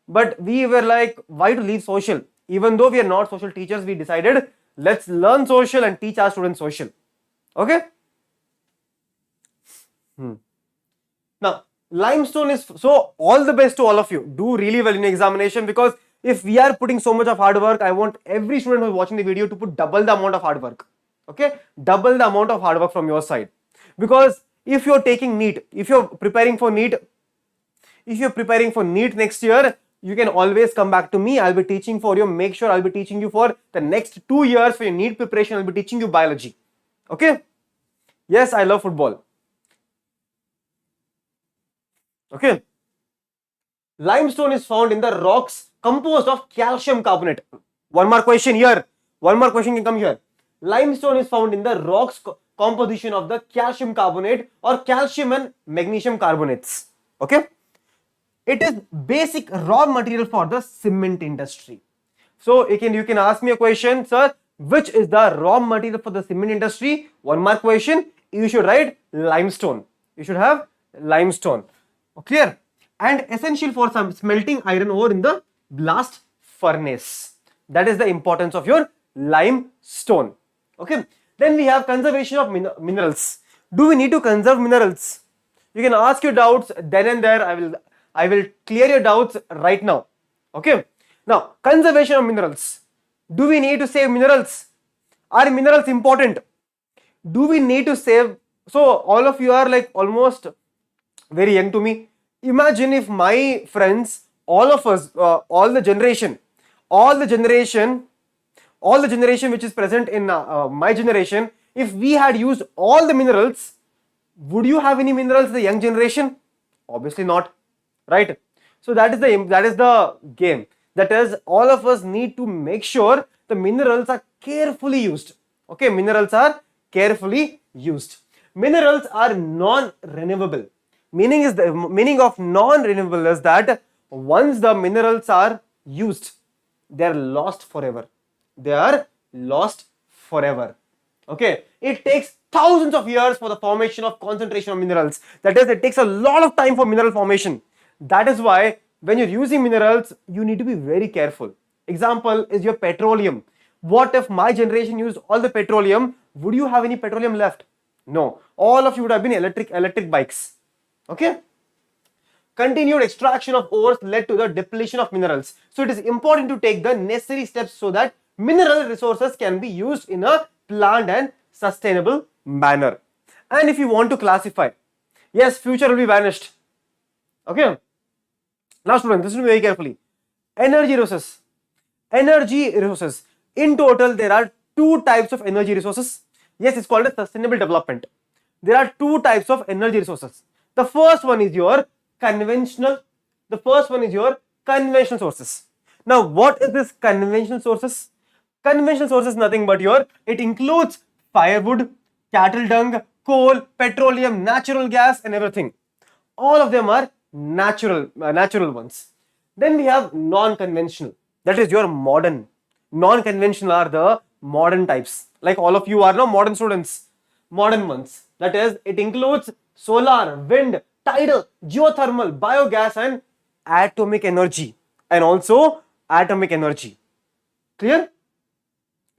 But we were like, why to leave social? Even though we are not social teachers, we decided, let's learn social and teach our students social. Okay? Now, limestone is, so all the best to all of you. Do really well in your examination, because if we are putting so much of hard work, I want every student who is watching the video to put double the amount of hard work. Okay? Double the amount of hard work from your side. Because if you're taking NEET, if you're preparing for NEET next year, you can always come back to me. I'll be teaching for you. Make sure I'll be teaching you for the next 2 years for your NEET preparation. I'll be teaching you biology. Okay? Yes, I love football. Okay. Limestone is found in the rocks composed of calcium carbonate. One more question here. One more question can come here. Limestone is found in the rocks composition of the calcium carbonate or calcium and magnesium carbonates. Okay. It is basic raw material for the cement industry. So you can ask me a question, sir, which is the raw material for the cement industry? One more question. You should write limestone. You should have limestone. Clear? And essential for some smelting iron ore in the blast furnace. That is the importance of your limestone. Okay. Then we have conservation of minerals. Do we need to conserve minerals? You can ask your doubts then and there. I will clear your doubts right now. Okay. Now, conservation of minerals. Do we need to save minerals? Are minerals important? Do we need to save? So all of you are like almost very young to me. Imagine if my friends, all of us, all the generation which is present in my generation, if we had used all the minerals, would you have any minerals in the young generation? Obviously not, right? So that is the game. That is, all of us need to make sure the minerals are carefully used. Okay, minerals are carefully used. Minerals are non-renewable. Meaning of non-renewable is that once the minerals are used, they are lost forever. They are lost forever. Okay, it takes thousands of years for the formation of concentration of minerals. That is, it takes a lot of time for mineral formation. That is why when you're using minerals, you need to be very careful. Example is your petroleum. What if my generation used all the petroleum? Would you have any petroleum left? No. All of you would have been electric bikes. Okay. Continued extraction of ores led to the depletion of minerals. So it is important to take the necessary steps so that mineral resources can be used in a planned and sustainable manner. And if you want to classify, yes, future will be vanished. Okay. Now students, listen very carefully. Energy resources. In total, there are two types of energy resources. Yes, it's called a sustainable development. There are two types of energy resources. The first one is your conventional sources. Now, what is this conventional sources? Conventional sources is nothing but it includes firewood, cattle dung, coal, petroleum, natural gas and everything. All of them are natural ones. Then we have non-conventional. That is your modern. Non-conventional are the modern types. Like all of you are now modern students. Modern ones. That is, it includes solar, wind, tidal, geothermal, biogas and atomic energy. And also atomic energy. Clear?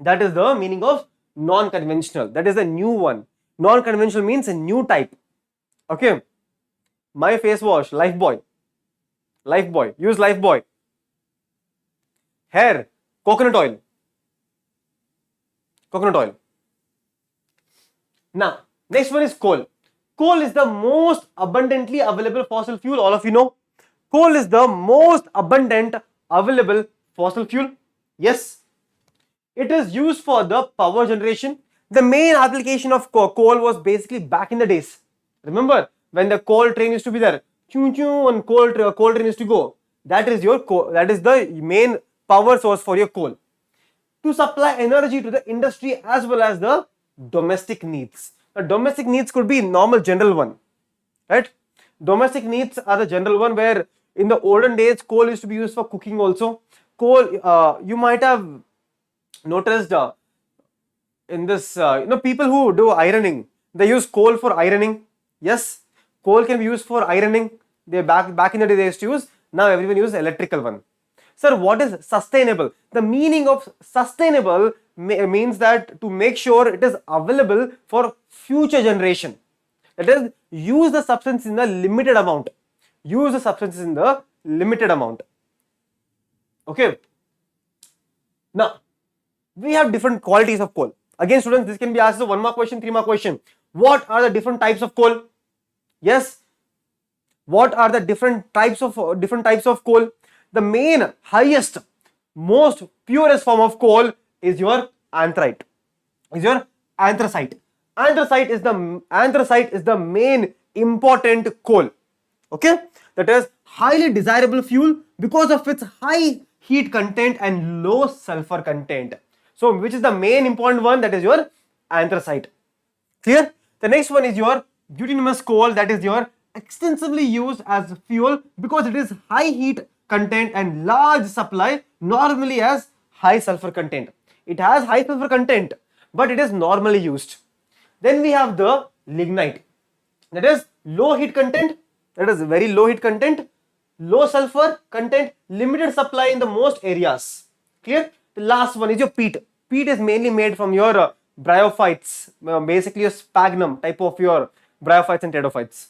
That is the meaning of non-conventional. That is a new one. Non-conventional means a new type. Okay. My face wash, Lifebuoy. Use Lifebuoy. Hair, coconut oil. Now, next one is coal. Coal is the most abundantly available fossil fuel. All of you know. Coal is the most abundant available fossil fuel. Yes. It is used for the power generation. The main application of coal was basically back in the days. Remember when the coal train used to be there? Choo choo, and coal train used to go. That is your coal. That is the main power source for your coal. To supply energy to the industry as well as the domestic needs. The domestic needs could be normal general one, right? Domestic needs are the general one where in the olden days coal used to be used for cooking also. Coal, you might have noticed in this, people who do ironing, they use coal for ironing. Yes, coal can be used for ironing. They back in the day they used to use. Now everyone uses electrical one. Sir, what is sustainable? The meaning of sustainable means that to make sure it is available for future generation. That is, use the substance in the limited amount. Okay. Now, we have different qualities of coal. Again, students, this can be asked as a 1 mark question, 3 mark question. What are the different types of coal? Yes. What are the different types of coal? The main, highest, most purest form of coal is your anthrite. Anthracite is the main important coal. Okay, that is highly desirable fuel because of its high heat content and low sulfur content. So, which is the main important one? That is your anthracite. Clear? The next one is your bituminous coal. That is your extensively used as fuel because it is high heat content and large supply, normally has high sulfur content. It has high sulfur content, but it is normally used. Then we have the lignite. That is low heat content. That is very low heat content, low sulfur content, limited supply in the most areas. Clear? The last one is your peat. Peat is mainly made from your bryophytes, basically a sphagnum type of your bryophytes and pteridophytes.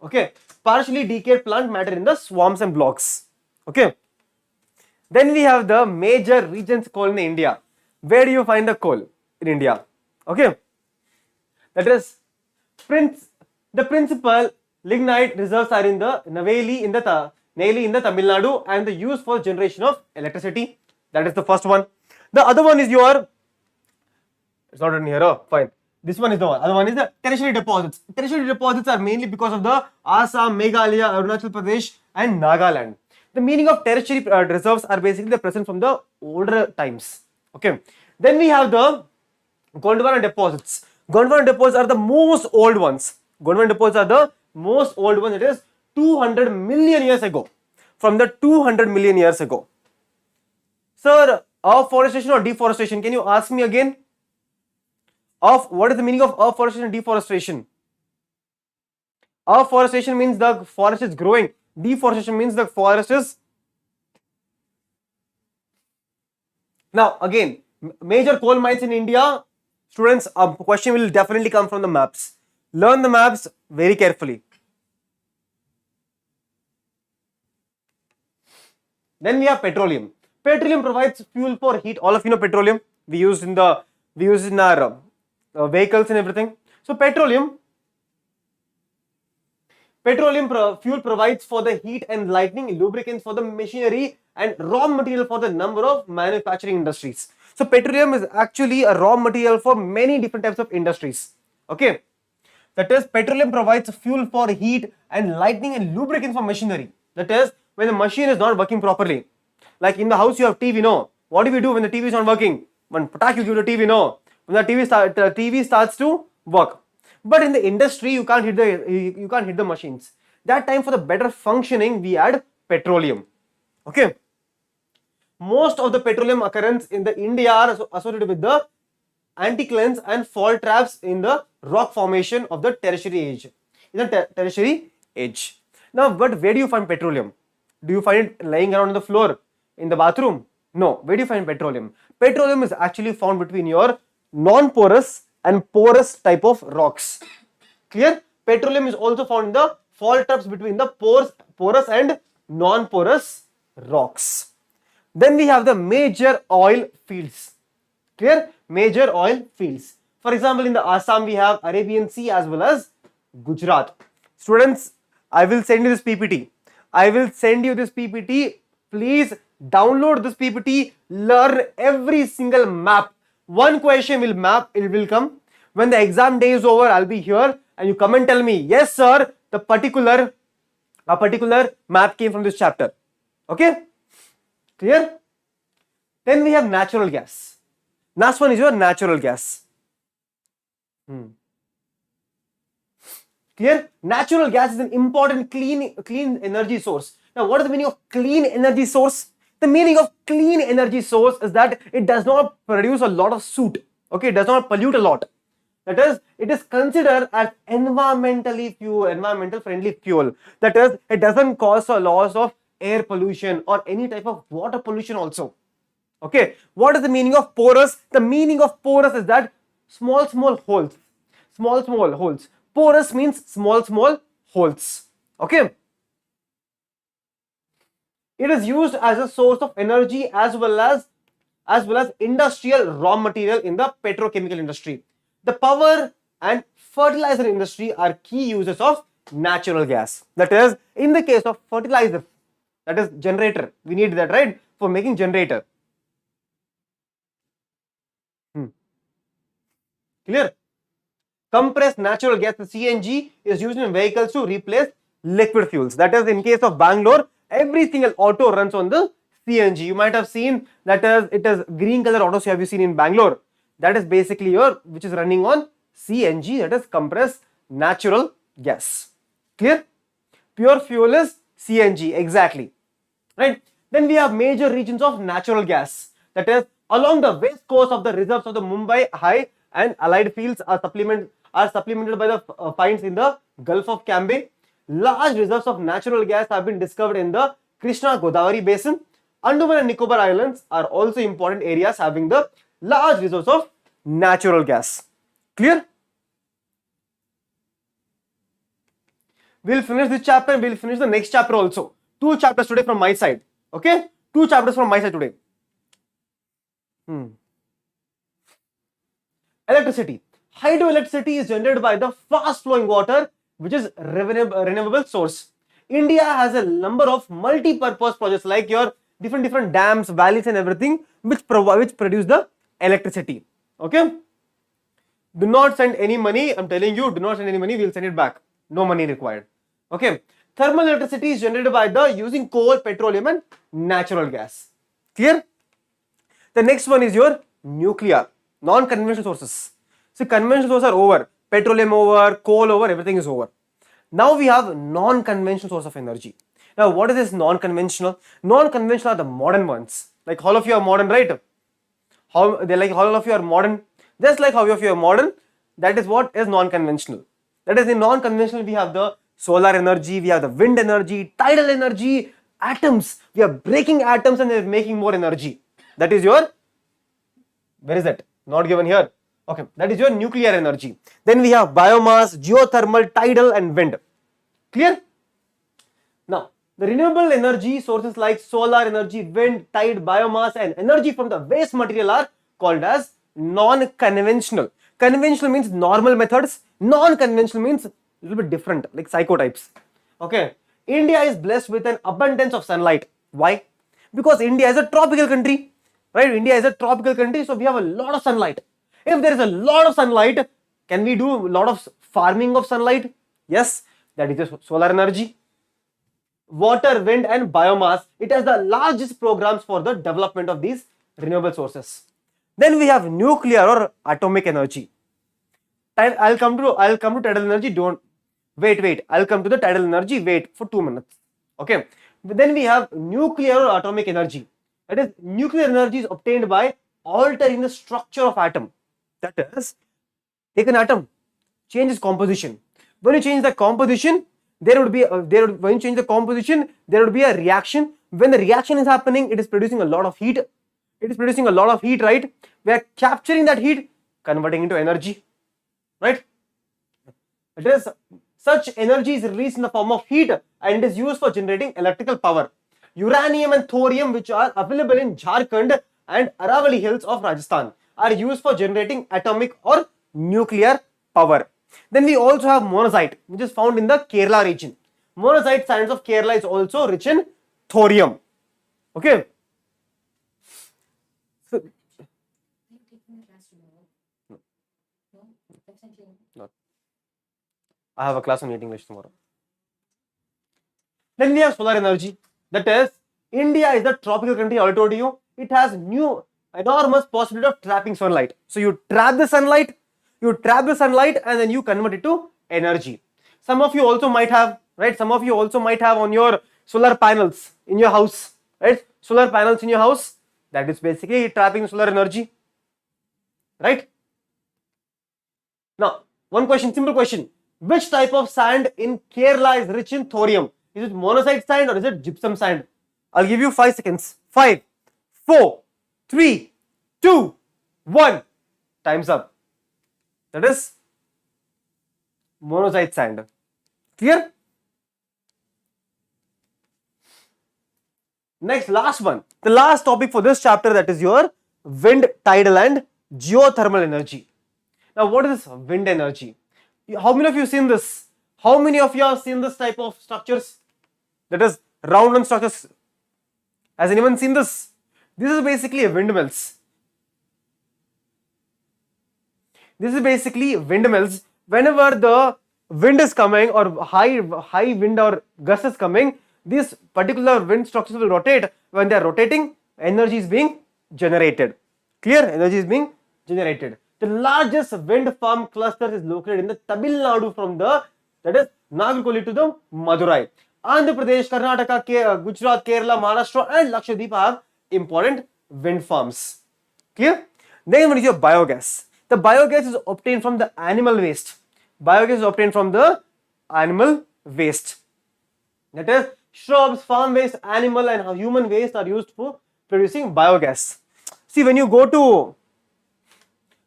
Okay, partially decayed plant matter in the swamps and bogs. Okay, then we have the major regions coal in India. Where do you find the coal in India? Okay, that is the principal lignite reserves are in the Neyveli in the Tamil Nadu and the use for generation of electricity. That is the first one. The other one is your, it's not written here, oh, fine. This one is the one. Other one is the tertiary deposits. Tertiary deposits are mainly because of the Assam, Meghalaya, Arunachal Pradesh and Nagaland. The meaning of tertiary reserves are basically the present from the older times. Okay. Then we have the Gondwana deposits. Gondwana deposits are the most old ones. Gondwana deposits are the most old ones. It is 200 million years ago. From the 200 million years ago. Sir, afforestation or deforestation? Can you ask me again? What is the meaning of afforestation and deforestation? Afforestation means the forest is growing. Deforestation means the forest is. Now again, major coal mines in India. Students, a question will definitely come from the maps. Learn the maps very carefully. Then we have petroleum. Petroleum provides fuel for heat. All of you know petroleum. We use in our vehicles and everything. So petroleum fuel provides for the heat and lightning, lubricants for the machinery and raw material for the number of manufacturing industries. So petroleum is actually a raw material for many different types of industries. Okay, that is, petroleum provides fuel for heat and lightning and lubricants for machinery. That is, when the machine is not working properly. Like in the house you have TV, no? What do we do when the TV is not working? When patak you give the TV, no? When the TV starts to work. But in the industry you can't hit the machines. That time, for the better functioning, we add petroleum. Okay. Most of the petroleum occurrence in the India are associated with the anticlines and fault traps in the rock formation of the tertiary age. Now, but where do you find petroleum? Do you find it lying around on the floor in the bathroom? No. Where do you find petroleum? Petroleum is actually found between your non-porous and porous type of rocks. Clear? Petroleum is also found in the fault traps between the porous and non-porous rocks. Then we have the major oil fields. Clear? Major oil fields. For example, in the Assam we have Arabian Sea as well as Gujarat. Students, I will send you this PPT. Please download this PPT. Learn every single map. One question will come. When the exam day is over, I'll be here and you come and tell me, yes sir, a particular map came from this chapter. Okay? Clear? Then we have natural gas. Last one is your natural gas. Clear? Natural gas is an important clean energy source. Now, what is the meaning of clean energy source? The meaning of clean energy source is that it does not produce a lot of soot. Okay, it does not pollute a lot. That is, it is considered as environmental friendly fuel. That is, it doesn't cause a loss of air pollution or any type of water pollution also. Okay, what is the meaning of porous? The meaning of porous is that small holes. Porous means small holes. Okay. It is used as a source of energy as well as industrial raw material in the petrochemical industry. The power and fertilizer industry are key users of natural gas. That is, in the case of fertilizer, that is generator, we need that, right, for making generator. Clear? Compressed natural gas, the CNG, is used in vehicles to replace liquid fuels. That is, in case of Bangalore, every single auto runs on the CNG. You might have seen that it is green color autos you have seen in Bangalore. That is basically which is running on CNG, that is compressed natural gas. Clear? Pure fuel is CNG, exactly. Right? Then we have major regions of natural gas. That is, along the west coast of the reserves of the Mumbai High and allied fields are supplemented by the finds in the Gulf of Cambay. Large reserves of natural gas have been discovered in the Krishna Godavari basin. Andaman and Nicobar Islands are also important areas having the large resource of natural gas. Clear? We'll finish this chapter and we'll finish the next chapter also. 2 chapters today from my side. Okay? 2 chapters from my side today. Electricity. Hydroelectricity is generated by the fast flowing water, which is renewable source. India has a number of multi-purpose projects like your different dams, valleys and everything which produce the electricity. Okay? Do not send any money. I'm telling you, do not send any money. We'll send it back. No money required. Okay? Thermal electricity is generated by the using coal, petroleum and natural gas. Clear? The next one is your nuclear, non-conventional sources. So conventional sources are over. Petroleum over, coal over, everything is over. Now we have non-conventional source of energy. Now what is this non-conventional? Non-conventional are the modern ones. Like all of you are modern, right? All of you are modern. Just like how all of you are modern, that is what is non-conventional. That is in non-conventional we have the solar energy, we have the wind energy, tidal energy, atoms. We are breaking atoms and they are making more energy. That is your, where is that? Not given here. Okay, that is your nuclear energy. Then we have biomass, geothermal, tidal and wind. Clear? Now, the renewable energy sources like solar energy, wind, tide, biomass and energy from the waste material are called as non-conventional. Conventional means normal methods. Non-conventional means a little bit different, like psychotypes. Okay. India is blessed with an abundance of sunlight. Why? Because India is a tropical country. Right? India is a tropical country, so we have a lot of sunlight. If there is a lot of sunlight, can we do a lot of farming of sunlight? Yes, that is the solar energy. Water, wind and biomass, it has the largest programs for the development of these renewable sources. Then we have nuclear or atomic energy. I'll come to tidal energy. Don't wait. I'll come to the tidal energy. Wait for 2 minutes. Okay. Then we have nuclear or atomic energy. That is, nuclear energy is obtained by altering the structure of atom. That is, take an atom, change its composition. When you change the composition, there would be a reaction. When the reaction is happening, it is producing a lot of heat. Right? We are capturing that heat, converting into energy. Right? It is such energy is released in the form of heat and is used for generating electrical power. Uranium and thorium, which are available in Jharkhand and Aravalli Hills of Rajasthan, are used for generating atomic or nuclear power. Then we also have monazite, which is found in the Kerala region. Monazite sands of Kerala is also rich in thorium. Okay. So, no. I have a class on English tomorrow. Then we have solar energy. That is, India is a tropical country. I told you, it has enormous possibility of trapping sunlight. So you trap the sunlight, and then you convert it to energy. Some of you also might have, right? Some of you also might have on your solar panels in your house, right? Solar panels in your house. That is basically trapping solar energy, right? Now, one question, simple question. Which type of sand in Kerala is rich in thorium? Is it monazite sand or is it gypsum sand? I'll give you 5 seconds. 5, 4, 3, 2, 1. Time's up. That is monazite sand. Clear? Next, last one. The last topic for this chapter, that is your wind, tidal and geothermal energy. Now, what is wind energy? How many of you have seen this? How many of you have seen this type of structures? That is round and structures. Has anyone seen this? This is basically windmills. This is basically windmills. Whenever the wind is coming or high wind or gust is coming, these particular wind structures will rotate. When they are rotating, energy is being generated. Clear? Energy is being generated. The largest wind farm cluster is located in the Tamil Nadu from the, that is Nagarkoli to the Madurai. Andhra Pradesh, Karnataka, Gujarat, Kerala, Maharashtra and Lakshadweep have important wind farms. Clear? Then what is your biogas? The biogas is obtained from the animal waste. Biogas is obtained from the animal waste. That is, shrubs, farm waste, animal and human waste are used for producing biogas. See, when you go to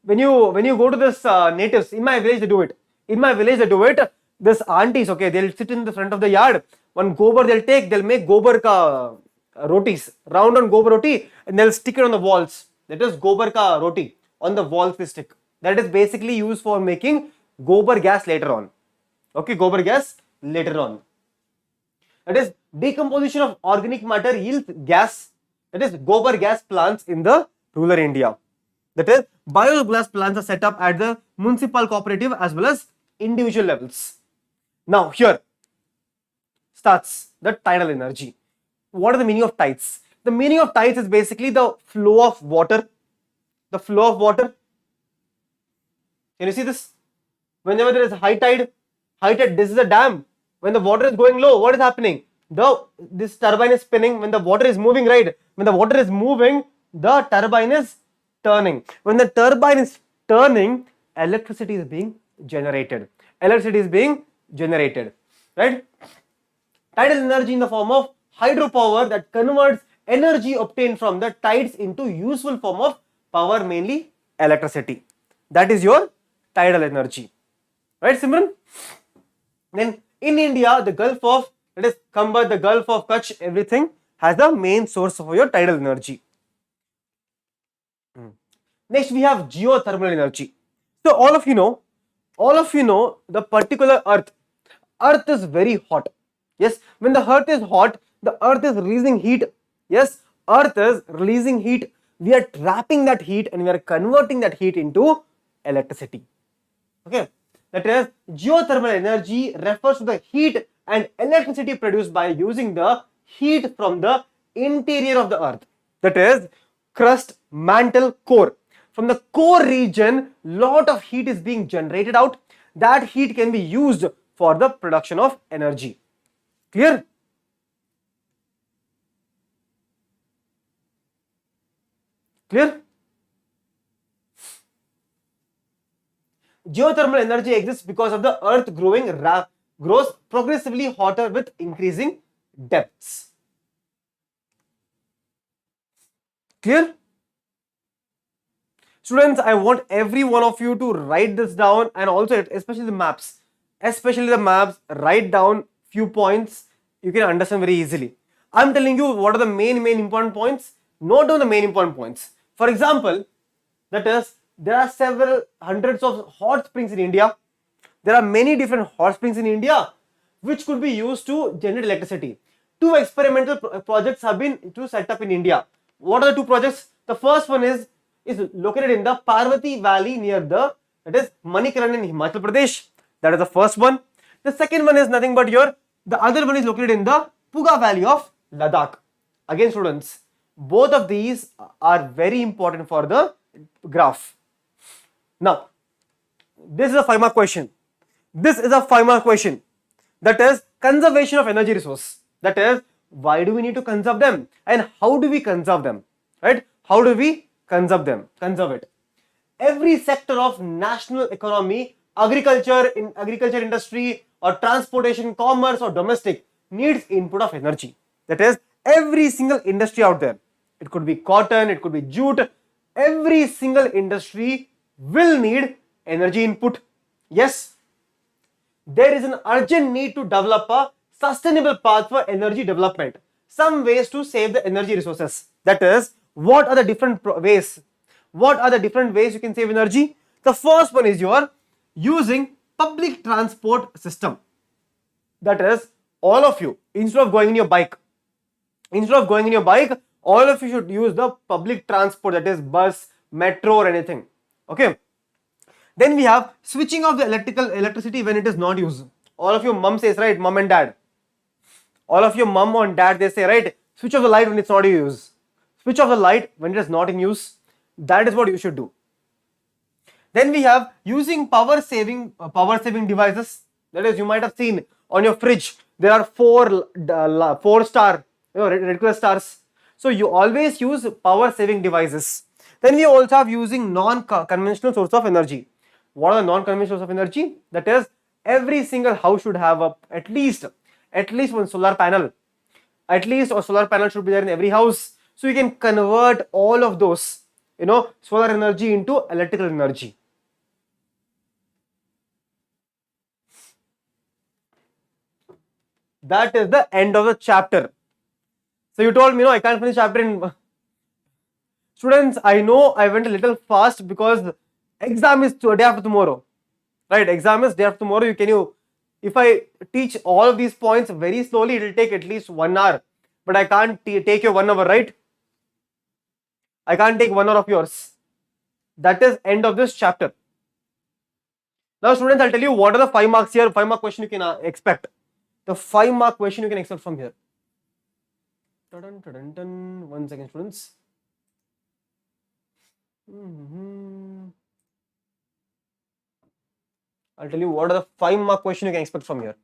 when you go to this natives in my village, they do it. In my village, they do it. This aunties, okay, they'll sit in the front of the yard. One gobar they'll make gobar ka rotis, round on gobar roti, and they'll stick it on the walls. That is gobar ka roti on the walls they stick. That is basically used for making gobar gas later on. Okay, gobar gas later on. That is decomposition of organic matter yields gas. That is gobar gas plants in the rural India. That is biogas plants are set up at the municipal, cooperative as well as individual levels. Now here starts the tidal energy. What are the meaning of tides? The meaning of tides is basically the flow of water. The flow of water. Can you see this? Whenever there is high tide, this is a dam. When the water is going low, what is happening? This turbine is spinning. When the water is moving, right? When the water is moving, the turbine is turning. When the turbine is turning, electricity is being generated. Electricity is being generated, right? Tidal energy in the form of hydropower that converts energy obtained from the tides into useful form of power, mainly electricity. That is your tidal energy, right, Simran? Then in India, the Gulf of, that is Khambar, the Gulf of Kutch, everything has the main source of your tidal energy. Next, we have geothermal energy. So all of you know the particular earth is very hot. Yes, when the earth is hot, the earth is releasing heat. Yes, earth is releasing heat. We are trapping that heat and we are converting that heat into electricity. Okay, that is geothermal energy refers to the heat and electricity produced by using the heat from the interior of the earth. That is crust, mantle, core. From the core region, lot of heat is being generated out. That heat can be used for the production of energy. Clear? Clear? Geothermal energy exists because of the earth grows progressively hotter with increasing depths. Clear? Students, I want every one of you to write this down, and also especially the maps, write down few points you can understand very easily. I'm telling you what are the main important points. Note down the main important points. For example, that is, there are several hundreds of hot springs in India. There are many different hot springs in India which could be used to generate electricity. 2 experimental projects have been set up in India. What are the 2 projects? The first one is located in the Parvati Valley near that is Manikaran in Himachal Pradesh. That is the first one. The second one is nothing but the other one is located in the Puga Valley of Ladakh. Again, students, both of these are very important for the graph. Now, this is a 5-mark question. That is conservation of energy resource. That is, why do we need to conserve them and how do we conserve them, right? How do we conserve it? Every sector of national economy, agriculture industry or transportation, commerce or domestic needs input of energy. That is, every single industry out there, it could be cotton, it could be jute, every single industry will need energy input. Yes, there is an urgent need to develop a sustainable path for energy development. Some ways to save the energy resources. That is, what are the different ways? What are the different ways you can save energy? The first one is your using public transport system. That is, all of you, instead of going in your bike, all of you should use the public transport, that is bus, metro or anything. Okay. Then we have switching off the electricity when it is not used. All of your mom says, right, mom and dad. All of your mom and dad, they say, right, switch off the light when it's not in use. Switch off the light when it is not in use. That is what you should do. Then we have using power saving devices. That is, you might have seen on your fridge, there are 4 star, red stars. So you always use power saving devices. Then we also have using non-conventional source of energy. What are the non-conventional source of energy? That is, every single house should have at least one solar panel. At least a solar panel should be there in every house. So you can convert all of those solar energy into electrical energy. That is the end of the chapter. So you told me, I can't finish chapter in. Students, I know I went a little fast because exam is day after tomorrow, right? Exam is day after tomorrow. If I teach all of these points very slowly, it will take at least 1 hour. But I can't take your 1 hour, right? I can't take 1 hour of yours. That is end of this chapter. Now, students, I'll tell you what are the 5 marks here. 5 mark question you can expect. The 5 mark question you can expect from here. 1 second, students. I'll tell you what are the 5 mark question you can expect from here.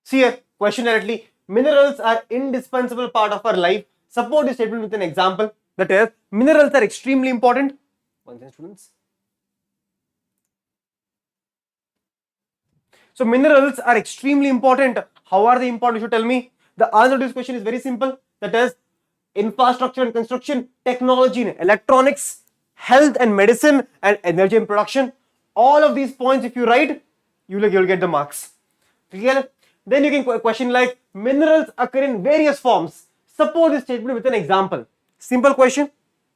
See here, question directly. Minerals are indispensable part of our life. Support this statement with an example. That is, minerals are extremely important. 1 second, students. So minerals are extremely important. How are they important? You should tell me. The answer to this question is very simple. That is, infrastructure and construction, technology and electronics, health and medicine, and energy and production. All of these points, if you write, you'll get the marks. Clear? Then you can question like, minerals occur in various forms. Support this statement with an example. Simple question.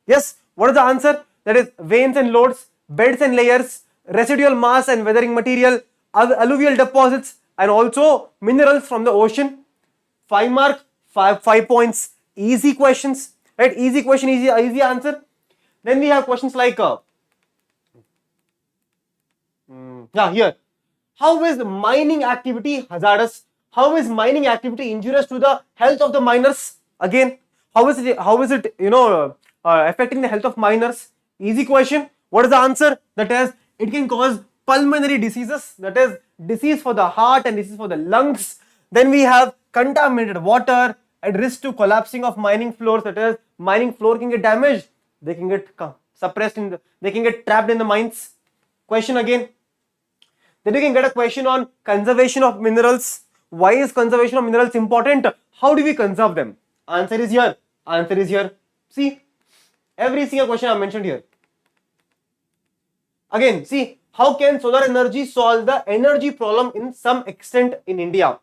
Yes. What is the answer? That is, veins and lodes, beds and layers, residual mass and weathering material, alluvial deposits, and also minerals from the ocean. 5 mark, 5 points. Easy questions, right? Easy question, easy answer. Then we have questions like, here. How is mining activity hazardous? How is mining activity injurious to the health of the miners? Again, how is it affecting the health of miners? Easy question. What is the answer? That is, it can cause pulmonary diseases. That is, disease for the heart and disease for the lungs. Then we have contaminated water at risk to collapsing of mining floors. That is, mining floor can get damaged. They can get suppressed they can get trapped in the mines. Question again. Then you can get a question on conservation of minerals. Why is conservation of minerals important? How do we conserve them? Answer is here. Answer is here. See, every single question I mentioned here. Again, see, how can solar energy solve the energy problem in some extent in India?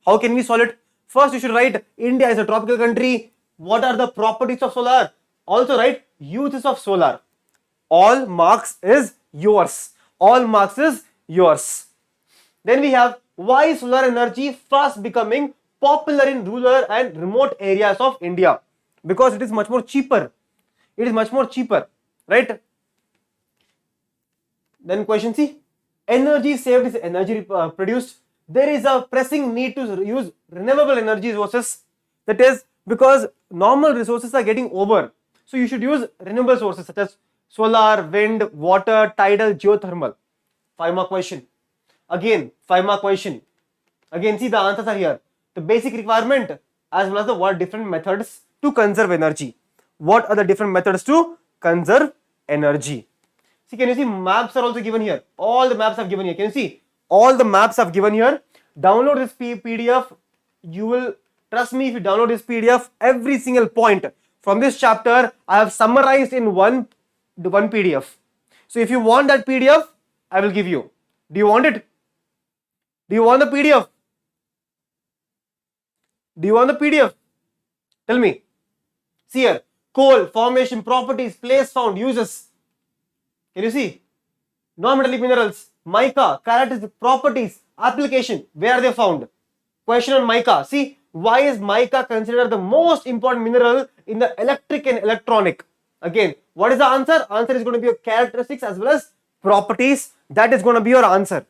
How can we solve it? First, you should write India is a tropical country. What are the properties of solar? Also write uses of solar. All marks is yours. All marks is yours. Then we have, why is solar energy fast becoming popular in rural and remote areas of India? Because it is much more cheaper. It is much more cheaper, right? Then question C, energy saved is energy produced. There is a pressing need to use renewable energy sources. That is, because normal resources are getting over. So you should use renewable sources such as solar, wind, water, tidal, geothermal. 5 mark question. Again, 5 mark question. Again, see, the answers are here. The basic requirement as well as the what different methods to conserve energy. What are the different methods to conserve energy? See, can you see maps are also given here? All the maps are given here. Can you see? All the maps are given here. Download this PDF. You will, trust me, if you download this PDF, every single point from this chapter I have summarized in one PDF. So if you want that PDF, I will give you. Do you want it? Do you want the PDF? Do you want the PDF? Tell me. See here. Coal, formation, properties, place found, uses. Can you see? Non-metallic minerals, mica, characteristics, properties, application. Where are they found? Question on mica. See, why is mica considered the most important mineral in the electric and electronic? Again, what is the answer? Answer is going to be your characteristics as well as properties. That is going to be your answer.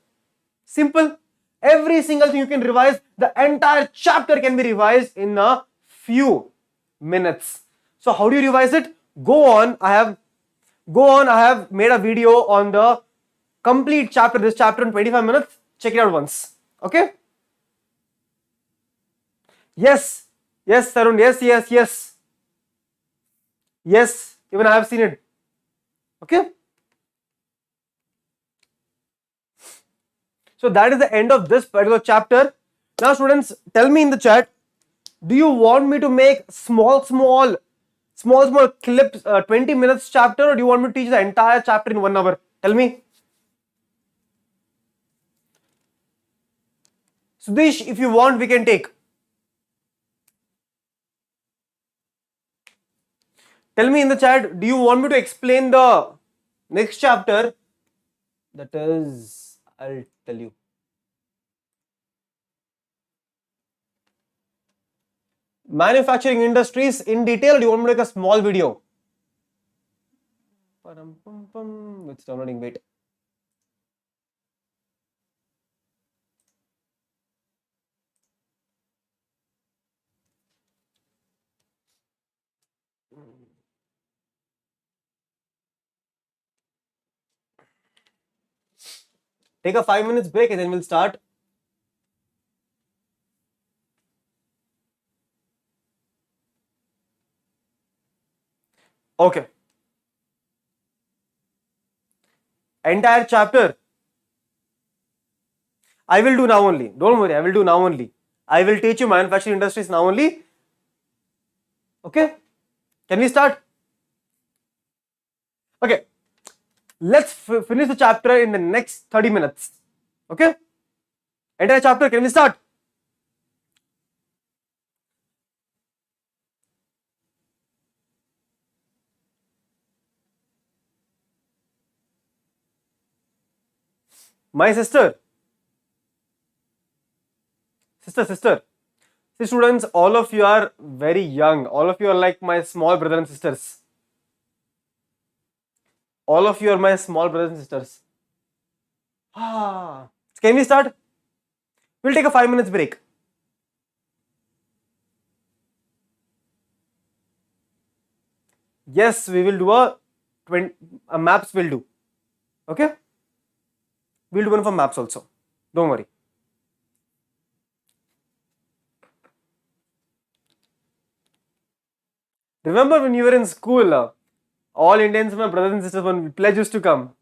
Simple. Every single thing you can revise. The entire chapter can be revised in a few minutes. So how do you revise it? Go on. I have made a video on the complete chapter, this chapter in 25 minutes. Check it out once. Okay? Yes, Yes, Tarun. Yes, yes, yes. Yes, even I have seen it. Okay. So that is the end of this particular chapter. Now students, tell me in the chat, do you want me to make small clips, 20 minutes chapter, or do you want me to teach the entire chapter in 1 hour? Tell me. Sudesh, if you want, we can take. Tell me in the chat, do you want me to explain the next chapter? That is, I'll tell you. Manufacturing industries in detail, or do you want me to make a small video? It's downloading, wait. Take a 5 minutes break and then we'll start. Okay. Entire chapter I will do now only. Don't worry, I will do now only. I will teach you manufacturing industries now only. Okay. Can we start? Okay. Let's finish the chapter in the next 30 minutes. Okay. Entire chapter, can we start? My sister. See students, all of you are very young. All of you are like my small brothers and sisters. All of you are my small brothers and sisters. Can we start? We'll take a 5 minutes break. Yes, we will do a maps will do. Okay? We'll do one for maps also. Don't worry. Remember when you were in school, all Indians, my brothers and sisters, when pledge used to come.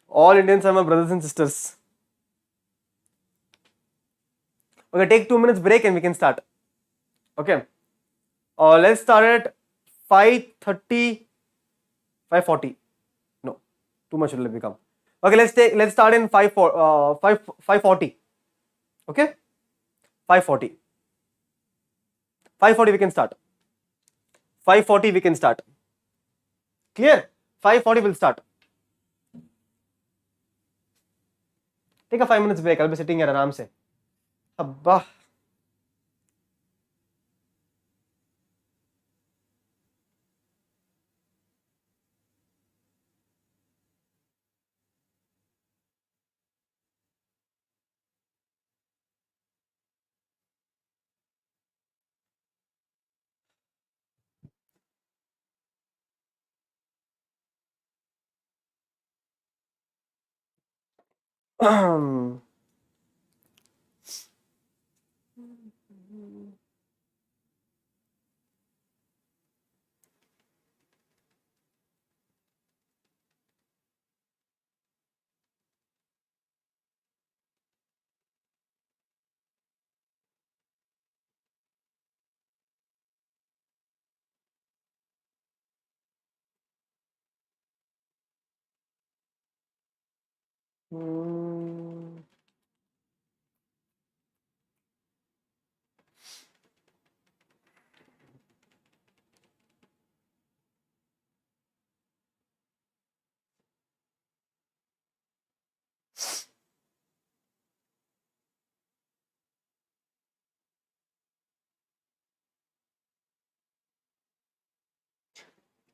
All Indians are my brothers and sisters. Okay, take 2 minutes break and we can start. Okay. Let's start at 5:30, 5:40. No, too much will become. Okay, let's start in 5:40. Okay, 5:40. 5:40 we can start. 5:40 we can start. Clear? 5:40 will start. Take a 5 minutes break. I'll be sitting here aram se. Abba.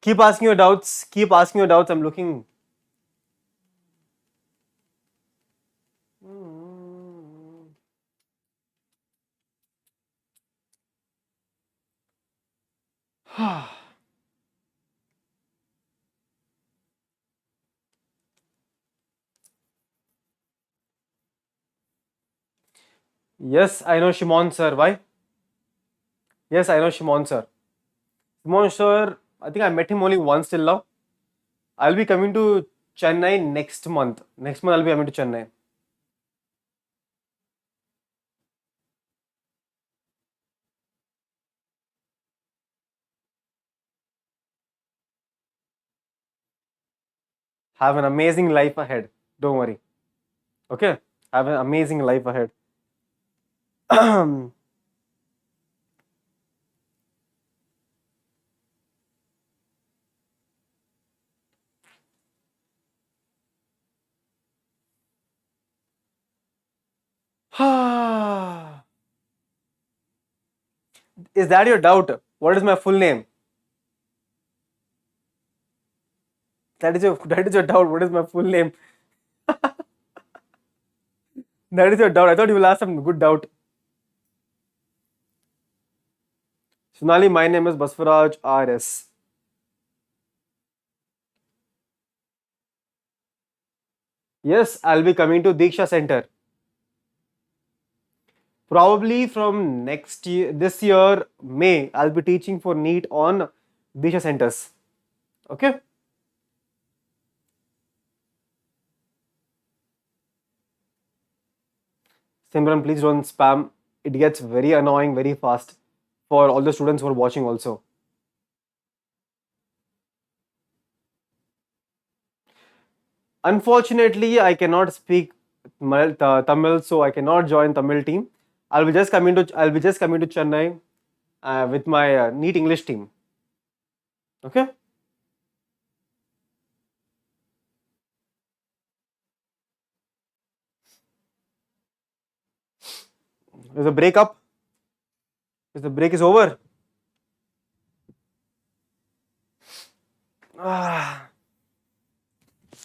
Keep asking your doubts. Keep asking your doubts. I'm looking. Yes, I know Shimon sir. Why? Yes, I know Shimon sir. Shimon sir, I think I met him only once till now. I'll be coming to Chennai next month. Next month I'll be coming to Chennai. Have an amazing life ahead. Don't worry. Okay? Have an amazing life ahead. Is that your doubt? What is my full name? That is your doubt. What is my full name? That is your doubt. I thought you will ask some good doubt. Sonali, my name is Baswaraj RS. Yes, I'll be coming to Diksha Center. Probably from next year, this year, May, I'll be teaching for NEET on Diksha centers. Okay? Simran, please don't spam. It gets very annoying very fast for all the students who are watching also. Unfortunately, I cannot speak Tamil, so I cannot join Tamil team. I'll be just coming to Chennai with my NEET English team. Okay? Is the break up? Is the break is over? Ah,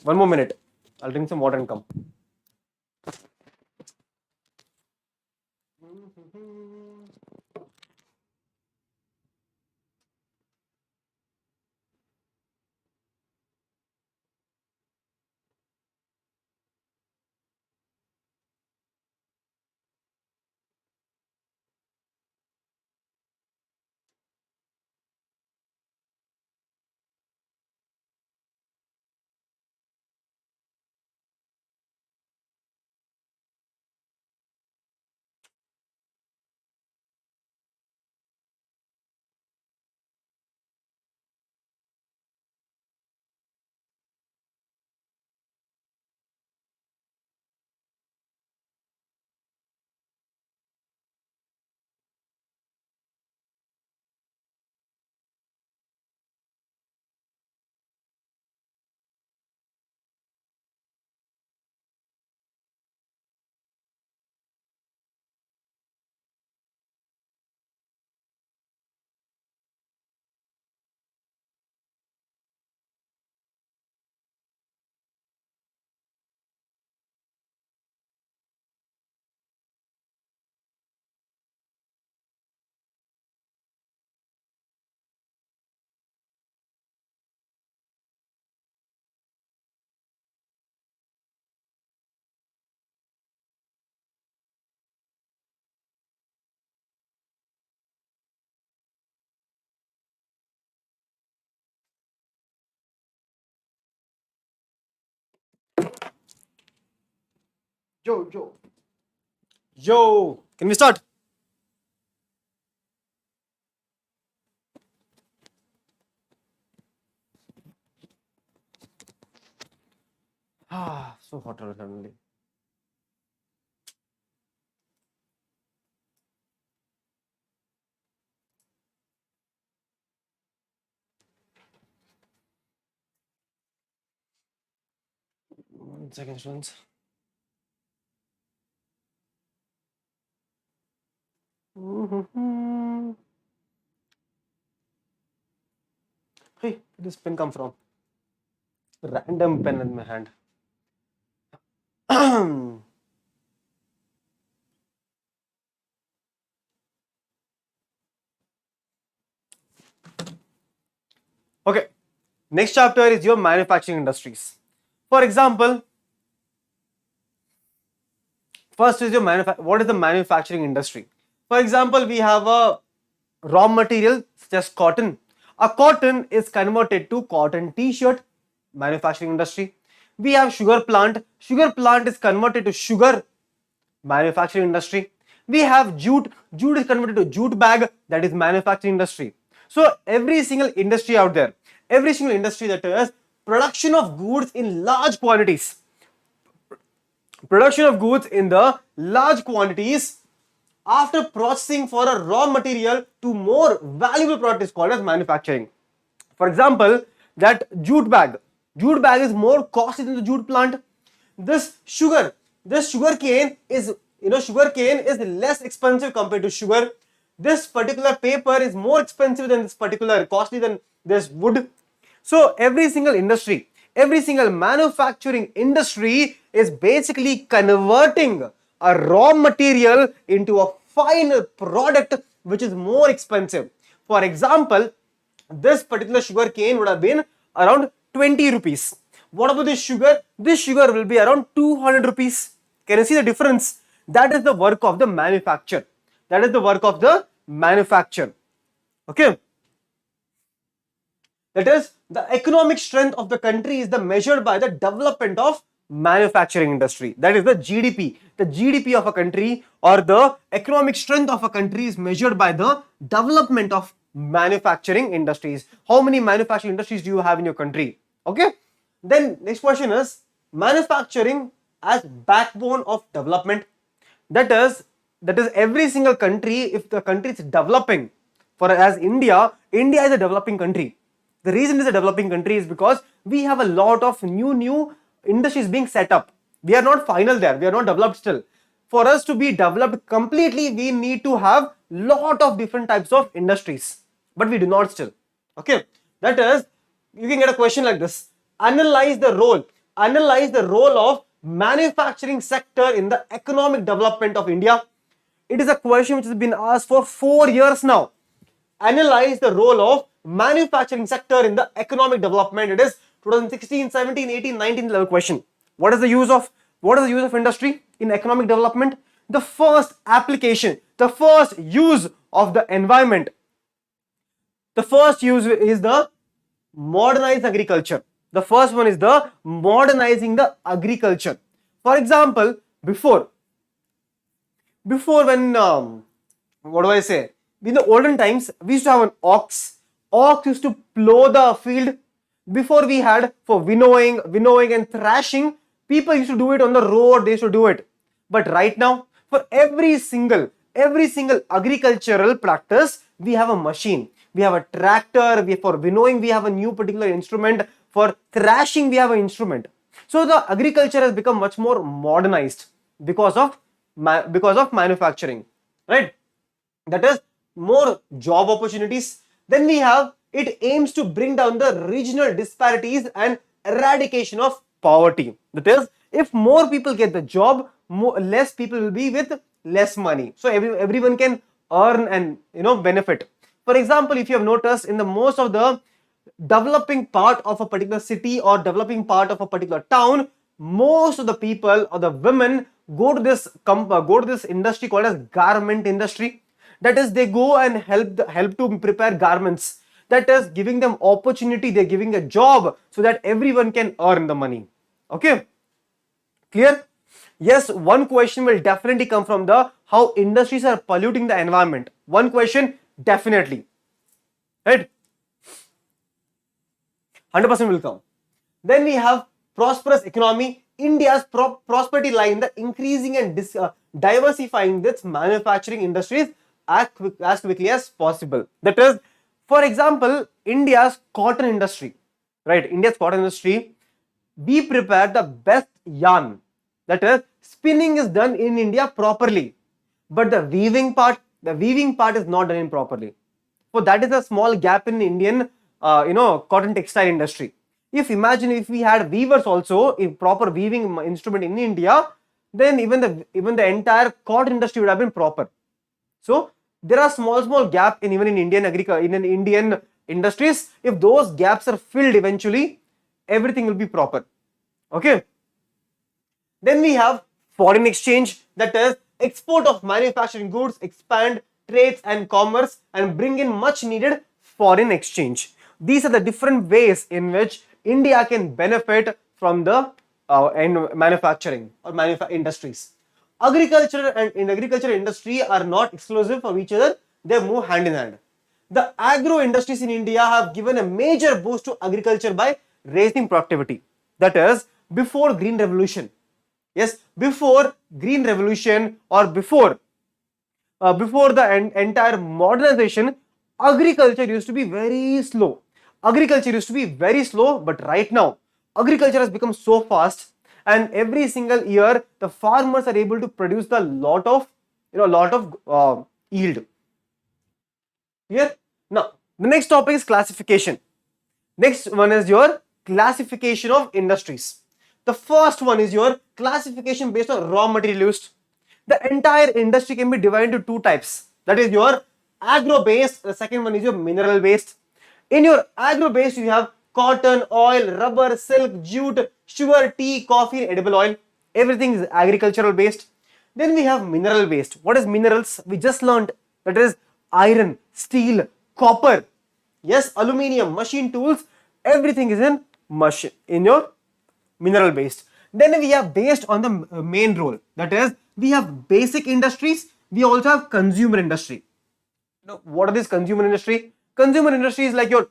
one more minute. I'll drink some water and come. Yo, can we start? Ah, so hot suddenly. One second, students. Hey, where did this pen come from? Random pen in my hand. Okay, next chapter is your manufacturing industries. For example, First is your what is the manufacturing industry? For example, we have a raw material such as cotton. A cotton is converted to cotton t-shirt, manufacturing industry. We have sugar plant. Sugar plant is converted to sugar, manufacturing industry. We have jute. Jute is converted to jute bag, that is manufacturing industry. So every single industry out there, every single industry that is production of goods in large quantities, production of goods in the large quantities after processing for a raw material to more valuable product is called as manufacturing. For example, that jute bag is more costly than the jute plant. This sugar cane is, sugar cane is less expensive compared to sugar. This particular paper is more expensive than this particular, costly than this wood. So every single industry, every single manufacturing industry is basically converting a raw material into a final product which is more expensive. For example, this particular sugar cane would have been around 20 rupees. What about this sugar? This sugar will be around 200 rupees. Can you see the difference? That is the work of the manufacturer. That is the work of the manufacturer. Okay. That is, the economic strength of the country is measured by the development of manufacturing industry. That is the GDP. The GDP of a country or the economic strength of a country is measured by the development of manufacturing industries. How many manufacturing industries do you have in your country? Okay. Then next question is manufacturing as backbone of development. That is every single country, if the country is developing, for as India is a developing country. The reason it is a developing country is because we have a lot of new industries being set up. We are not final there. We are not developed still. For us to be developed completely, we need to have lot of different types of industries. But we do not still. Okay. That is, you can get a question like this. Analyze the role of manufacturing sector in the economic development of India. It is a question which has been asked for 4 years now. Analyze the role of manufacturing sector in the economic development. It is 2016, 17, 18, 19 level question. What is the use of industry in economic development? The first application, the first use of the environment. The first use is the modernized agriculture. The first one is the modernizing the agriculture. For example, before when what do I say? In the olden times, we used to have an ox. Ox used to plow the field. Before we had for winnowing and thrashing, people used to do it on the road. They used to do it. But right now, for every single agricultural practice, we have a machine. We have a tractor. For winnowing, we have a new particular instrument. For thrashing, we have an instrument. So the agriculture has become much more modernized because of manufacturing, right? That is more job opportunities. Then we have, it aims to bring down the regional disparities and eradication of poverty. That is, if more people get the job, less people will be with less money. So everyone can earn and benefit. For example, if you have noticed, in the most of the developing part of a particular city or developing part of a particular town, most of the people or the women go to this industry called as garment industry. That is, they go and help to prepare garments. That is giving them opportunity. They're giving a job so that everyone can earn the money. Okay, clear? Yes, one question will definitely come from the how industries are polluting the environment. One question definitely, right? 100% will come. Then we have prosperous economy. India's prosperity lie in the increasing and diversifying its manufacturing industries as quickly as possible. That is, for example, India's cotton industry, right? India's cotton industry, we prepare the best yarn. That is, spinning is done in India properly, but the weaving part is not done properly. So that is a small gap in Indian cotton textile industry. Imagine if we had weavers also in proper weaving instrument in India, then even the entire cotton industry would have been proper. So there are small gap in Indian Indian industries. If those gaps are filled eventually, everything will be proper. Okay. Then we have Foreign exchange, that is export of manufacturing goods, expand trades and commerce and bring in much needed foreign exchange. These are the different ways in which India can benefit from the manufacturing or industries. Agriculture and in agriculture industry are not exclusive of each other, they move hand in hand. The agro industries in India have given a major boost to agriculture by raising productivity. That is, before Green Revolution. Yes, before Green Revolution or before the entire modernization, agriculture used to be very slow. Agriculture used to be very slow, but right now, agriculture has become so fast, and every single year, the farmers are able to produce a lot of yield. Here, now the next topic is classification. Next one is your classification of industries. The first one is your classification based on raw material used. The entire industry can be divided into two types. That is your agro based. The second one is your mineral based. In your agro based, you have cotton, oil, rubber, silk, jute, sugar, tea, coffee, and edible oil. Everything is agricultural based. Then we have mineral based. What is minerals? We just learned. That is iron, steel, copper. Yes, aluminium, machine tools. Everything is in your mineral based. Then we have based on the main role. That is, we have basic industries. We also have consumer industry. Now, what are this consumer industry? Consumer industry is like your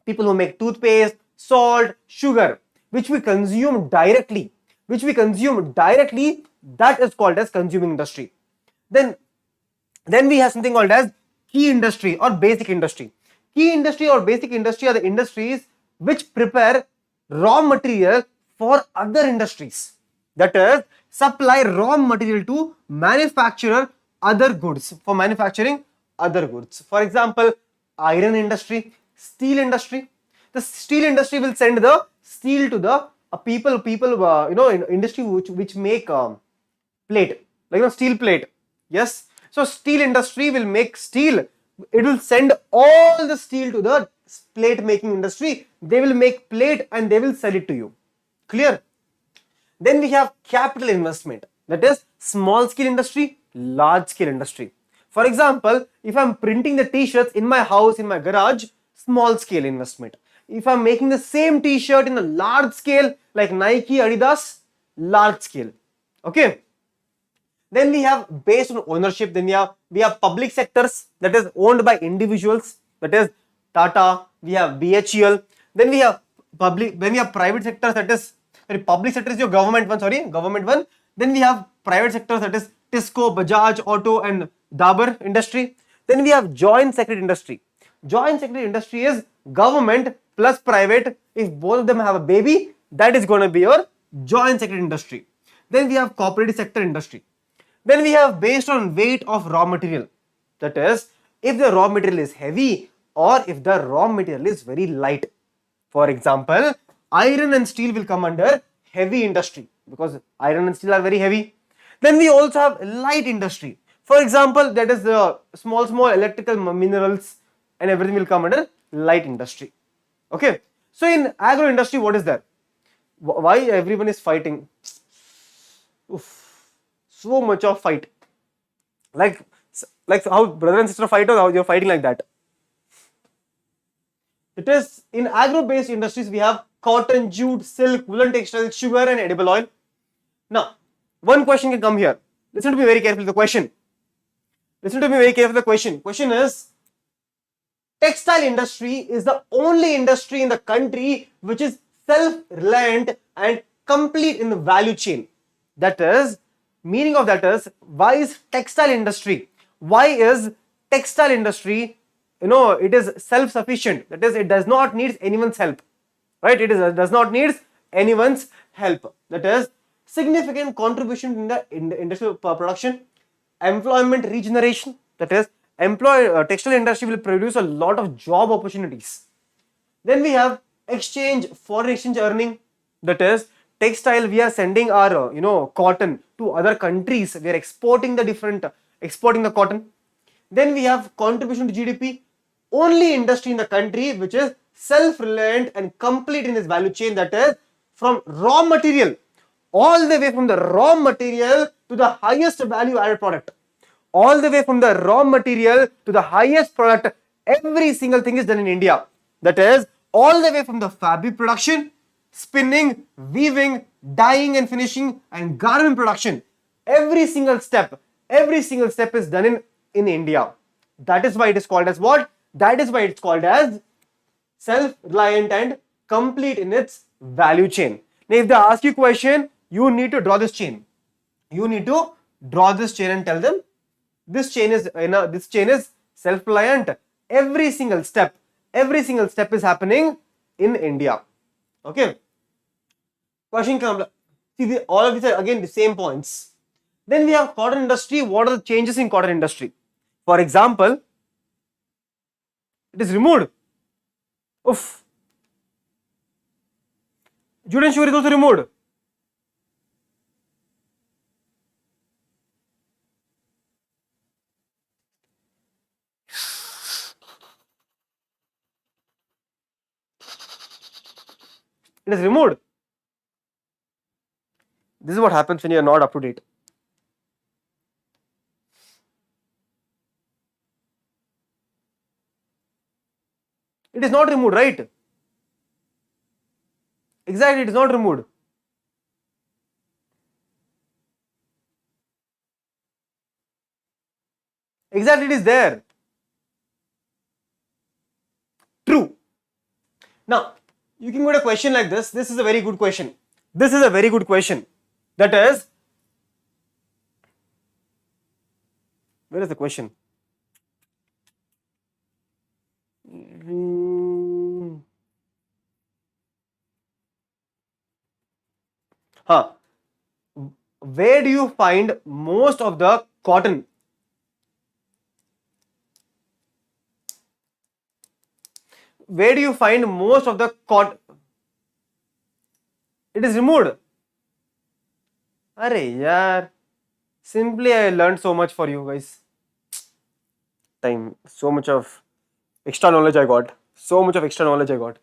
people who make toothpaste, salt, sugar, which we consume directly. That is called as consuming industry. Then we have something called as key industry or basic industry. Key industry or basic industry are the industries which prepare raw material for other industries. That is, supply raw material to manufacture other goods, for manufacturing other goods. For example, iron industry, steel industry. The steel industry will send the steel to the industry which make plate, like steel plate. Yes. So steel industry will make steel. It will send all the steel to the plate making industry. They will make plate and they will sell it to you. Clear? Then we have capital investment. That is small scale industry, large scale industry. For example, if I'm printing the t-shirts in my house, in my garage, small scale investment. If I'm making the same t-shirt in a large scale like Nike, Adidas, large scale. Okay. Then we have based on ownership. Then we have public sectors, that is owned by individuals. That is Tata. We have BHEL. Then we have private sectors. That is public sector is your government one. Then we have private sectors, that is Tisco, Bajaj, Auto, and Dabur industry. Then we have joint sector industry. Joint sector industry is government plus private. If both of them have a baby, that is going to be your joint sector industry. Then we have cooperative sector industry. Then we have based on weight of raw material. That is, if the raw material is heavy or if the raw material is very light. For example, iron and steel will come under heavy industry because iron and steel are very heavy. Then we also have light industry. For example, that is the small electrical minerals and everything will come under light industry. Okay. So in agro industry, what is there? Why everyone is fighting? Oof. So much of fight. Like how brother and sister fight, or how you're fighting like that. It is in agro-based industries, we have cotton, jute, silk, woolen textiles, sugar, and edible oil. Now, one question can come here. Listen to me very carefully. The question. Question is, textile industry is the only industry in the country which is self-reliant and complete in the value chain. That is, meaning of that is, why is textile industry? It is self-sufficient. That is, it does not need anyone's help. Right? Does not need anyone's help. That is, significant contribution in the industrial production, employment regeneration. That is, textile industry will produce a lot of job opportunities. Then we have foreign exchange earning. That is, textile, we are sending our cotton to other countries. We are exporting the cotton. Then we have contribution to GDP. Only industry in the country which is self-reliant and complete in this value chain, that is from raw material all the way from the raw material to the highest value added product. All the way from the raw material to the highest product, every single thing is done in India. That is, all the way from the fabric production, spinning, weaving, dyeing and finishing, and garment production. Every single step is done in India. That is why it is called as what? That is why it's called as self-reliant and complete in its value chain. Now, if they ask you a question, you need to draw this chain. You need to draw this chain and tell them this chain is self-reliant. Every single step is happening in India. Okay. Question comes. See, all of these are again the same points. Then we have cotton industry. What are the changes in cotton industry? For example, it is removed. Oof. Jute and sugar is also removed. It is removed. This is what happens when you are not up to date. It is not removed, right? Exactly, it is not removed. Exactly, it is there. True. Now, you can get a question like this. This is a very good question. This is a very good question. That is, where is the question? Where do you find most of the cotton? Where do you find most of the cotton? It is removed. Arey yaar. Simply I learned so much for you guys. Time. So much of extra knowledge I got. So much of extra knowledge I got.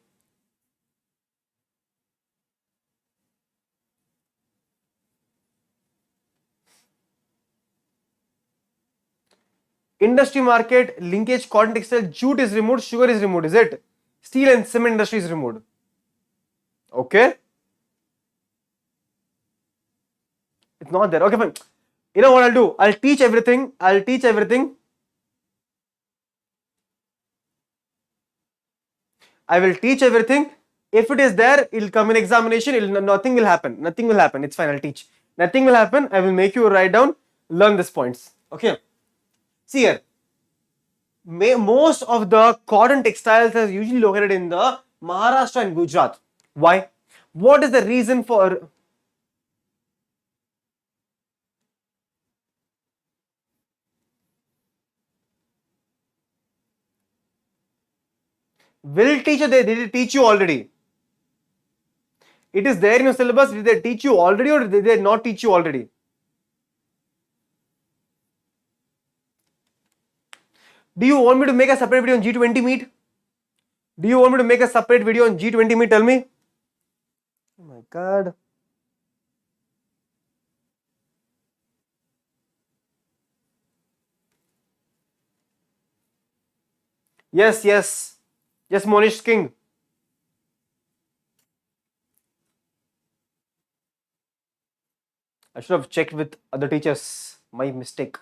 Industry market, linkage, cotton textile, jute is removed, sugar is removed, is it? Steel and cement industry is removed. Okay. It's not there. Okay, fine. You know what I'll do? I'll teach everything. I will teach everything. If it is there, it'll come in examination. Nothing will happen. Nothing will happen. It's fine. I'll teach. Nothing will happen. I will make you write down, learn these points. Okay. See here. Most of the cotton textiles are usually located in the Maharashtra and Gujarat. Why? What is the reason for? Will teacher, they did teach you already. It is there in your syllabus. Did they teach you already or did they not teach you already? Do you want me to make a separate video on G20 meet? Do you want me to make a separate video on G20 meet? Tell me. Oh my God. Yes, yes. Yes, Monish King. I should have checked with other teachers. My mistake.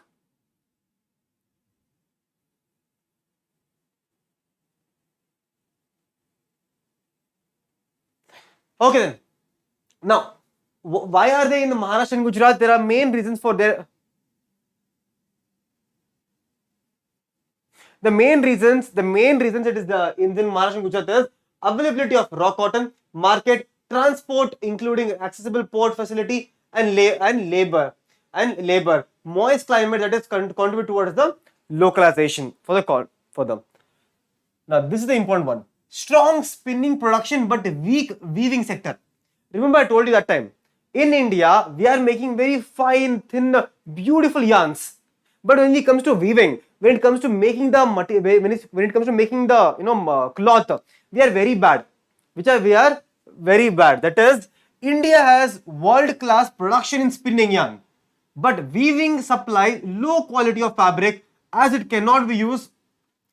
Okay then. Now, why are they in the Maharashtra and Gujarat? There are main reasons for their. The main reasons it is the in Maharashtra and Gujarat is availability of raw cotton, market, transport, including accessible port facility, and labor, moist climate that is contribute towards the localization for them. Now this is the important one. Strong spinning production but weak weaving sector. Remember I told you that time. In India, we are making very fine, thin, beautiful yarns. But when it comes to weaving, when it comes to making the material, when it comes to making the cloth, we are very bad. We are very bad. That is, India has world-class production in spinning yarn, but weaving supply low quality of fabric as it cannot be used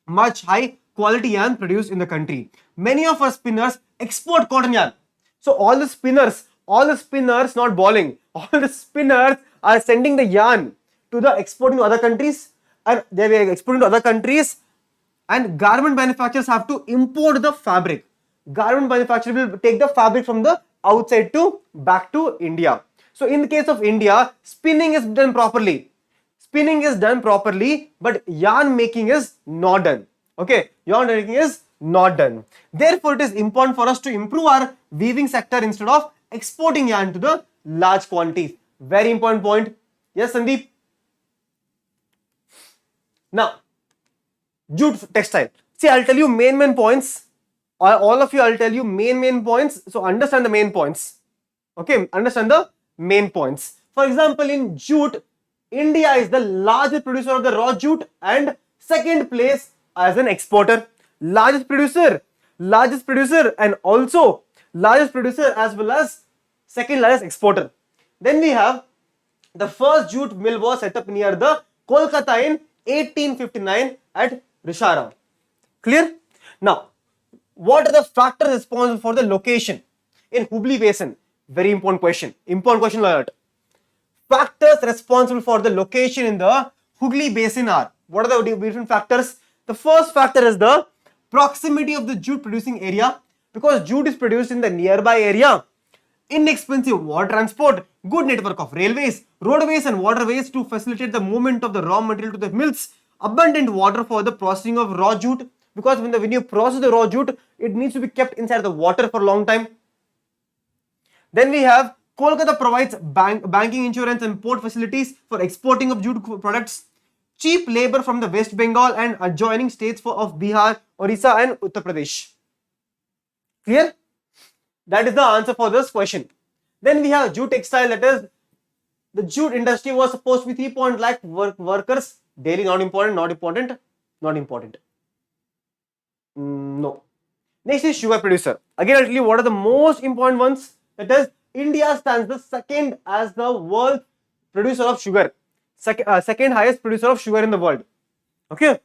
much high quality yarn produced in the country. Many of our spinners export cotton yarn. So all the spinners not balling, all the spinners are sending the yarn to the exporting to other countries, and they are exporting to other countries, and garment manufacturers have to import the fabric. Garment manufacturer will take the fabric from the outside to back to India. So in the case of India, spinning is done properly. Spinning is done properly, but yarn making is not done. Okay, yarn making is not done. Therefore, it is important for us to improve our weaving sector instead of exporting yarn to the large quantities. Very important point. Yes, Sandeep. Now, jute textile. See, I'll tell you main points. All of you, I'll tell you main points. So understand the main points. Okay, understand the main points. For example, in jute, India is the largest producer of the raw jute and second place as an exporter. Largest producer, and also largest producer as well as second largest exporter. Then we have the first jute mill was set up near the Kolkata in 1859 at Rishara. Clear? Now, what are the factors responsible for the location in Hubli Basin? Very important question. Important question alert. Factors responsible for the location in the Hooghly Basin are, what are the different factors? The first factor is the proximity of the jute producing area, because jute is produced in the nearby area. Inexpensive water transport, good network of railways, roadways and waterways to facilitate the movement of the raw material to the mills, abundant water for the processing of raw jute, because when you process the raw jute, it needs to be kept inside the water for a long time. Then we have Kolkata provides banking, insurance and port facilities for exporting of jute products. Cheap labor from the West Bengal and adjoining states of Bihar, Orissa and Uttar Pradesh. Clear? That is the answer for this question. Then we have jute textile, that is the jute industry was supposed to be 3 lakh workers daily. Not important, not important, not important. No. Next is sugar producer. Again, I'll tell you what are the most important ones. That is, India stands the second as the world producer of sugar. Second highest producer of sugar in the world. Okay.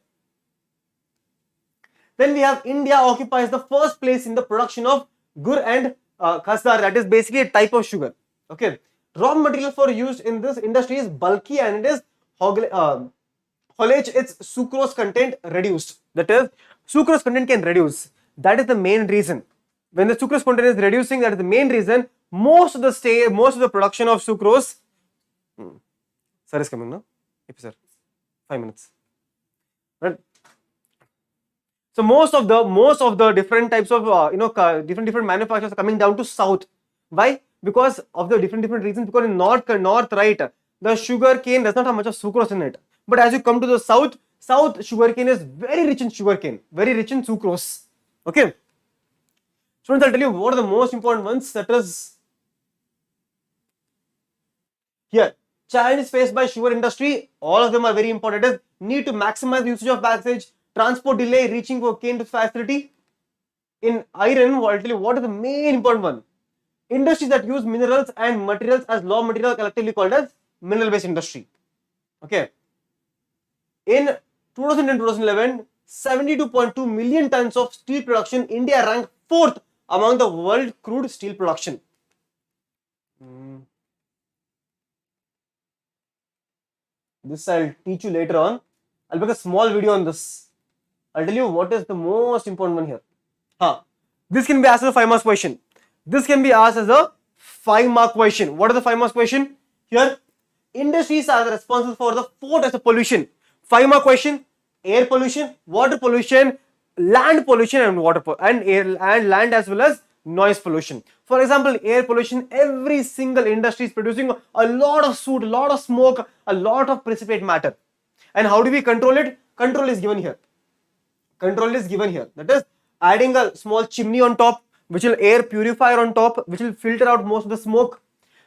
Then we have India occupies the first place in the production of gur and khasdar, that is basically a type of sugar. Okay. Raw material for use in this industry is bulky and it is haulage, its sucrose content reduced. That is, sucrose content can reduce. That is the main reason. When the sucrose content is reducing, that is the main reason most of the production of sucrose. Sir is coming, no? Yes, sir. 5 minutes. Right. So most of the different types of different manufacturers are coming down to south. Why? Because of the different reasons. Because in north, right, the sugar cane does not have much of sucrose in it. But as you come to the south sugar cane is very rich in sugar cane, very rich in sucrose. Okay. Students, I'll tell you what are the most important ones. That is here. Challenges faced by sugar industry, all of them are very important. It is need to maximize the usage of passage, transport delay, reaching for cane to facility. In iron, I'll tell you what is the main important one. Industries that use minerals and materials as raw material collectively called as mineral based industry. Okay. In 2000 and 2011, 72.2 million tons of steel production, India ranked 4th among the world crude steel production. This I'll teach you later on. I'll make a small video on this. I'll tell you what is the most important one here. This can be asked as a 5 marks question. This can be asked as a 5-mark question. What are the 5 marks question? Here, industries are responsible for the 4 types of pollution. 5-mark question: air pollution, water pollution, land pollution, and land as well as noise pollution. For example, air pollution, every single industry is producing a lot of soot, a lot of smoke, a lot of precipitate matter. And how do we control it? Control is given here. Control is given here. That is adding a small chimney on top, which will air purifier on top, which will filter out most of the smoke.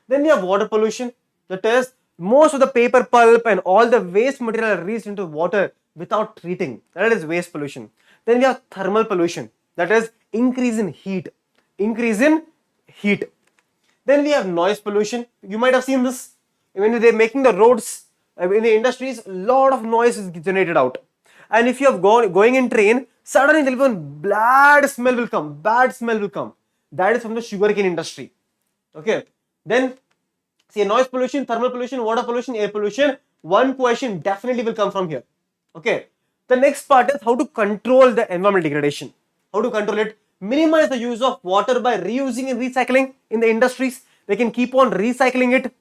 Then we have water pollution. That is most of the paper pulp and all the waste material are released into water without treating. That is waste pollution. Then we have thermal pollution. That is increase in heat. Increase in heat. Then we have noise pollution. You might have seen this. When they're making the roads, in the industries, a lot of noise is generated out. And if you have going in train, suddenly there will be one bad smell will come. Bad smell will come. That is from the sugarcane industry. Okay. Then see, noise pollution, thermal pollution, water pollution, air pollution. One question definitely will come from here. Okay. The next part is how to control the environmental degradation. How to control it? Minimize the use of water by reusing and recycling in the industries. They can keep on recycling it.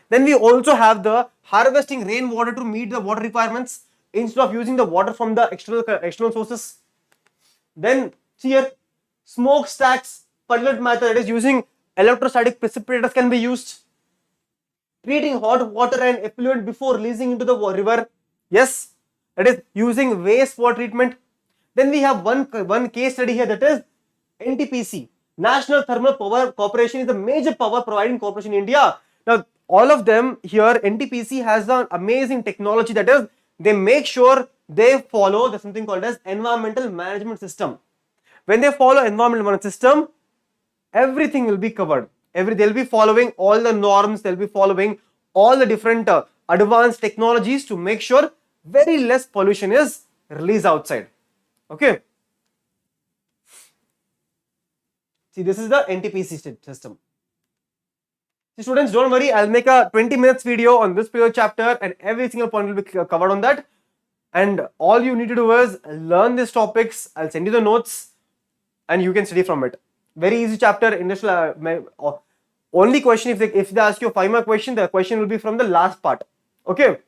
Then we also have the harvesting rainwater to meet the water requirements instead of using the water from the external sources. Then see here, smokestacks, particulate matter, that is using electrostatic precipitators can be used. Treating hot water and effluent before releasing into the river. Yes, that is using wastewater treatment. Then we have one case study here, that is NTPC, National Thermal Power Corporation, is a major power providing corporation in India. Now, all of them here, NTPC has an amazing technology, that is, they make sure they follow something called as environmental management system. When they follow environmental management system, everything will be covered. They'll be following all the norms, they'll be following all the different advanced technologies to make sure very less pollution is released outside. Okay. See, this is the NTPC system. See, students, don't worry, I'll make a 20 minutes video on this particular chapter and every single point will be covered on that. And all you need to do is learn these topics. I'll send you the notes and you can study from it. Very easy chapter. Only question, if they ask you a 5-mark question, the question will be from the last part. Okay.